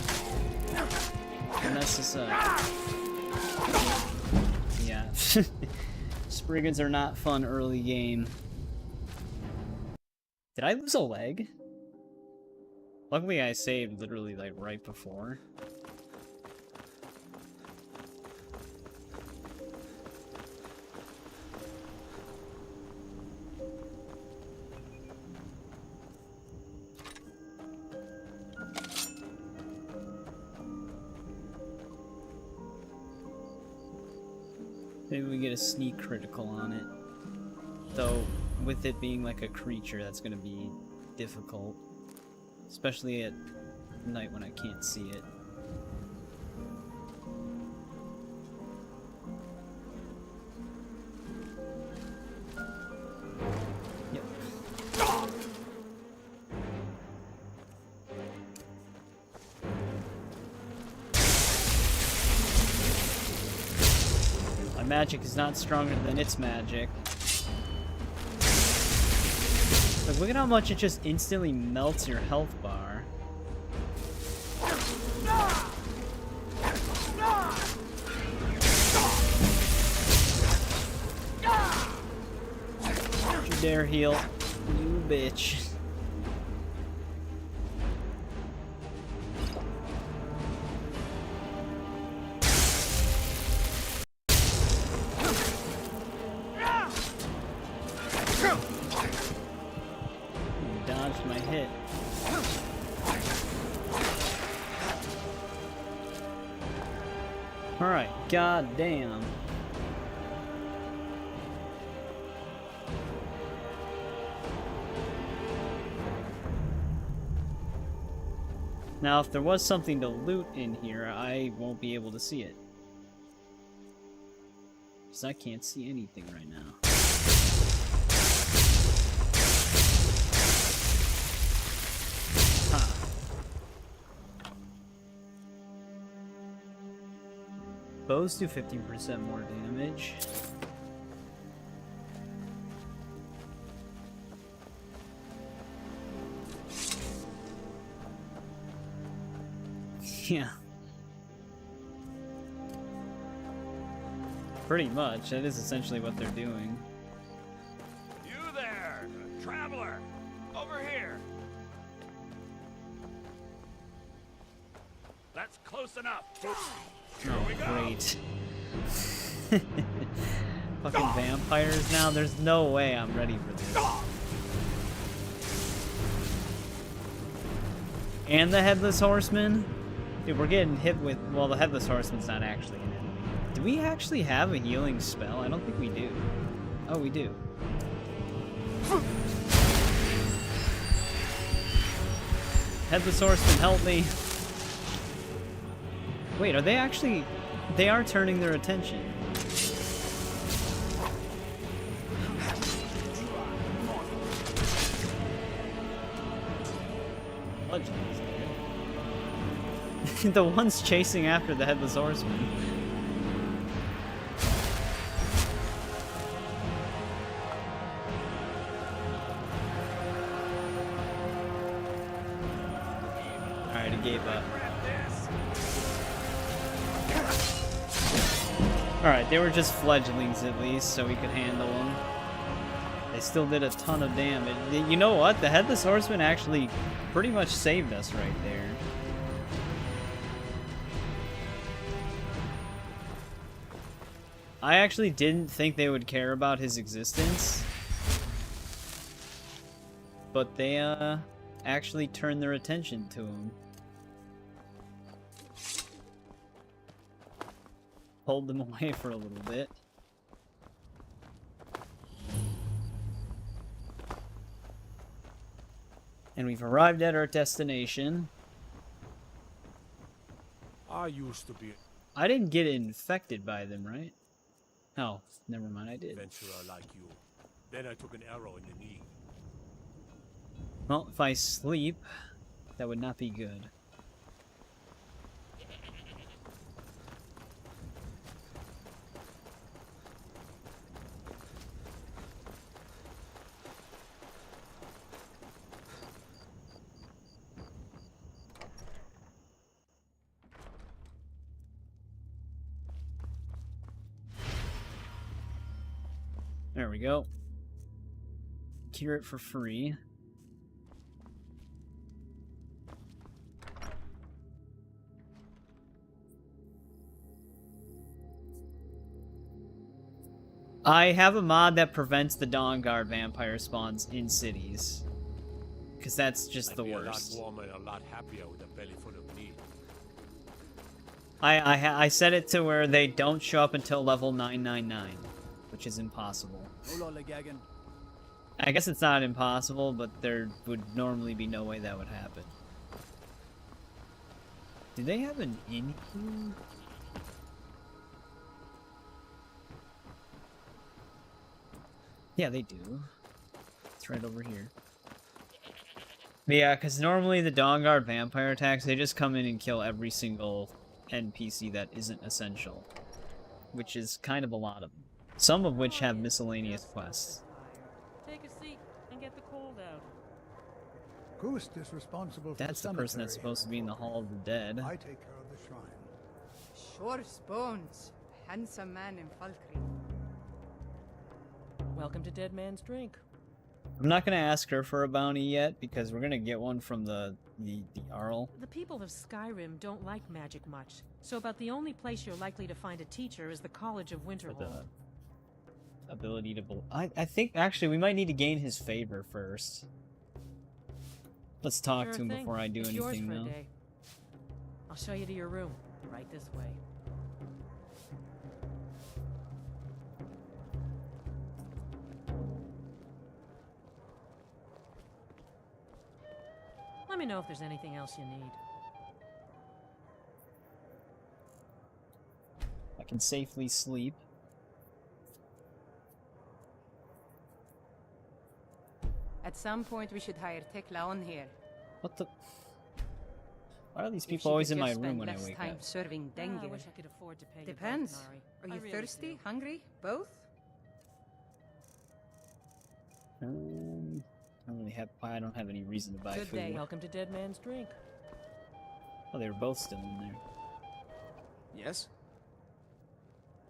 mess us up. Yeah. Spriggans are not fun early game. Did I lose a leg? Luckily I saved literally like right before. Maybe we get a sneak critical on it. Though, with it being like a creature, that's gonna be difficult. Especially at night when I can't see it. Yep. Magic is not stronger than its magic. Like, look at how much it just instantly melts your health bar. Don't you dare heal, you bitch. Alright, goddamn. Now, if there was something to loot in here, I won't be able to see it. Because I can't see anything right now. Bows do 15% more damage. Yeah. Pretty much. That is essentially what they're doing. You there, traveler! Over here! That's close enough. Oh, great. Fucking vampires now? There's no way I'm ready for this. And the Headless Horseman? Dude, we're getting hit with... Well, the Headless Horseman's not actually an enemy. Do we actually have a healing spell? I don't think we do. Oh, we do. Headless Horseman, help me. Wait, are they actually... They are turning their attention. The one's chasing after the Headless Horseman. Alright, it gave up. Alright, they were just fledglings at least, so we could handle them. They still did a ton of damage. You know what? The Headless Horseman actually pretty much saved us right there. I actually didn't think they would care about his existence. But they, actually turned their attention to him. Pulled them away for a little bit. And we've arrived at our destination. I used to be... I didn't get infected by them, right? Oh, never mind, I did. Adventurer like you. Then I took an arrow in the knee. Well, if I sleep, that would not be good. There we go. Cure it for free. I have a mod that prevents the Dawnguard vampire spawns in cities. Because that's just the worst. A lot warmer and a lot happier with a belly full of meat. I set it to where they don't show up until level 999. Which is impossible. I guess it's not impossible, but there would normally be no way that would happen. Do they have an inn here? Yeah, they do. It's right over here. But yeah, because normally the Dawnguard vampire attacks, they just come in and kill every single NPC that isn't essential. Which is kind of a lot of them. Some of which have miscellaneous quests. Take a seat and get the cold out. Ghost is responsible for That's the person that's supposed to be in the Hall of the Dead. I take care of the shrine. Sure bones. Handsome man in Falkreath. Welcome to Dead Man's Drink. I'm not gonna ask her for a bounty yet because we're gonna get one from the Arl. The people of Skyrim don't like magic much, so about the only place you're likely to find a teacher is the College of Winterhold. Ability to... I think, actually, we might need to gain his favor first. Let's talk to him before I do anything, though. I'll show you to your room. Right this way. Let me know if there's anything else you need. I can safely sleep. At some point, we should hire Tekla on here. What the... Why are these people always in my room when I wake time up? serving dengue. I wish I could afford to pay you Depends. both, Nari. Are I you really thirsty? do. Hungry? Both? I don't really have... I don't have any reason to buy Good food. day. Welcome to Dead Man's Drink. Oh, they were both still in there. Yes?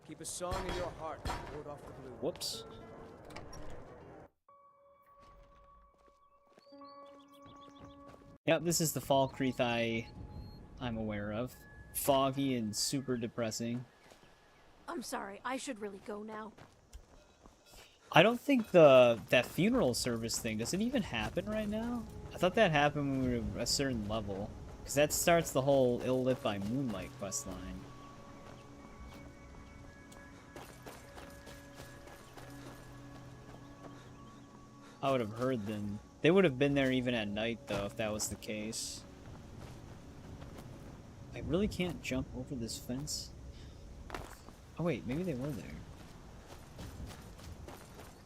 Keep a song in your heart. Ward off the blue. Whoops. Yep, this is the flclafi I'm aware of. Foggy and super depressing. I'm sorry, I should really go now. I don't think that funeral service thing, does it even happen right now? I thought that happened when we were at a certain level. Because that starts the whole Ill Lit by Moonlight questline. I would have heard them. They would have been there even at night, though, if that was the case. I really can't jump over this fence. Oh, wait, maybe they were there.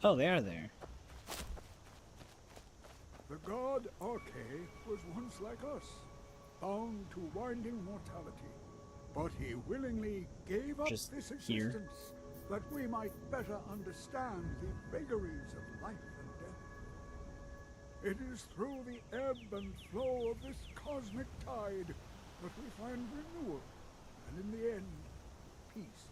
Oh, they are there. The god Arche was once like us, bound to winding mortality. But he willingly gave up Just this here. existence that we might better understand the vagaries of life and death. It is through the ebb and flow of this cosmic tide that we find renewal, and in the end, peace.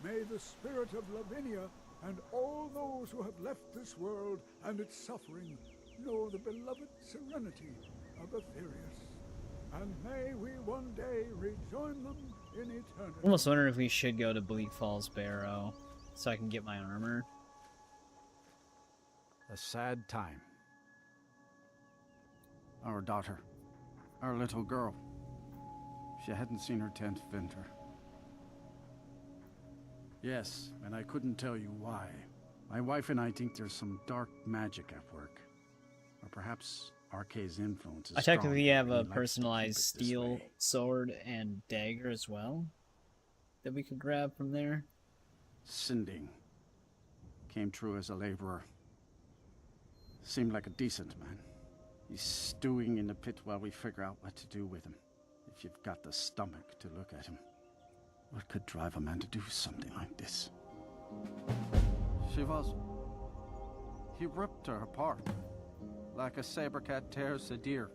May the spirit of Lavinia and all those who have left this world and its suffering know the beloved serenity of Aetherius. And may we one day rejoin them in eternity. I'm almost wondering if we should go to Bleak Falls Barrow so I can get my armor. A sad time. Our daughter, our little girl, she hadn't seen her 10th winter. Yes, and I couldn't tell you why. My wife and I think there's some dark magic at work. Or perhaps Arche's influence is I technically strong, have and a he likes to personalized keep it this steel way. sword and dagger as well that we could grab from there. Sinding came true as a laborer. Seemed like a decent man. He's stewing in the pit while we figure out what to do with him. If you've got the stomach to look at him. What could drive a man to do something like this? She was... He ripped her apart. Like a saber cat tears a deer.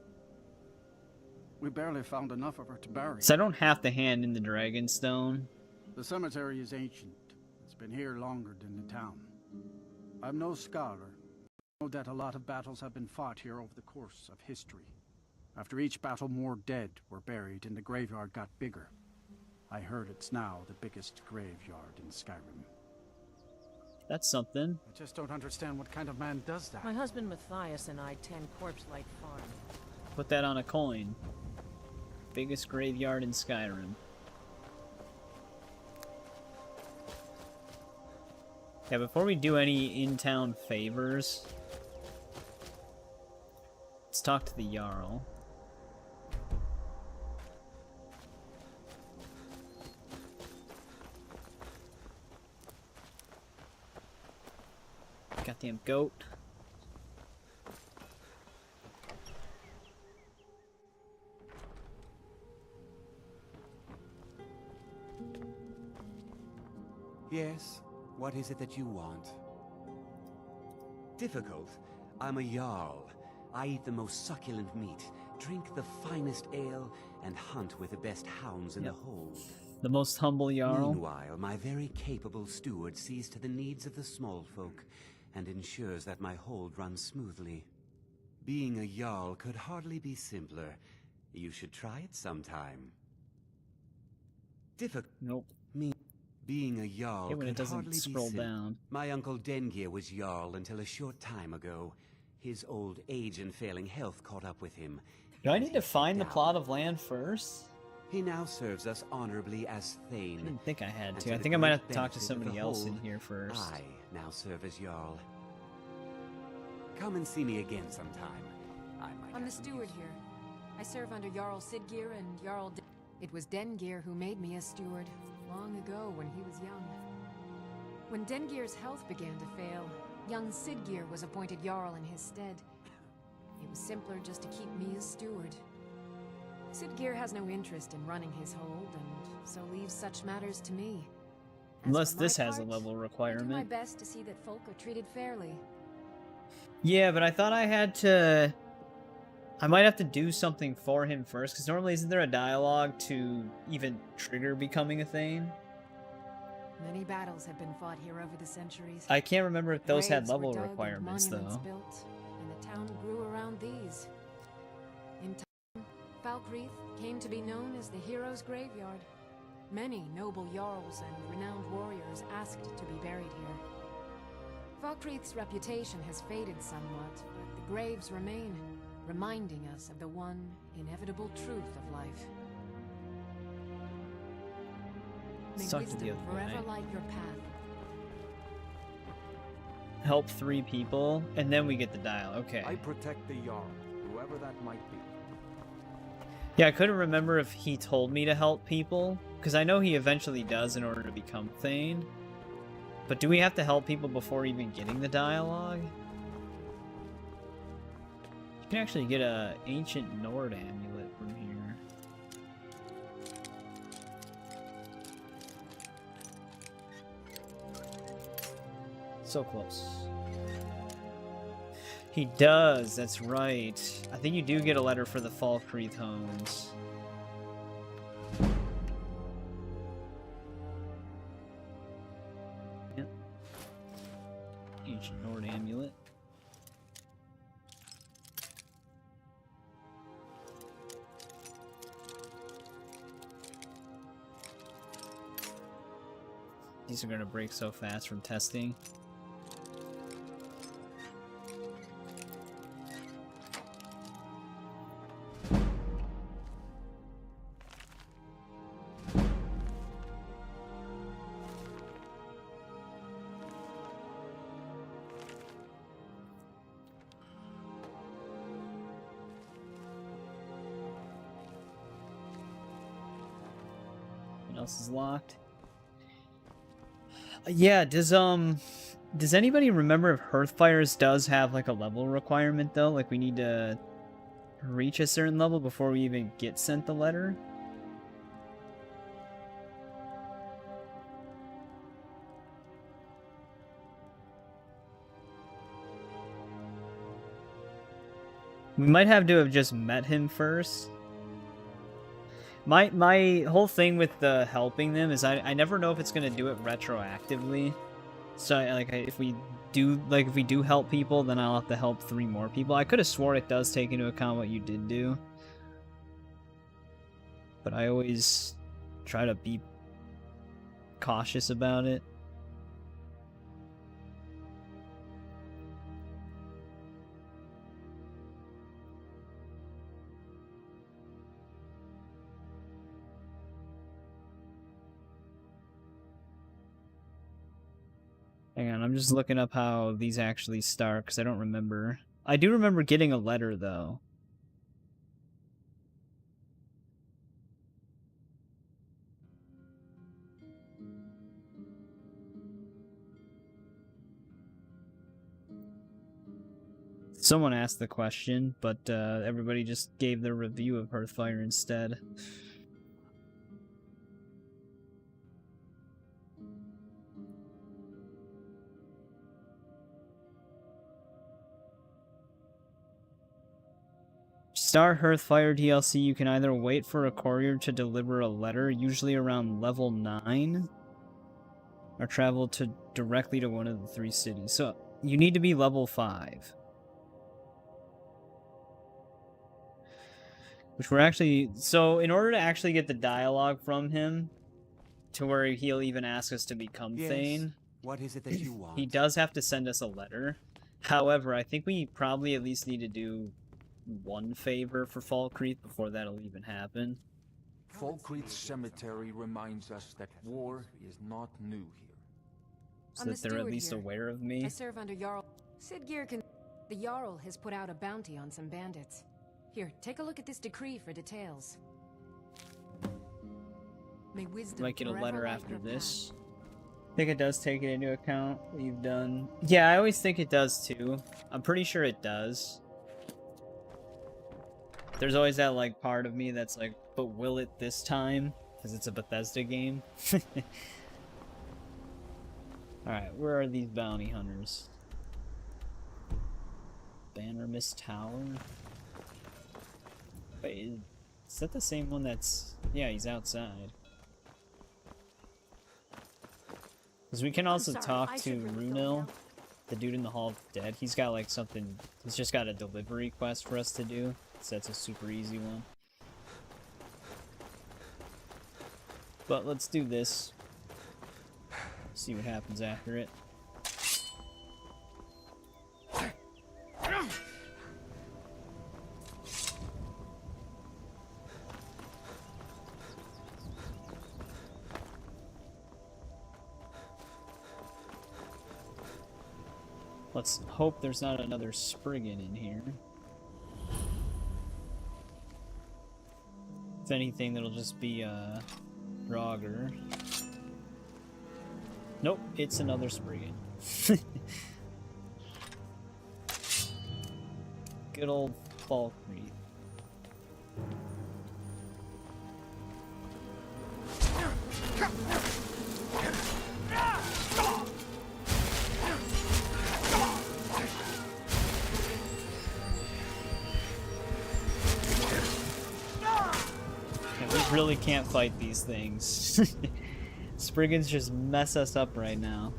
We barely found enough of her to bury. So I don't have to hand in the Dragonstone. The cemetery is ancient. It's been here longer than the town. I'm no scholar. I know that a lot of battles have been fought here over the course of history. After each battle, more dead were buried and the graveyard got bigger. I heard it's now the biggest graveyard in Skyrim. That's something. I just don't understand what kind of man does that. My husband Matthias and I tend Corpse Light Farm. Put that on a coin. Biggest graveyard in Skyrim. Yeah, before we do any in-town favors, let's talk to the Jarl. Goddamn goat. Yes? What is it that you want? Difficult? I'm a Jarl. I eat the most succulent meat, drink the finest ale, and hunt with the best hounds in the hold. The most humble Jarl. Meanwhile, my very capable steward sees to the needs of the small folk, and ensures that my hold runs smoothly. Being a Jarl could hardly be simpler. You should try it sometime. Nope. Being a Jarl when it could doesn't hardly be scroll simple. down. My uncle Dengir was Jarl until a short time ago. His old age and failing health caught up with him. Do I need to find the plot of land first? He now serves us honorably as Thane. I didn't think I had And to. I the think I might great have to talk to benefit of somebody the else in hold, here first. I now serve as Jarl. Come and see me again sometime. I'm the steward here. I serve under Jarl Sidgir and Jarl It was Dengir who made me a steward, long ago when he was young. When Dengir's health began to fail, young Sidgir was appointed Jarl in his stead. It was simpler just to keep me as steward. Sidgir has no interest in running his hold, and so leaves such matters to me. Unless this has a level I do my requirement. best to see that folk are treated fairly. Yeah, but I thought I had to... I might have to do something for him first, because normally isn't there a dialogue to even trigger becoming a Thane? Many battles have been fought here over the centuries. I can't remember if those had Graves were level dug and requirements, monuments though. built, and the town grew around these. In time, Falkreath came to be known as the Heroes' Graveyard. Many noble Jarls and renowned warriors asked to be buried here. Falkreath's reputation has faded somewhat, but the graves remain. reminding us of the one inevitable truth of life. May Let's talk to the wisdom other guy. forever light your path. Help 3 people, and then we get the dial. Okay. I protect the Jarl, whoever that might be. Yeah, I couldn't remember if he told me to help people, because I know he eventually does in order to become Thane. But do we have to help people before even getting the dialogue? You can actually get a ancient Nord amulet from here. So close. He does, that's right. I think you do get a letter for the flclafi homes. Yep. Ancient Nord amulet. These are gonna break so fast from testing. What else is locked? Yeah, does anybody remember if Hearthfires does have like a level requirement though? Like we need to reach a certain level before we even get sent the letter? We might have to have just met him first. My whole thing with the helping them is I never know if it's gonna do it retroactively. So like if we do help people, then I'll have to help 3 more people. I could have sworn it does take into account what you did do, but I always try to be cautious about it. Hang on, I'm just looking up how these actually start, because I don't remember. I do remember getting a letter, though. Someone asked the question, but everybody just gave their review of Hearthfire instead. Start Hearthfire DLC, you can either wait for a courier to deliver a letter, usually around level 9, or travel directly to one of the 3 cities. So, you need to be level 5. Which we're actually... So, in order to actually get the dialogue from him, to where he'll even ask us to become Thane, what is it that you want? he does have to send us a letter. However, I think we probably at least need to do 1 favor for Falkreath before that'll even happen. Falkreath Cemetery reminds us that war is not new here. So that they're at least aware of me. I serve under Jarl. Sidgeir can... The Jarl has put out a bounty on some bandits. Here, take a look at this decree for details. May wisdom Might get a forever letter light after your this. I think it does take it into account what you've done. Yeah, I always think it does too. I'm pretty sure it does. There's always that like part of me that's like, but will it this time? Because it's a Bethesda game. Alright, where are these bounty hunters? Bannermist Tower? Wait, is that the same one that's... Yeah, he's outside. Because we can also talk to Runil, the dude in the Hall of the Dead. He's got like something... He's just got a delivery quest for us to do. So that's a super easy one. But let's do this. See what happens after it. Let's hope there's not another Spriggan in here. If anything, that'll just be a Draugr. Nope, it's another Spriggan. Good old Falkreath. We really can't fight these things. Spriggans just mess us up right now.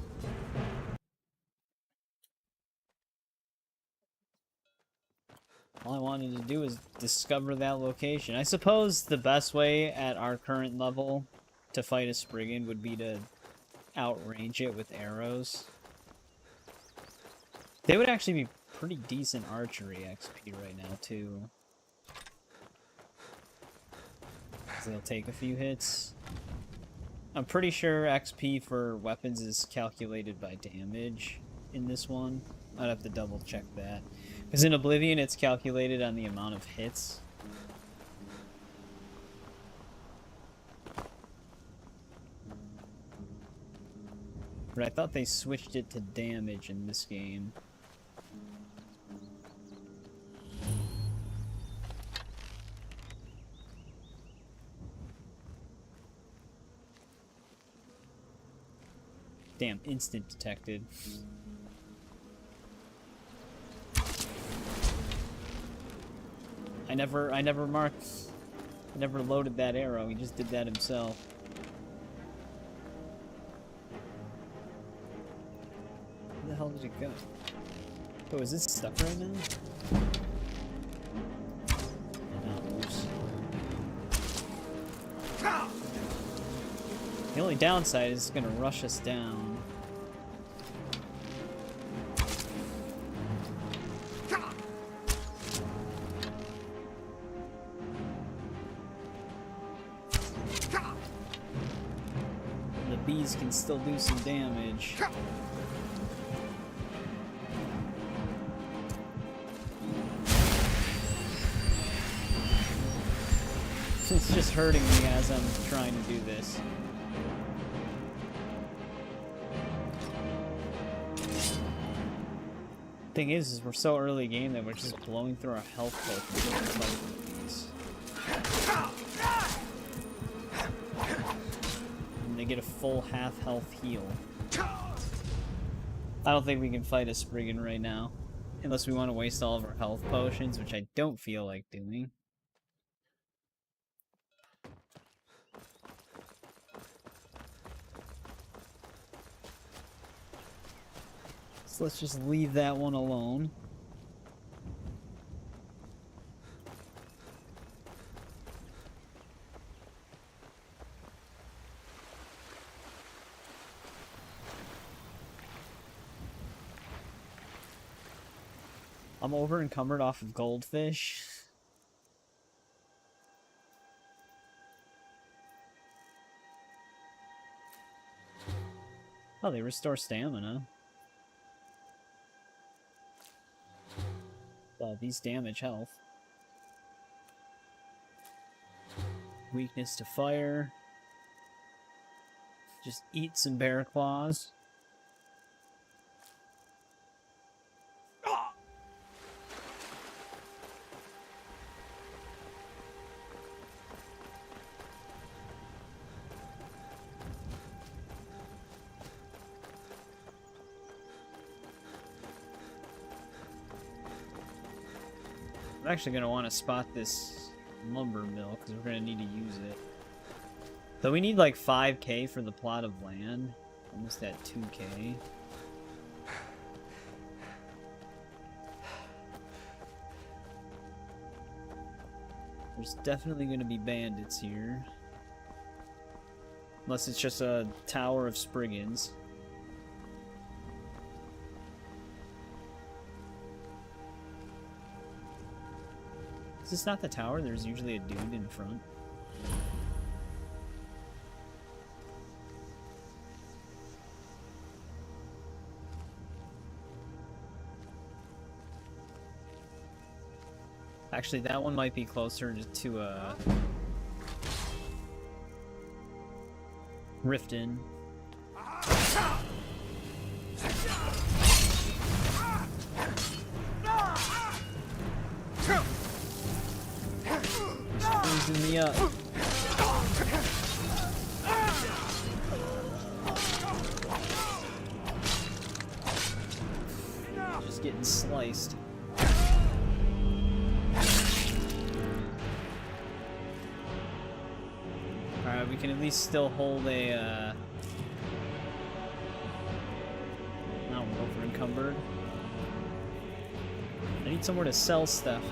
All I wanted to do is discover that location. I suppose the best way at our current level to fight a Spriggan would be to outrange it with arrows. They would actually be pretty decent archery XP right now, too. They'll take a few hits. I'm pretty sure XP for weapons is calculated by damage in this one. I'd have to double check that. Because in Oblivion, it's calculated on the amount of hits. But I thought they switched it to damage in this game. Damn, instant detected. I never loaded that arrow, he just did that himself. Where the hell did it go? Oh, is this stuck right now? No, oops. The only downside is it's gonna rush us down. The bees can still do some damage. It's just hurting me as I'm trying to do this. Thing is we're so early game that we're just blowing through our health potions. And they get a full half health heal. I don't think we can fight a Spriggan right now. Unless we want to waste all of our health potions, which I don't feel like doing. So let's just leave that one alone. I'm over encumbered off of goldfish. Oh, they restore stamina. These damage health. Weakness to fire. Just eat some bear claws. I'm actually going to want to spot this lumber mill because we're going to need to use it. So we need like 5k for the plot of land. Almost at 2k. There's definitely going to be bandits here. Unless it's just a tower of Spriggans. Is this not the tower? There's usually a dude in front. Actually, that one might be closer to Riften. Freezing me up. Just getting sliced. Alright, we can at least still hold a, not over encumbered. I need somewhere to sell stuff.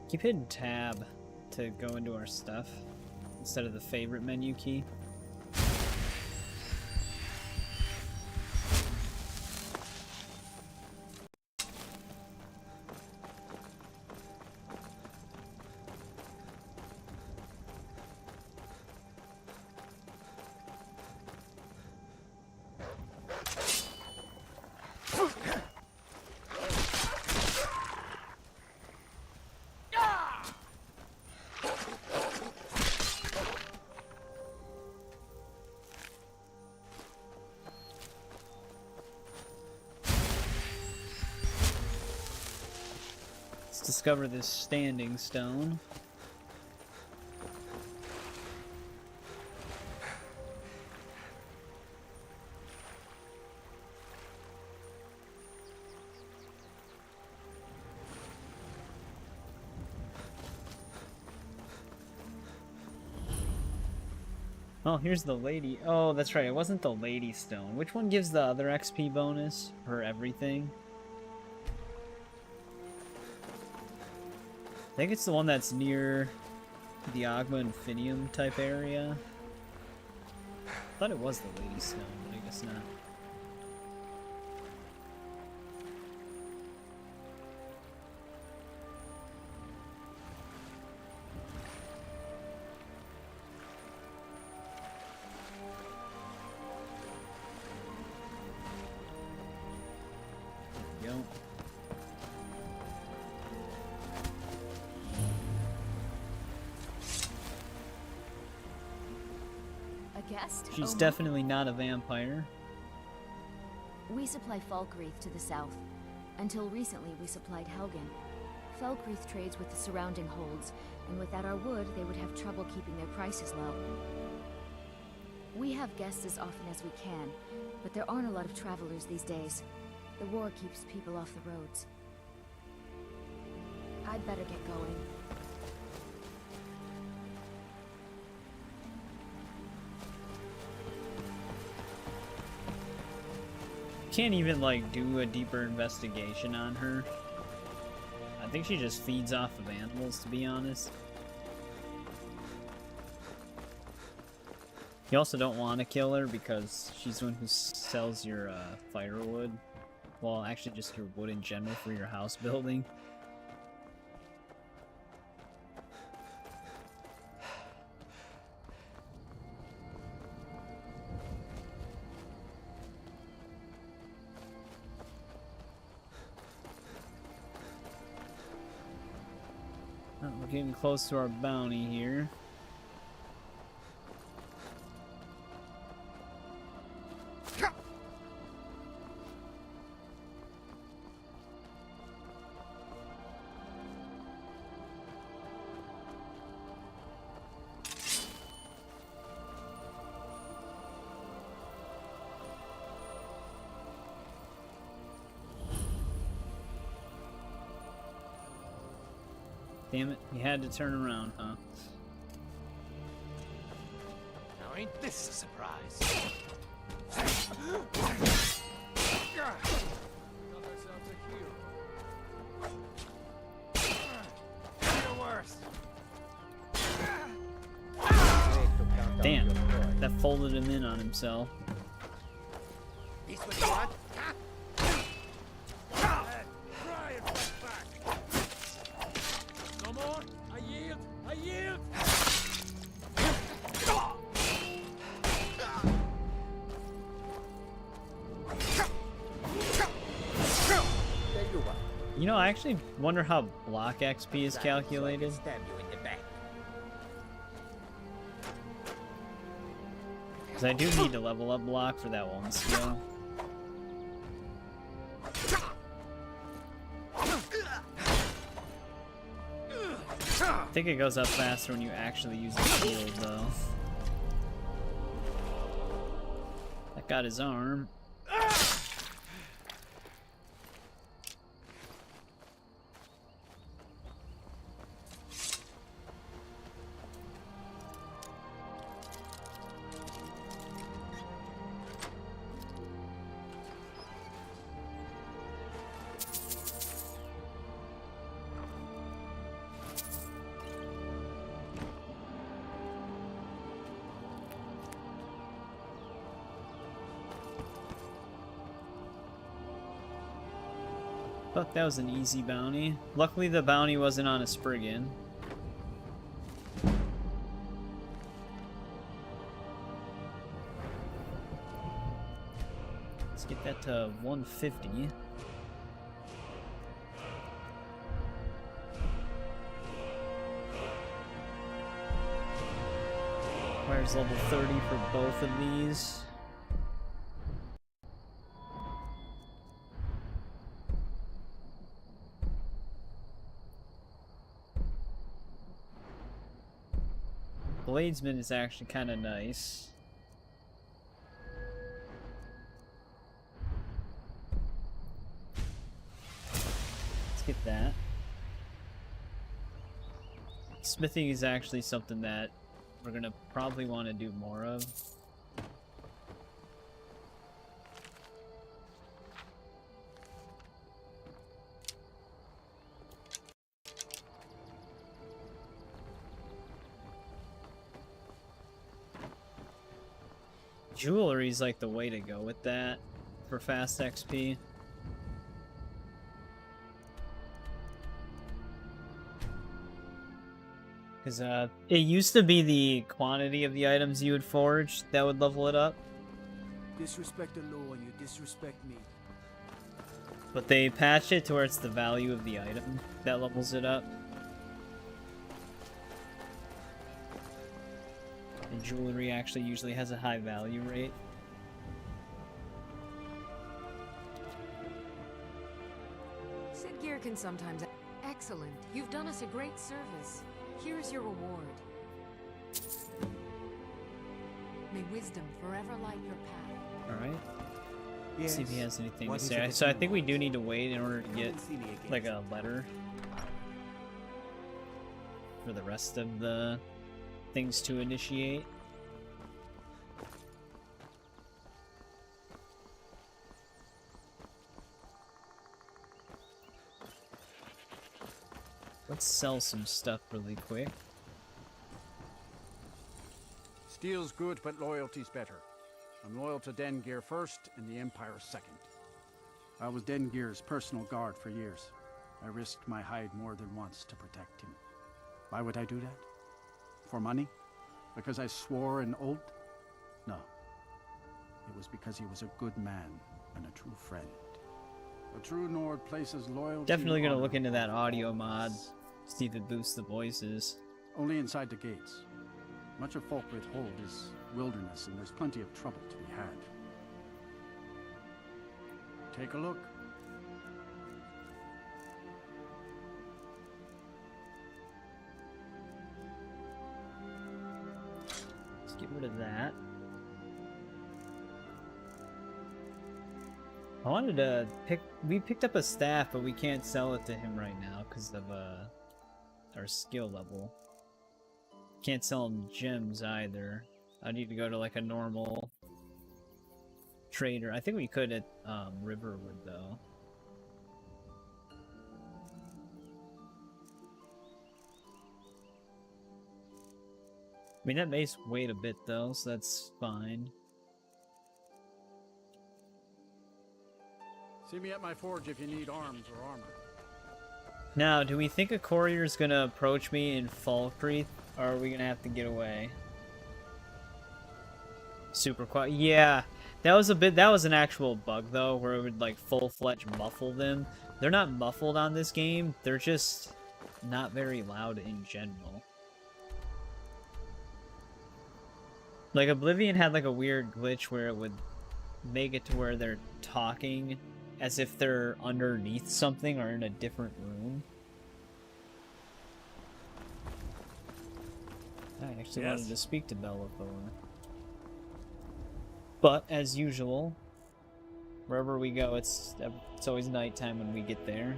Keep hitting tab to go into our stuff instead of the favorite menu key. Discover this standing stone. Oh, here's the lady. Oh, that's right. It wasn't the lady stone. Which one gives the other XP bonus for everything? I think it's the one that's near the Agma Infinium type area. I thought it was the Lady Stone, but I guess not. There we go. Guest? She's Oh, definitely not a vampire. We supply Falkreath to the south. Until recently, we supplied Helgen. Falkreath trades with the surrounding holds, and without our wood, they would have trouble keeping their prices low. We have guests as often as we can, but there aren't a lot of travelers these days. The war keeps people off the roads. I'd better get going. Can't even like do a deeper investigation on her. I think she just feeds off of animals, to be honest. You also don't want to kill her because she's the one who sells your firewood. Well, actually just your wood in general for your house building. Oh, we're getting close to our bounty here. Damn it, he had to turn around, huh? Now ain't this a surprise? Damn, that folded him in on himself. This what you want? No more? I yield! I yield! You know, I actually wonder how block XP is calculated. Stab you in the back. Because I do need to level up block for that one skill. I think it goes up faster when you actually use the shield, though. That got his arm. Thought that was an easy bounty. Luckily the bounty wasn't on a Spriggan. Let's get that to 150. Requires level 30 for both of these. Bladesman is actually kind of nice. Let's get that. Smithing is actually something that we're gonna probably want to do more of. Jewelry is like the way to go with that for fast XP. Because it used to be the quantity of the items you would forge that would level it up. Disrespect the law and you disrespect me. But they patched it to where it's the value of the item that levels it up. And jewelry actually usually has a high value rate. Sid gear can sometimes... Excellent. You've done us a great service. Here's your reward. May wisdom forever light your path. Alright. Yes. See if he has anything What to is say. it So I that you think we want? do need to wait in order to Come get and see me again. like a letter for the rest of the things to initiate. Let's sell some stuff really quick. Steel's good, but loyalty's better. I'm loyal to Dengeir first, and the Empire second. I was Dengeir's personal guard for years. I risked my hide more than once to protect him. Why would I do that? For money? Because I swore an oath? No. It was because he was a good man and a true friend. A true Nord places loyalty. Definitely and gonna honor look into that above audio all mod, else. see if it boosts the voices. Only inside the gates. Much of Folkrit Hold is wilderness, and there's plenty of trouble to be had. Take a look. Let's get rid of that. I wanted to pick... We picked up a staff, but we can't sell it to him right now because of, or skill level. Can't sell them gems either. I need to go to like a normal trader. I think we could at Riverwood though. I mean, that may wait a bit though, so that's fine. See me at my forge if you need arms or armor. Now, do we think a courier's gonna approach me in Falkreath, or are we gonna have to get away? Super quiet. Yeah, that was an actual bug though, where it would like full-fledged muffle them. They're not muffled on this game, they're just not very loud in general. Like Oblivion had like a weird glitch where it would make it to where they're talking as if they're underneath something or in a different room. I actually wanted to speak to Bellathor. But, as usual, wherever we go, it's always nighttime when we get there.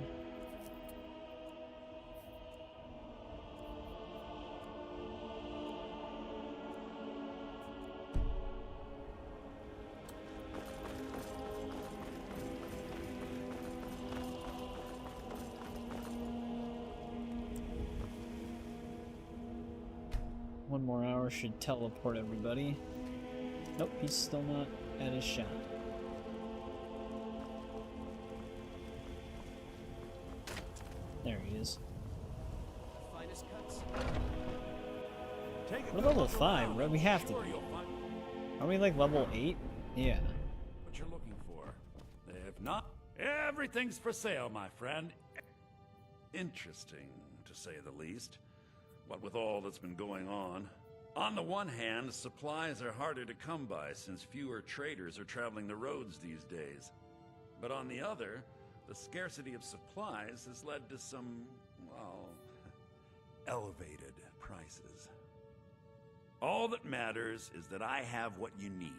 One more hour should teleport everybody. Nope, he's still not at his shot. There he is. We're level 5, right? We have to be. Are we like level 8? Yeah. What you're looking for. If not, everything's for sale, my friend. Interesting, to say the least. What with all that's been going on. On the one hand, supplies are harder to come by since fewer traders are traveling the roads these days. But on the other, the scarcity of supplies has led to some, well, elevated prices. All that matters is that I have what you need,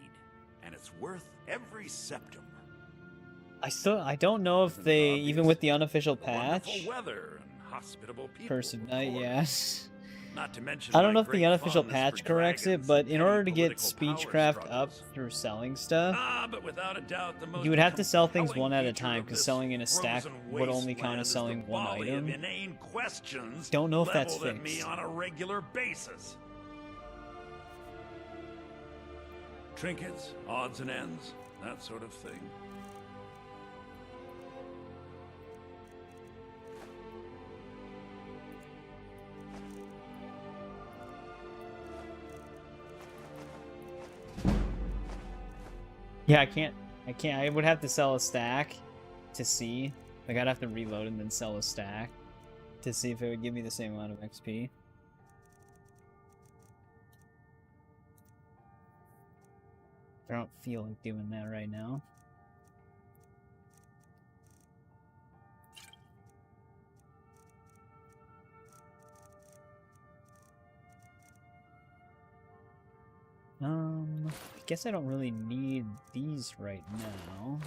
and it's worth every septum. I don't know if they, even with the unofficial patch, wonderful weather and hospitable people, Curse of Night, yes. Not to mention I don't know my if the great unofficial fondness patch for corrects it, dragons but and in order to petty get political Speechcraft power up struggles. through selling stuff, But without a doubt, the most you would have to sell things compelling one at a feature time, of because this selling in a stack frozen would only count wasteland as is selling the one volley item. of inane questions Don't know if that's leveled at me fixed. on a regular basis. Trinkets, odds and ends, that sort of thing. Yeah, I can't, I would have to sell a stack to see. Like, I'd have to reload and then sell a stack to see if it would give me the same amount of XP. I don't feel like doing that right now. I guess I don't really need these right now.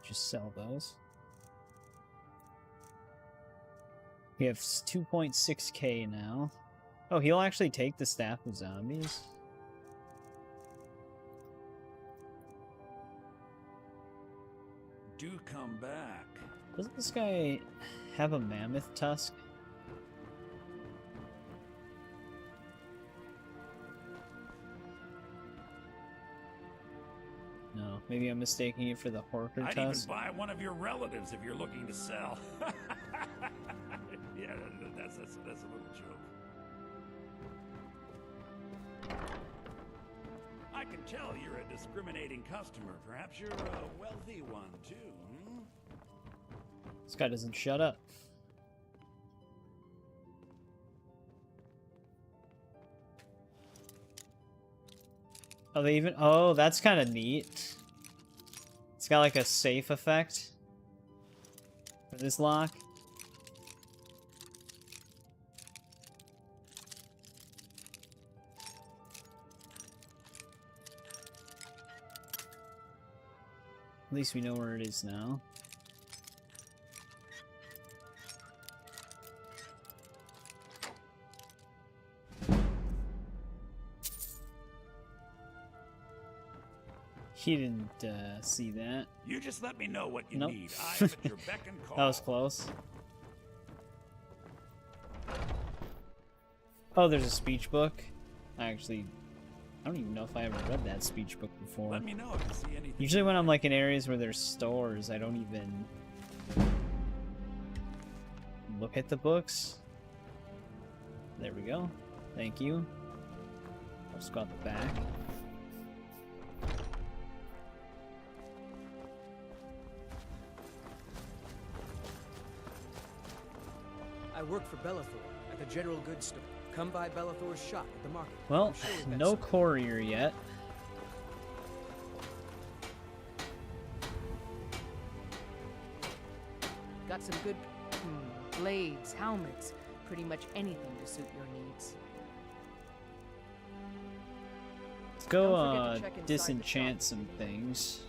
Just sell those. We have 2.6k now. Oh, he'll actually take the Staff of Zombies? Do come back. Doesn't this guy have a mammoth tusk? No, maybe I'm mistaking it for the Horker I'd even tusk. buy one of your relatives if you're looking to sell. Yeah, that's a little joke. I can tell you're a discriminating customer. Perhaps you're a wealthy one, too, hmm? This guy doesn't shut up. Oh, they even... Oh, that's kind of neat. It's got like a safe effect for this lock. At least we know where it is now. He didn't see that. You just let me know what you Nope. need. I am at your beck and call. That was close. Oh, there's a speech book. I don't even know if I ever read that speech book before. Let me know if you see anything. Usually when I'm like in areas where there's stores, I don't even look at the books. There we go. Thank you. I'll just go out the back. I work for Bellathor at the general goods store. Come by Bellathor's shop at the market. Well, I'm sure we've got no something. courier yet. Got some good blades, helmets, pretty much anything to suit your needs. Let's go Don't forget to check inside the disenchant some things.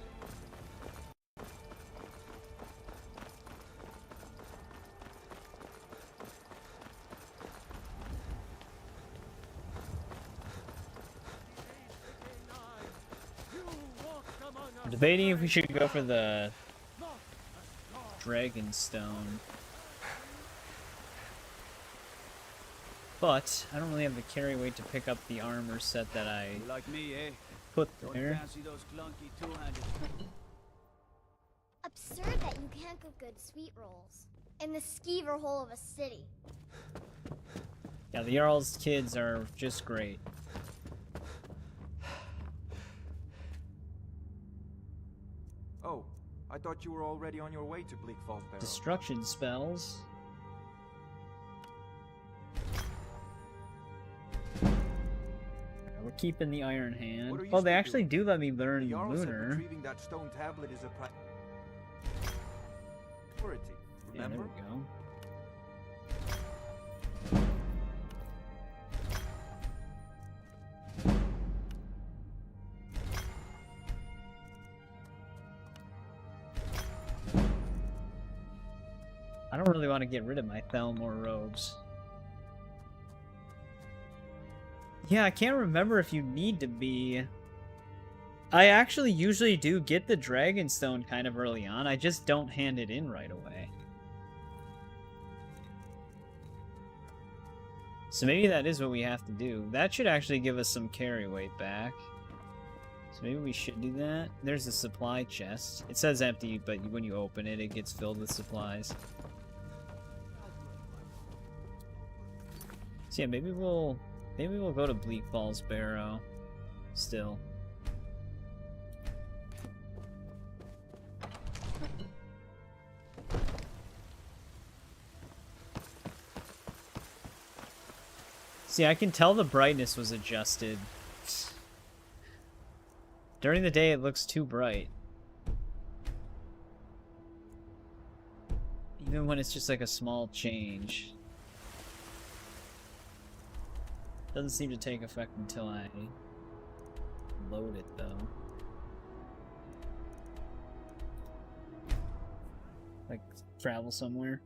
I'm debating if we should go for the Dragonstone. But I don't really have the carry weight to pick up the armor set that I Like me, eh? put Don't there. fancy those clunky two-handed. Absurd that you can't cook good sweet rolls in the skeever hole of a city. Yeah, the Jarl's kids are just great. Oh, I thought you were already on your way to Bleak Falls Barrow. Destruction spells. We're keeping the Iron Hand. What are you Oh, they still actually do let me learn The Jarl said Lunar. retrieving that stone tablet is a priority. Yeah, there Remember? we go. I don't really want to get rid of my Thalmor robes. Yeah, I can't remember if you need to be... I actually usually do get the Dragonstone kind of early on, I just don't hand it in right away. So maybe that is what we have to do. That should actually give us some carry weight back. So maybe we should do that. There's a supply chest. It says empty, but when you open it, it gets filled with supplies. So yeah, maybe we'll go to Bleak Falls Barrow still. See, I can tell the brightness was adjusted. During the day, it looks too bright. Even when it's just like a small change. Doesn't seem to take effect until I load it, though. Like, travel somewhere.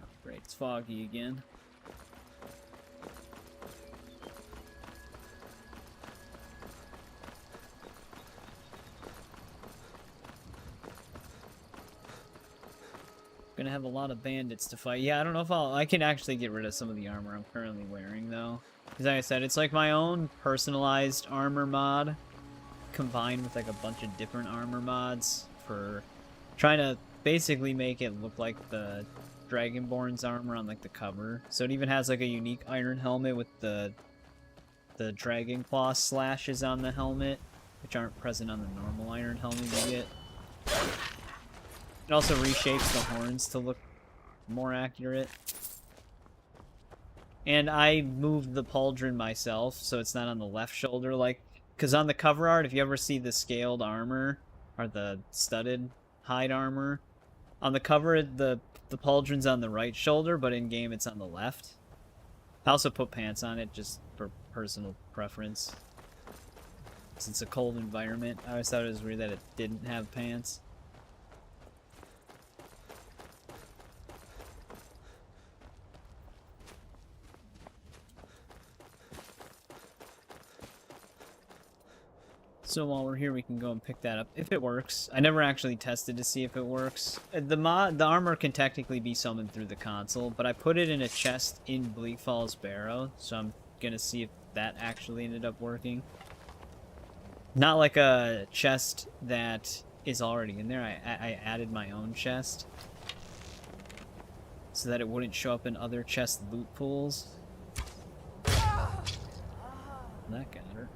Oh, great, it's foggy again. Gonna have a lot of bandits to fight. Yeah, I don't know if I can actually get rid of some of the armor I'm currently wearing, though. Because like I said, it's like my own personalized armor mod combined with like a bunch of different armor mods for trying to basically make it look like the Dragonborn's armor on like the cover. So it even has like a unique iron helmet with the dragon claw slashes on the helmet, which aren't present on the normal iron helmet you get. It also reshapes the horns to look more accurate. And I moved the pauldron myself, so it's not on the left shoulder, like... Because on the cover art, if you ever see the scaled armor, or the studded hide armor, on the cover, the pauldron's on the right shoulder, but in-game it's on the left. I also put pants on it, just for personal preference. Since it's a cold environment, I always thought it was weird that it didn't have pants. So while we're here, we can go and pick that up if it works. I never actually tested to see if it works. The armor can technically be summoned through the console, but I put it in a chest in Bleak Falls Barrow, so I'm gonna see if that actually ended up working. Not like a chest that is already in there. I added my own chest so that it wouldn't show up in other chest loot pools. That got her.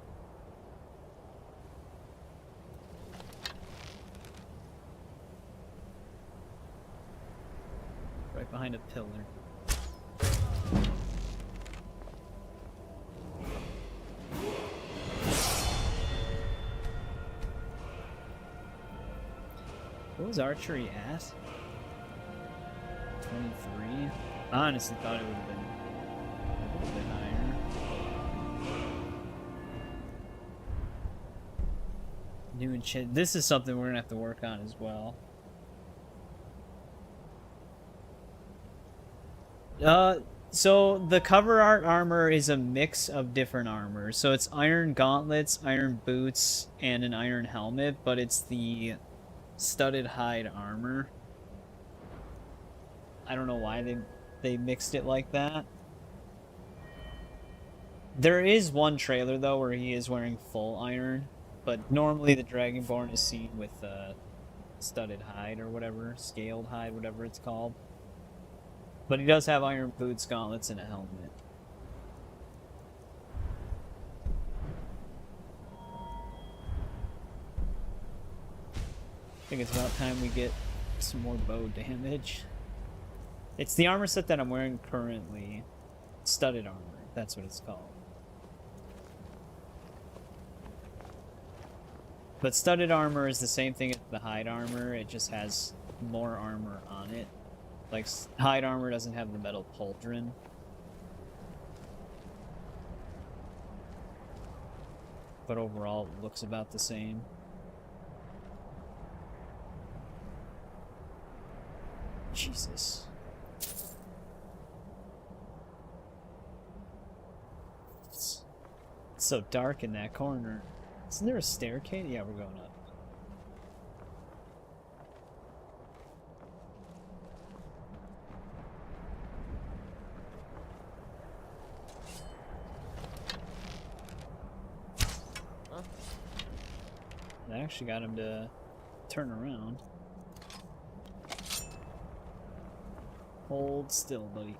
Right behind a pillar. What was archery at? 23? I honestly thought it would have been a little bit higher. New enchant. This is something we're gonna have to work on as well. So the cover art armor is a mix of different armors. So it's iron gauntlets, iron boots, and an iron helmet, but it's the studded hide armor. I don't know why they mixed it like that. There is one trailer though where he is wearing full iron, but normally the Dragonborn is seen with studded hide or whatever, scaled hide, whatever it's called. But he does have iron boots, gauntlets, and a helmet. I think it's about time we get some more bow damage. It's the armor set that I'm wearing currently. Studded armor, that's what it's called. But studded armor is the same thing as the hide armor, it just has more armor on it. Like, hide armor doesn't have the metal pauldron. But overall, it looks about the same. Jesus. It's so dark in that corner. Isn't there a staircase? Yeah, we're going up. I actually got him to turn around. Hold still, buddy.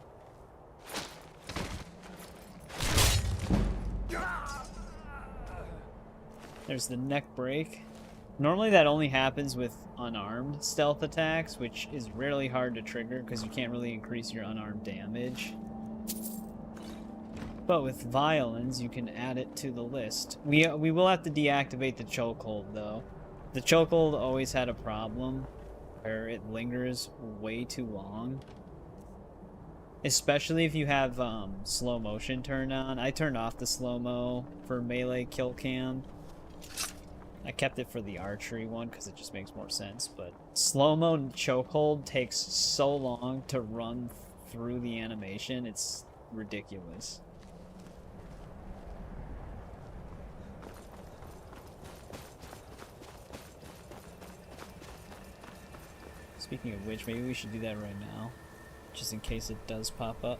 There's the neck break. Normally that only happens with unarmed stealth attacks, which is really hard to trigger because you can't really increase your unarmed damage. But with violins, you can add it to the list. We will have to deactivate the chokehold, though. The chokehold always had a problem where it lingers way too long. Especially if you have slow motion turned on. I turned off the slow-mo for melee kill cam. I kept it for the archery one because it just makes more sense. But slow-mo chokehold takes so long to run through the animation. It's ridiculous. Speaking of which, maybe we should do that right now, just in case it does pop up.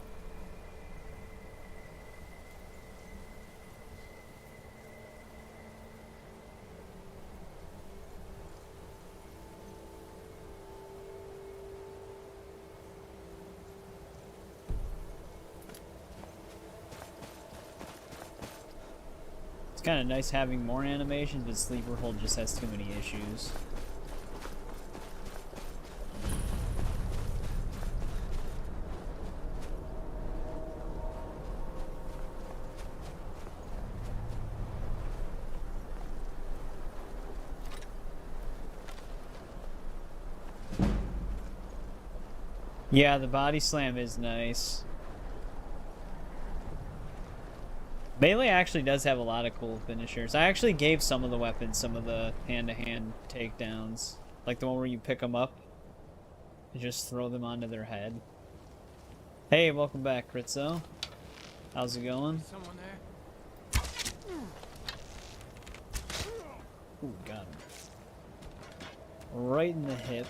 It's kind of nice having more animations, but Sleeper Hold just has too many issues. Yeah, the body slam is nice. Melee actually does have a lot of cool finishers. I actually gave some of the weapons some of the hand-to-hand takedowns. Like the one where you pick them up and just throw them onto their head. Hey, welcome back, Critzo. How's it going? Someone there? Ooh, got him. Right in the hip.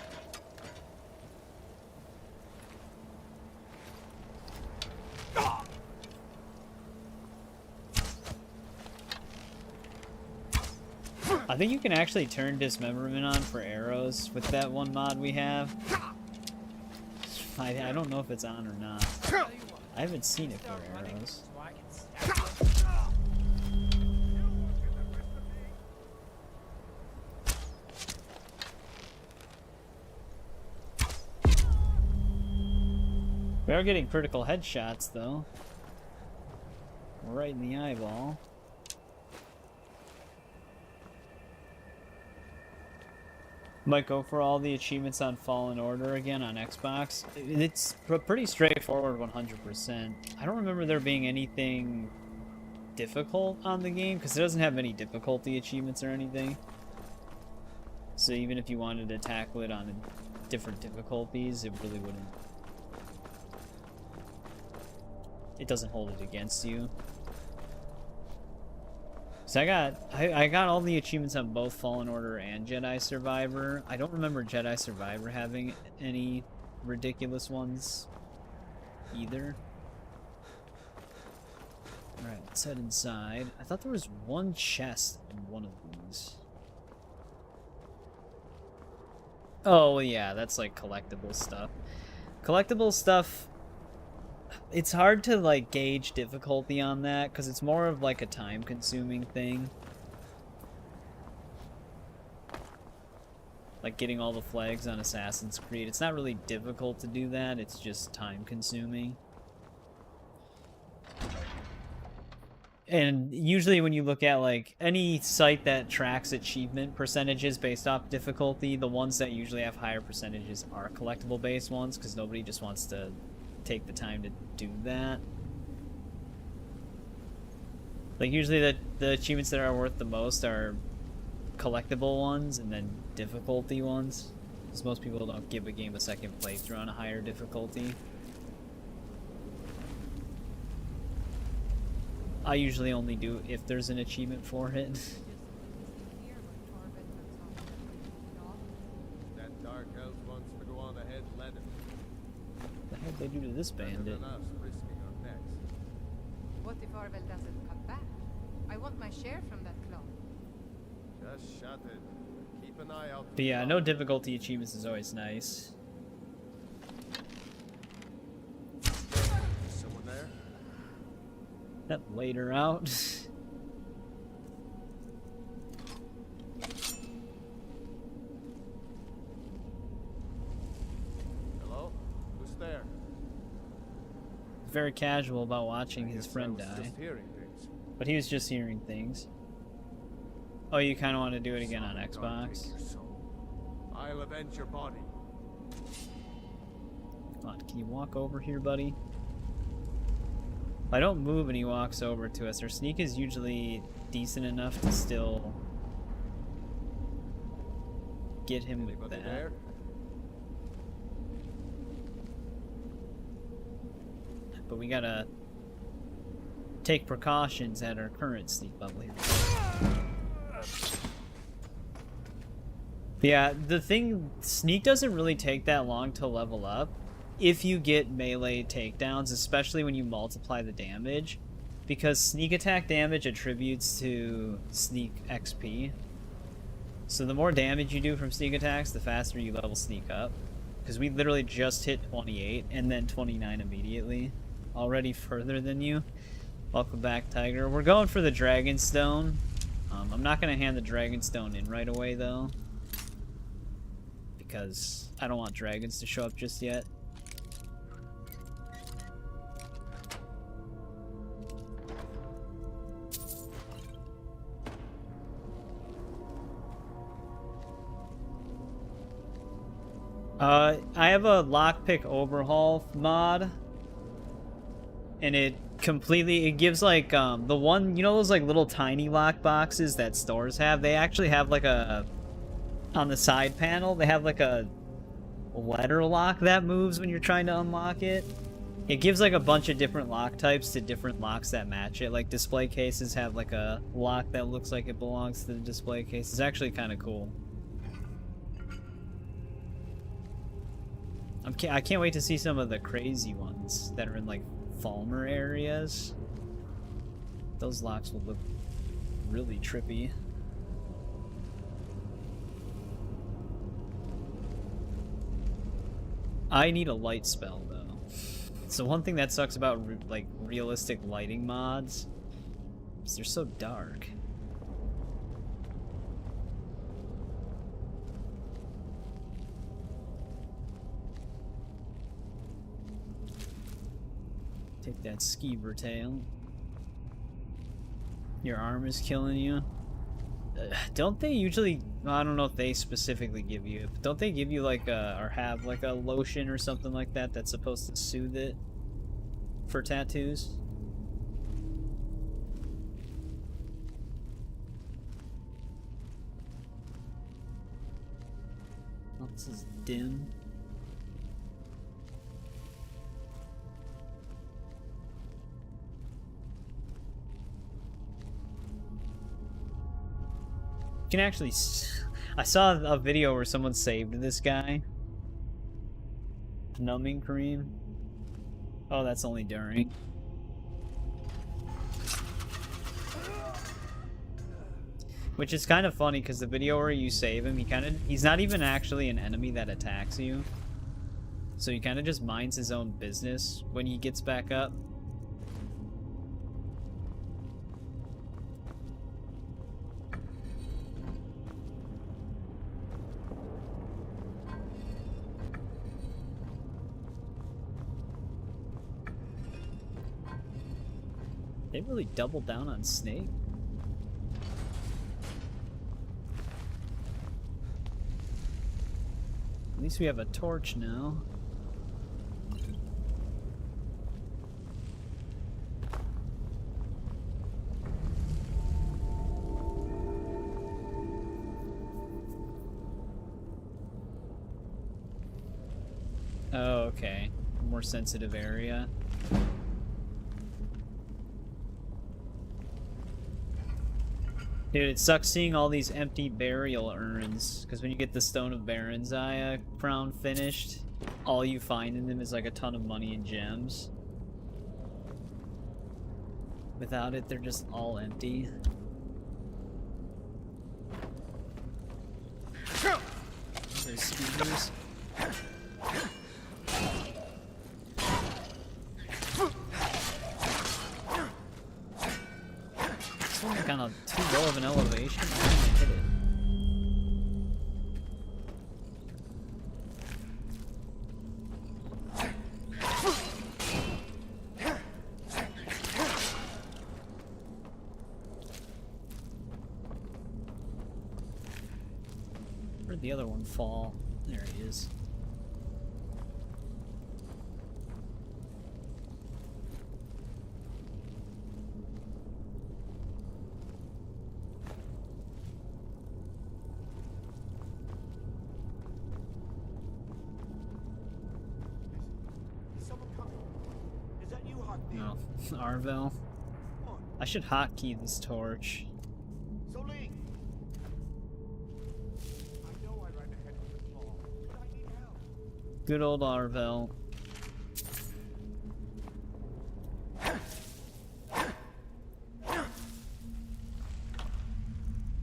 I think you can actually turn dismemberment on for arrows with that one mod we have. I don't know if it's on or not. I haven't seen it for arrows. We are getting critical headshots though. Right in the eyeball. Might go for all the achievements on Fallen Order again on Xbox. It's pretty straightforward 100%. I don't remember there being anything difficult on the game, because it doesn't have any difficulty achievements or anything. So even if you wanted to tackle it on different difficulties, it really wouldn't. It doesn't hold it against you. So I got all the achievements on both Fallen Order and Jedi Survivor. I don't remember Jedi Survivor having any ridiculous ones either. Alright, let's head inside. I thought there was one chest in one of these. Oh yeah, that's like collectible stuff. Collectible stuff, it's hard to like gauge difficulty on that because it's more of like a time-consuming thing. Like getting all the flags on Assassin's Creed. It's not really difficult to do that, it's just time-consuming. And usually when you look at like any site that tracks achievement percentages based off difficulty, the ones that usually have higher percentages are collectible based ones because nobody just wants to take the time to do that. Like usually the achievements that are worth the most are collectible ones and then difficulty ones, because most people don't give a game a second playthrough on a higher difficulty. I usually only do if there's an achievement for it. That dark elf wants to go on ahead, let him. What the heck they do to this bandit? What if Arvel doesn't come back? I want my share from that clone. Just shut it. Keep an eye out. But yeah, no difficulty achievements is always nice. Someone there? That laid her out. Hello? Who's there? Very casual about watching his friend die. Just hearing things. But he was just hearing things. Oh, you kind of want to do it again on Xbox? I'll avenge your body. Come on, can you walk over here, buddy? If I don't move and he walks over to us, our sneak is usually decent enough to still get him with that. There? But we gotta take precautions at our current sneak level here. Yeah, the thing, sneak doesn't really take that long to level up if you get melee takedowns, especially when you multiply the damage, because sneak attack damage attributes to sneak XP. So the more damage you do from sneak attacks, the faster you level sneak up. Because we literally just hit 28 and then 29 immediately. Already further than you. Welcome back, Tiger. We're going for the Dragonstone. I'm not going to hand the Dragonstone in right away, though, because I don't want dragons to show up just yet. I have a lockpick overhaul mod, and it gives like the one, you know, those like little tiny lock boxes that stores have, they actually have like a, on the side panel they have like a letter lock that moves when you're trying to unlock it. It gives like a bunch of different lock types to different locks that match it. Like display cases have like a lock that looks like it belongs to the display case. It's actually kind of cool. I can't wait to see some of the crazy ones that are in like Falmer areas. Those locks will look really trippy. I need a light spell though. So one thing that sucks about like realistic lighting mods is they're so dark. Take that skeever tail. Your arm is killing you. Don't they usually, I don't know if they specifically give you it, but don't they give you like a, or have like a lotion or something like that that's supposed to soothe it for tattoos? Oh, this is dim. You can actually I saw a video where someone saved this guy. Numbing cream. Oh, that's only during. Which is kind of funny because the video where you save him, he's not even actually an enemy that attacks you. So he kind of just minds his own business when he gets back up. They really doubled down on Snake. At least we have a torch now. Oh, okay. More sensitive area. Dude, it sucks seeing all these empty burial urns, because when you get the Stone of Baron's Eye crown finished, all you find in them is like a ton of money and gems. Without it, they're just all empty. There's skeeters. Kind of too low of an elevation. I'm gonna hit it. Where'd the other one fall? There he is. No. Arvel. I should hotkey this torch. Good old Arvel.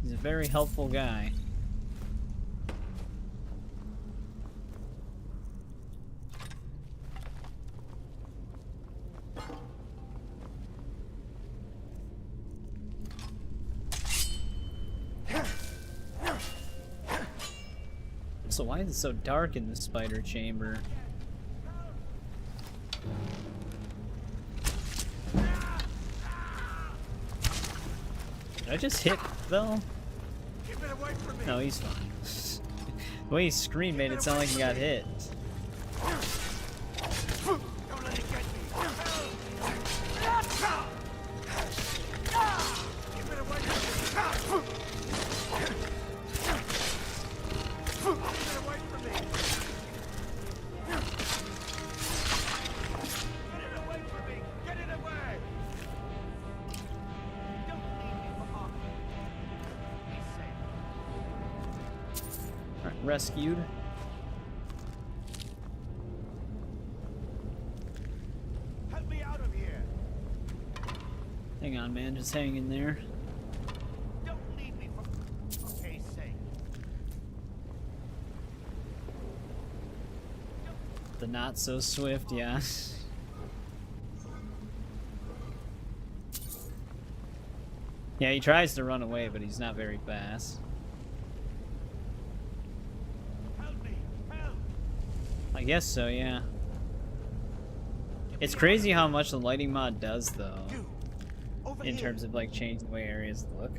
He's a very helpful guy. So why is it so dark in the spider chamber? Did I just hit Vel? No, he's fine. The way he screamed made it sound like he got hit. rescued. Help me out of here. Hang on, man. Just hang in there. Don't leave me for okay's sake. The not so swift, yeah. Yeah, he tries to run away, but he's not very fast. Help me. Help. I guess so, yeah. It's crazy how much the lighting mod does, though, in terms of like changing the way areas look.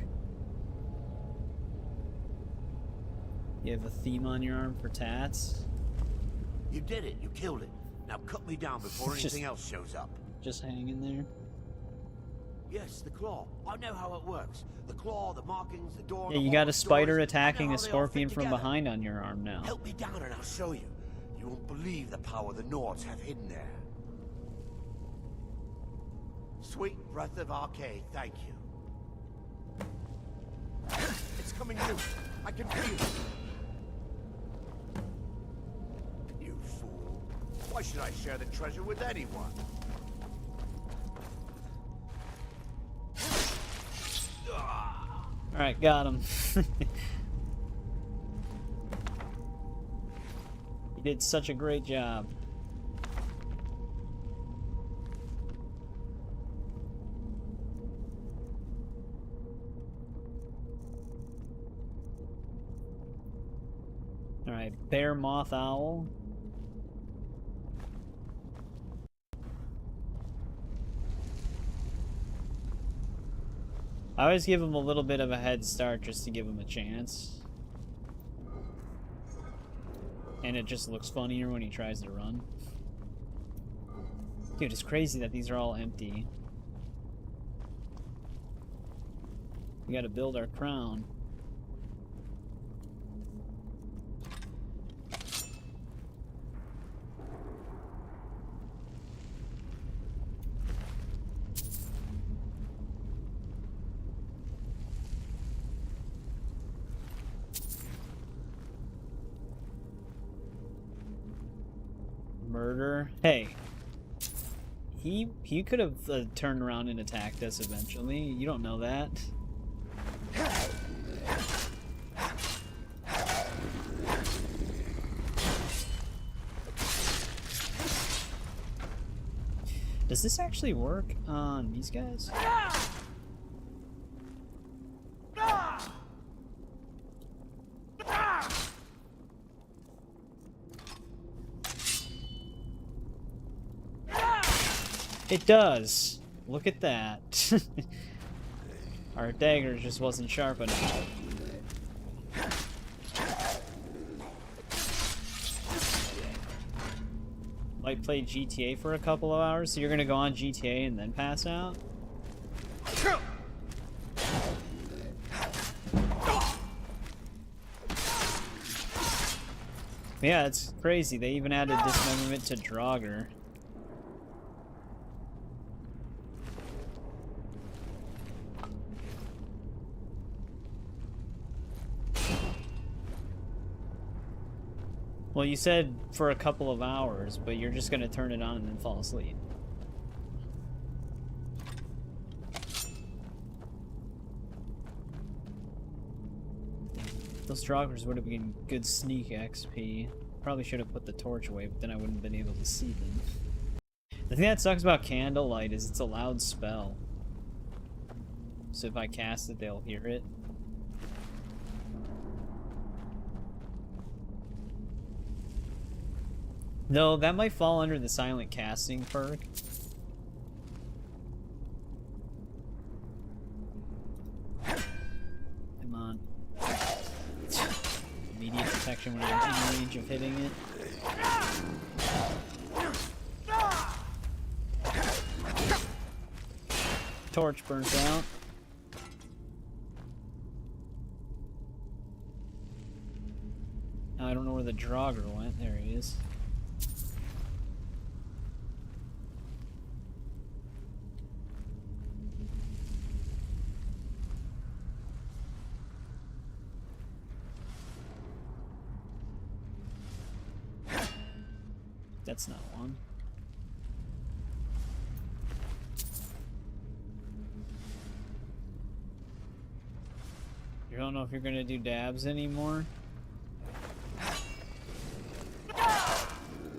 You have a theme on your arm for tats. You did it. You killed it. Now cut me down before Just- anything else shows up. Just hang in there. Yes, the claw. I know how it works. The claw, the markings, the door. Yeah, you got a spider attacking a scorpion from behind on your arm now. Help me down and I'll show you. You won't believe the power the Nords have hidden there. Sweet breath of Arcade, thank you. It's coming loose. I can feel it. You fool. Why should I share the treasure with anyone? Alright, got him. You did such a great job. Alright, bear, moth, owl. I always give him a little bit of a head start just to give him a chance. And it just looks funnier when he tries to run. Dude, it's crazy that these are all empty. We gotta build our crown. Murder. Hey. He could have turned around and attacked us eventually. You don't know that. Does this actually work on these guys? It does. Look at that. Our dagger just wasn't sharp enough. Might play GTA for a couple of hours, so you're gonna go on GTA and then pass out? Yeah, it's crazy. They even added dismemberment to Draugr. Well, you said for a couple of hours, but you're just gonna turn it on and then fall asleep. Those Draugrs would have been good sneak XP. Probably should have put the torch away, but then I wouldn't have been able to see them. The thing that sucks about Candlelight is it's a loud spell. So if I cast it, they'll hear it. No, that might fall under the silent casting perk. Come on. Immediate protection when I'm in range of hitting it. Torch burns out. I don't know where the Draugr went. There he is. That's not one. You don't know if you're gonna do dabs anymore?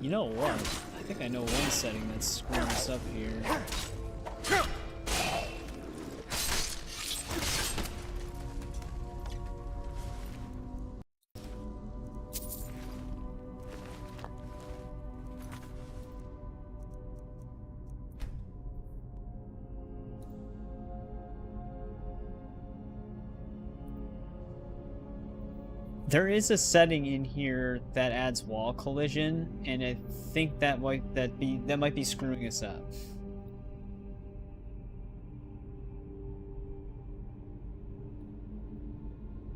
You know what? I think I know one setting that's screwing us up here. There is a setting in here that adds wall collision, and I think that might be screwing us up.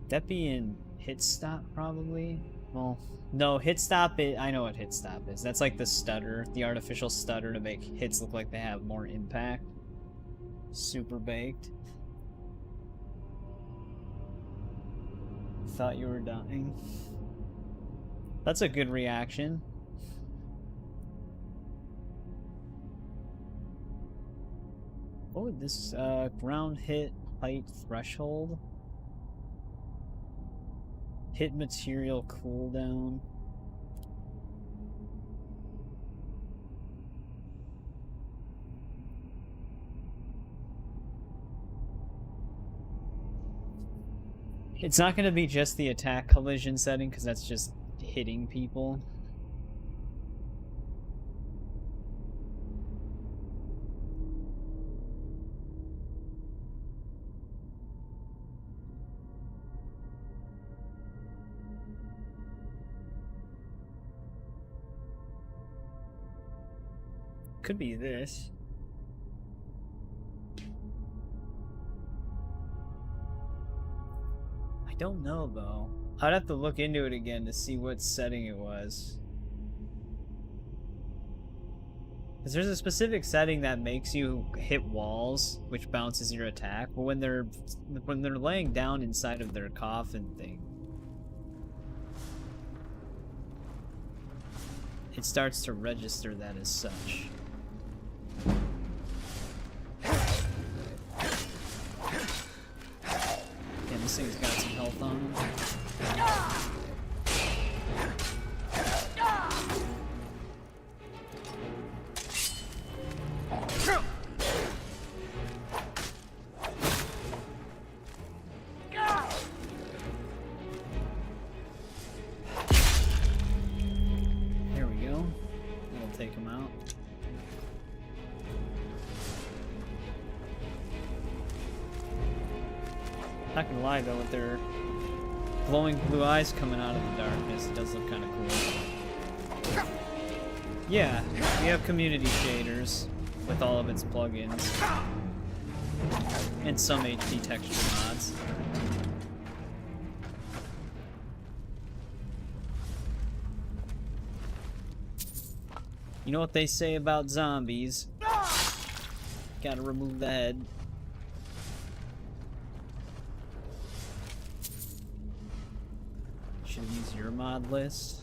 That be in hit stop probably? Well, no, hit stop I know what hit stop is. That's like the stutter, the artificial stutter to make hits look like they have more impact. Super baked. Thought you were dying. That's a good reaction. What would this ground hit height threshold? Hit material cooldown. It's not going to be just the attack collision setting, because that's just hitting people. Could be this. Don't know though. I'd have to look into it again to see what setting it was. Because there's a specific setting that makes you hit walls, which bounces your attack, but when they're laying down inside of their coffin thing, it starts to register that as such. This thing's got some health on him. There we go. That'll take him out. Not gonna lie though, with their glowing blue eyes coming out of the darkness, it does look kind of cool. Yeah, we have community shaders with all of its plugins and some HD texture mods. You know what they say about zombies? Gotta remove the head. Should use your mod list.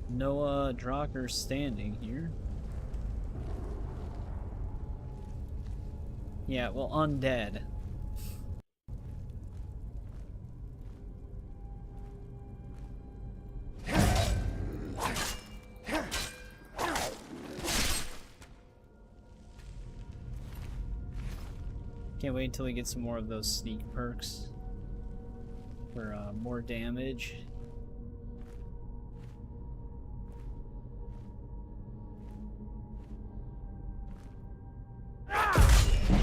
No Drocker standing here. Yeah, well, undead. Can't wait until we get some more of those sneak perks for more damage.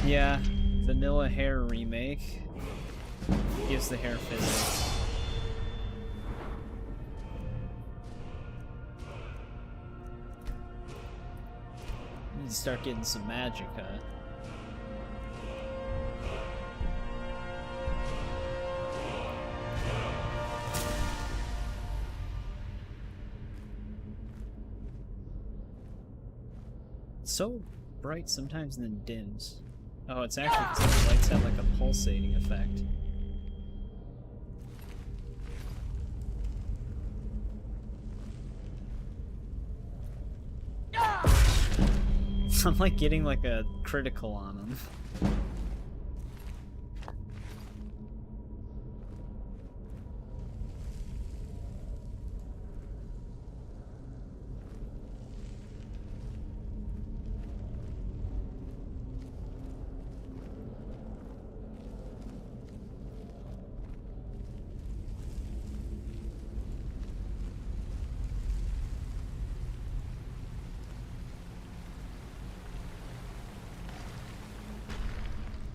Yeah, vanilla hair remake gives the hair physics. Need to start getting some magicka. It's so bright sometimes and then dims. Oh, it's actually because the lights have like a pulsating effect. I'm like getting like a critical on him.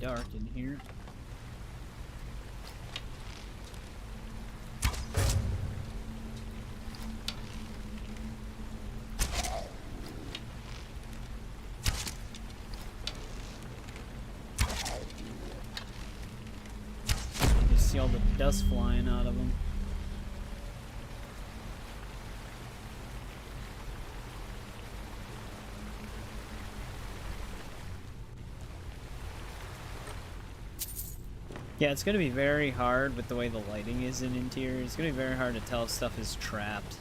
Dark in here. You see all the dust flying out of them. Yeah, it's going to be very hard with the way the lighting is in interior. It's going to be very hard to tell if stuff is trapped.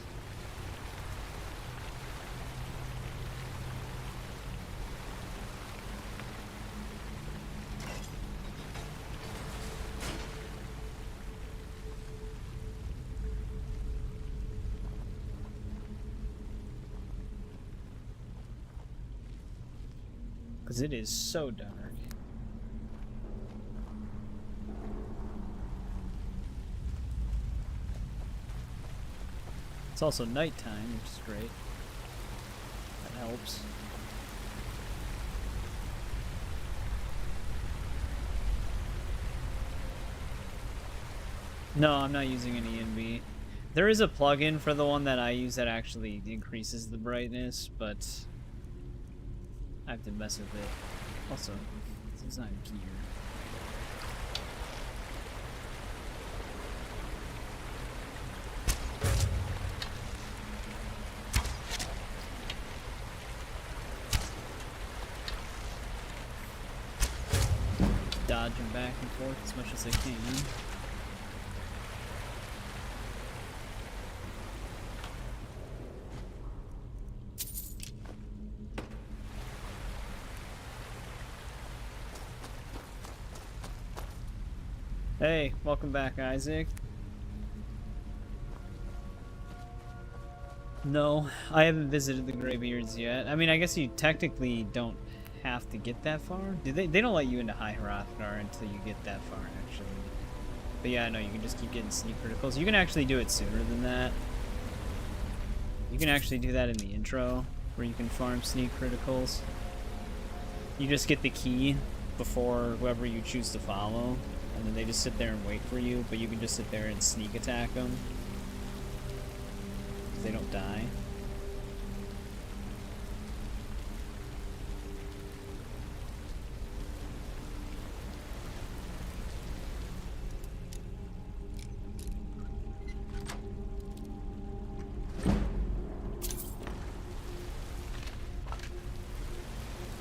Because it is so dark. It's also nighttime, which is great. That helps. No, I'm not using any NV. There is a plugin for the one that I use that actually increases the brightness, but I have to mess with it. Also, this is not gear. Dodging back and forth as much as I can. Hey, welcome back, Isaac. No, I haven't visited the Greybeards yet. I mean, I guess you technically don't have to get that far. They don't let you into High Hrothgar until you get that far, actually. But yeah, no, you can just keep getting sneak criticals. You can actually do it sooner than that. You can actually do that in the intro, where you can farm sneak criticals. You just get the key before whoever you choose to follow, and then they just sit there and wait for you, but you can just sit there and sneak attack them. They don't die.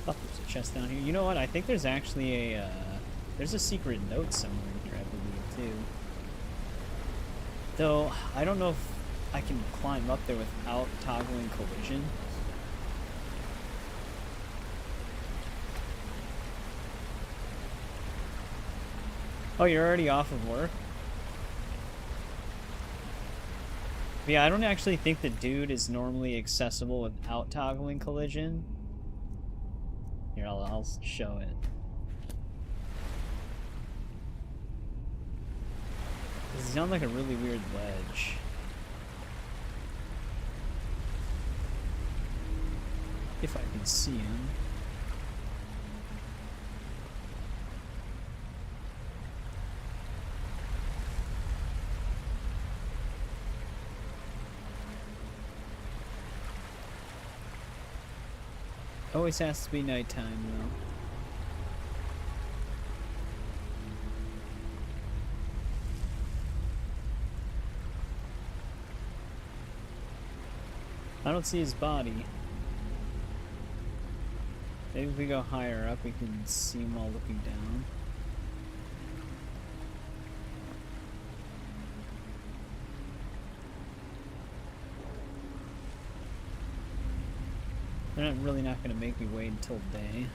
Thought there's a chest down here. You know what? I think there's actually a there's a secret note somewhere in here, I believe, too. Though I don't know if I can climb up there without toggling collision. Oh, you're already off of work? Yeah, I don't actually think the dude is normally accessible without toggling collision. Here, I'll show it. He's on like a really weird ledge. If I can see him. Always has to be nighttime, though. I don't see his body. Maybe if we go higher up, we can see them all looking down. They're not really not going to make me wait until day.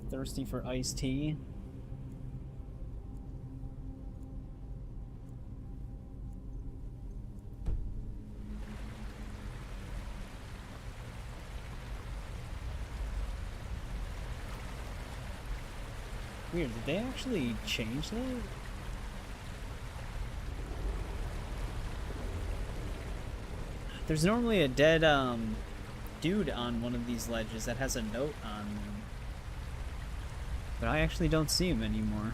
Thirsty for iced tea? Weird, did they actually change that? There's normally a dead dude on one of these ledges that has a note on them. But I actually don't see him anymore.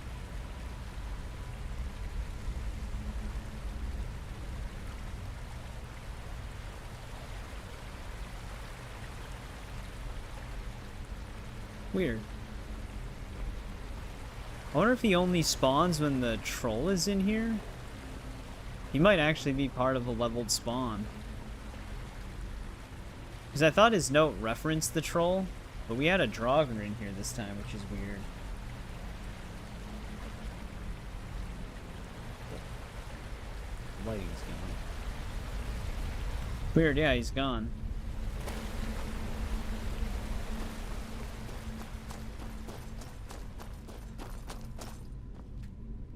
Weird. I wonder if he only spawns when the troll is in here? He might actually be part of a leveled spawn. Because I thought his note referenced the troll, but we had a Draugr in here this time, which is weird. Light is gone. Weird, yeah, he's gone.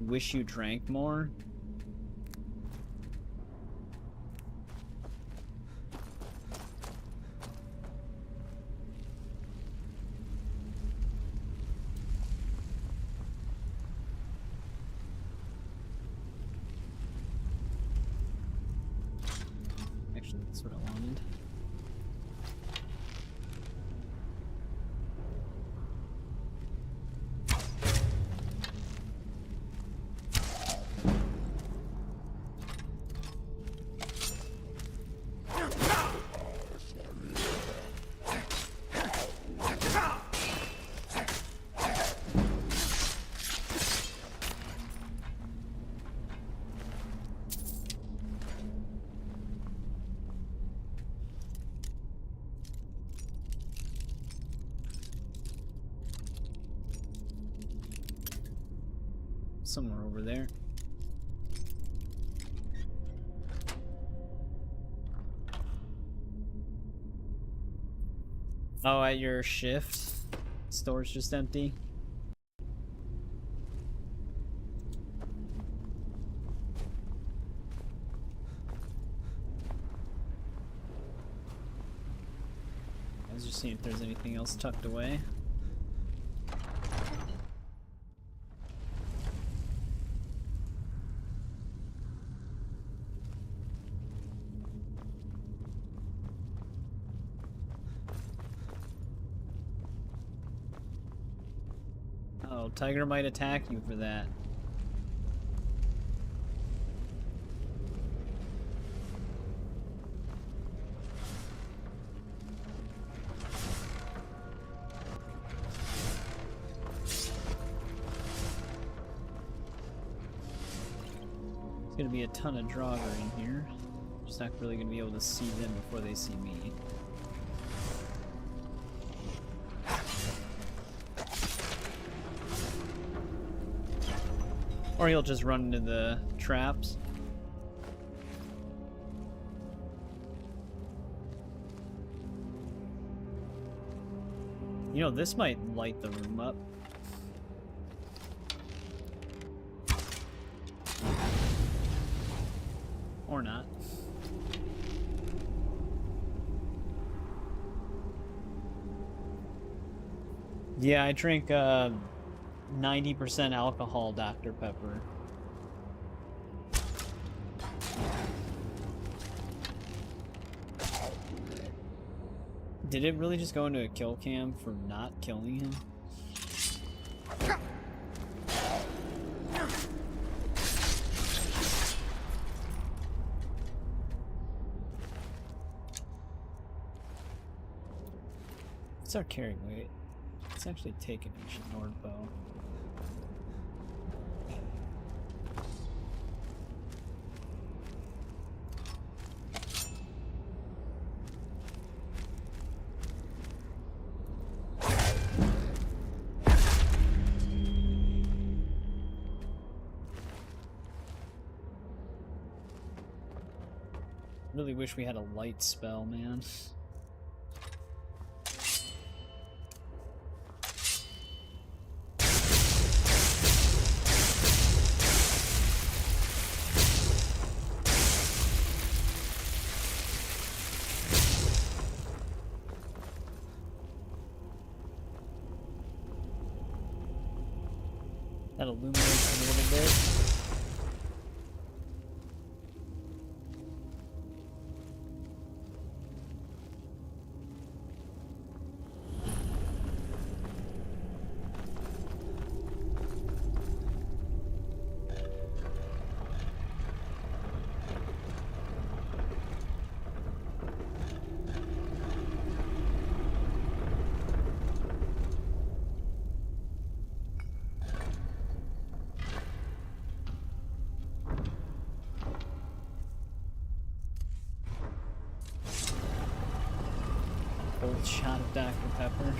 Wish you drank more? Actually, that's what I wanted. Somewhere over there. Oh, at your shift? Store's just empty? I was just seeing if there's anything else tucked away. Oh, Tiger might attack you for that. There's gonna be a ton of Draugr in here. Just not really gonna be able to see them before they see me. Or he'll just run into the traps. You know, this might light the room up. Or not. Yeah, I drink 90% alcohol Dr. Pepper. Did it really just go into a kill cam for not killing him? What's our carry weight? Let's actually take an ancient Nord bow. Really wish we had a light spell, man. That illuminates a little bit. Old shot of Dr. Pepper.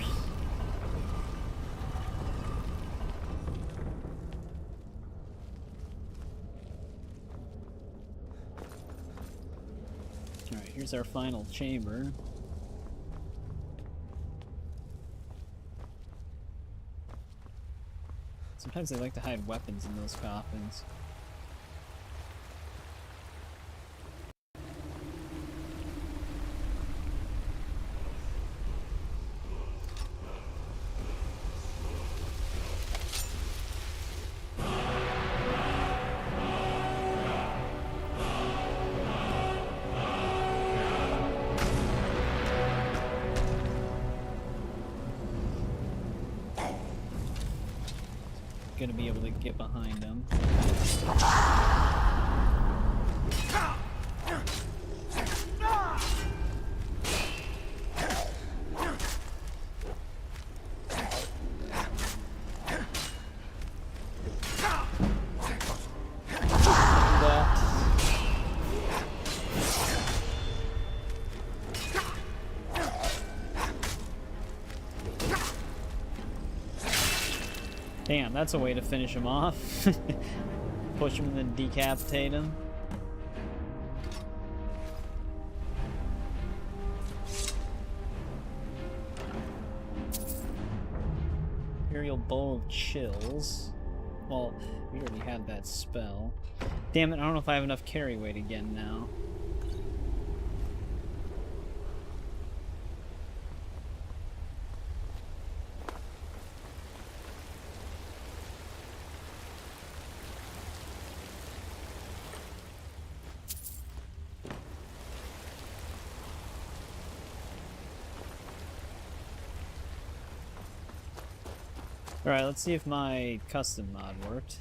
Alright, here's our final chamber. Sometimes they like to hide weapons in those coffins. Gonna be able to get behind them. Damn, that's a way to finish him off. Push him and then decapitate him. Imperial Bow of Chills. Well, we already had that spell. Damn it, I don't know if I have enough carry weight again now. Alright, let's see if my custom mod worked.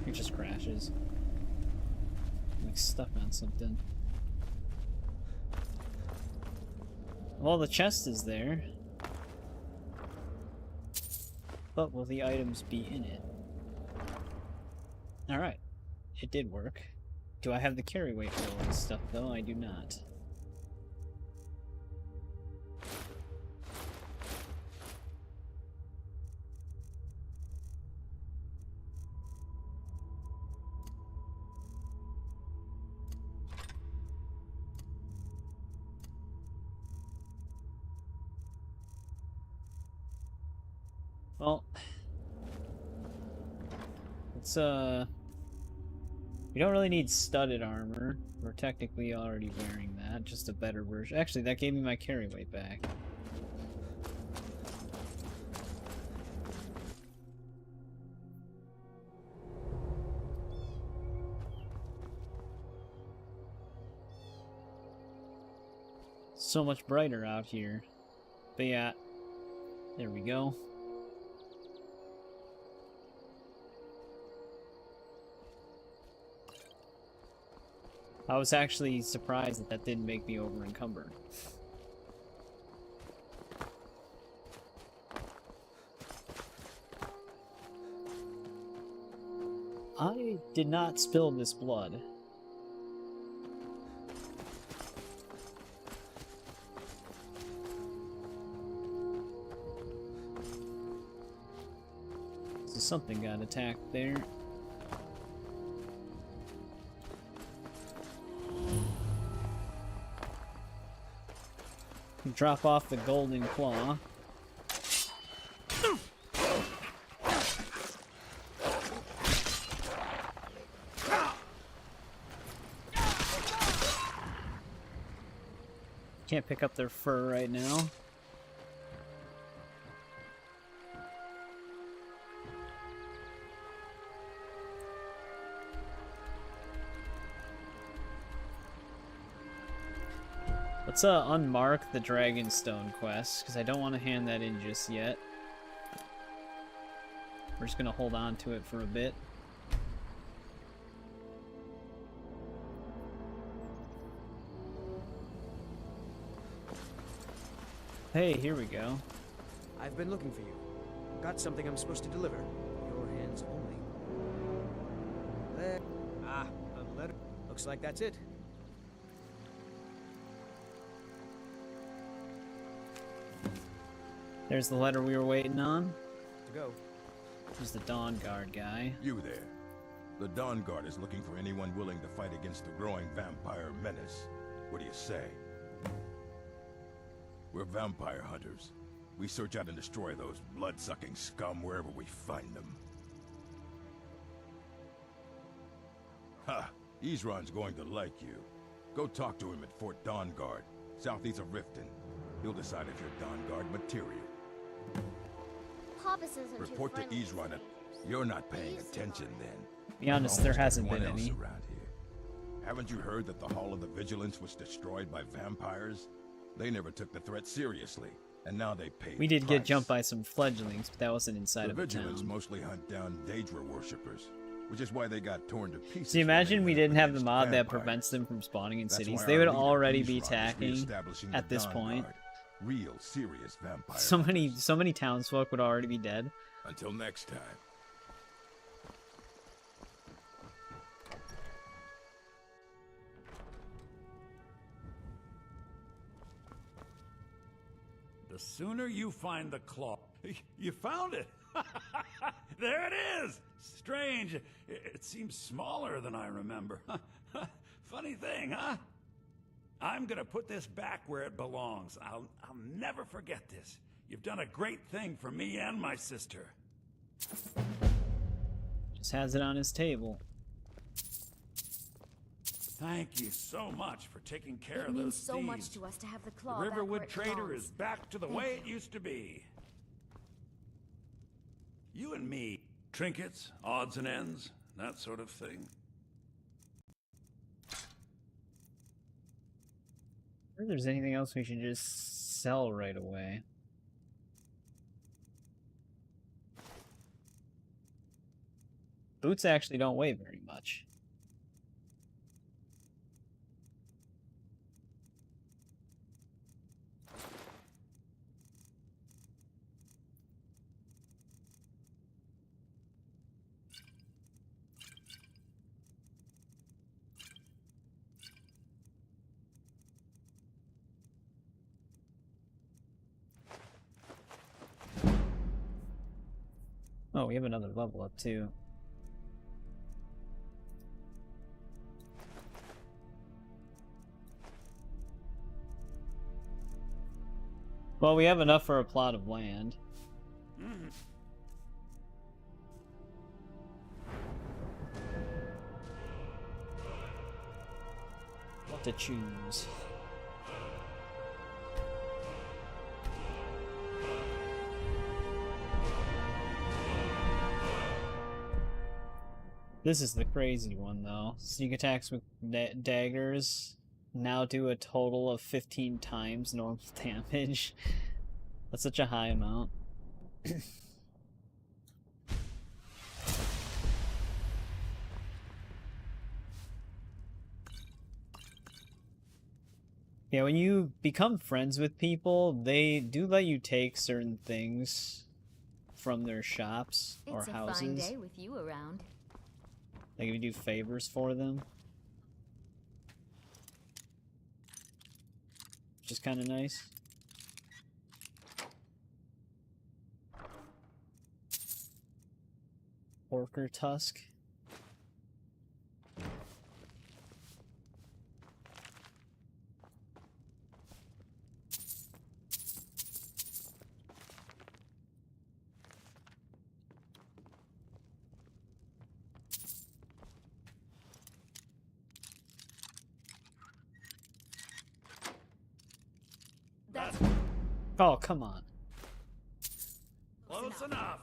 It just crashes. I'm like stuck on something. Well, the chest is there. But will the items be in it? Alright. It did work. Do I have the carry weight for all this stuff, though? I do not. Well, it's, we don't really need studded armor. We're technically already wearing that, just a better version. Actually, that gave me my carry weight back. So much brighter out here. But yeah, there we go. I was actually surprised that that didn't make me over encumbered. I did not spill this blood. So something got attacked there. Drop off the golden claw. Can't pick up their fur right now. Let's unmark the Dragonstone quest, because I don't want to hand that in just yet. We're just gonna hold on to it for a bit. Hey, here we go. I've been looking for you. Got something I'm supposed to deliver. Your hands only. A letter. Looks like that's it. There's the letter we were waiting on. To go. There's the Dawn Guard guy. You there. The Dawn Guard is looking for anyone willing to fight against the growing vampire menace. What do you say? We're vampire hunters. We search out and destroy those blood-sucking scum wherever we find them. Ha! Isran's going to like you. Go talk to him at Fort Dawn Guard, southeast of Riften. He'll decide if you're Dawn Guard material. Papa says I'm Report to Isran. You're not paying attention then. Be honest, there hasn't been any. Around here. Haven't you heard that the Hall of the Vigilance was destroyed by vampires? They never took the threat seriously, and now they pay. We did get jumped by some fledglings, but that wasn't inside of the Vigilance town. mostly hunt down Daedra worshippers, which is why they got torn to pieces. So you imagine we didn't have the mod that vampires. prevents them from spawning in That's cities. why They our would leader, already Isran, be is attacking reestablishing at the this Dawn point. Guard. Real serious vampire. So many townsfolk would already be dead. Until next time. The sooner you find the claw... You found it! There it is! Strange. It seems smaller than I remember. Funny thing, huh? I'm gonna put this back where it belongs. I'll never forget this. You've done a great thing for me and my sister. Just has it on his table. Thank you so much for taking care It of means those so much thieves. to us to have the The claw back where Riverwood it Trader belongs. is back to the Thank way you. it used to be. You and me, trinkets, odds and ends, that sort of thing. I wonder if there's anything else we should just sell right away. Boots actually don't weigh very much. Oh, we have another level up too. Well, we have enough for a plot of land. What to choose? This is the crazy one, though. Sneak attacks with daggers now do a total of 15 times normal damage. That's such a high amount. Yeah, when you become friends with people, they do let you take certain things from their shops or It's a houses. fine day with you around. Like if you do favors for them. Which is kind of nice. Orker tusk. Oh, come on. Close enough.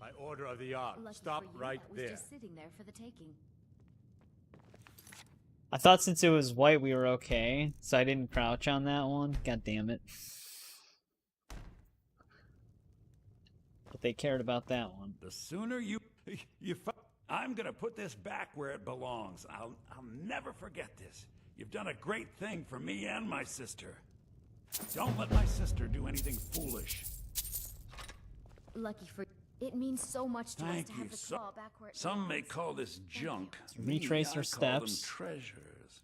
By order of the Ark, Lucky stop for you, right that was there. just sitting there for the taking. I thought since it was white we were okay, so I didn't crouch on that one. God damn it. But they cared about that one. The sooner you I'm gonna put this back where it belongs. I'll never forget this. You've done a great thing for me and my sister. Don't let my sister do anything foolish. Lucky for it means so much to us Thank to you. have the claw back where it Some may belongs. call this junk. Retrace Me, her I call them steps. treasures.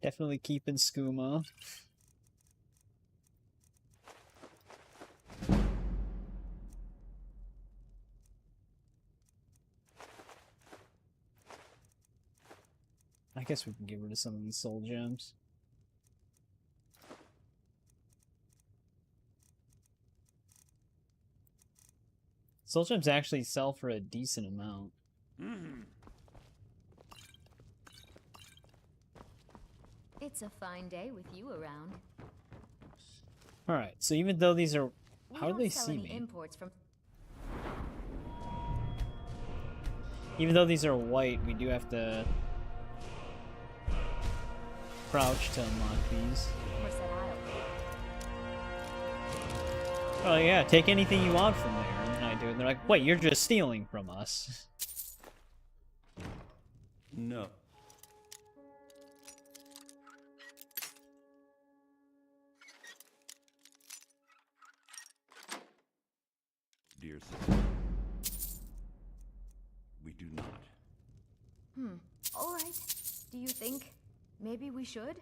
Definitely keeping skooma. I guess we can get rid of some of these soul gems. Soul gems actually sell for a decent amount. It's a fine day with you around. Alright, so even though these are... We How do don't they sell see any me? imports from Even though these are white, we do have to crouch to unlock these. Oh yeah, take anything you want from there. And then I do it, and they're like, wait, you're just stealing from us. No. Dear sister, we do not. Alright. Do you think maybe we should?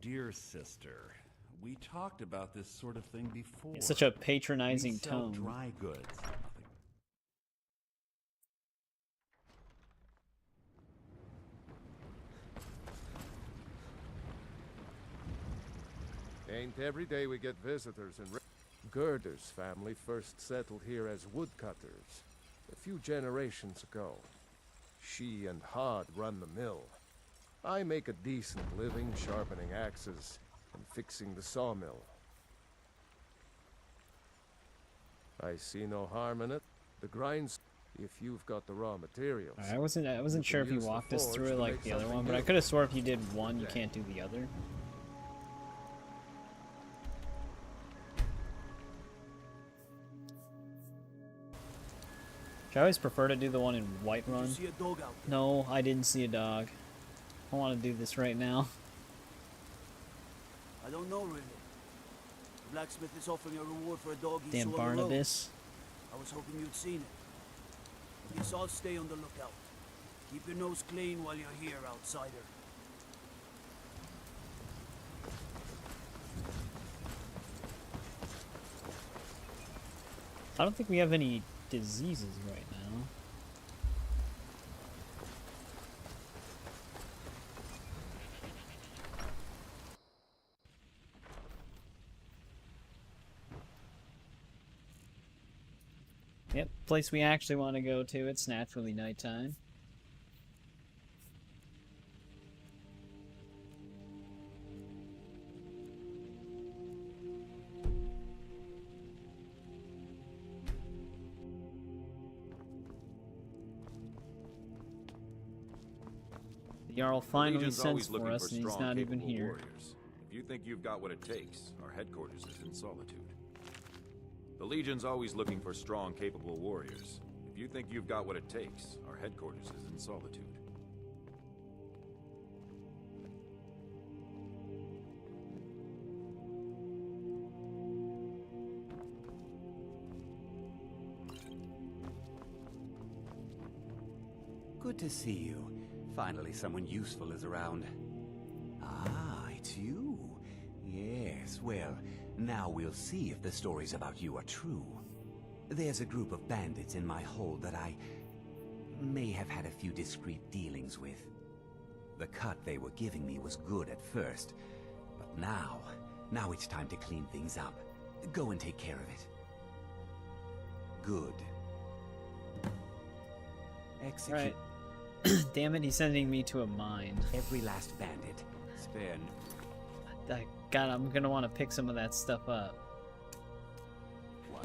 Dear sister, we talked about this sort of thing before. It's such a patronizing We sell tone. dry goods. Ain't every day we get visitors and Gerder's family first settled here as woodcutters a few generations ago. She and Hod run the mill. I make a decent living sharpening axes and fixing the sawmill. I see no harm in it. The grinds, if you've got the raw materials. I wasn't sure if you walked us through it like the other one, but I could have swore if you did one, you can't do the other. I always prefer to do the one in Whiterun. See a dog out there? No, I didn't see a dog. I want to do this right now. I don't know really. The blacksmith is offering a reward for a dog he Damn saw on the road. Barnabas. I was hoping you'd seen it. I guess I'll stay on the lookout. Keep your nose clean while you're here, outsider. I don't think we have any diseases right now. Yep, place we actually want to go to. It's naturally nighttime. The Jarl finally Legion's sends always for looking us, for and he's strong, not even capable here. warriors. If you think you've got what it takes, our headquarters is in Solitude. The Legion's always looking for strong, capable warriors. If you think you've got what it takes, our headquarters is in Solitude. Good to see you. Finally, someone useful is around. Ah, it's you. Yes, well, now we'll see if the stories about you are true. There's a group of bandits in my hold that I may have had a few discreet dealings with. The cut they were giving me was good at first, but now it's time to clean things up. Go and take care of it. Good. Execute. Right. Damn it, he's sending me to a mine. Every last bandit. Spare. God, I'm gonna want to pick some of that stuff up. One.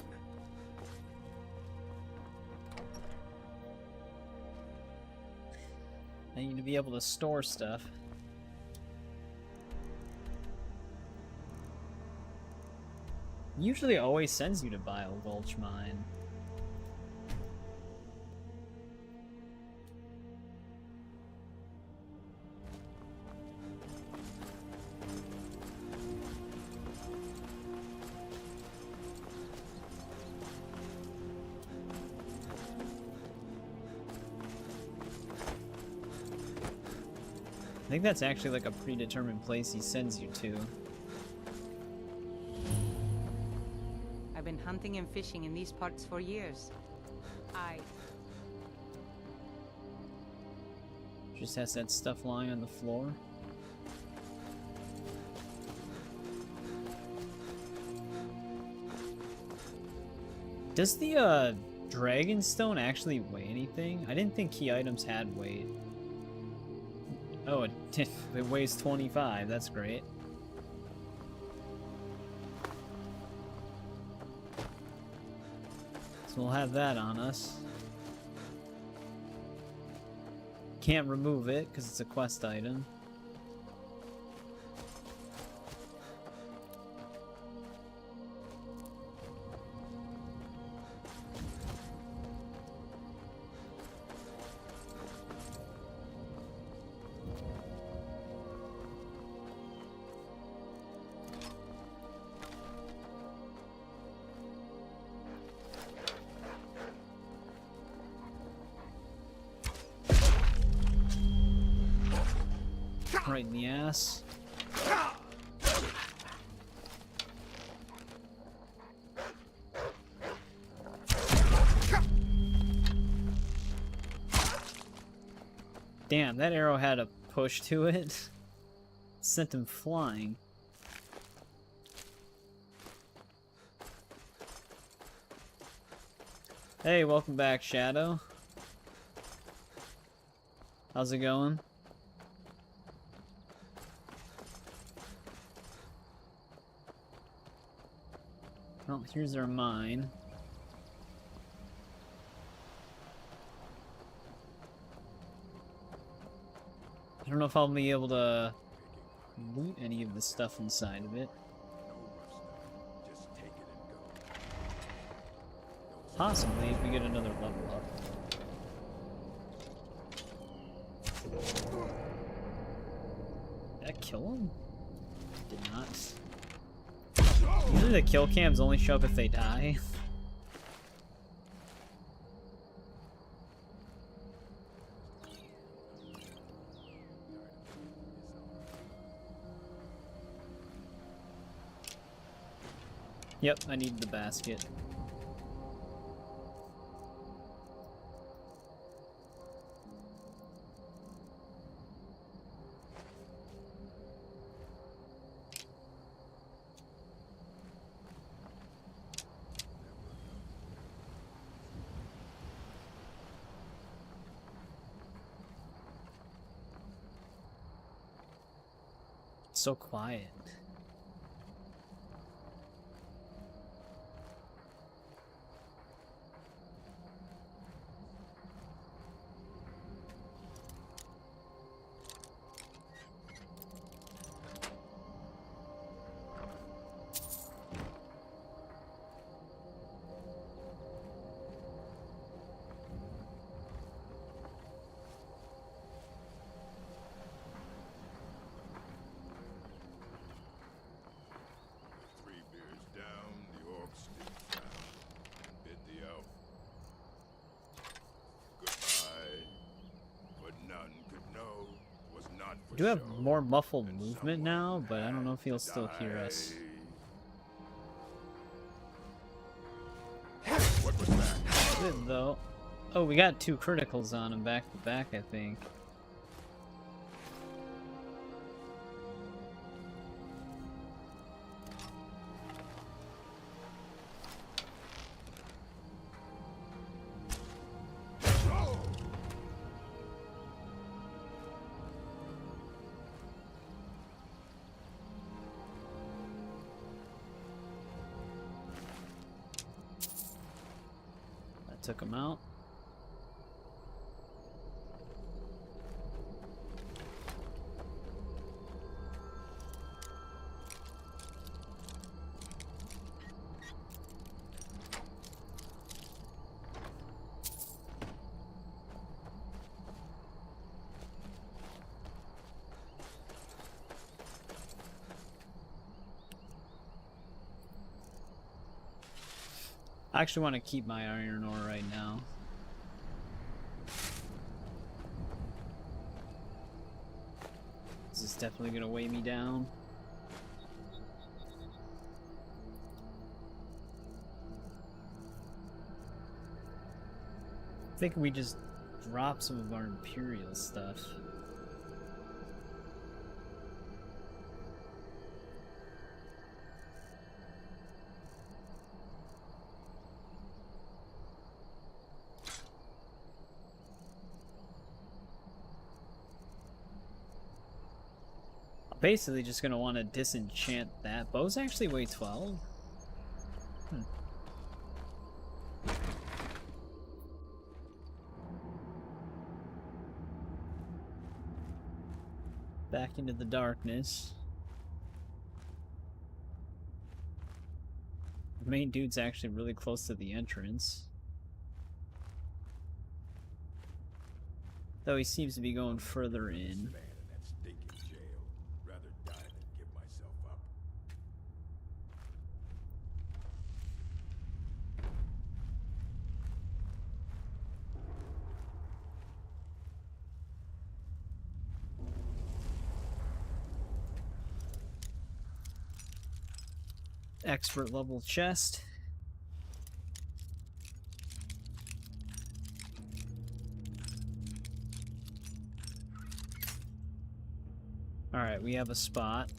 I need to be able to store stuff. Usually always sends you to Bile Gulch Mine. I think that's actually like a predetermined place he sends you to. I've been hunting and fishing in these parts for years. Just has that stuff lying on the floor. Does the Dragonstone actually weigh anything? I didn't think key items had weight. Oh, it weighs 25. That's great. So we'll have that on us. Can't remove it because it's a quest item. Right in the ass. Damn, that arrow had a push to it. Sent him flying. Hey, welcome back, Shadow. How's it going? Well, here's our mine. I don't know if I'll be able to loot any of the stuff inside of it. Possibly if we get another level up. Did that kill him? Did not. Usually the kill cams only show up if they die. Yep, I need the basket. So quiet. We do have more muffled movement now, but I don't know if he'll still hear us. What was that? Good though. Oh, we got 2 criticals on him back to back, I think. That took him out. I actually want to keep my iron ore right now. This is definitely going to weigh me down. I think we just drop some of our Imperial stuff. Basically just gonna want to disenchant that. Bows actually weigh 12. Back into the darkness. The main dude's actually really close to the entrance. Though he seems to be going further in. Expert level chest. Alright, we have a spot.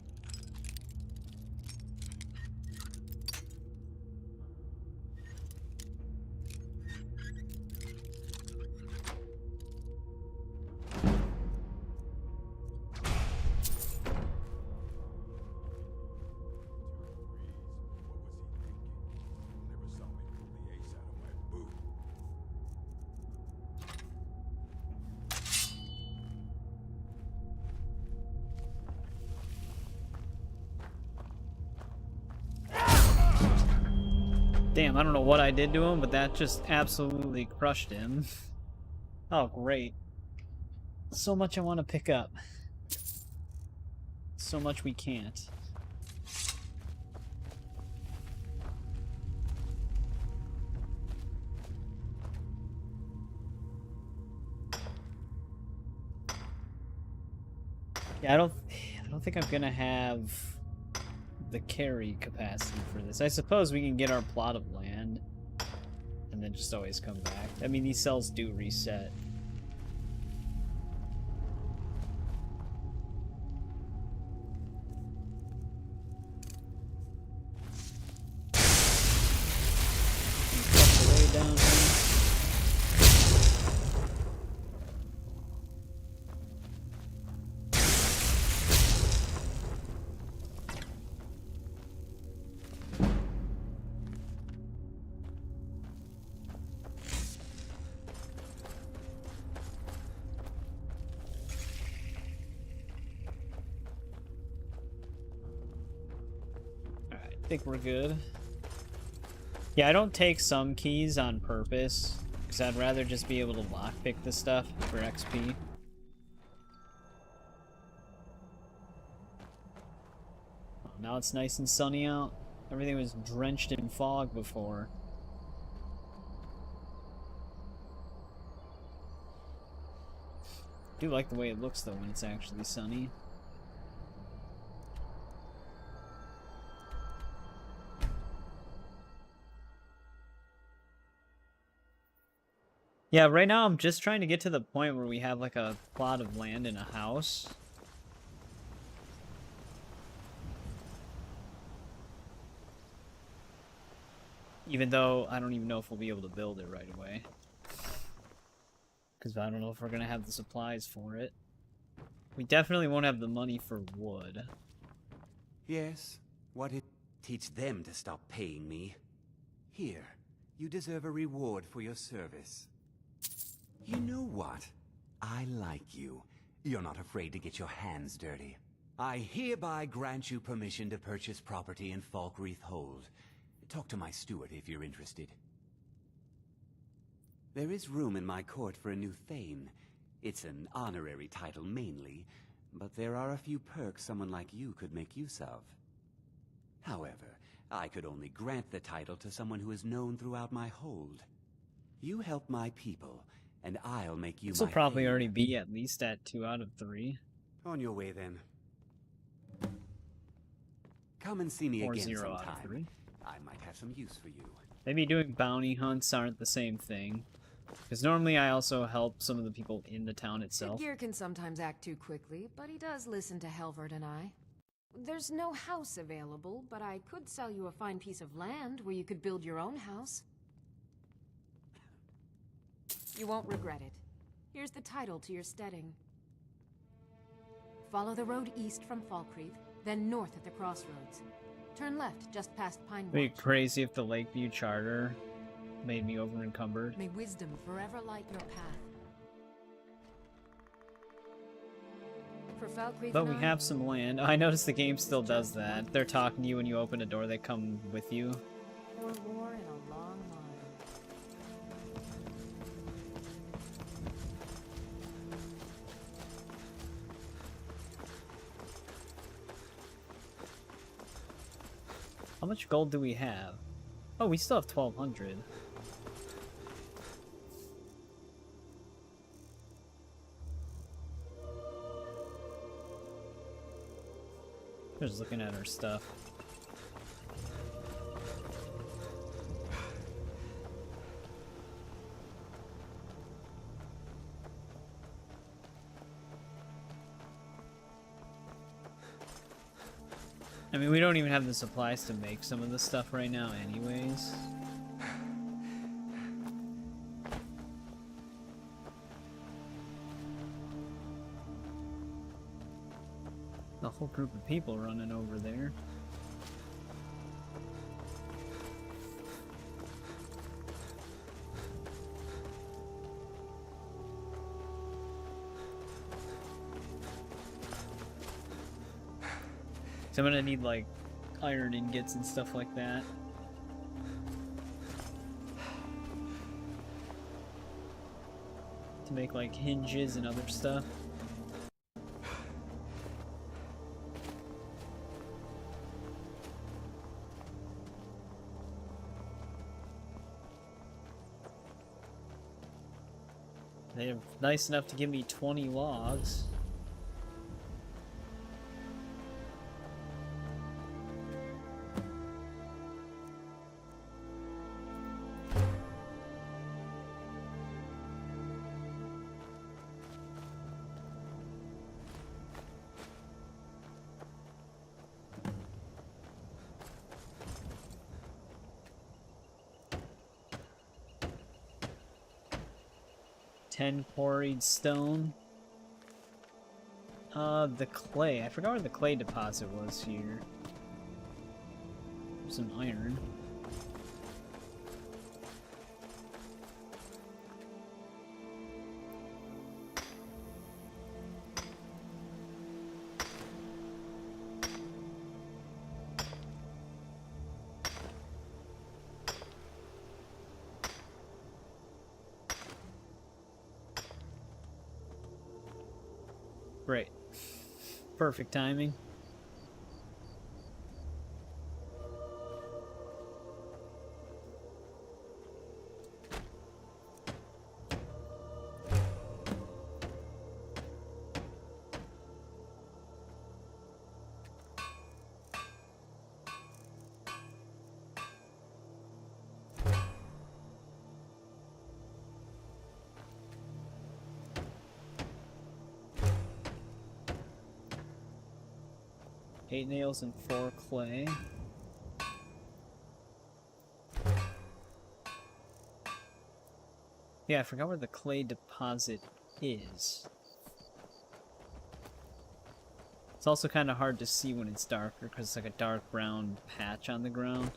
Damn, I don't know what I did to him, but that just absolutely crushed him. Oh, great. So much I want to pick up. So much we can't. Yeah, I don't think I'm gonna have the carry capacity for this. I suppose we can get our plot of land and then just always come back. I mean, these cells do reset. Way down here. I think we're good. Yeah, I don't take some keys on purpose, because I'd rather just be able to lockpick this stuff for XP. Oh, now it's nice and sunny out. Everything was drenched in fog before. I do like the way it looks though when it's actually sunny. Yeah, right now I'm just trying to get to the point where we have like a plot of land and a house. Even though I don't even know if we'll be able to build it right away. Because I don't know if we're going to have the supplies for it. We definitely won't have the money for wood. Yes, what it... Teach them to stop paying me. Here, you deserve a reward for your service. You know what? I like you. You're not afraid to get your hands dirty. I hereby grant you permission to purchase property in Falkreath Hold. Talk to my steward if you're interested. There is room in my court for a new Thane. It's an honorary title mainly, but there are a few perks someone like you could make use of. However, I could only grant the title to someone who is known throughout my hold. You help my people, and I'll make you This will my probably Thane. already be at least at 2 out of 3. On your way then. Come and see me Or again 0 out of sometime. 3. I might have some use for you. Maybe doing bounty hunts aren't the same thing. Because normally I also help some of the people in the town itself. Gear can sometimes act too quickly, but he does listen to Helvard and I. There's no house available, but I could sell you a fine piece of land where you could build your own house. You won't regret it. Here's the title to your steading. Follow the road east from Falkreath, then north at the crossroads. Turn left just past Pine It'd be Watch. crazy if the Lakeview Charter made me over encumbered. May wisdom forever light your path. For Falkreath But we and I, have some land. I noticed the game still does that. They're talking to you when you open a door, they come with you. or war in a long line. How much gold do we have? Oh, we still have 1,200. Just looking at our stuff. I mean, we don't even have the supplies to make some of the stuff right now anyways. A whole group of people running over there. So I'm gonna need like iron ingots and stuff like that. To make like hinges and other stuff. They're nice enough to give me 20 logs. Quarried stone. The clay. I forgot where the clay deposit was here. Some iron. Great. Perfect timing. 8 nails and 4 clay. Yeah, I forgot where the clay deposit is. It's also kind of hard to see when it's darker because it's like a dark brown patch on the ground.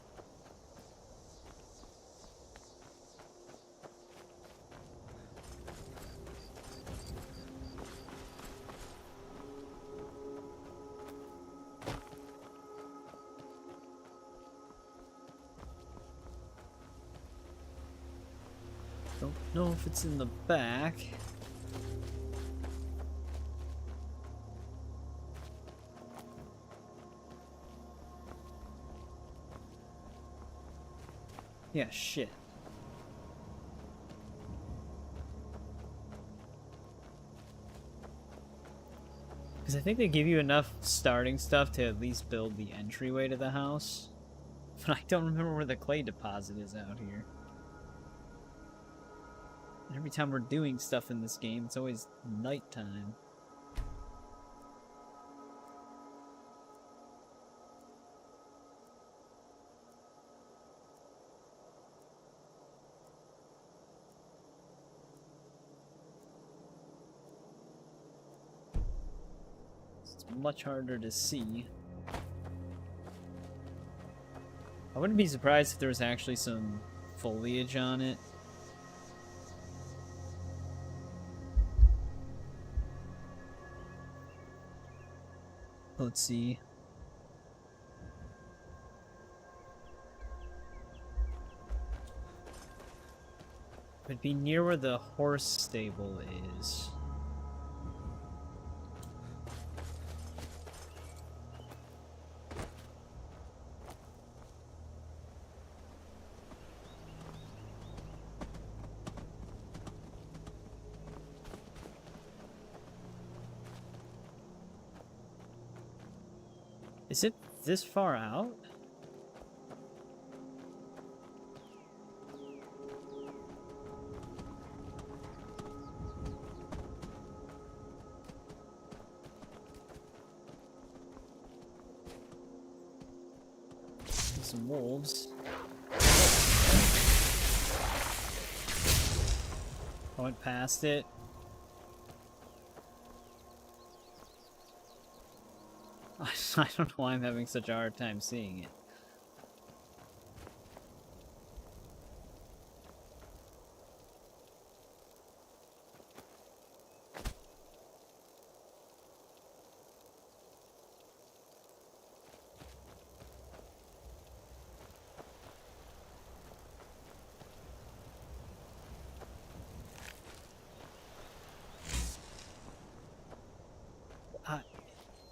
Don't know if it's in the back. Yeah, shit. Because I think they give you enough starting stuff to at least build the entryway to the house. But I don't remember where the clay deposit is out here. And every time we're doing stuff in this game, it's always nighttime. It's much harder to see. I wouldn't be surprised if there was actually some foliage on it. Let's see. It'd be near where the horse stable is. Is it this far out? Some wolves. I went past it. I don't know why I'm having such a hard time seeing it.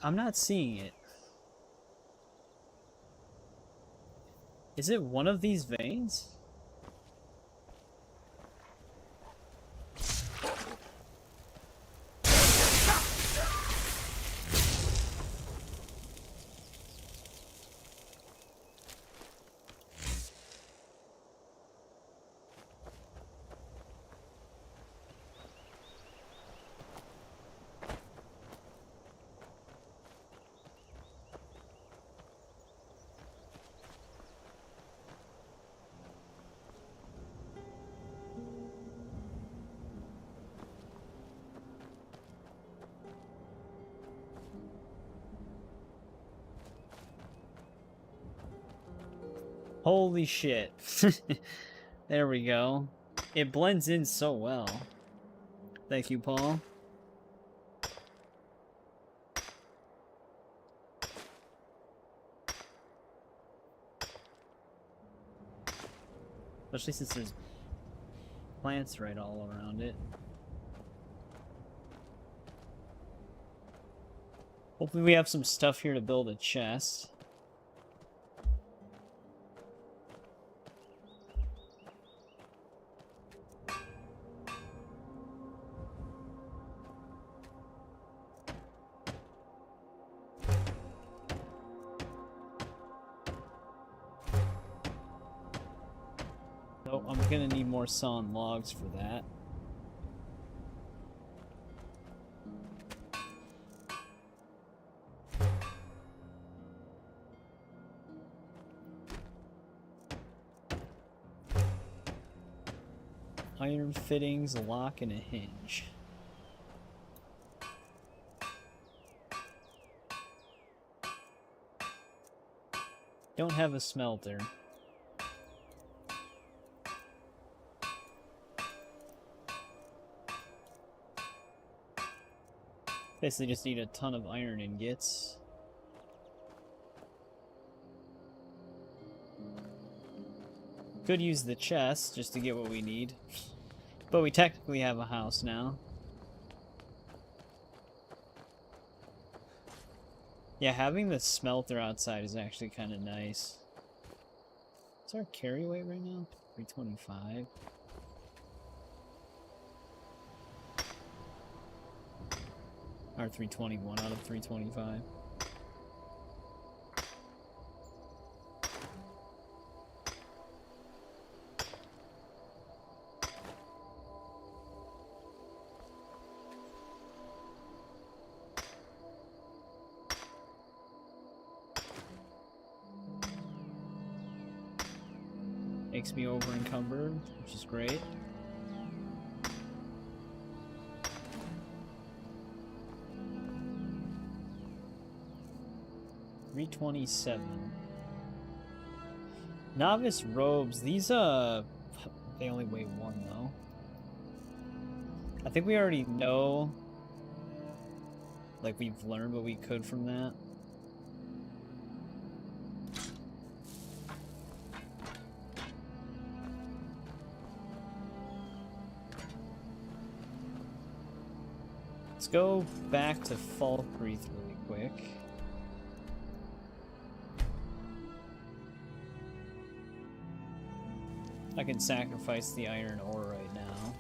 I'm not seeing it. Is it one of these veins? Holy shit. There we go. It blends in so well. Thank you, Paul. Especially since there's plants right all around it. Hopefully we have some stuff here to build a chest. So I'm gonna need more sawn logs for that. Iron fittings, a lock, and a hinge. Don't have a smelter. Basically just need a ton of iron ingots. Could use the chest just to get what we need. But we technically have a house now. Yeah, having the smelter outside is actually kind of nice. What's our carry weight right now? 325. Or 321 out of 325. Makes me over encumbered, which is great. $327. Novice robes. These they only weigh 1 though. I think we already know. Like we've learned what we could from that. Let's go back to Falkreath really quick. I can sacrifice the iron ore right now.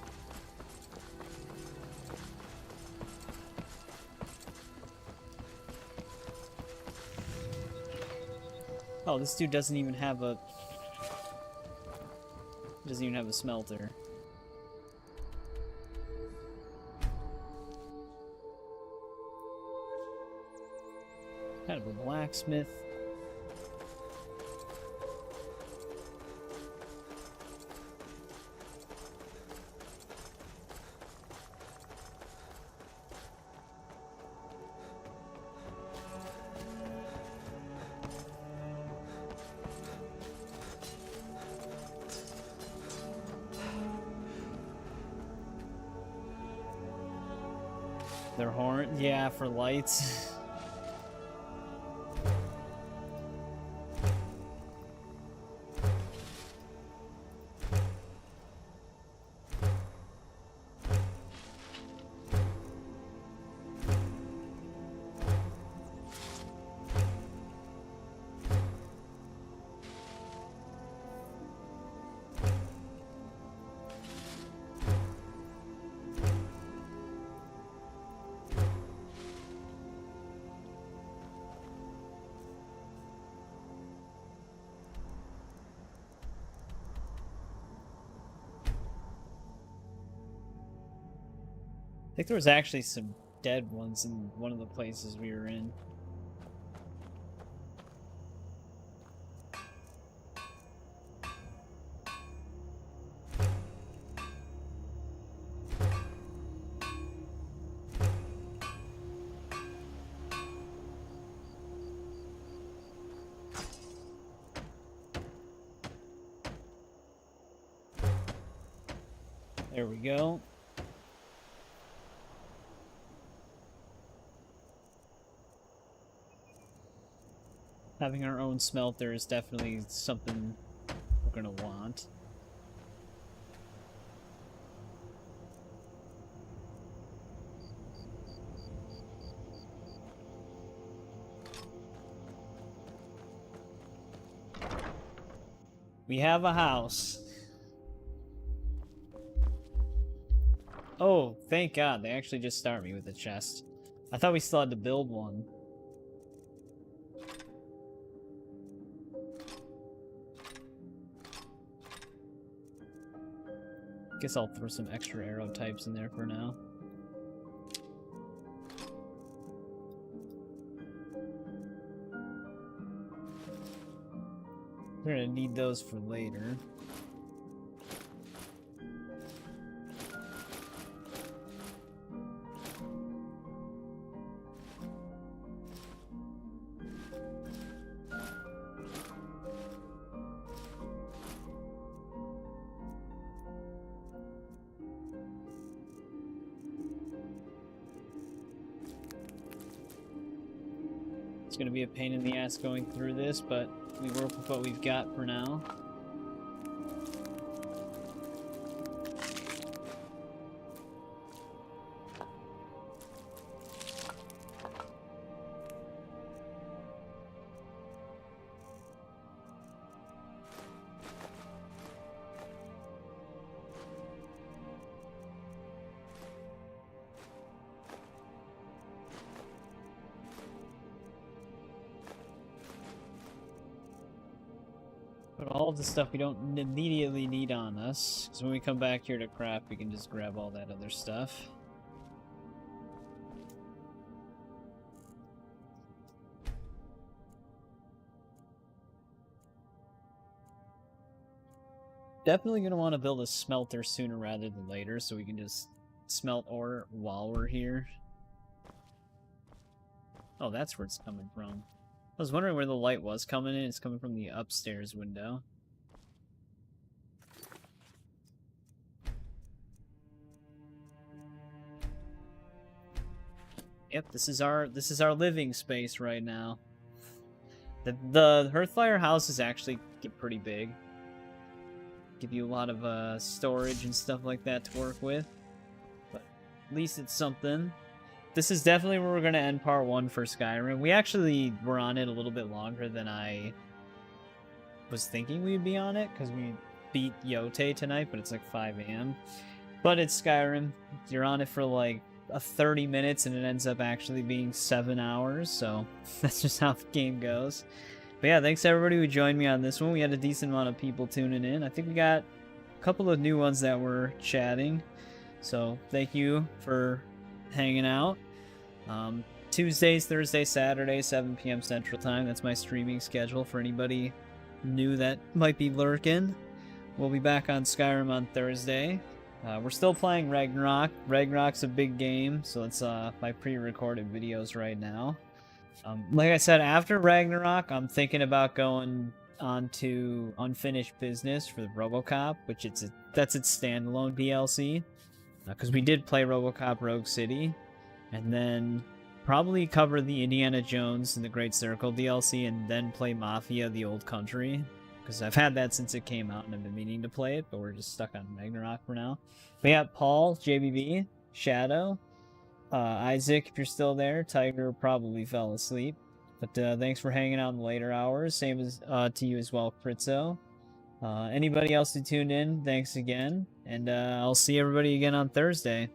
Oh, this dude doesn't even have a smelter. Kind of a blacksmith. Their horn, yeah, for lights. I think there was actually some dead ones in one of the places we were in. There we go. Having our own smelter is definitely something we're gonna want. We have a house. Oh, thank God. They actually just start me with a chest. I thought we still had to build one. Guess I'll throw some extra arrow types in there for now. We're gonna need those for later. going to be a pain in the ass going through this, but we work with what we've got for now. But all of the stuff we don't immediately need on us, because when we come back here to craft, we can just grab all that other stuff. Definitely going to want to build a smelter sooner rather than later, so we can just smelt ore while we're here. Oh, that's where it's coming from. I was wondering where the light was coming in. It's coming from the upstairs window. Yep, this is our living space right now. The Hearthfire house is actually pretty big. Give you a lot of storage and stuff like that to work with. But at least it's something. This is definitely where we're going to end part 1 for Skyrim. We actually were on it a little bit longer than I was thinking we'd be on it, because we beat Yote tonight, but it's like 5 a.m. But it's Skyrim. You're on it for like 30 minutes, and it ends up actually being 7 hours, so that's just how the game goes. But yeah, thanks to everybody who joined me on this one. We had a decent amount of people tuning in. I think we got a couple of new ones that were chatting, so thank you for hanging out. Tuesdays, Thursdays, Saturdays, 7 p.m. Central Time. That's my streaming schedule for anybody new that might be lurking. We'll be back on Skyrim on Thursday. We're still playing Ragnarok. Ragnarok's a big game, so it's my pre-recorded videos right now. Like I said, after Ragnarok, I'm thinking about going on to Unfinished Business for the RoboCop, which that's its standalone DLC. Because we did play RoboCop Rogue City, and then probably cover the Indiana Jones and the Great Circle DLC, and then play Mafia: The Old Country, because I've had that since it came out and I've been meaning to play it, but we're just stuck on Ragnarok for now. But yeah, Paul, JBB, Shadow, Isaac, if you're still there. Tiger probably fell asleep, but thanks for hanging out in the later hours. Same as to you as well, Fritzo. Anybody else who tuned in, thanks again, and I'll see everybody again on Thursday.